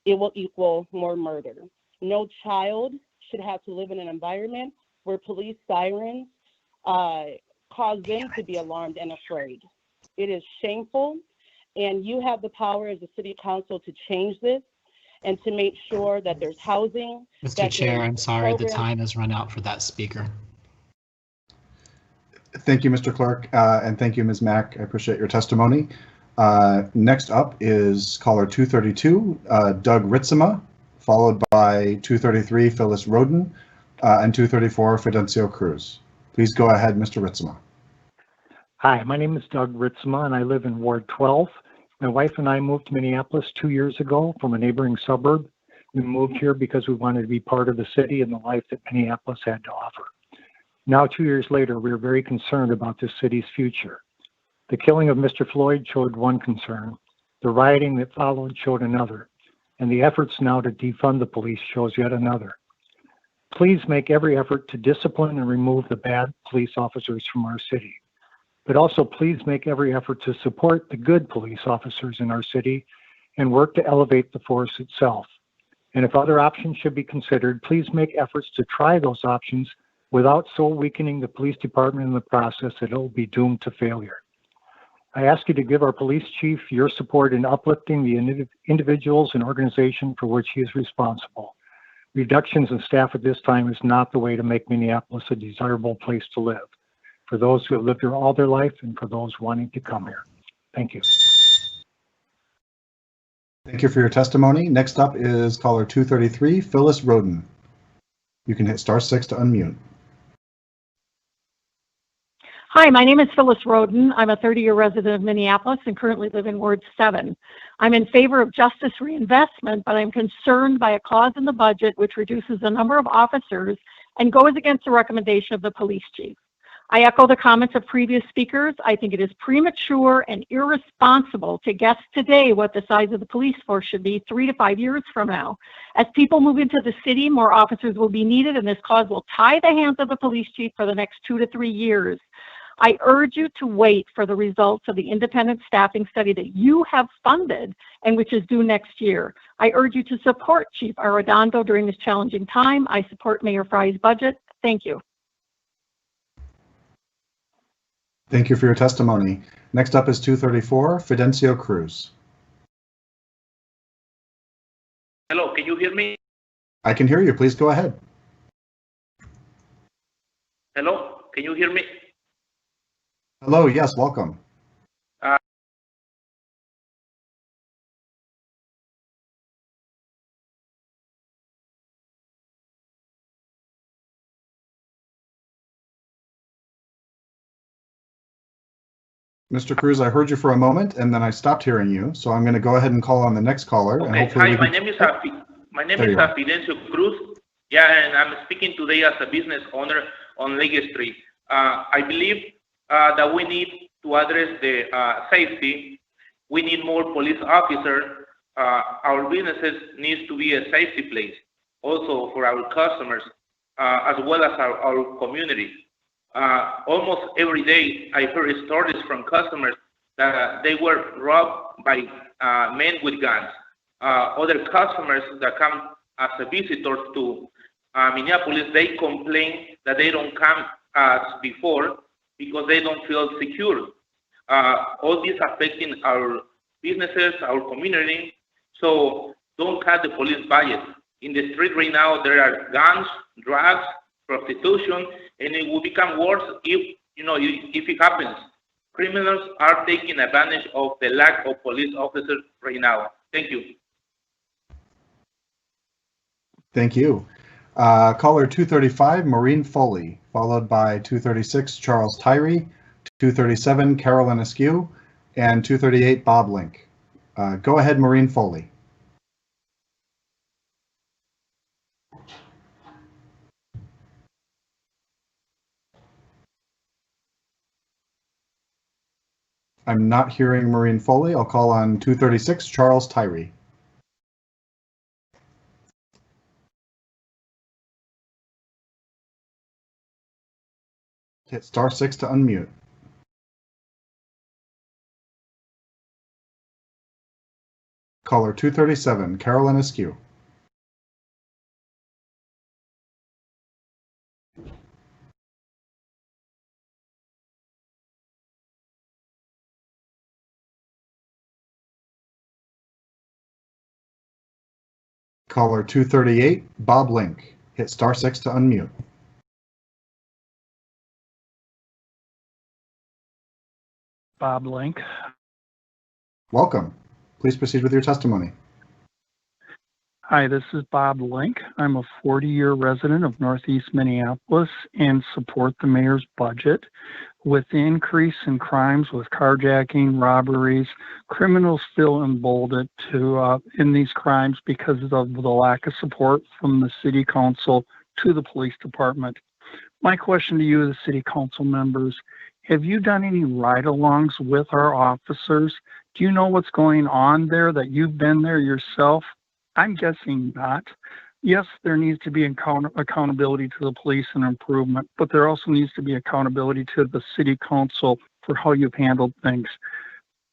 It will equal more murder. No child should have to live in an environment where police sirens cause them to be alarmed and afraid. It is shameful, and you have the power as a city council to change this and to make sure that there's housing. Mr. Chair, I'm sorry, the time has run out for that speaker. Thank you, Mr. Clerk, and thank you, Ms. Mack. I appreciate your testimony. Next up is caller 232, Doug Ritzema, followed by 233, Phyllis Roden, and 234, Fidencio Cruz. Please go ahead, Mr. Ritzema. Hi, my name is Doug Ritzema, and I live in Ward 12. My wife and I moved to Minneapolis 2 years ago from a neighboring suburb. We moved here because we wanted to be part of the city and the life that Minneapolis had to offer. Now, 2 years later, we are very concerned about this city's future. The killing of Mr. Floyd showed one concern. The rioting that followed showed another. And the efforts now to defund the police shows yet another. Please make every effort to discipline and remove the bad police officers from our city. But also please make every effort to support the good police officers in our city and work to elevate the force itself. And if other options should be considered, please make efforts to try those options without so weakening the police department in the process that it will be doomed to failure. I ask you to give our police chief your support in uplifting the individuals and organization for which he is responsible. Reductions in staff at this time is not the way to make Minneapolis a desirable place to live, for those who have lived here all their life and for those wanting to come here. Thank you. Thank you for your testimony. Next up is caller 233, Phyllis Roden. You can hit *6 to unmute. Hi, my name is Phyllis Roden. I'm a 30-year resident of Minneapolis and currently live in Ward 7. I'm in favor of justice reinvestment, but I'm concerned by a clause in the budget which reduces the number of officers and goes against the recommendation of the police chief. I echo the comments of previous speakers. I think it is premature and irresponsible to guess today what the size of the police force should be 3 to 5 years from now. As people move into the city, more officers will be needed, and this clause will tie the hands of the police chief for the next 2 to 3 years. I urge you to wait for the results of the independent staffing study that you have funded and which is due next year. I urge you to support Chief Arredondo during this challenging time. I support Mayor Fry's budget. Thank you. Thank you for your testimony. Next up is 234, Fidencio Cruz. Hello, can you hear me? I can hear you. Please go ahead. Hello, can you hear me? Hello, yes, welcome. Mr. Cruz, I heard you for a moment and then I stopped hearing you, so I'm going to go ahead and call on the next caller. Okay, and hopefully hi, my name is Fidencio Cruz. Yeah, and I'm speaking today as a business owner on Lake Street. I believe that we need to address the safety. We need more police officers. Our businesses needs to be a safety place, also for our customers, as well as our community. Almost every day, I heard stories from customers that they were robbed by men with guns. Other customers that come as a visitors to Minneapolis, they complain that they don't come as before because they don't feel secure. All this affecting our businesses, our community. So don't cut the police budget. In the street right now, there are guns, drugs, prostitution, and it will become worse if it happens. Criminals are taking advantage of the lack of police officers right now. Thank you. Thank you. Caller 235, Maureen Foley, followed by 236, Charles Tyree, 237, Carolyn Askew, and 238, Bob Link. Go ahead, Maureen Foley. I'm not hearing Maureen Foley. I'll call on 236, Charles Tyree. Hit *6 to unmute. Caller 237, Carolyn Askew. Caller 238, Bob Link. Hit *6 to unmute. Bob Link. Welcome. Please proceed with your testimony. Hi, this is Bob Link. I'm a 40-year resident of Northeast Minneapolis and support the mayor's budget. With the increase in crimes with carjacking, robberies, criminals feel emboldened in these crimes because of the lack of support from the city council to the police department. My question to you, the city council members, have you done any ride-alongs with our officers? Do you know what's going on there, that you've been there yourself? I'm guessing not. Yes, there needs to be accountability to the police and improvement, but there also needs to be accountability to the city council for how you've handled things.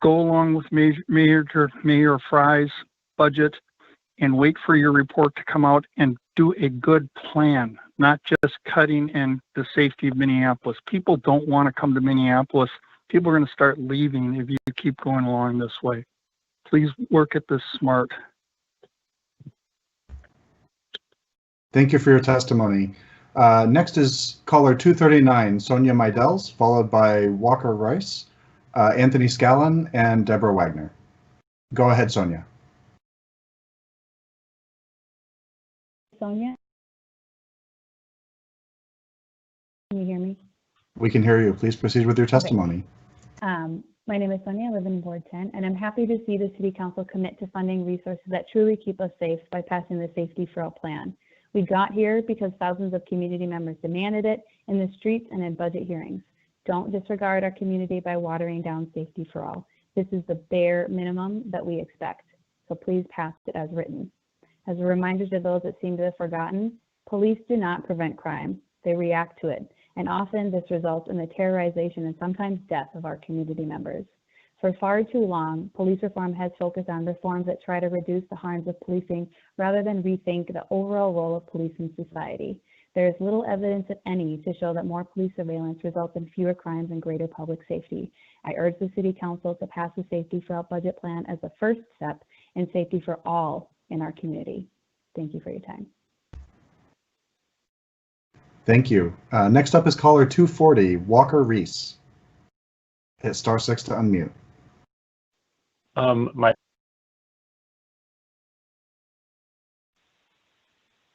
Go along with Mayor Fry's budget and wait for your report to come out and do a good plan, not just cutting in the safety of Minneapolis. People don't want to come to Minneapolis. People are going to start leaving if you keep going along this way. Please work at this smart. Thank you for your testimony. Next is caller 239, Sonia Meidels, followed by Walker Rice, Anthony Scallon, and Deborah Wagner. Go ahead, Sonia. Sonia? Can you hear me? We can hear you. Please proceed with your testimony. Okay. My name is Sonia. I live in Ward 10, and I'm happy to see the City Council commit to funding resources that truly keep us safe by passing the Safety for All plan. We got here because thousands of community members demanded it in the streets and in budget hearings. Don't disregard our community by watering down Safety for All. This is the bare minimum that we expect, so please pass it as written. As a reminder to those that seem to have forgotten, police do not prevent crime. They react to it. and often this results in the terrorization and sometimes death of our community members. For far too long, police reform has focused on reforms that try to reduce the harms of policing rather than rethink the overall role of police in society. There is little evidence, if any, to show that more police surveillance results in fewer crimes and greater public safety. I urge the City Council to pass the Safety for All budget plan as the first step in safety for all in our community. Thank you for your time. Thank you. Next up is caller 240, Walker Reese. Hit *6 to unmute.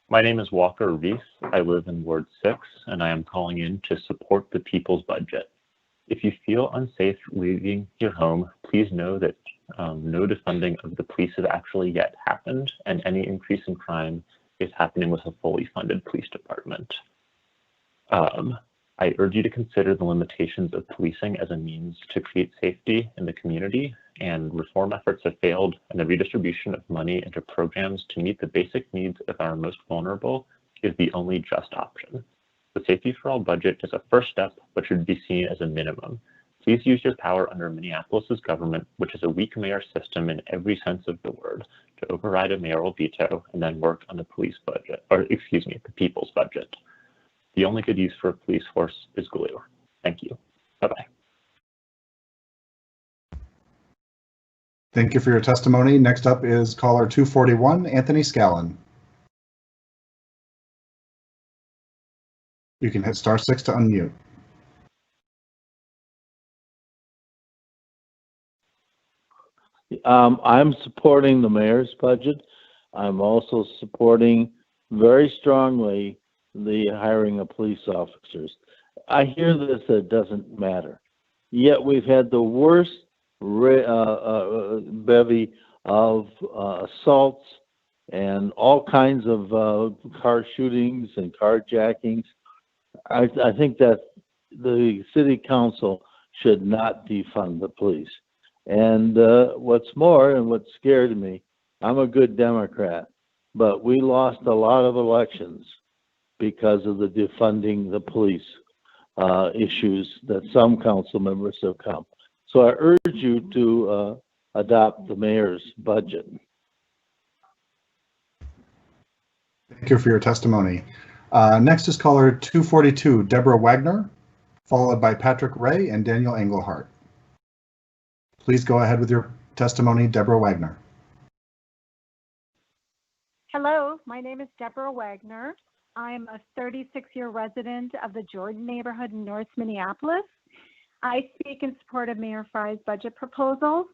My name is Walker Reese. I live in Ward 6, and I am calling in to support the people's budget. If you feel unsafe leaving your home, please know that no defunding of the police has actually yet happened, and any increase in crime is happening with a fully funded police department. I urge you to consider the limitations of policing as a means to create safety in the community, and reform efforts have failed, and the redistribution of money into programs to meet the basic needs of our most vulnerable is the only just option. The Safety for All budget is a first step, but should be seen as a minimum. Please use your power under Minneapolis's government, which is a weak mayor system in every sense of the word, to override a mayoral veto and then work on the police budget, or excuse me, the people's budget. The only good use for a police force is glue. Thank you. Bye-bye. Thank you for your testimony. Next up is caller 241, Anthony Scallon. You can hit *6 to unmute. I'm supporting the mayor's budget. I'm also supporting very strongly the hiring of police officers. I hear this, that it doesn't matter. Yet we've had the worst bevy of assaults and all kinds of car shootings and carjackings. I think that the city council should not defund the police. And what's more, and what scared me, I'm a good Democrat, but we lost a lot of elections because of the defunding the police issues that some council members have come. So I urge you to adopt the mayor's budget. Thank you for your testimony. Next is caller 242, Deborah Wagner, followed by Patrick Ray and Daniel Engelhardt. Please go ahead with your testimony, Deborah Wagner. Hello, my name is Deborah Wagner. I'm a 36-year resident of the Jordan neighborhood in North Minneapolis. I speak in support of Mayor Fry's budget proposal.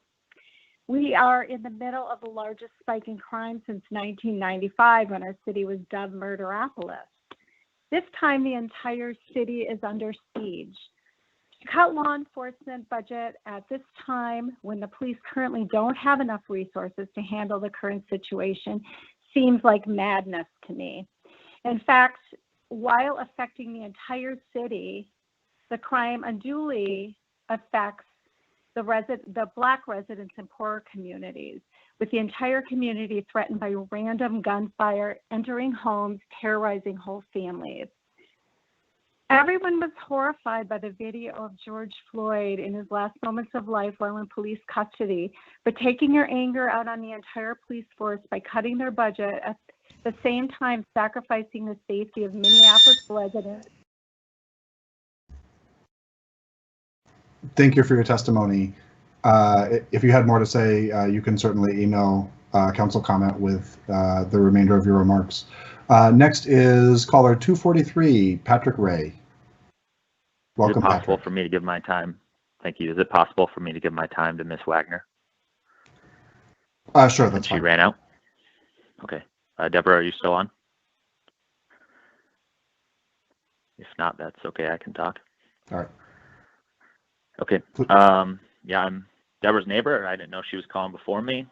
We are in the middle of the largest spike in crime since 1995, when our city was dubbed Murderopolis. This time, the entire city is under siege. To cut law enforcement budget at this time, when the police currently don't have enough resources to handle the current situation, seems like madness to me. In fact, while affecting the entire city, the crime unduly affects the Black residents in poorer communities, with the entire community threatened by random gunfire, entering homes, terrorizing whole families. Everyone was horrified by the video of George Floyd in his last moments of life while in police custody, but taking your anger out on the entire police force by cutting their budget, at the same time sacrificing the safety of Minneapolis residents. Thank you for your testimony. If you had more to say, you can certainly email council comment with the remainder of your remarks. Next is caller 243, Patrick Ray. Welcome, Is it possible Patrick. for me to give my time? Thank you. Is it possible for me to give my time to Miss Wagner? Sure, that's She fine. ran out. Okay. Deborah, are you still on? If not, that's okay. I can talk. All right. Okay. Yeah, I'm Deborah's neighbor. I didn't know she was calling before me.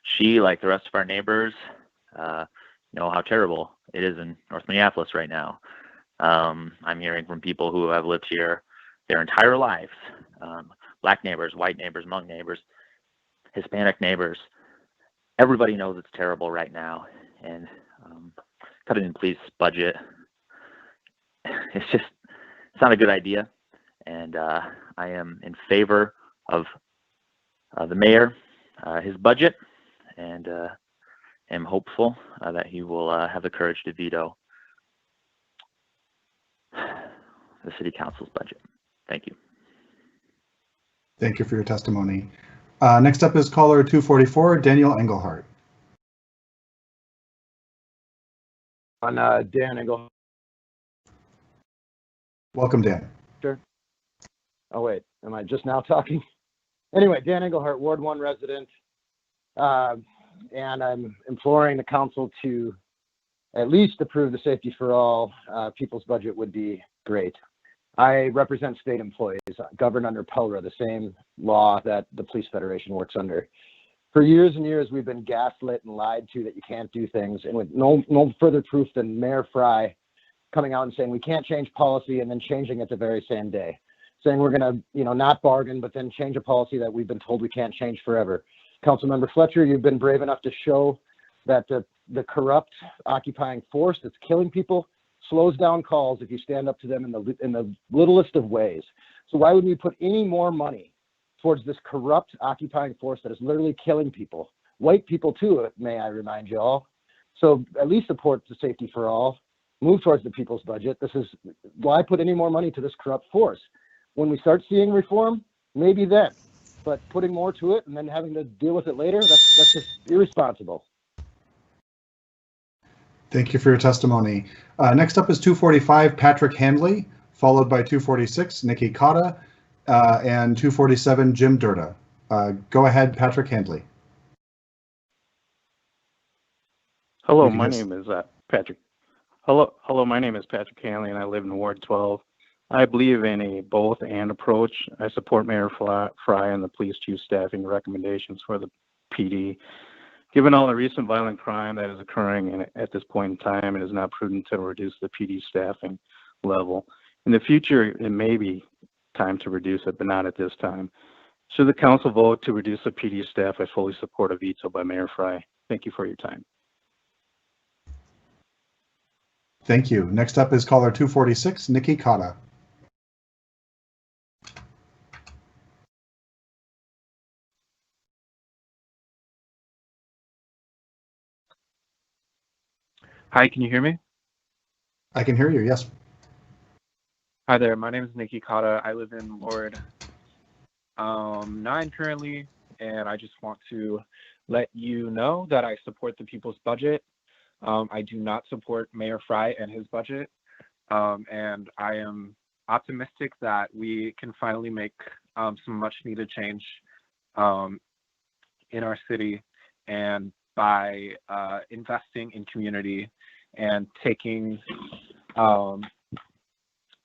She, like the rest of our neighbors, know how terrible it is in North Minneapolis right now. I'm hearing from people who have lived here their entire lives, Black neighbors, white neighbors, Hmong neighbors, Hispanic neighbors. Everybody knows it's terrible right now, and cutting the police budget, it's just it's not a good idea, and I am in favor of the mayor, his budget, and am hopeful that he will have the courage to veto the city council's budget. Thank you. Thank you for your testimony. Next up is caller 244, Daniel Engelhardt. On Dan Engelhardt. Welcome, Dan. Sure. Oh, wait, am I just now talking? Anyway, Dan Engelhardt, Ward 1 resident, and I'm imploring the council to at least approve the Safety for All people's budget would be great. I represent state employees governed under PELRA, the same law that the Police Federation works under. For years and years, we've been gaslit and lied to that you can't do things, and with no further proof than Mayor Fry coming out and saying we can't change policy and then changing it the very same day, saying we're going to, not bargain, but then change a policy that we've been told we can't change forever. Councilmember Fletcher, you've been brave enough to show that the corrupt occupying force that's killing people slows down calls if you stand up to them in the littlest of ways. So why would we put any more money towards this corrupt occupying force that is literally killing people? White people too, may I remind you all. So at least support the Safety for All. Move towards the people's budget. This is why put any more money to this corrupt force. When we start seeing reform, maybe then, but putting more to it and then having to deal with it later, that's just irresponsible. Thank you for your testimony. Next up is 245, Patrick Handley, followed by 246, Nikki Cotta, and 247, Jim Durda. Go ahead, Patrick Handley. Hello, my name is Patrick. Hello, my name is Patrick Hanley, and I live in Ward 12. I believe in a both-and approach. I support Mayor Fry and the police chief staffing recommendations for the PD. Given all the recent violent crime that is occurring at this point in time, it is not prudent to reduce the PD staffing level. In the future, it may be time to reduce it, but not at this time. Should the council vote to reduce the PD staff, I fully support a veto by Mayor Fry. Thank you for your time. Thank you. Next up is caller 246, Nikki Cotta. Hi, can you hear me? I can hear you, yes. Hi there, my name is Nikki Cotta. I live in Ward 9 currently, and I just want to let you know that I support the people's budget. I do not support Mayor Fry and his budget, and I am optimistic that we can finally make some much needed change in our city, and by investing in community and taking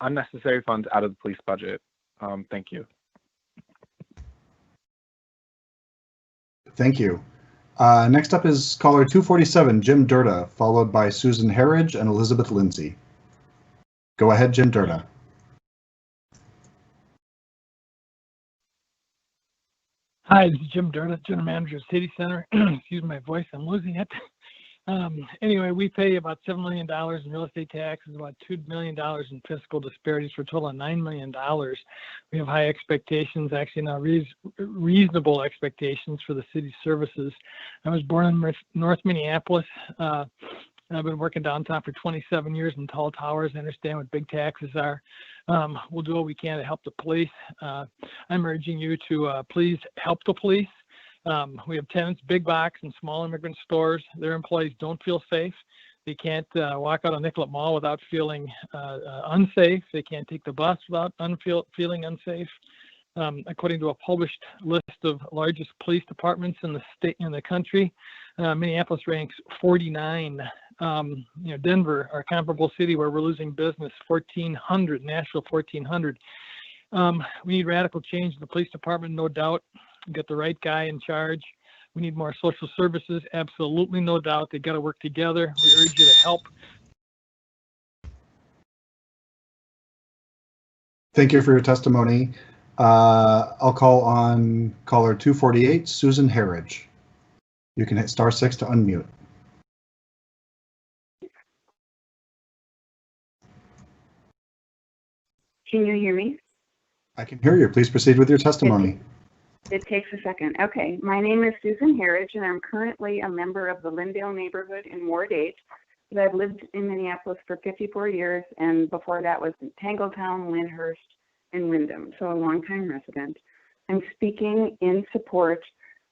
unnecessary funds out of the police budget. Thank you. Thank you. Next up is caller 247, Jim Durda, followed by Susan Harridge and Elizabeth Lindsay. Go ahead, Jim Durda. Hi, this is Jim Durda, General Manager of City Center. Excuse my voice, I'm losing it. Anyway, we pay about $7 million in real estate taxes, about $2 million in fiscal disparities for a total of $9 million. We have high expectations, actually now reasonable expectations for the city's services. I was born in North Minneapolis. I've been working downtown for 27 years in tall towers. I understand what big taxes are. We'll do what we can to help the police. I'm urging you to please help the police. We have tenants, big box and small immigrant stores. Their employees don't feel safe. They can't walk out of Nicollet Mall without feeling unsafe. They can't take the bus without feeling unsafe. According to a published list of largest police departments in the state, in the country, Minneapolis ranks 49. Denver, our comparable city where we're losing business, 1,400. Nashville, 1,400. We need radical change in the police department, no doubt. Get the right guy in charge. We need more social services, absolutely, no doubt. They got to work together. We urge you to help. Thank you for your testimony. I'll call on caller 248, Susan Harridge. You can hit *6 to unmute. Can you hear me? I can hear you. Please proceed with your testimony. It takes a second. Okay, my name is Susan Harridge, and I'm currently a member of the Lindale neighborhood in Ward 8. But I've lived in Minneapolis for 54 years, and before that was in Tangletown, Lyndhurst, and Windham, so a longtime resident. I'm speaking in support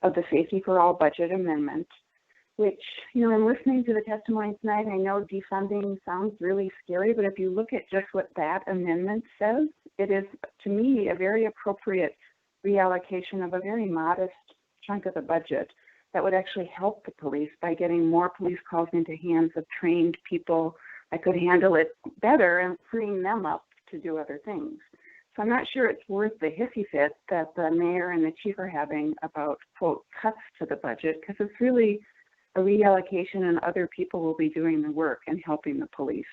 of the Safety for All budget amendment, which, I'm listening to the testimony tonight. I know defunding sounds really scary, but if you look at just what that amendment says, it is, to me, a very appropriate reallocation of a very modest chunk of the budget that would actually help the police by getting more police calls into hands of trained people that could handle it better and freeing them up to do other things. So I'm not sure it's worth the hissy fit that the mayor and the chief are having about, quote, cuts to the budget, because it's really a reallocation and other people will be doing the work and helping the police.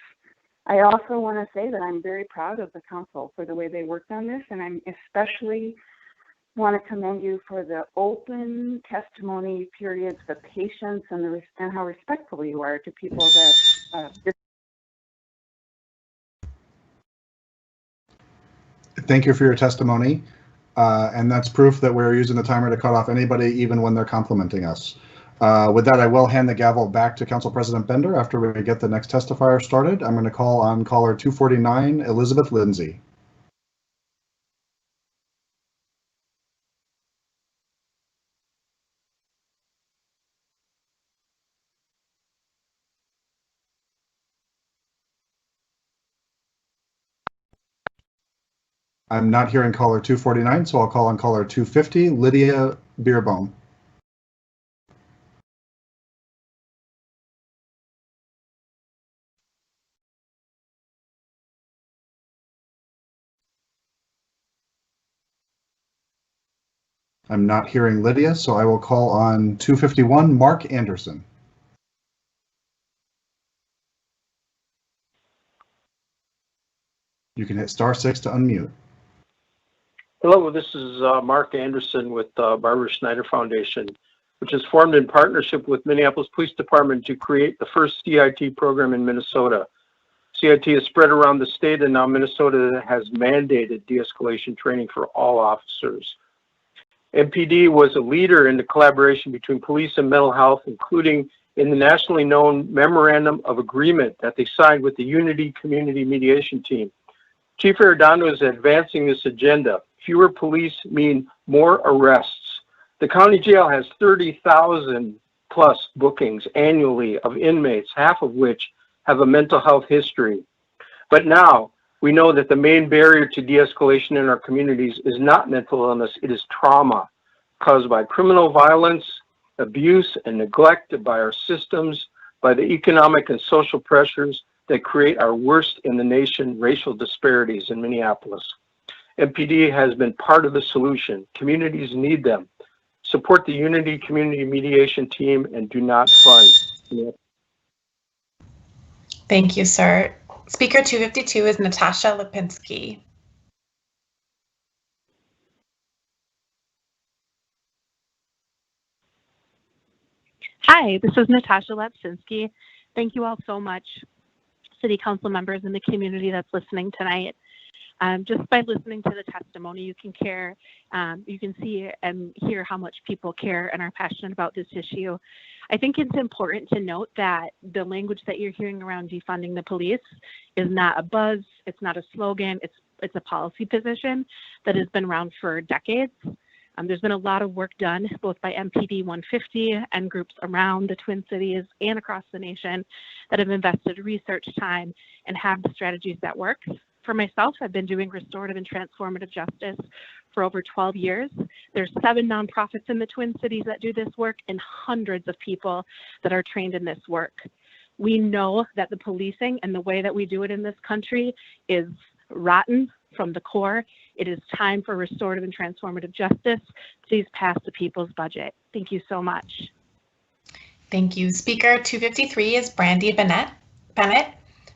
I also want to say that I'm very proud of the council for the way they worked on this, and I'm especially want to commend you for the open testimony periods, the patience, and how respectful you are to people that. Thank you for your testimony. And that's proof that we're using the timer to cut off anybody, even when they're complimenting us. With that, I will hand the gavel back to Council President Bender after we get the next testifier started. I'm going to call on caller 249, Elizabeth Lindsay. I'm not hearing caller 249, so I'll call on caller 250, Lydia Beerbohm. I'm not hearing Lydia, so I will call on 251, Mark Anderson. You can hit *6 to unmute. Hello, this is Mark Anderson with Barbara Schneider Foundation, which is formed in partnership with Minneapolis Police Department to create the first CIT program in Minnesota. CIT is spread around the state, and now Minnesota has mandated de-escalation training for all officers. MPD was a leader in the collaboration between police and mental health, including in the nationally known Memorandum of Agreement that they signed with the Unity Community Mediation Team. Chief Arredondo is advancing this agenda. Fewer police mean more arrests. The county jail has 30,000 plus bookings annually of inmates, half of which have a mental health history. But now we know that the main barrier to de-escalation in our communities is not mental illness, it is trauma caused by criminal violence, abuse, and neglect by our systems, by the economic and social pressures that create our worst in the nation racial disparities in Minneapolis. MPD has been part of the solution. Communities need them. Support the Unity Community Mediation Team and do not fund. Thank you, sir. Speaker 252 is Natasha Lipinski. Hi, this is Natasha Lepsinski. Thank you all so much, City Council members and the community that's listening tonight. Just by listening to the testimony, you can see and hear how much people care and are passionate about this issue. I think it's important to note that the language that you're hearing around defunding the police is not a buzz, it's not a slogan, it's a policy position that has been around for decades. There's been a lot of work done both by MPD 150 and groups around the Twin Cities and across the nation that have invested research time and have the strategies that work. For myself, I've been doing restorative and transformative justice for over 12 years. There's 7 nonprofits in the Twin Cities that do this work and hundreds of people that are trained in this work. We know that the policing and the way that we do it in this country is rotten from the core. It is time for restorative and transformative justice. Please pass the people's budget. Thank you so much. Thank you. Speaker 253 is Brandy Bennett,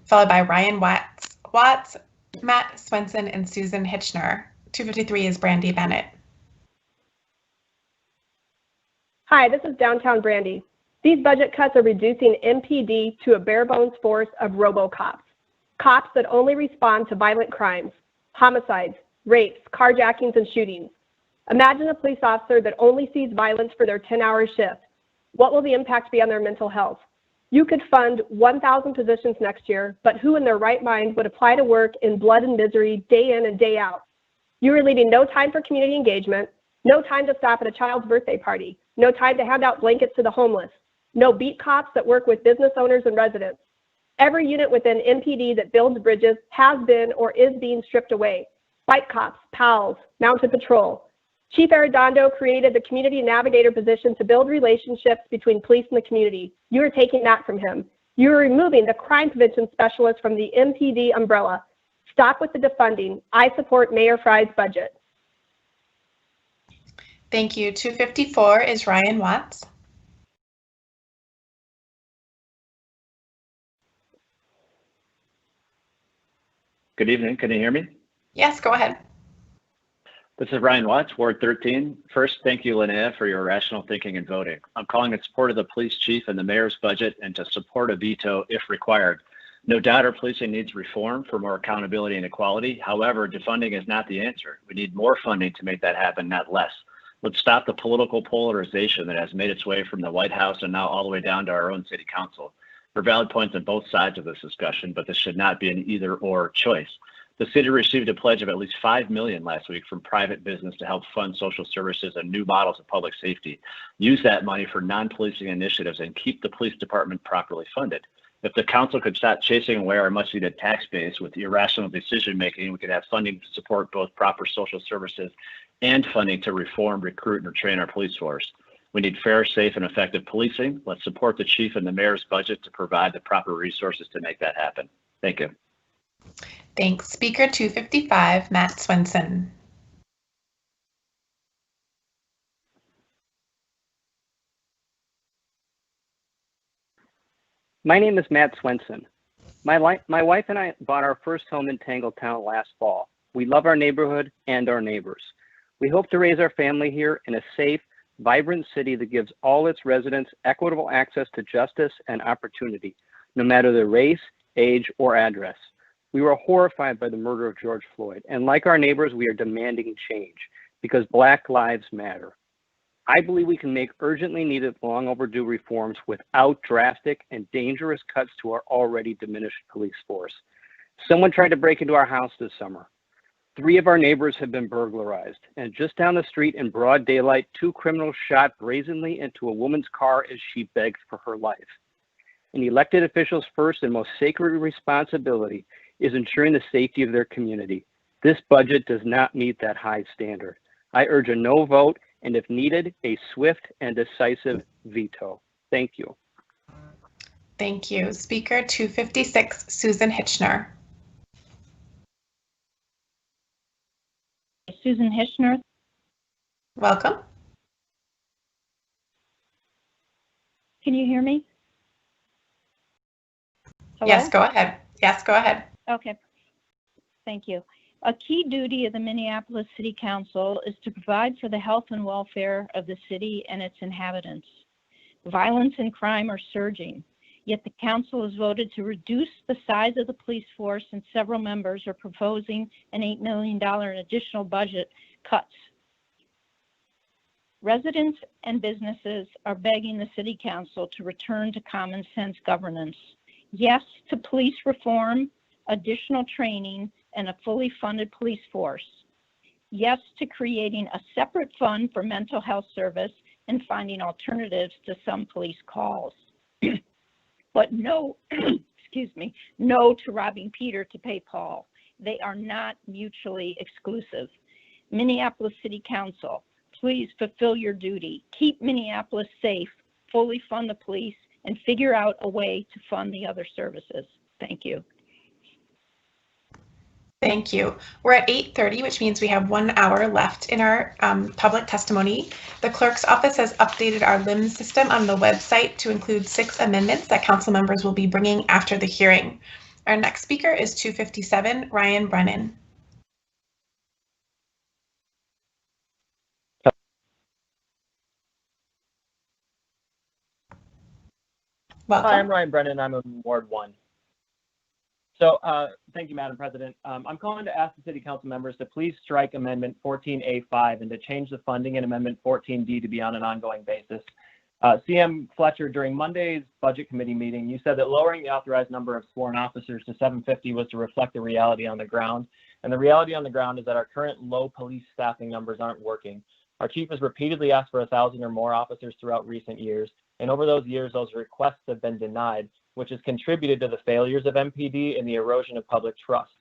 followed by Ryan Watts, Matt Swenson, and Susan Hitchner. 253 is Brandy Bennett. Hi, this is Downtown Brandy. These budget cuts are reducing MPD to a bare bones force of robo-cops, cops that only respond to violent crimes. homicides, rapes, carjackings, and shootings. Imagine a police officer that only sees violence for their 10-hour shift. What will the impact be on their mental health? You could fund 1,000 positions next year, but who in their right mind would apply to work in blood and misery day in and day out? You are leaving no time for community engagement, no time to stop at a child's birthday party, no time to hand out blankets to the homeless, no beat cops that work with business owners and residents. Every unit within MPD that builds bridges has been or is being stripped away. Bike cops, PALs, mounted patrol. Chief Arredondo created the community navigator position to build relationships between police and the community. You are taking that from him. You are removing the crime prevention specialist from the MPD umbrella. Stop with the defunding. I support Mayor Fry's budget. Thank you. 254 is Ryan Watts. Good evening. Can you hear me? Yes, go ahead. This is Ryan Watts, Ward 13. First, thank you, Linnea, for your rational thinking and voting. I'm calling in support of the police chief and the mayor's budget and to support a veto if required. No doubt our policing needs reform for more accountability and equality. However, defunding is not the answer. We need more funding to make that happen, not less. Let's stop the political polarization that has made its way from the White House and now all the way down to our own city council. There are valid points on both sides of this discussion, but this should not be an either-or choice. The city received a pledge of at least $5 million last week from private business to help fund social services and new models of public safety. Use that money for non-policing initiatives and keep the police department properly funded. If the council could stop chasing away our much-needed tax base with irrational decision-making, we could have funding to support both proper social services and funding to reform, recruit, and train our police force. We need fair, safe, and effective policing. Let's support the chief and the mayor's budget to provide the proper resources to make that happen. Thank you. Thanks. Speaker 255, Matt Swenson. My name is Matt Swenson. My wife and I bought our first home in Tangletown last fall. We love our neighborhood and our neighbors. We hope to raise our family here in a safe, vibrant city that gives all its residents equitable access to justice and opportunity, no matter their race, age, or address. We were horrified by the murder of George Floyd, and like our neighbors, we are demanding change because Black lives matter. I believe we can make urgently needed, long overdue reforms without drastic and dangerous cuts to our already diminished police force. Someone tried to break into our house this summer. 3 of our neighbors have been burglarized, and just down the street in broad daylight, 2 criminals shot brazenly into a woman's car as she begged for her life. An elected official's first and most sacred responsibility is ensuring the safety of their community. This budget does not meet that high standard. I urge a no vote, and if needed, a swift and decisive veto. Thank you. Thank you. Speaker 256, Susan Hitchner. Susan Hitchner. Welcome. Can you hear me? Hello? Yes, go ahead. Yes, go ahead. Okay. Thank you. A key duty of the Minneapolis City Council is to provide for the health and welfare of the city and its inhabitants. Violence and crime are surging, yet the council has voted to reduce the size of the police force, and several members are proposing an $8 million additional budget cuts. Residents and businesses are begging the City Council to return to common sense governance. Yes to police reform, additional training, and a fully funded police force. Yes to creating a separate fund for mental health service and finding alternatives to some police calls. But no, excuse me, no to robbing Peter to pay Paul. They are not mutually exclusive. Minneapolis City Council, please fulfill your duty. Keep Minneapolis safe, fully fund the police, and figure out a way to fund the other services. Thank you. Thank you. We're at 8:30, which means we have 1 hour left in our public testimony. The clerk's office has updated our LIMS system on the website to include 6 amendments that council members will be bringing after the hearing. Our next speaker is 257, Ryan Brennan. Welcome. Hi, I'm Ryan Brennan. I'm in Ward 1. Thank you, Madam President. I'm calling to ask the City Council members to please strike Amendment 14A5 and to change the funding in Amendment 14D to be on an ongoing basis. CM Fletcher, during Monday's Budget Committee meeting, you said that lowering the authorized number of sworn officers to 750 was to reflect the reality on the ground. And the reality on the ground is that our current low police staffing numbers aren't working. Our chief has repeatedly asked for 1,000 or more officers throughout recent years. And over those years, those requests have been denied, which has contributed to the failures of MPD and the erosion of public trust.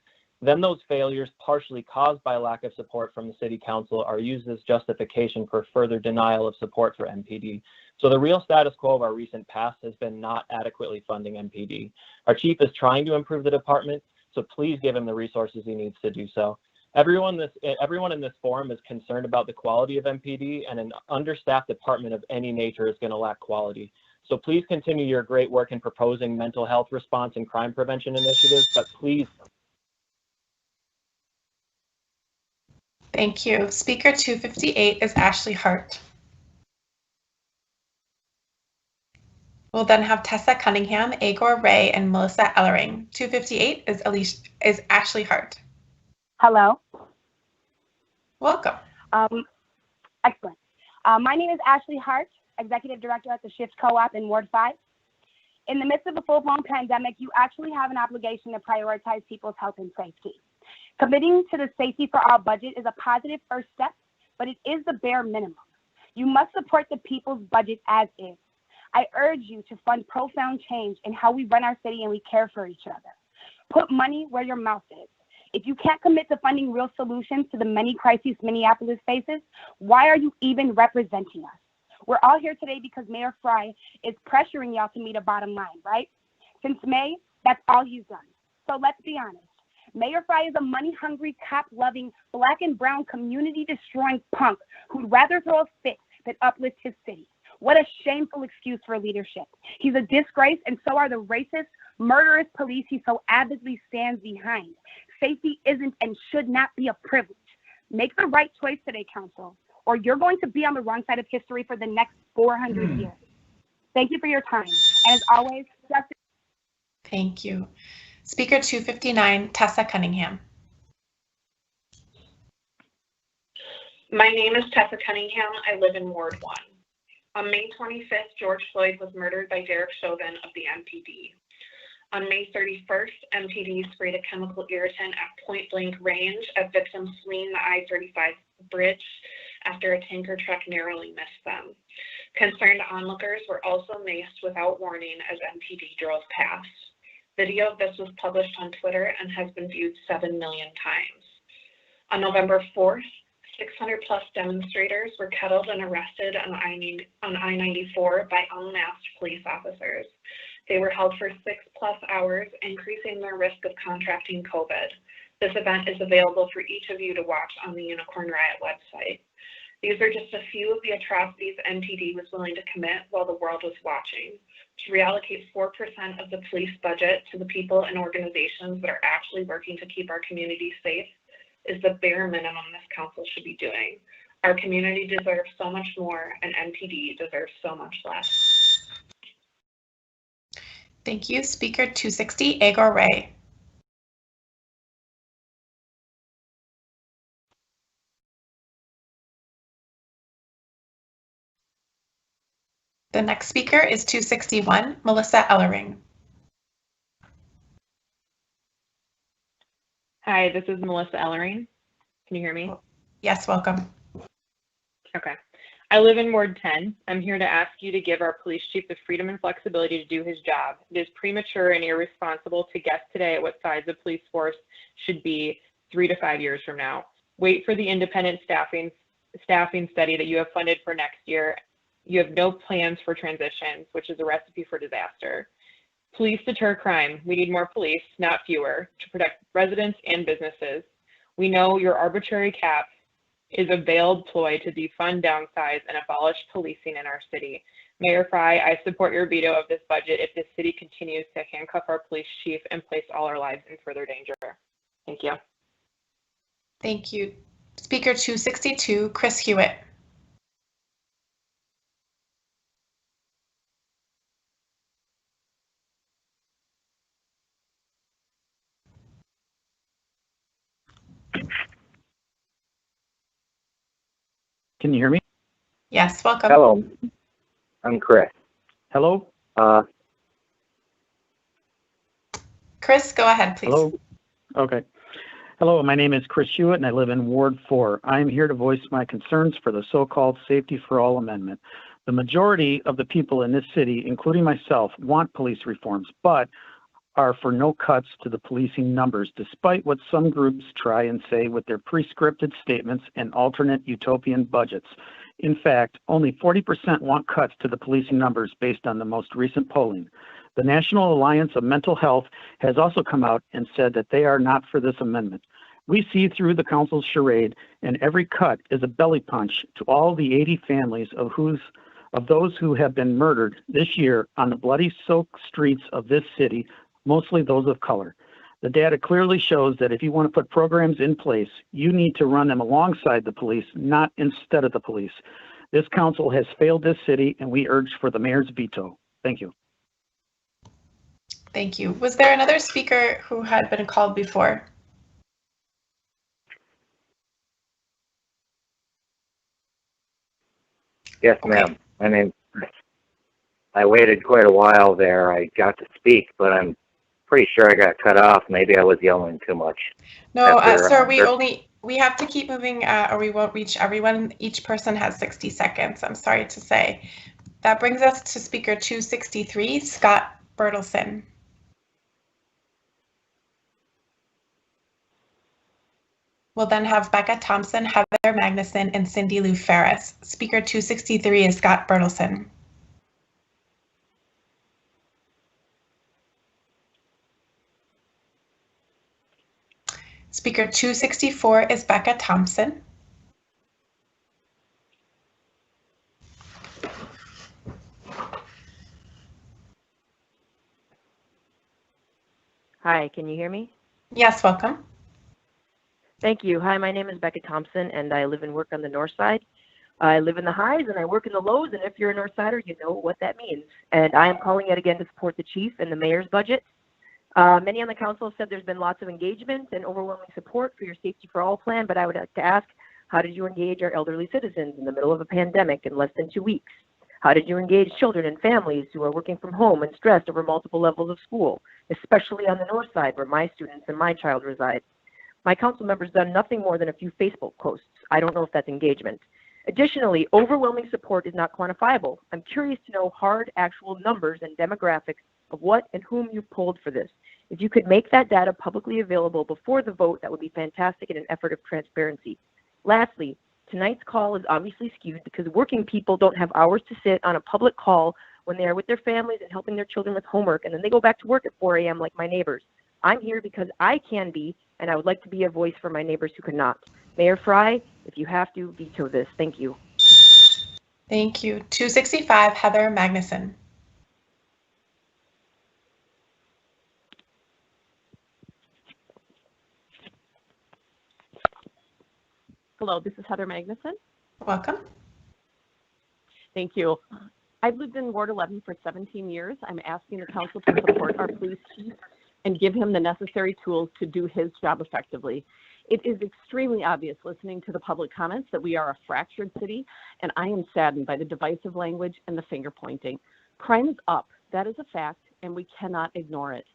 Then those failures, partially caused by lack of support from the City Council, are used as justification for further denial of support for MPD. So the real status quo of our recent past has been not adequately funding MPD. Our chief is trying to improve the department, so please give him the resources he needs to do so. Everyone in this forum is concerned about the quality of MPD, and an understaffed department of any nature is going to lack quality. So please continue your great work in proposing mental health response and crime prevention initiatives, but please. Thank you. Speaker 258 is Ashley Hart. We'll then have Tessa Cunningham, Agor Ray, and Melissa Ellering. 258 is Ashley Hart. Hello. Welcome. Excellent. My name is Ashley Hart, Executive Director at the Shift Co-op in Ward 5. In the midst of a full-blown pandemic, you actually have an obligation to prioritize people's health and safety. Committing to the Safety for All budget is a positive first step, but it is the bare minimum. You must support the people's budget as is. I urge you to fund profound change in how we run our city and we care for each other. Put money where your mouth is. If you can't commit to funding real solutions to the many crises Minneapolis faces, why are you even representing us? We're all here today because Mayor Fry is pressuring y'all to meet a bottom line, right? Since May, that's all he's done. So let's be honest. Mayor Fry is a money-hungry, cop-loving, black and brown community-destroying punk who'd rather throw a fit than uplift his city. What a shameful excuse for leadership. He's a disgrace, and so are the racist, murderous police he so avidly stands behind. Safety isn't and should not be a privilege. Make the right choice today, Council, or you're going to be on the wrong side of history for the next 400 years. Thank you for your time. And as always, justice. Thank you. Speaker 259, Tessa Cunningham. My name is Tessa Cunningham. I live in Ward 1. On May 25th, George Floyd was murdered by Derek Chauvin of the MPD. On May 31st, MPD sprayed a chemical irritant at point-blank range at victims fleeing the I-35 bridge after a tanker truck narrowly missed them. Concerned onlookers were also maced without warning as MPD drove past. Video of this was published on Twitter and has been viewed 7 million times. On November 4th, 600 plus demonstrators were kettled and arrested on I-94 by unmasked police officers. They were held for 6+ hours, increasing their risk of contracting COVID. This event is available for each of you to watch on the Unicorn Riot website. These are just a few of the atrocities MPD was willing to commit while the world was watching. To reallocate 4% of the police budget to the people and organizations that are actually working to keep our community safe is the bare minimum this council should be doing. Our community deserves so much more, and MPD deserves so much less. Thank you. Speaker 260, Agor Ray. The next speaker is 261, Melissa Ellering. Hi, this is Melissa Ellering. Can you hear me? Yes, welcome. Okay. I live in Ward 10. I'm here to ask you to give our police chief the freedom and flexibility to do his job. It is premature and irresponsible to guess today at what size the police force should be 3 to 5 years from now. Wait for the independent staffing study that you have funded for next year. You have no plans for transitions, which is a recipe for disaster. Police deter crime. We need more police, not fewer, to protect residents and businesses. We know your arbitrary cap is a veiled ploy to defund, downsize, and abolish policing in our city. Mayor Fry, I support your veto of this budget if the city continues to handcuff our police chief and place all our lives in further danger. Thank you. Thank you. Speaker 262, Chris Hewitt. Can you hear me? Yes, welcome. Hello, I'm Chris. Hello? Chris, go ahead, please. Hello? Okay. Hello, my name is Chris Hewitt, and I live in Ward 4. I am here to voice my concerns for the so-called Safety for All amendment. The majority of the people in this city, including myself, want police reforms, but are for no cuts to the policing numbers, despite what some groups try and say with their pre-scripted statements and alternate utopian budgets. In fact, only 40% want cuts to the policing numbers based on the most recent polling. The National Alliance of Mental Health has also come out and said that they are not for this amendment. We see through the council's charade, and every cut is a belly punch to all the 80 families of those who have been murdered this year on the bloody soaked streets of this city, mostly those of color. The data clearly shows that if you want to put programs in place, you need to run them alongside the police, not instead of the police. This council has failed this city, and we urge for the mayor's veto. Thank you. Thank you. Was there another speaker who had been called before? Yes, ma'am. My name's Chris. I waited quite a while there. I got to speak, but I'm pretty sure I got cut off. Maybe I was yelling too much. No, sir, we have to keep moving or we won't reach everyone. Each person has 60 seconds, I'm sorry to say. That brings us to speaker 263, Scott Bertelson. We'll then have Becca Thompson, Heather Magnuson, and Cindy Lou Ferris. Speaker 263 is Scott Bertelson. Speaker 264 is Becca Thompson. Hi, can you hear me? Yes, welcome. Thank you. Hi, my name is Becca Thompson, and I live and work on the north side. I live in the highs, and I work in the lows, and if you're a north sider, you know what that means. And I am calling yet again to support the chief and the mayor's budget. Many on the council have said there's been lots of engagement and overwhelming support for your Safety for All plan, but I would like to ask, how did you engage our elderly citizens in the middle of a pandemic in less than 2 weeks? How did you engage children and families who are working from home and stressed over multiple levels of school, especially on the north side where my students and my child reside? My council member's done nothing more than a few Facebook posts. I don't know if that's engagement. Additionally, overwhelming support is not quantifiable. I'm curious to know hard, actual numbers and demographics of what and whom you polled for this. If you could make that data publicly available before the vote, that would be fantastic in an effort of transparency. Lastly, tonight's call is obviously skewed because working people don't have hours to sit on a public call when they are with their families and helping their children with homework, and then they go back to work at 4 a.m. like my neighbors. I'm here because I can be, and I would like to be a voice for my neighbors who cannot. Mayor Fry, if you have to, veto this. Thank you. Thank you. 265, Heather Magnuson. Hello, this is Heather Magnuson. Welcome. Thank you. I've lived in Ward 11 for 17 years. I'm asking the council to support our police chief and give him the necessary tools to do his job effectively. It is extremely obvious listening to the public comments that we are a fractured city, and I am saddened by the divisive language and the finger pointing. Crime is up, that is a fact, and we cannot ignore it.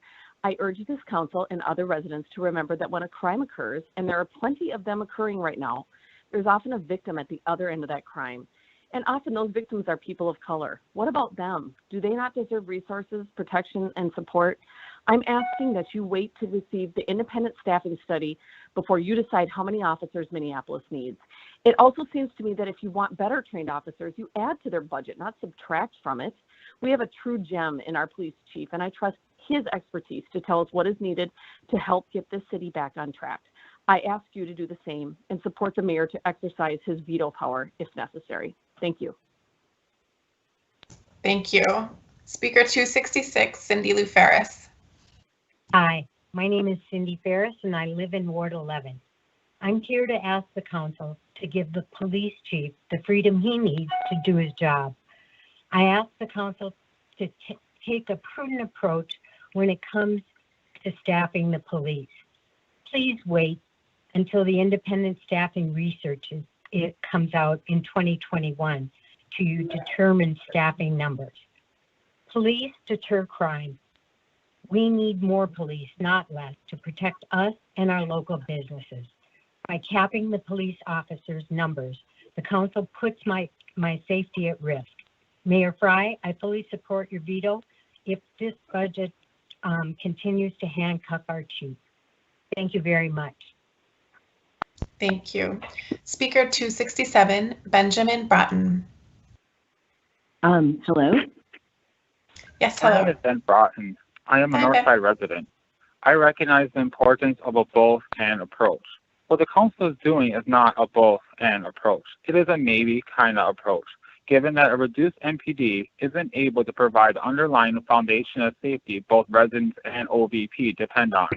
I urge this council and other residents to remember that when a crime occurs, and there are plenty of them occurring right now, there's often a victim at the other end of that crime. And often those victims are people of color. What about them? Do they not deserve resources, protection, and support? I'm asking that you wait to receive the independent staffing study before you decide how many officers Minneapolis needs. It also seems to me that if you want better trained officers, you add to their budget, not subtract from it. We have a true gem in our police chief, and I trust his expertise to tell us what is needed to help get this city back on track. I ask you to do the same and support the mayor to exercise his veto power if necessary. Thank you. Thank you. Speaker 266, Cindy Lou Ferris. Hi, my name is Cindy Ferris and I live in Ward 11. I'm here to ask the council to give the police chief the freedom he needs to do his job. I ask the council to take a prudent approach when it comes to staffing the police. Please wait until the independent staffing research is it comes out in 2021 to determine staffing numbers. Police deter crime. We need more police, not less, to protect us and our local businesses. By capping the police officers' numbers, the council puts my safety at risk. Mayor Fry, I fully support your veto if this budget continues to handcuff our chief. Thank you very much. Thank you. Speaker 267, Benjamin Broughton. Hello? Yes, My hello. name is Ben Broughton. I am a Hi, Ben. Northside resident. I recognize the importance of a both and approach. What the council is doing is not a both and approach. It is a maybe kind of approach, given that a reduced MPD isn't able to provide the underlying foundation of safety both residents and OVP depend on.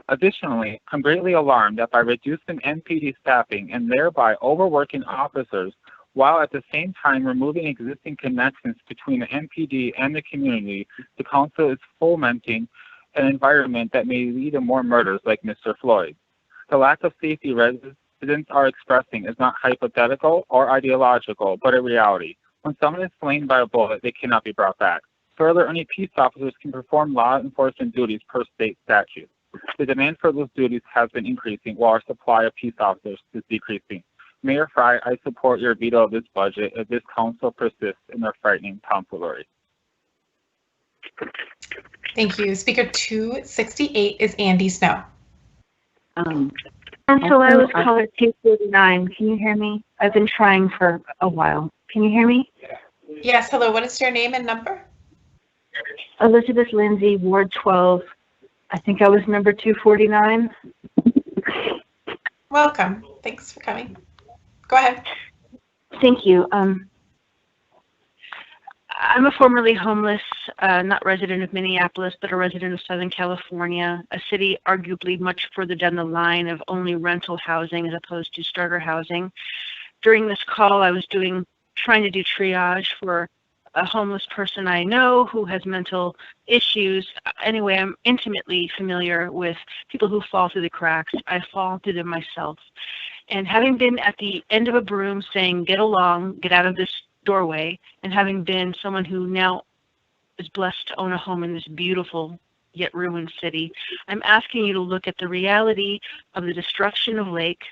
Additionally, I'm greatly alarmed that by reducing MPD staffing and thereby overworking officers, while at the same time removing existing connections between the MPD and the community, the council is fomenting an environment that may lead to more murders like Mr. Floyd. The lack of safety residents are expressing is not hypothetical or ideological, but a reality. When someone is slain by a bullet, they cannot be brought back. Further, only peace officers can perform law enforcement duties per state statute. The demand for those duties has been increasing while our supply of peace officers is decreasing. Mayor Fry, I support your veto of this budget if this council persists in their frightening tomfoolery. Thank you. Speaker 268 is Andy Snow. Hello, caller 249. Can you hear me? I've been trying for a while. Can you hear me? Yes, hello. What is your name and number? Elizabeth Lindsay, Ward 12. I think I was number 249. Welcome. Thanks for coming. Go ahead. Thank you. I'm a formerly homeless, not resident of Minneapolis, but a resident of Southern California, a city arguably much further down the line of only rental housing as opposed to starter housing. During this call, I was trying to do triage for a homeless person I know who has mental issues. Anyway, I'm intimately familiar with people who fall through the cracks. I fall through them myself. And having been at the end of a broom saying, get along, get out of this doorway, and having been someone who now is blessed to own a home in this beautiful yet ruined city, I'm asking you to look at the reality of the destruction of Lake,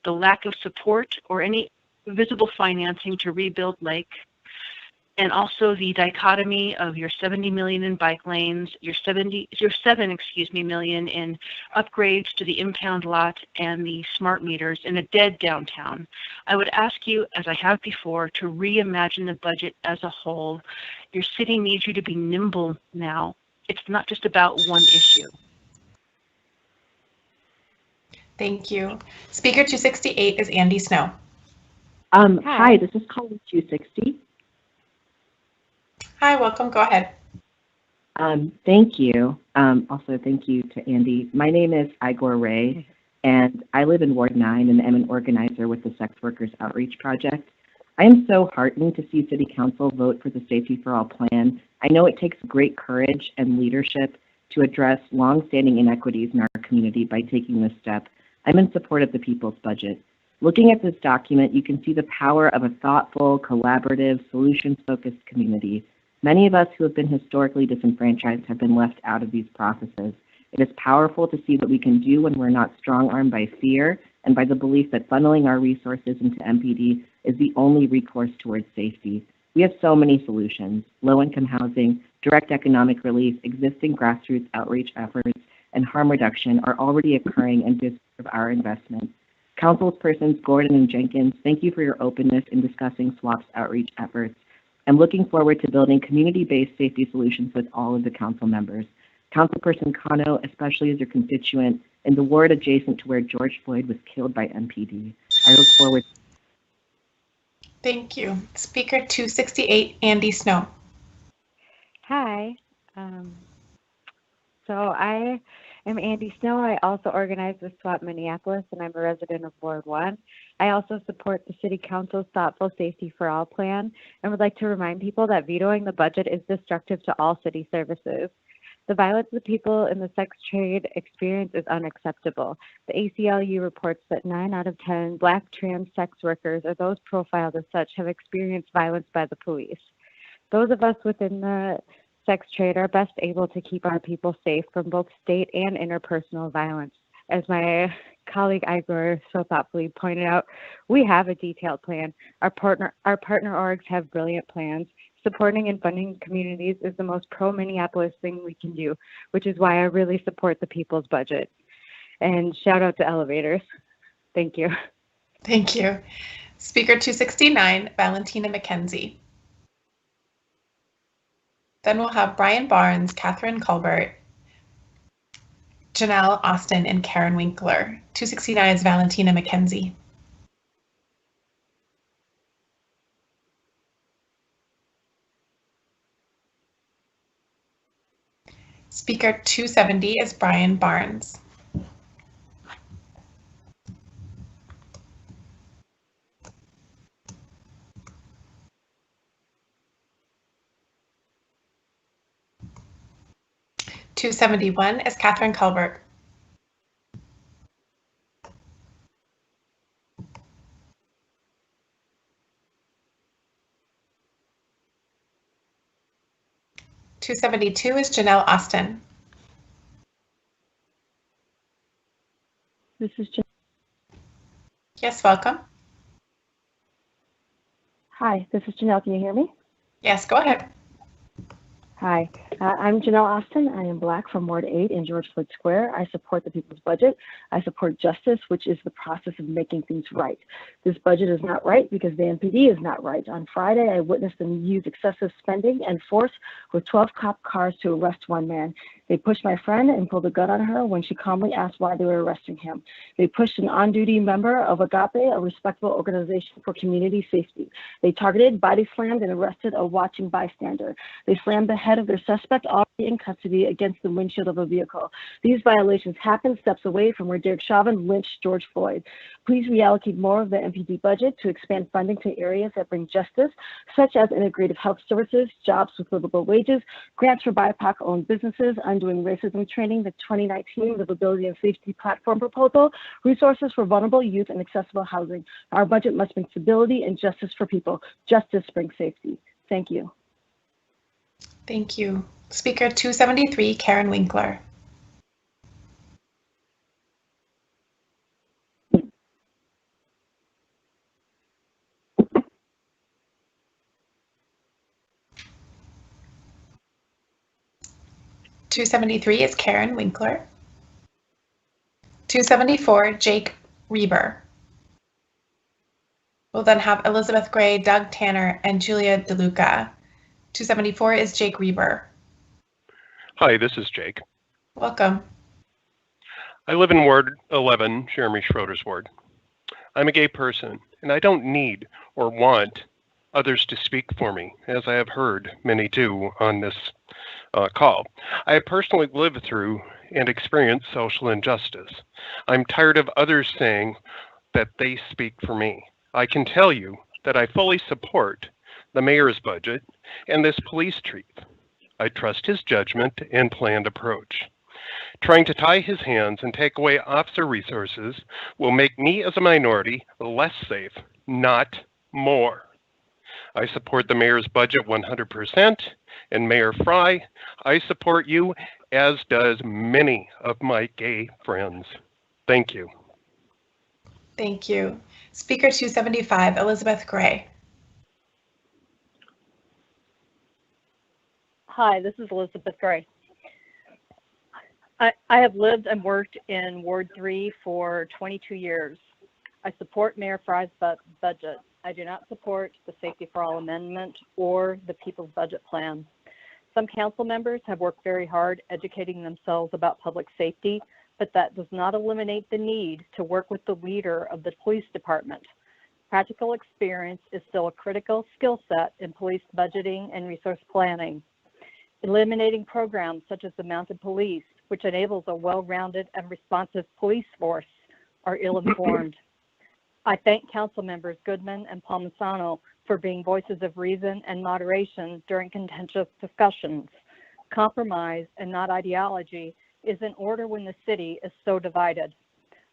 the lack of support or any visible financing to rebuild Lake, and also the dichotomy of your $70 million in bike lanes, your $7 million in upgrades to the impound lot and the smart meters in a dead downtown. I would ask you, as I have before, to reimagine the budget as a whole. Your city needs you to be nimble now. It's not just about one issue. Thank you. Speaker 268 is Andy Snow. Hi, this is caller 260. Hi, welcome. Go ahead. Thank you. Also, thank you to Andy. My name is Igor Ray, and I live in Ward 9 and am an organizer with the Sex Workers Outreach Project. I am so heartened to see City Council vote for the Safety for All plan. I know it takes great courage and leadership to address longstanding inequities in our community by taking this step. I'm in support of the people's budget. Looking at this document, you can see the power of a thoughtful, collaborative, solutions-focused community. Many of us who have been historically disenfranchised have been left out of these processes. It is powerful to see what we can do when we're not strong-armed by fear and by the belief that funneling our resources into MPD is the only recourse towards safety. We have so many solutions: low-income housing, direct economic relief, existing grassroots outreach efforts, and harm reduction are already occurring and deserve our investment. Councilpersons Gordon and Jenkins, thank you for your openness in discussing SWAP's outreach efforts. I'm looking forward to building community-based safety solutions with all of the council members. Councilperson Cano, especially as your constituent in the ward adjacent to where George Floyd was killed by MPD. I look forward. Thank you. Speaker 268, Andy Snow. Hi. So I am Andy Snow. I also organize with SWAP Minneapolis, and I'm a resident of Ward 1. I also support the City Council's Thoughtful Safety for All plan and would like to remind people that vetoing the budget is destructive to all city services. The violence the people in the sex trade experience is unacceptable. The ACLU reports that 9 out of 10 Black trans sex workers or those profiled as such have experienced violence by the police. Those of us within the sex trade are best able to keep our people safe from both state and interpersonal violence. As my colleague Igor so thoughtfully pointed out, we have a detailed plan. Our partner orgs have brilliant plans. Supporting and funding communities is the most pro-Minneapolis thing we can do, which is why I really support the people's budget. And shout out to elevators. Thank you. Thank you. Speaker 269, Valentina McKenzie. Then we'll have Brian Barnes, Catherine Colbert, Janelle Austin, and Karen Winkler. 269 is Valentina McKenzie. Speaker 270 is Brian Barnes. (271) is Catherine Colbert. (272) is Janelle Austin. This is Yes, welcome. Hi, this is Janelle. Can you hear me? Yes, go ahead. Hi, I'm Janelle Austin. I am Black from Ward 8 in George Floyd Square. I support the people's budget. I support justice, which is the process of making things right. This budget is not right because the MPD is not right. On Friday, I witnessed them use excessive spending and force with 12 cop cars to arrest one man. They pushed my friend and pulled a gun on her when she calmly asked why they were arresting him. They pushed an on-duty member of Agape, a respectable organization for community safety. They targeted, body slammed, and arrested a watching bystander. They slammed the head of their suspect already in custody against the windshield of a vehicle. These violations happened steps away from where Derek Chauvin lynched George Floyd. Please reallocate more of the MPD budget to expand funding to areas that bring justice, such as integrative health services, jobs with livable wages, grants for BIPOC-owned businesses, undoing racism training, the 2019 Livability and Safety Platform proposal, resources for vulnerable youth and accessible housing. Our budget must bring stability and justice for people. Justice brings safety. Thank you. Thank you. Speaker 273, Karen Winkler. (273) is Karen Winkler. 274, Jake Reber. We'll then have Elizabeth Gray, Doug Tanner, and Julia DeLuca. 274 is Jake Reber. Hi, this is Jake. Welcome. I live in Ward 11, Jeremy Schroeder's ward. I'm a gay person, and I don't need or want others to speak for me, as I have heard many do on this call. I have personally lived through and experienced social injustice. I'm tired of others saying that they speak for me. I can tell you that I fully support the mayor's budget and this police chief. I trust his judgment and planned approach. Trying to tie his hands and take away officer resources will make me as a minority less safe, not more. I support the mayor's budget 100%, and Mayor Fry, I support you, as does many of my gay friends. Thank you. Thank you. Speaker 275, Elizabeth Gray. Hi, this is Elizabeth Gray. I have lived and worked in Ward 3 for 22 years. I support Mayor Fry's budget. I do not support the Safety for All Amendment or the People's Budget Plan. Some council members have worked very hard educating themselves about public safety, but that does not eliminate the need to work with the leader of the police department. Practical experience is still a critical skill set in police budgeting and resource planning. Eliminating programs such as the Mounted Police, which enables a well-rounded and responsive police force, are ill-informed. I thank Council Members Goodman and Palmisano for being voices of reason and moderation during contentious discussions. Compromise and not ideology is in order when the city is so divided.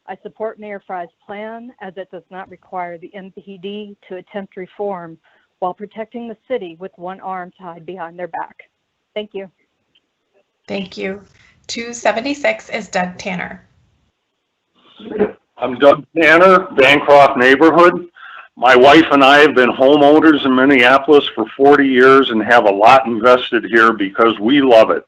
I support Mayor Fry's plan as it does not require the MPD to attempt reform while protecting the city with one arm tied behind their back. Thank you. Thank you. 276 is Doug Tanner. I'm Doug Tanner, Bancroft neighborhood. My wife and I have been homeowners in Minneapolis for 40 years and have a lot invested here because we love it.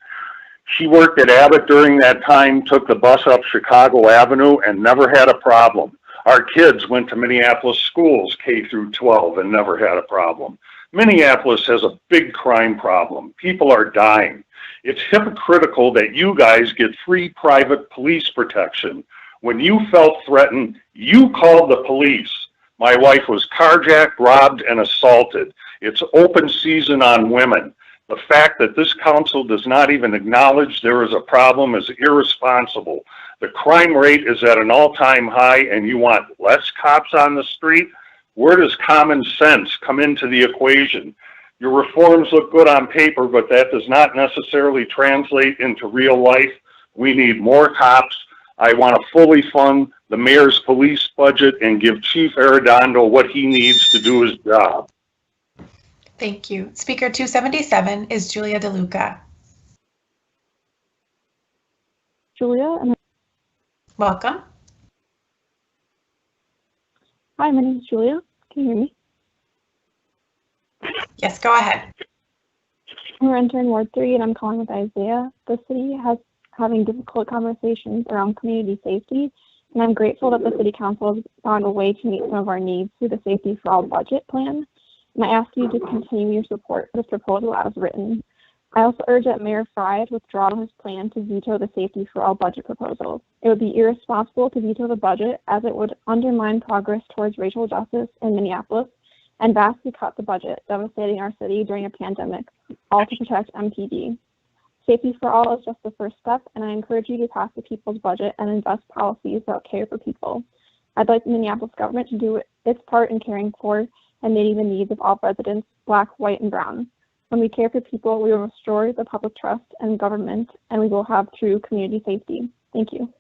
She worked at Abbott during that time, took the bus up Chicago Avenue and never had a problem. Our kids went to Minneapolis schools, K through 12, and never had a problem. Minneapolis has a big crime problem. People are dying. It's hypocritical that you guys get free private police protection. When you felt threatened, you called the police. My wife was carjacked, robbed, and assaulted. It's open season on women. The fact that this council does not even acknowledge there is a problem is irresponsible. The crime rate is at an all-time high, and you want less cops on the street? Where does common sense come into the equation? Your reforms look good on paper, but that does not necessarily translate into real life. We need more cops. I want to fully fund the mayor's police budget and give Chief Arredondo what he needs to do his job. Thank you. Speaker 277 is Julia DeLuca. Julia. Welcome. Hi, my name is Julia. Can you hear me? Yes, go ahead. I'm a renter in Ward 3, and I'm calling with Isaiah. The city has having difficult conversations around community safety, and I'm grateful that the City Council has found a way to meet some of our needs through the Safety for All budget plan. And I ask you to continue your support for this proposal as written. I also urge that Mayor Fry withdraw his plan to veto the Safety for All budget proposal. It would be irresponsible to veto the budget, as it would undermine progress towards racial justice in Minneapolis and vastly cut the budget, devastating our city during a pandemic, all to protect MPD. Safety for All is just the first step, and I encourage you to pass the people's budget and invest policies that care for people. I'd like the Minneapolis government to do its part in caring for and meeting the needs of all residents, Black, white, and brown. When we care for people, we will restore the public trust in government, and we will have true community safety. Thank you.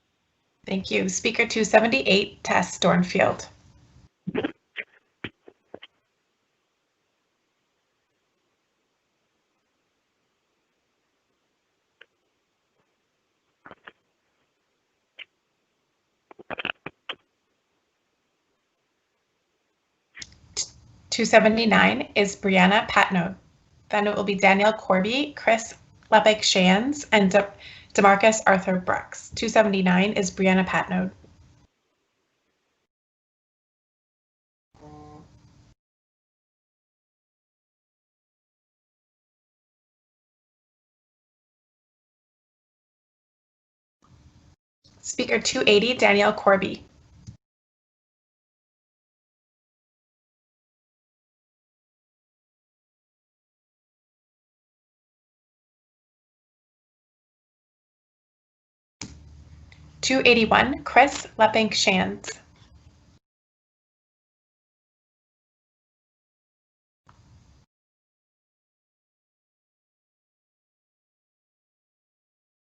Thank you. Speaker 278, Tess Dornfield. $279 is Brianna Patnode. Then it will be Danielle Corby, Chris Lepek-Shands, and DeMarcus Arthur Brooks. 279 is Brianna Patnode. Speaker 280, Danielle Corby. $281, Chris Lepek-Shands.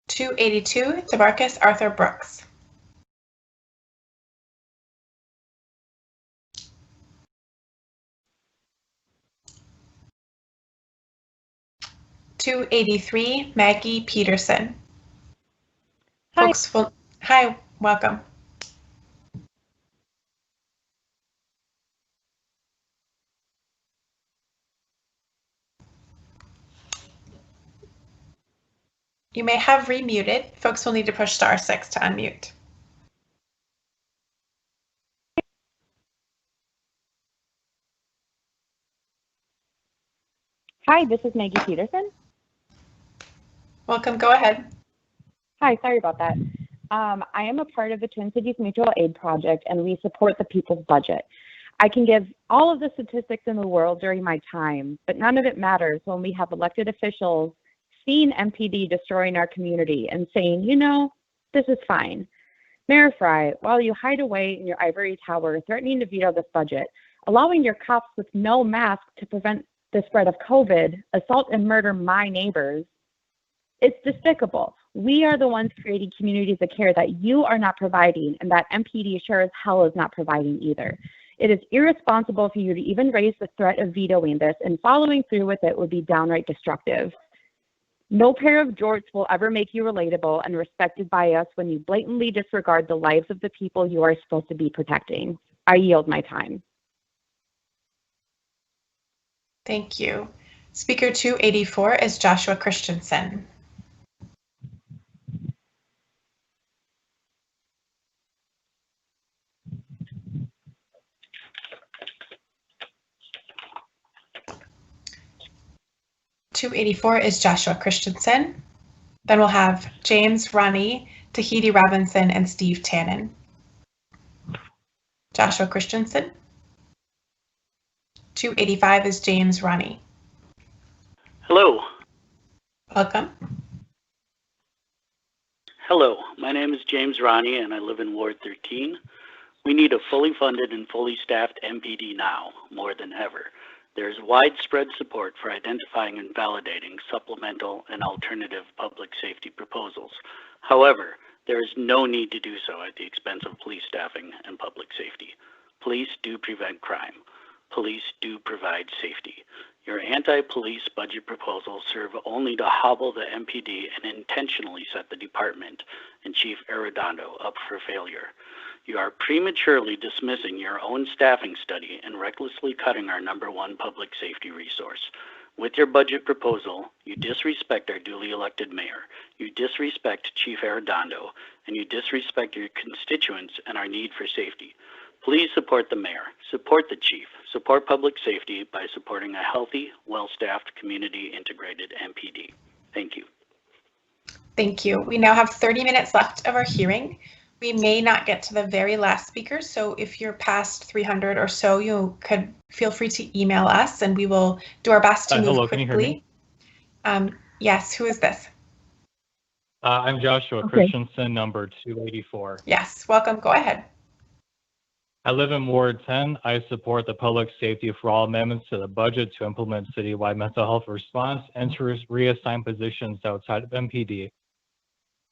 $282, DeMarcus Arthur Brooks. $283, Maggie Peterson. Hi. Hi, welcome. You may have remuted. Folks will need to push *6 to unmute. Hi, this is Maggie Peterson. Welcome, go ahead. Hi, sorry about that. I am a part of the Twin Cities Mutual Aid Project, and we support the people's budget. I can give all of the statistics in the world during my time, but none of it matters when we have elected officials seeing MPD destroying our community and saying, you know, this is fine. Mayor Fry, while you hide away in your ivory tower threatening to veto this budget, allowing your cops with no mask to prevent the spread of COVID, assault and murder my neighbors, It's despicable. We are the ones creating communities of care that you are not providing, and that MPD sure as hell is not providing either. It is irresponsible for you to even raise the threat of vetoing this, and following through with it would be downright destructive. No pair of jorts will ever make you relatable and respected by us when you blatantly disregard the lives of the people you are supposed to be protecting. I yield my time. Thank you. Speaker 284 is Joshua Christensen. Then we'll have James Ronnie, Tahiti Robinson, and Steve Tannen. Joshua Christensen. 285 is James Ronnie. Hello. Welcome. Hello, my name is James Ronnie and I live in Ward 13. We need a fully funded and fully staffed MPD now, more than ever. There's widespread support for identifying and validating supplemental and alternative public safety proposals. However, there is no need to do so at the expense of police staffing and public safety. Police do prevent crime. Police do provide safety. Your anti-police budget proposals serve only to hobble the MPD and intentionally set the department and Chief Arredondo up for failure. You are prematurely dismissing your own staffing study and recklessly cutting our #1 public safety resource. With your budget proposal, you disrespect our duly elected mayor, you disrespect Chief Arredondo, and you disrespect your constituents and our need for safety. Please support the mayor, support the chief, support public safety by supporting a healthy, well-staffed, community-integrated MPD. Thank you. Thank you. We now have 30 minutes left of our hearing. We may not get to the very last speaker, so if you're past 300 or so, you could feel free to email us and we will do our best to move hello, quickly. can you hear me? Yes, who is this? I'm Joshua Christensen, number 284. Yes, welcome. Go ahead. I live in Ward 10. I support the Public Safety for All amendments to the budget to implement citywide mental health response and to reassign positions outside of MPD.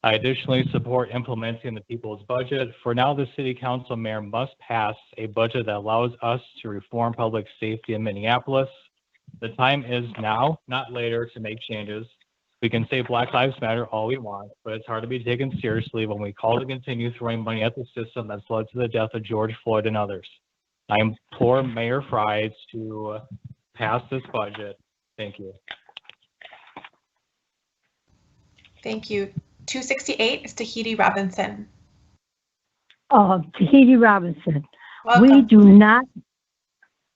I additionally support implementing the people's budget. For now, the City Council Mayor must pass a budget that allows us to reform public safety in Minneapolis. The time is now, not later, to make changes. We can say Black Lives Matter all we want, but it's hard to be taken seriously when we call to continue throwing money at the system that's led to the death of George Floyd and others. I implore Mayor Fry to pass this budget. Thank you. Thank you. 268 is Tahiti Robinson. Tahiti Robinson. Welcome. We do not,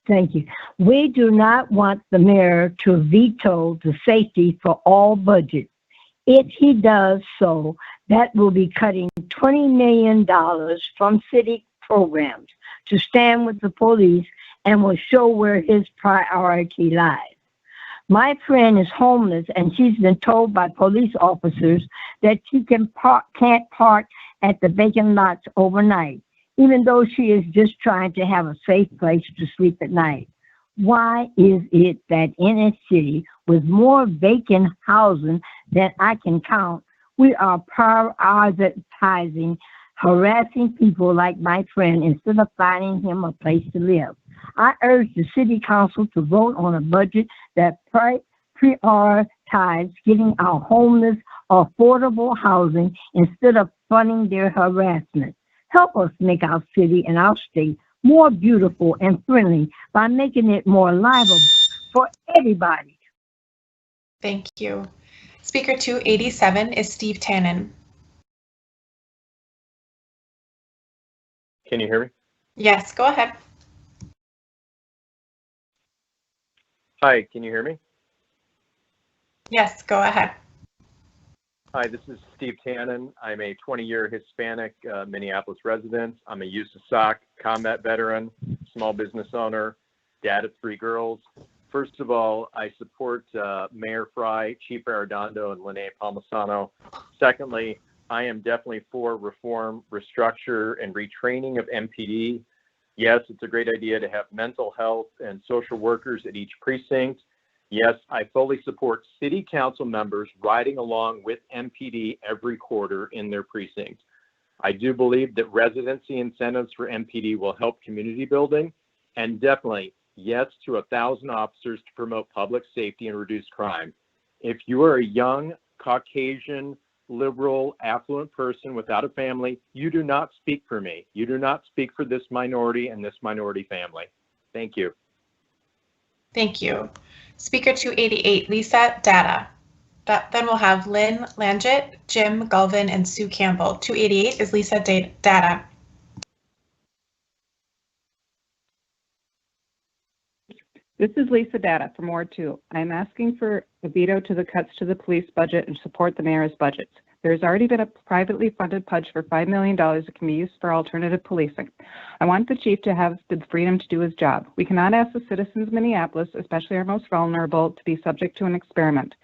thank you. We do not want the mayor to veto the safety for all budget. If he does so, that will be cutting $20 million from city programs to stand with the police and will show where his priority lies. My friend is homeless and she's been told by police officers that she can't park at the vacant lots overnight, even though she is just trying to have a safe place to sleep at night. Why is it that in a city with more vacant housing than I can count, we are prioritizing harassing people like my friend instead of finding him a place to live? I urge the City Council to vote on a budget that prioritizes getting our homeless affordable housing instead of funding their harassment. Help us make our city and our state more beautiful and friendly by making it more livable for everybody. Thank you. Speaker 287 is Steve Tannen. Can you hear me? Yes, go ahead. Hi, can you hear me? Yes, go ahead. Hi, this is Steve Tannen. I'm a 20-year Hispanic Minneapolis resident. I'm a USASOC combat veteran, small business owner, dad of 3 girls. First of all, I support Mayor Fry, Chief Arredondo, and Lene Palmisano. Secondly, I am definitely for reform, restructure, and retraining of MPD. Yes, it's a great idea to have mental health and social workers at each precinct. Yes, I fully support city council members riding along with MPD every quarter in their precinct. I do believe that residency incentives for MPD will help community building, and definitely yes to 1,000 officers to promote public safety and reduce crime. If you are a young, Caucasian, liberal, affluent person without a family, you do not speak for me. You do not speak for this minority and this minority family. Thank you. Thank you. Speaker 288, Lisa Data. Then we'll have Lynn Langit, Jim Galvin, and Sue Campbell. 288 is Lisa Data. This is Lisa Data from Ward 2. I am asking for a veto to the cuts to the police budget and support the mayor's budgets. There has already been a privately funded pledge for $5 million that can be used for alternative policing. I want the chief to have the freedom to do his job. We cannot ask the citizens of Minneapolis, especially our most vulnerable, to be subject to an experiment.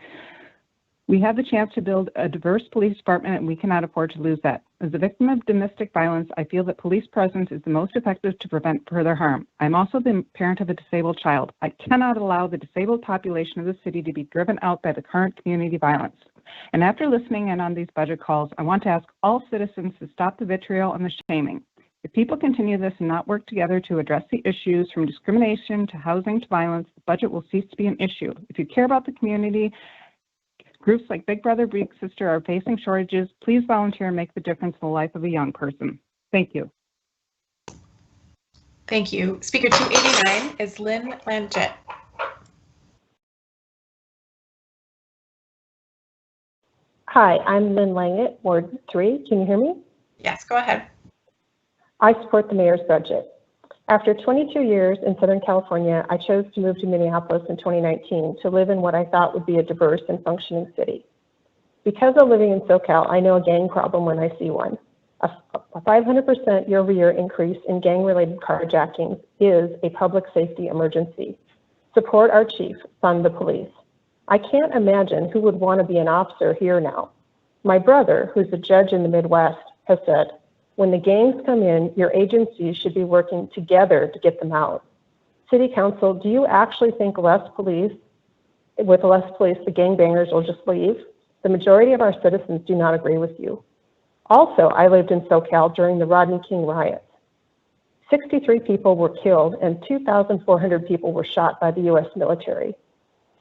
We have the chance to build a diverse police department, and we cannot afford to lose that. As a victim of domestic violence, I feel that police presence is the most effective to prevent further harm. I'm also the parent of a disabled child. I cannot allow the disabled population of the city to be driven out by the current community violence. And after listening in on these budget calls, I want to ask all citizens to stop the vitriol and the shaming. If people continue this and not work together to address the issues from discrimination to housing to violence, the budget will cease to be an issue. If you care about the community, groups like Big Brother, Big Sister are facing shortages. Please volunteer and make the difference in the life of a young person. Thank you. Thank you. Speaker 289 is Lynn Langit. Hi, I'm Lynn Langit, Ward 3. Can you hear me? Yes, go ahead. I support the mayor's budget. After 22 years in Southern California, I chose to move to Minneapolis in 2019 to live in what I thought would be a diverse and functioning city. Because of living in SoCal, I know a gang problem when I see one. A 500% year-over-year increase in gang-related carjackings is a public safety emergency. Support our chief, fund the police. I can't imagine who would want to be an officer here now. My brother, who's a judge in the Midwest, has said, when the gangs come in, your agencies should be working together to get them out. City Council, do you actually think with less police, the gangbangers will just leave? The majority of our citizens do not agree with you. Also, I lived in SoCal during the Rodney King riots. 63 people were killed and 2,400 people were shot by the U.S. military.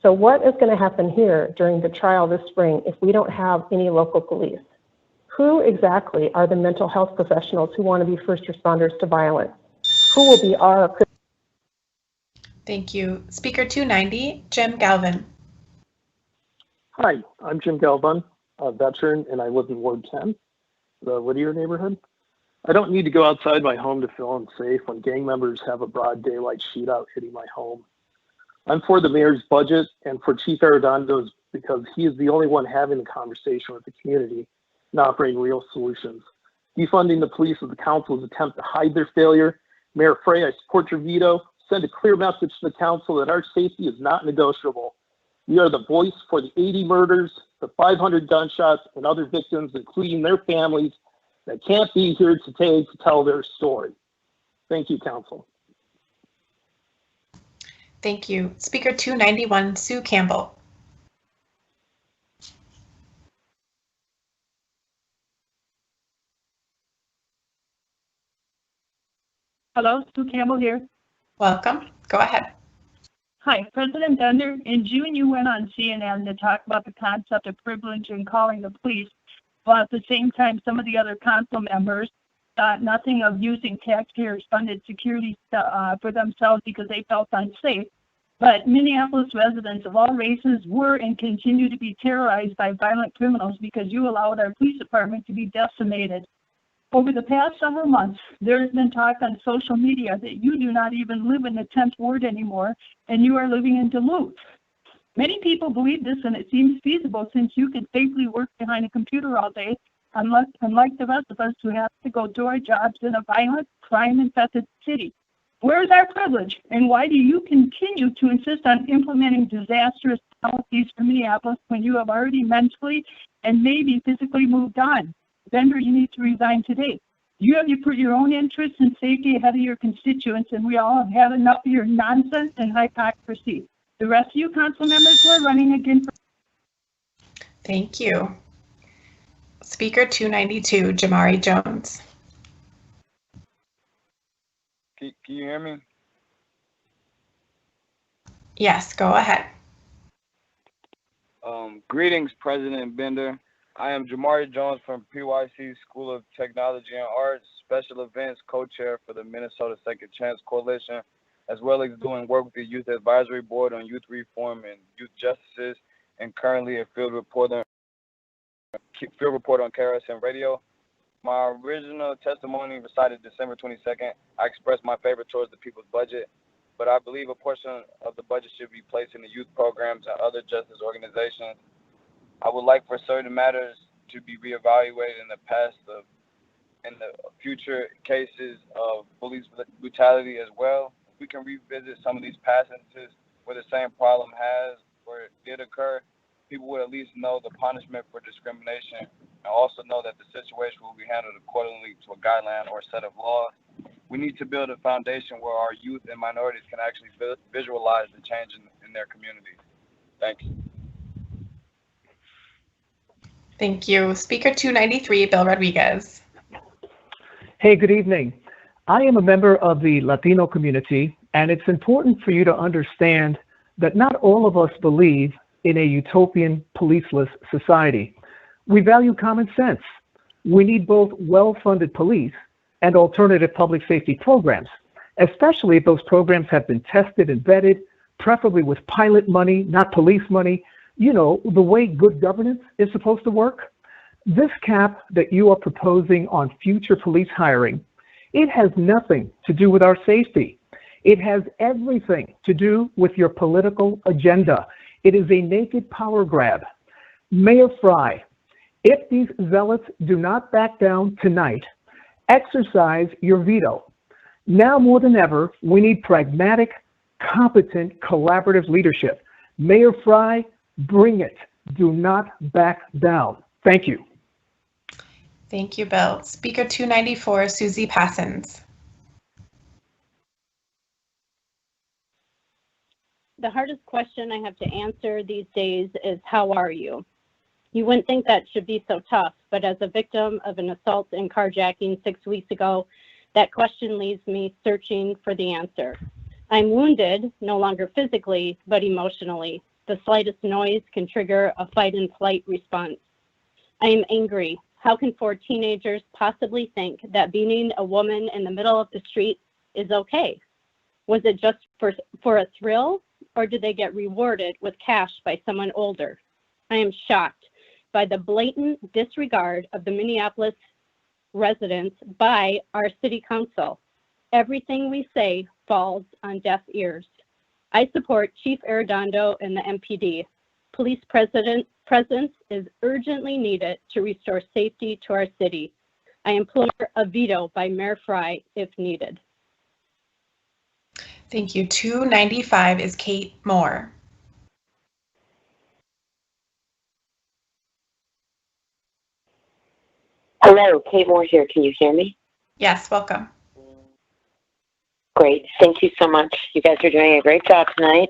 So what is going to happen here during the trial this spring if we don't have any local police? Who exactly are the mental health professionals who want to be first responders to violence? Who will be our... Thank you. Speaker 290, Jim Galvin. Hi, I'm Jim Galvin, a veteran, and I live in Ward 10, the Whittier neighborhood. I don't need to go outside my home to feel unsafe when gang members have a broad daylight shootout hitting my home. I'm for the mayor's budget and for Chief Arredondo's because he is the only one having the conversation with the community and offering real solutions. Defunding the police is the council's attempt to hide their failure. Mayor Frey, I support your veto. Send a clear message to the council that our safety is not negotiable. We are the voice for the 80 murders, the 500 gunshots, and other victims, including their families, that can't be here today to tell their story. Thank you, council. Thank you. Speaker 291, Sue Campbell. Hello, Sue Campbell here. Welcome. Go ahead. Hi, President Bender. In June, you went on CNN to talk about the concept of privilege and calling the police, while at the same time, some of the other council members thought nothing of using taxpayers-funded security for themselves because they felt unsafe. But Minneapolis residents of all races were and continue to be terrorized by violent criminals because you allowed our police department to be decimated. Over the past several months, there has been talk on social media that you do not even live in the 10th ward anymore, and you are living in Duluth. Many people believe this, and it seems feasible since you can safely work behind a computer all day, unlike the rest of us who have to go do our jobs in a violent, crime-infested city. Where is our privilege, and why do you continue to insist on implementing disastrous policies for Minneapolis when you have already mentally and maybe physically moved on? Bender, you need to resign today. You have put your own interests and safety ahead of your constituents, and we all have had enough of your nonsense and hypocrisy. The rest of you council members who are running again for Thank you. Speaker 292, Jamari Jones. Can you hear me? Yes, go ahead. Greetings, President Bender. I am Jamari Jones from PYC School of Technology and Arts, Special Events Co-Chair for the Minnesota Second Chance Coalition, as well as doing work with the Youth Advisory Board on youth reform and youth justices, and currently a field report on KRSN Radio. My original testimony recited December 22nd. I expressed my favor towards the people's budget, but I believe a portion of the budget should be placed in the youth programs and other justice organizations. I would like for certain matters to be reevaluated in the future cases of police brutality as well. If we can revisit some of these past instances where the same problem did occur, people would at least know the punishment for discrimination and also know that the situation will be handled accordingly to a guideline or a set of laws. We need to build a foundation where our youth and minorities can actually visualize the change in their communities. Thank you. Thank you. Speaker 293, Bill Rodriguez. Hey, good evening. I am a member of the Latino community, and it's important for you to understand that not all of us believe in a utopian policeless society. We value common sense. We need both well-funded police and alternative public safety programs, especially if those programs have been tested and vetted, preferably with pilot money, not police money, you know, the way good governance is supposed to work. This cap that you are proposing on future police hiring, it has nothing to do with our safety. It has everything to do with your political agenda. It is a naked power grab. Mayor Fry, if these zealots do not back down tonight, exercise your veto. Now more than ever, we need pragmatic, competent, collaborative leadership. Mayor Fry, bring it. Do not back down. Thank you. Thank you, Bill. Speaker 294, Susie Passons. The hardest question I have to answer these days is, how are you? You wouldn't think that should be so tough, but as a victim of an assault and carjacking 6 weeks ago, that question leaves me searching for the answer. I'm wounded, no longer physically, but emotionally. The slightest noise can trigger a fight and flight response. I am angry. How can 4 teenagers possibly think that beating a woman in the middle of the street is okay? Was it just for a thrill, or did they get rewarded with cash by someone older? I am shocked by the blatant disregard of the Minneapolis residents by our city council. Everything we say falls on deaf ears. I support Chief Arredondo and the MPD. Police presence is urgently needed to restore safety to our city. I implore a veto by Mayor Fry if needed. Thank you. 295 is Kate Moore. Hello, Kate Moore here. Can you hear me? Yes, welcome. Great. Thank you so much. You guys are doing a great job tonight.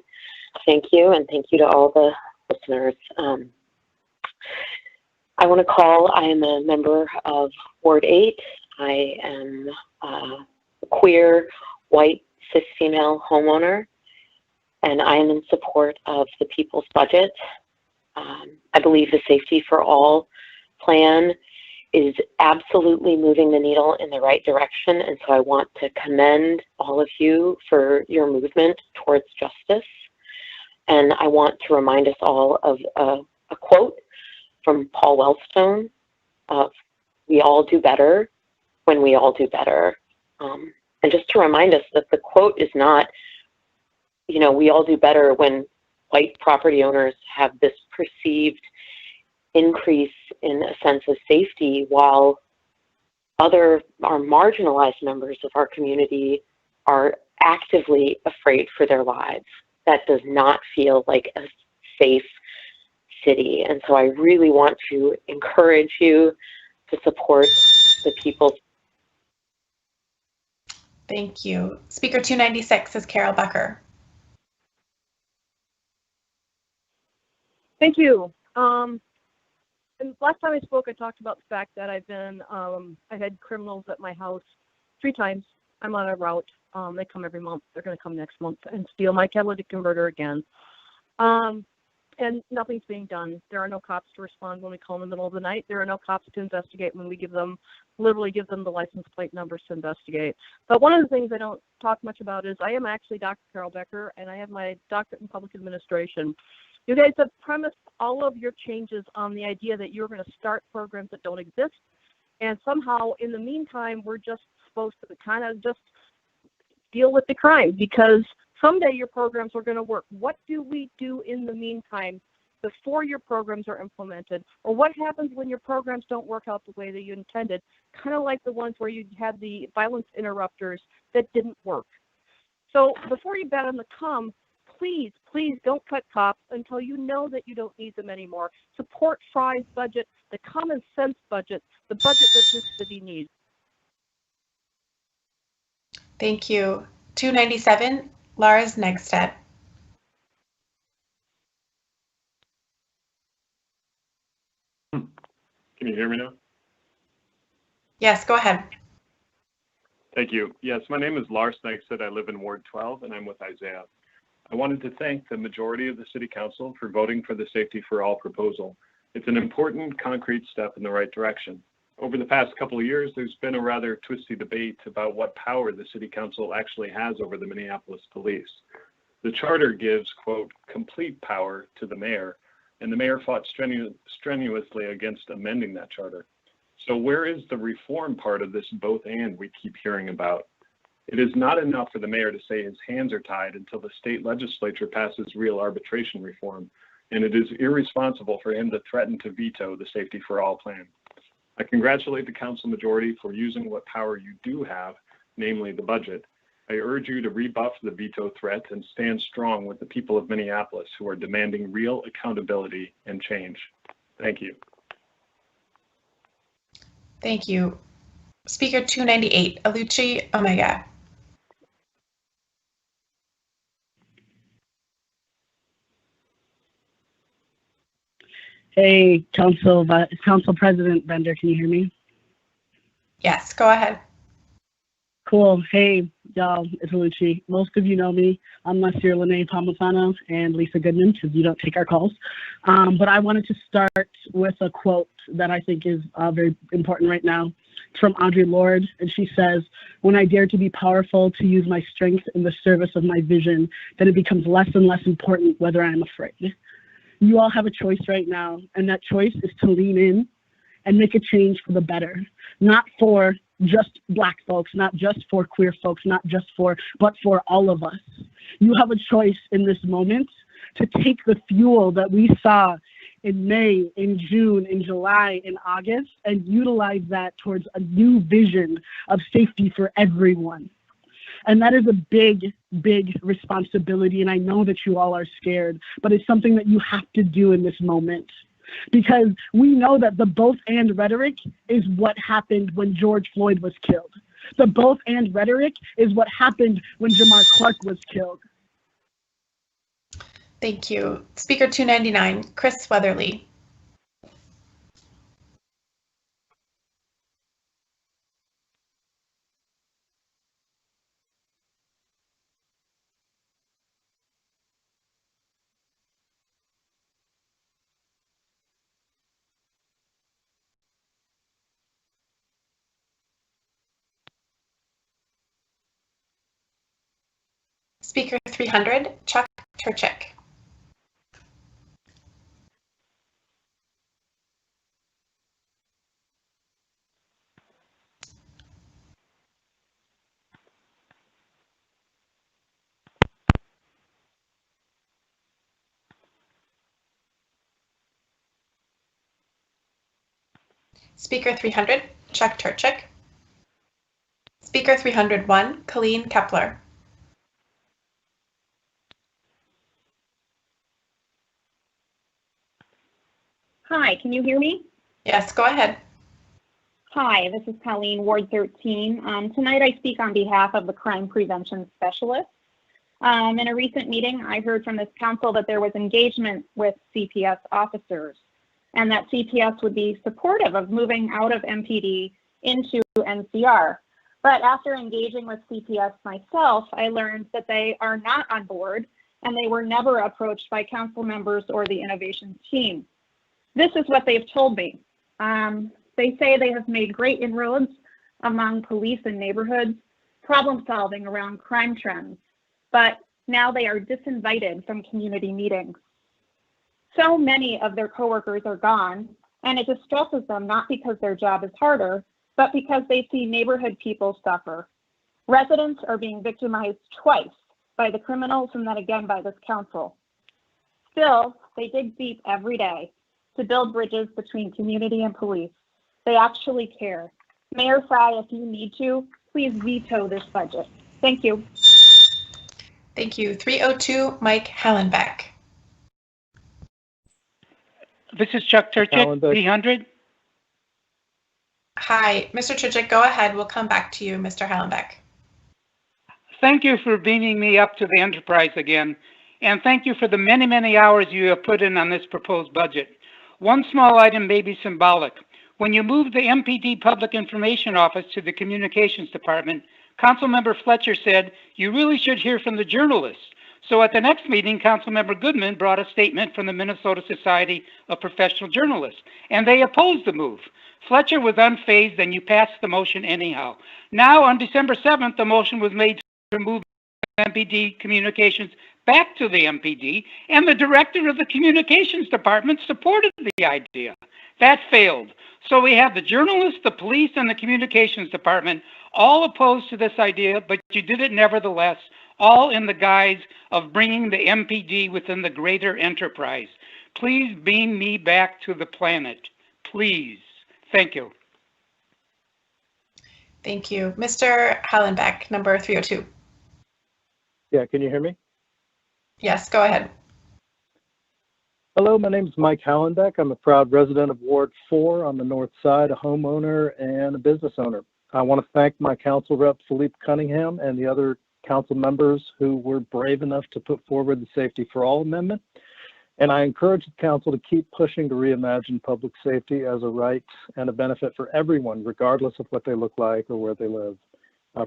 Thank you, and thank you to all the listeners. I want to call. I am a member of Ward 8. I am a queer, white, cis female homeowner, and I am in support of the people's budget. I believe the Safety for All plan is absolutely moving the needle in the right direction, and so I want to commend all of you for your movement towards justice. And I want to remind us all of a quote from Paul Wellstone of, "We all do better when we all do better." And just to remind us that the quote is not, you know, we all do better when white property owners have this perceived increase in a sense of safety, while our marginalized members of our community are actively afraid for their lives. That does not feel like a safe city. And so I really want to encourage you to support the people's. Thank you. Speaker 296 is Carol Becker. Thank you. And last time I spoke, I talked about the fact that I've been, I had criminals at my house 3 times. I'm on a route. They come every month. They're going to come next month and steal my catalytic converter again. And nothing's being done. There are no cops to respond when we call in the middle of the night. There are no cops to investigate when we literally give them the license plate numbers to investigate. But one of the things I don't talk much about is I am actually Dr. Carol Becker, and I have my doctorate in public administration. You guys have premised all of your changes on the idea that you're going to start programs that don't exist. And somehow, in the meantime, we're just supposed to kind of just deal with the crime because someday your programs are going to work. What do we do in the meantime before your programs are implemented? Or what happens when your programs don't work out the way that you intended? Kind of like the ones where you had the violence interrupters that didn't work. So before you bet on the come, please, please don't cut cops until you know that you don't need them anymore. Support Fry's budget, the common sense budget, the budget that this city needs. Thank you. 297, Lars Negstedt. Can you hear me now? Yes, go ahead. Thank you. Yes, my name is Lars Negstedt. I live in Ward 12, and I'm with Isaiah. I wanted to thank the majority of the City Council for voting for the Safety for All proposal. It's an important, concrete step in the right direction. Over the past couple of years, there's been a rather twisty debate about what power the City Council actually has over the Minneapolis police. The charter gives, quote, complete power to the mayor, and the mayor fought strenuously against amending that charter. So where is the reform part of this both and we keep hearing about? It is not enough for the mayor to say his hands are tied until the state legislature passes real arbitration reform, and it is irresponsible for him to threaten to veto the Safety for All plan. I congratulate the council majority for using what power you do have, namely the budget. I urge you to rebuff the veto threat and stand strong with the people of Minneapolis who are demanding real accountability and change. Thank you. Thank you. Speaker 298, Aluchi Omega. Hey, Council President Bender, can you hear me? Yes, go ahead. Cool. Hey, y'all, it's Aluchi. Most of you know me. I'm Monsieur Lene Palmisano and Lisa Goodman, because you don't take our calls. But I wanted to start with a quote that I think is very important right now. It's from Audre Lorde, and she says, "When I dare to be powerful, to use my strength in the service of my vision, then it becomes less and less important whether I'm afraid." You all have a choice right now, and that choice is to lean in and make a change for the better, not for just Black folks, not just for queer folks, but for all of us. You have a choice in this moment to take the fuel that we saw in May, in June, in July, in August, and utilize that towards a new vision of safety for everyone. And that is a big, big responsibility. And I know that you all are scared, but it's something that you have to do in this moment. Because we know that the both and rhetoric is what happened when George Floyd was killed. The both and rhetoric is what happened when Jamar Clark was killed. Thank you. Speaker 299, Chris Weatherly. Speaker 300, Chuck Turchik. Speaker 300, Chuck Turchik. Speaker 301, Colleen Kepler. Hi, can you hear me? Yes, go ahead. Hi, this is Colleen, Ward 13. Tonight I speak on behalf of the Crime Prevention Specialist. In a recent meeting, I heard from this council that there was engagement with CPS officers and that CPS would be supportive of moving out of MPD into NCR. But after engaging with CPS myself, I learned that they are not on board and they were never approached by council members or the innovation team. This is what they've told me. They say they have made great inroads among police and neighborhoods, problem solving around crime trends, but now they are disinvited from community meetings. So many of their coworkers are gone, and it distresses them not because their job is harder, but because they see neighborhood people suffer. Residents are being victimized twice, by the criminals and then again by this council. Still, they dig deep every day to build bridges between community and police. They actually care. Mayor Fry, if you need to, please veto this budget. Thank you. Thank you. 302, Mike Hallenbeck. This is Chuck Turchik, 300. Hi, Mr. Turchik, go ahead. We'll come back to you, Mr. Hallenbeck. Thank you for beaming me up to the enterprise again, and thank you for the many, many hours you have put in on this proposed budget. One small item may be symbolic. When you moved the MPD Public Information Office to the Communications Department, Councilmember Fletcher said, "You really should hear from the journalists." So at the next meeting, Councilmember Goodman brought a statement from the Minnesota Society of Professional Journalists, and they opposed the move. Fletcher was unfazed, and you passed the motion anyhow. Now, on December 7th, the motion was made to move MPD Communications back to the MPD, and the director of the Communications Department supported the idea. That failed. So we have the journalists, the police, and the Communications Department all opposed to this idea, but you did it nevertheless, all in the guise of bringing the MPD within the greater enterprise. Please beam me back to the planet. Please. Thank you. Thank you. Mr. Hallenbeck, number 302. Yeah, can you hear me? Yes, go ahead. Hello, my name is Mike Hallenbeck. I'm a proud resident of Ward 4 on the north side, a homeowner and a business owner. I want to thank my council rep, Philippe Cunningham, and the other council members who were brave enough to put forward the Safety for All amendment. And I encourage the council to keep pushing to reimagine public safety as a right and a benefit for everyone, regardless of what they look like or where they live.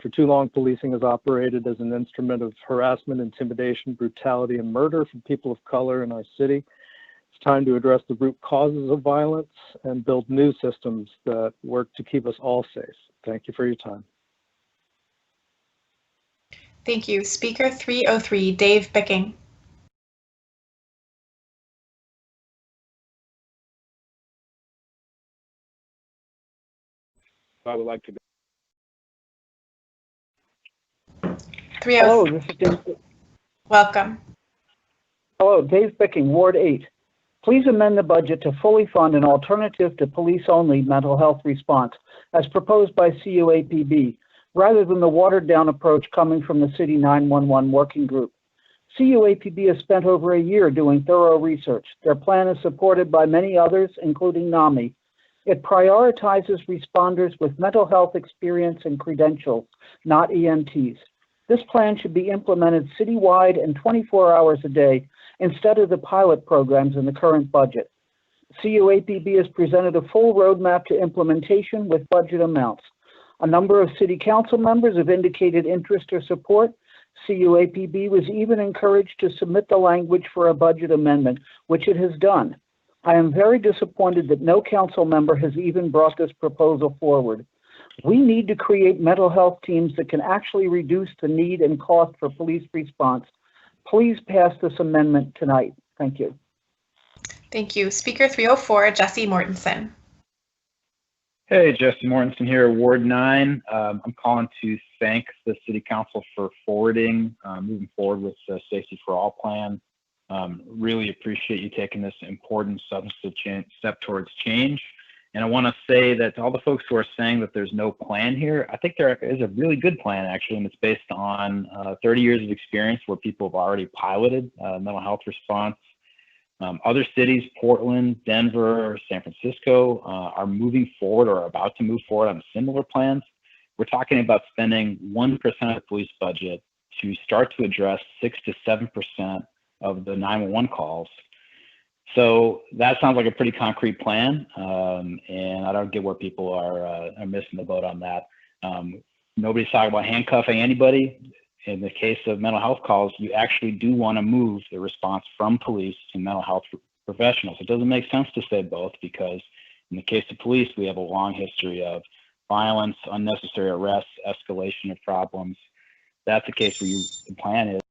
For too long, policing has operated as an instrument of harassment, intimidation, brutality, and murder for people of color in our city. It's time to address the root causes of violence and build new systems that work to keep us all safe. Thank you for your time. Thank you. Speaker 303, Dave Bicking. I would like to. Hello, this is Dave. Welcome. Hello, Dave Bicking, Ward 8. Please amend the budget to fully fund an alternative to police-only mental health response, as proposed by CUAPB, rather than the watered-down approach coming from the City 911 Working Group. CUAPB has spent over a year doing thorough research. Their plan is supported by many others, including NAMI. It prioritizes responders with mental health experience and credentials, not EMTs. This plan should be implemented citywide and 24 hours a day instead of the pilot programs in the current budget. CUAPB has presented a full roadmap to implementation with budget amounts. A number of city council members have indicated interest or support. CUAPB was even encouraged to submit the language for a budget amendment, which it has done. I am very disappointed that no council member has even brought this proposal forward. We need to create mental health teams that can actually reduce the need and cost for police response. Please pass this amendment tonight. Thank you. Thank you. Speaker 304, Jesse Mortensen. Hey, Jesse Mortensen here, Ward 9. I'm calling to thank the City Council for moving forward with the Safety for All plan. Really appreciate you taking this important substantive step towards change. And I want to say that to all the folks who are saying that there's no plan here, I think there is a really good plan, actually, and it's based on 30 years of experience where people have already piloted mental health response. Other cities, Portland, Denver, San Francisco, are moving forward or are about to move forward on similar plans. We're talking about spending 1% of the police budget to start to address 6 to 7% of the 911 calls. So that sounds like a pretty concrete plan, and I don't get where people are missing the boat on that. Nobody's talking about handcuffing anybody. In the case of mental health calls, you actually do want to move the response from police to mental health professionals. It doesn't make sense to say both, because in the case of police, we have a long history of violence, unnecessary arrests, escalation of problems. That's the case where the plan is.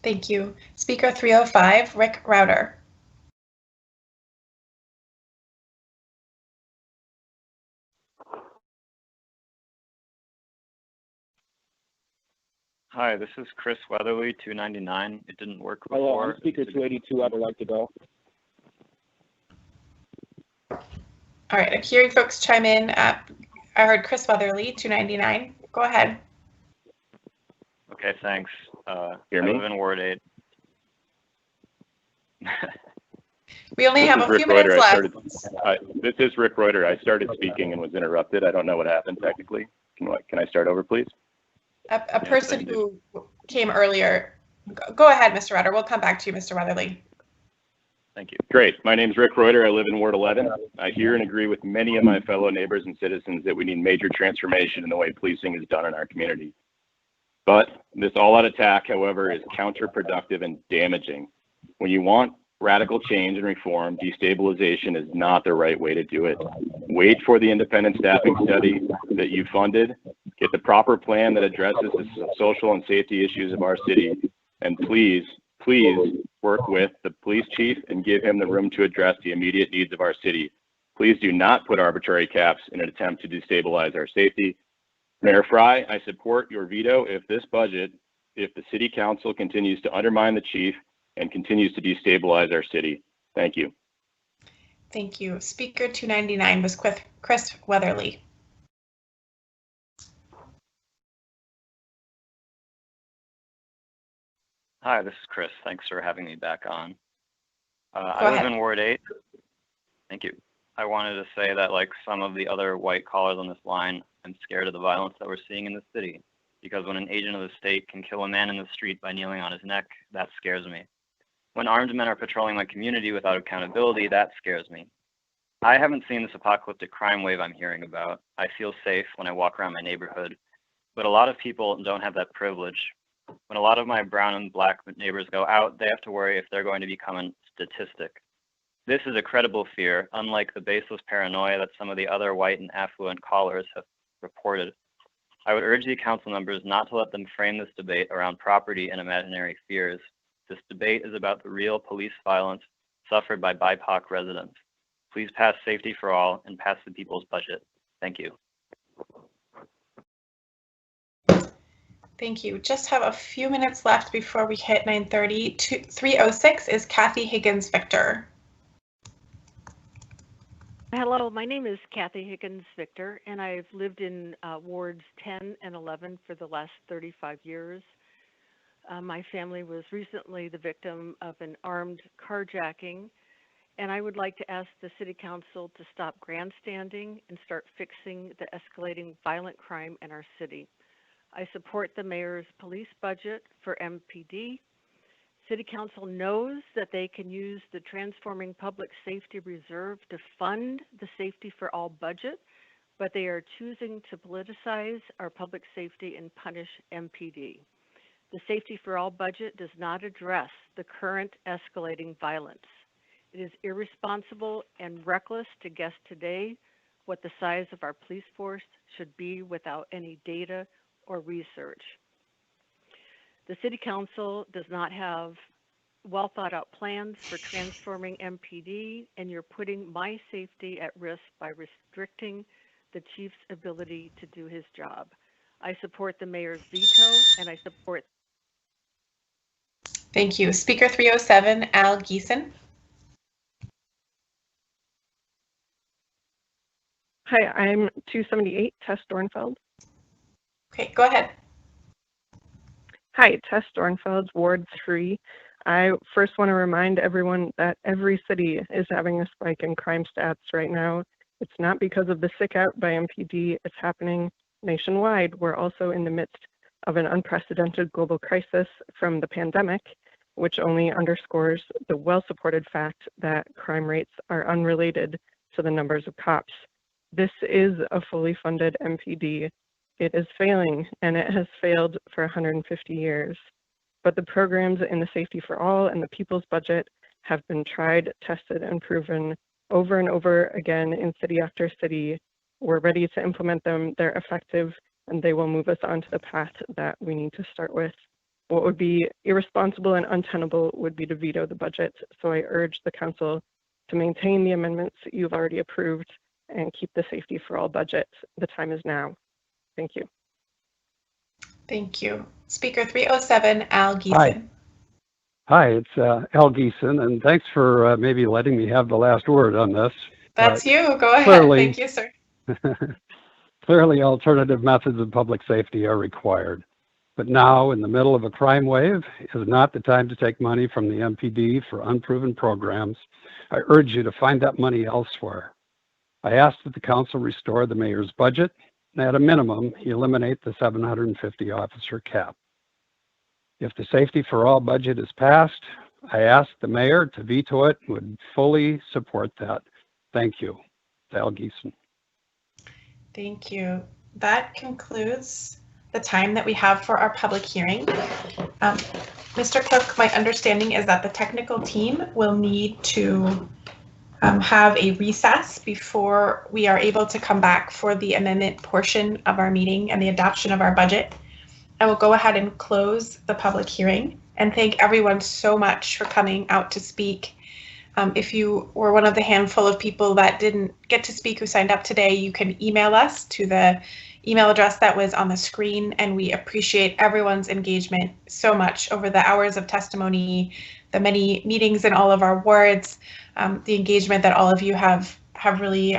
Thank you. Speaker 305, Rick Rauter. Hi, this is Chris Weatherly, 299. It didn't work before. Hello, I'm speaker 282. I would like to go. All right, I'm hearing folks chime in. I heard Chris Weatherly, 299. Go ahead. Okay, thanks. Hear me? I live in Ward 8. We only have a few minutes left. This is Rick Reuter. I started speaking and was interrupted. I don't know what happened technically. Can I start over, please? A person who came earlier. Go ahead, Mr. Reuter. We'll come back to you, Mr. Weatherly. Thank you. Great. My name is Rick Reuter. I live in Ward 11. I hear and agree with many of my fellow neighbors and citizens that we need major transformation in the way policing is done in our community. But this all-out attack, however, is counterproductive and damaging. When you want radical change and reform, destabilization is not the right way to do it. Wait for the independent staffing study that you funded. Get the proper plan that addresses the social and safety issues of our city. And please work with the police chief and give him the room to address the immediate needs of our city. Please do not put arbitrary caps in an attempt to destabilize our safety. Mayor Fry, I support your veto if the city council continues to undermine the chief and continues to destabilize our city. Thank you. Thank you. Speaker 299 was Chris Weatherly. Hi, this is Chris. Thanks for having me back on. I live in Ward 8. Thank you. I wanted to say that, like some of the other white collars on this line, I'm scared of the violence that we're seeing in the city. Because when an agent of the state can kill a man in the street by kneeling on his neck, that scares me. When armed men are patrolling my community without accountability, that scares me. I haven't seen this apocalyptic crime wave I'm hearing about. I feel safe when I walk around my neighborhood, but a lot of people don't have that privilege. When a lot of my brown and black neighbors go out, they have to worry if they're going to become a statistic. This is a credible fear, unlike the baseless paranoia that some of the other white and affluent callers have reported. I would urge the council members not to let them frame this debate around property and imaginary fears. This debate is about the real police violence suffered by BIPOC residents. Please pass safety for all and pass the people's budget. Thank you. Thank you. Just have a few minutes left before we hit 9:30. 306 is Kathy Higgins Victor. Hello, my name is Kathy Higgins Victor, and I've lived in wards 10 and 11 for the last 35 years. My family was recently the victim of an armed carjacking, and I would like to ask the City Council to stop grandstanding and start fixing the escalating violent crime in our city. I support the mayor's police budget for MPD. City Council knows that they can use the Transforming Public Safety Reserve to fund the Safety for All budget, but they are choosing to politicize our public safety and punish MPD. The Safety for All budget does not address the current escalating violence. It is irresponsible and reckless to guess today what the size of our police force should be without any data or research. The City Council does not have well thought out plans for transforming MPD, and you're putting my safety at risk by restricting the chief's ability to do his job. I support the mayor's veto, and I support. Thank you. Speaker 307, Al Geeson. Hi, I'm 278, Tess Dornfeld. Okay, go ahead. Hi, Tess Dornfeld, Ward 3. I first want to remind everyone that every city is having a spike in crime stats right now. It's not because of the sick out by MPD, it's happening nationwide. We're also in the midst of an unprecedented global crisis from the pandemic, which only underscores the well-supported fact that crime rates are unrelated to the numbers of cops. This is a fully funded MPD. It is failing, and it has failed for 150 years. But the programs in the Safety for All and the People's Budget have been tried, tested, and proven over and over again in city after city. We're ready to implement them. They're effective, and they will move us onto the path that we need to start with. What would be irresponsible and untenable would be to veto the budget. So I urge the council to maintain the amendments you've already approved and keep the Safety for All budget. The time is now. Thank you. Thank you. Speaker 307, Al Geeson. Hi, it's Al Geeson, and thanks for maybe letting me have the last word on this. That's you. Go ahead. Clearly, Thank you, sir. clearly, alternative methods of public safety are required. But now, in the middle of a crime wave, is not the time to take money from the MPD for unproven programs. I urge you to find that money elsewhere. I ask that the council restore the mayor's budget, and at a minimum, eliminate the 750 officer cap. If the Safety for All budget is passed, I ask the mayor to veto it and would fully support that. Thank you. Al Geeson. Thank you. That concludes the time that we have for our public hearing. Mr. Cook, my understanding is that the technical team will need to have a recess before we are able to come back for the amendment portion of our meeting and the adoption of our budget. I will go ahead and close the public hearing and thank everyone so much for coming out to speak. If you were one of the handful of people that didn't get to speak who signed up today, you can email us to the email address that was on the screen, and we appreciate everyone's engagement so much over the hours of testimony, the many meetings in all of our wards, the engagement that all of you have really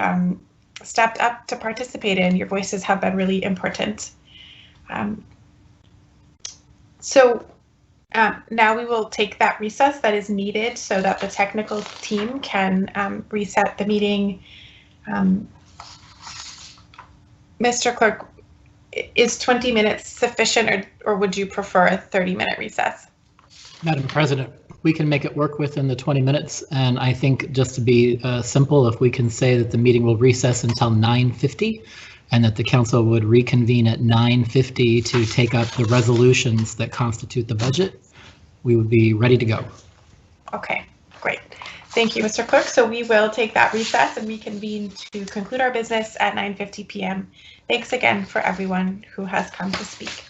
stepped up to participate in. Your voices have been really important. So now we will take that recess that is needed so that the technical team can reset the meeting. Mr. Clerk, is 20 minutes sufficient, or would you prefer a 30-minute recess? Madam President, we can make it work within the 20 minutes, and I think just to be simple, if we can say that the meeting will recess until 9:50 and that the council would reconvene at 9:50 to take up the resolutions that constitute the budget, we would be ready to go. Okay, great. Thank you, Mr. Clerk. So we will take that recess and reconvene to conclude our business at 9:50 p.m. Thanks again for everyone who has come to speak.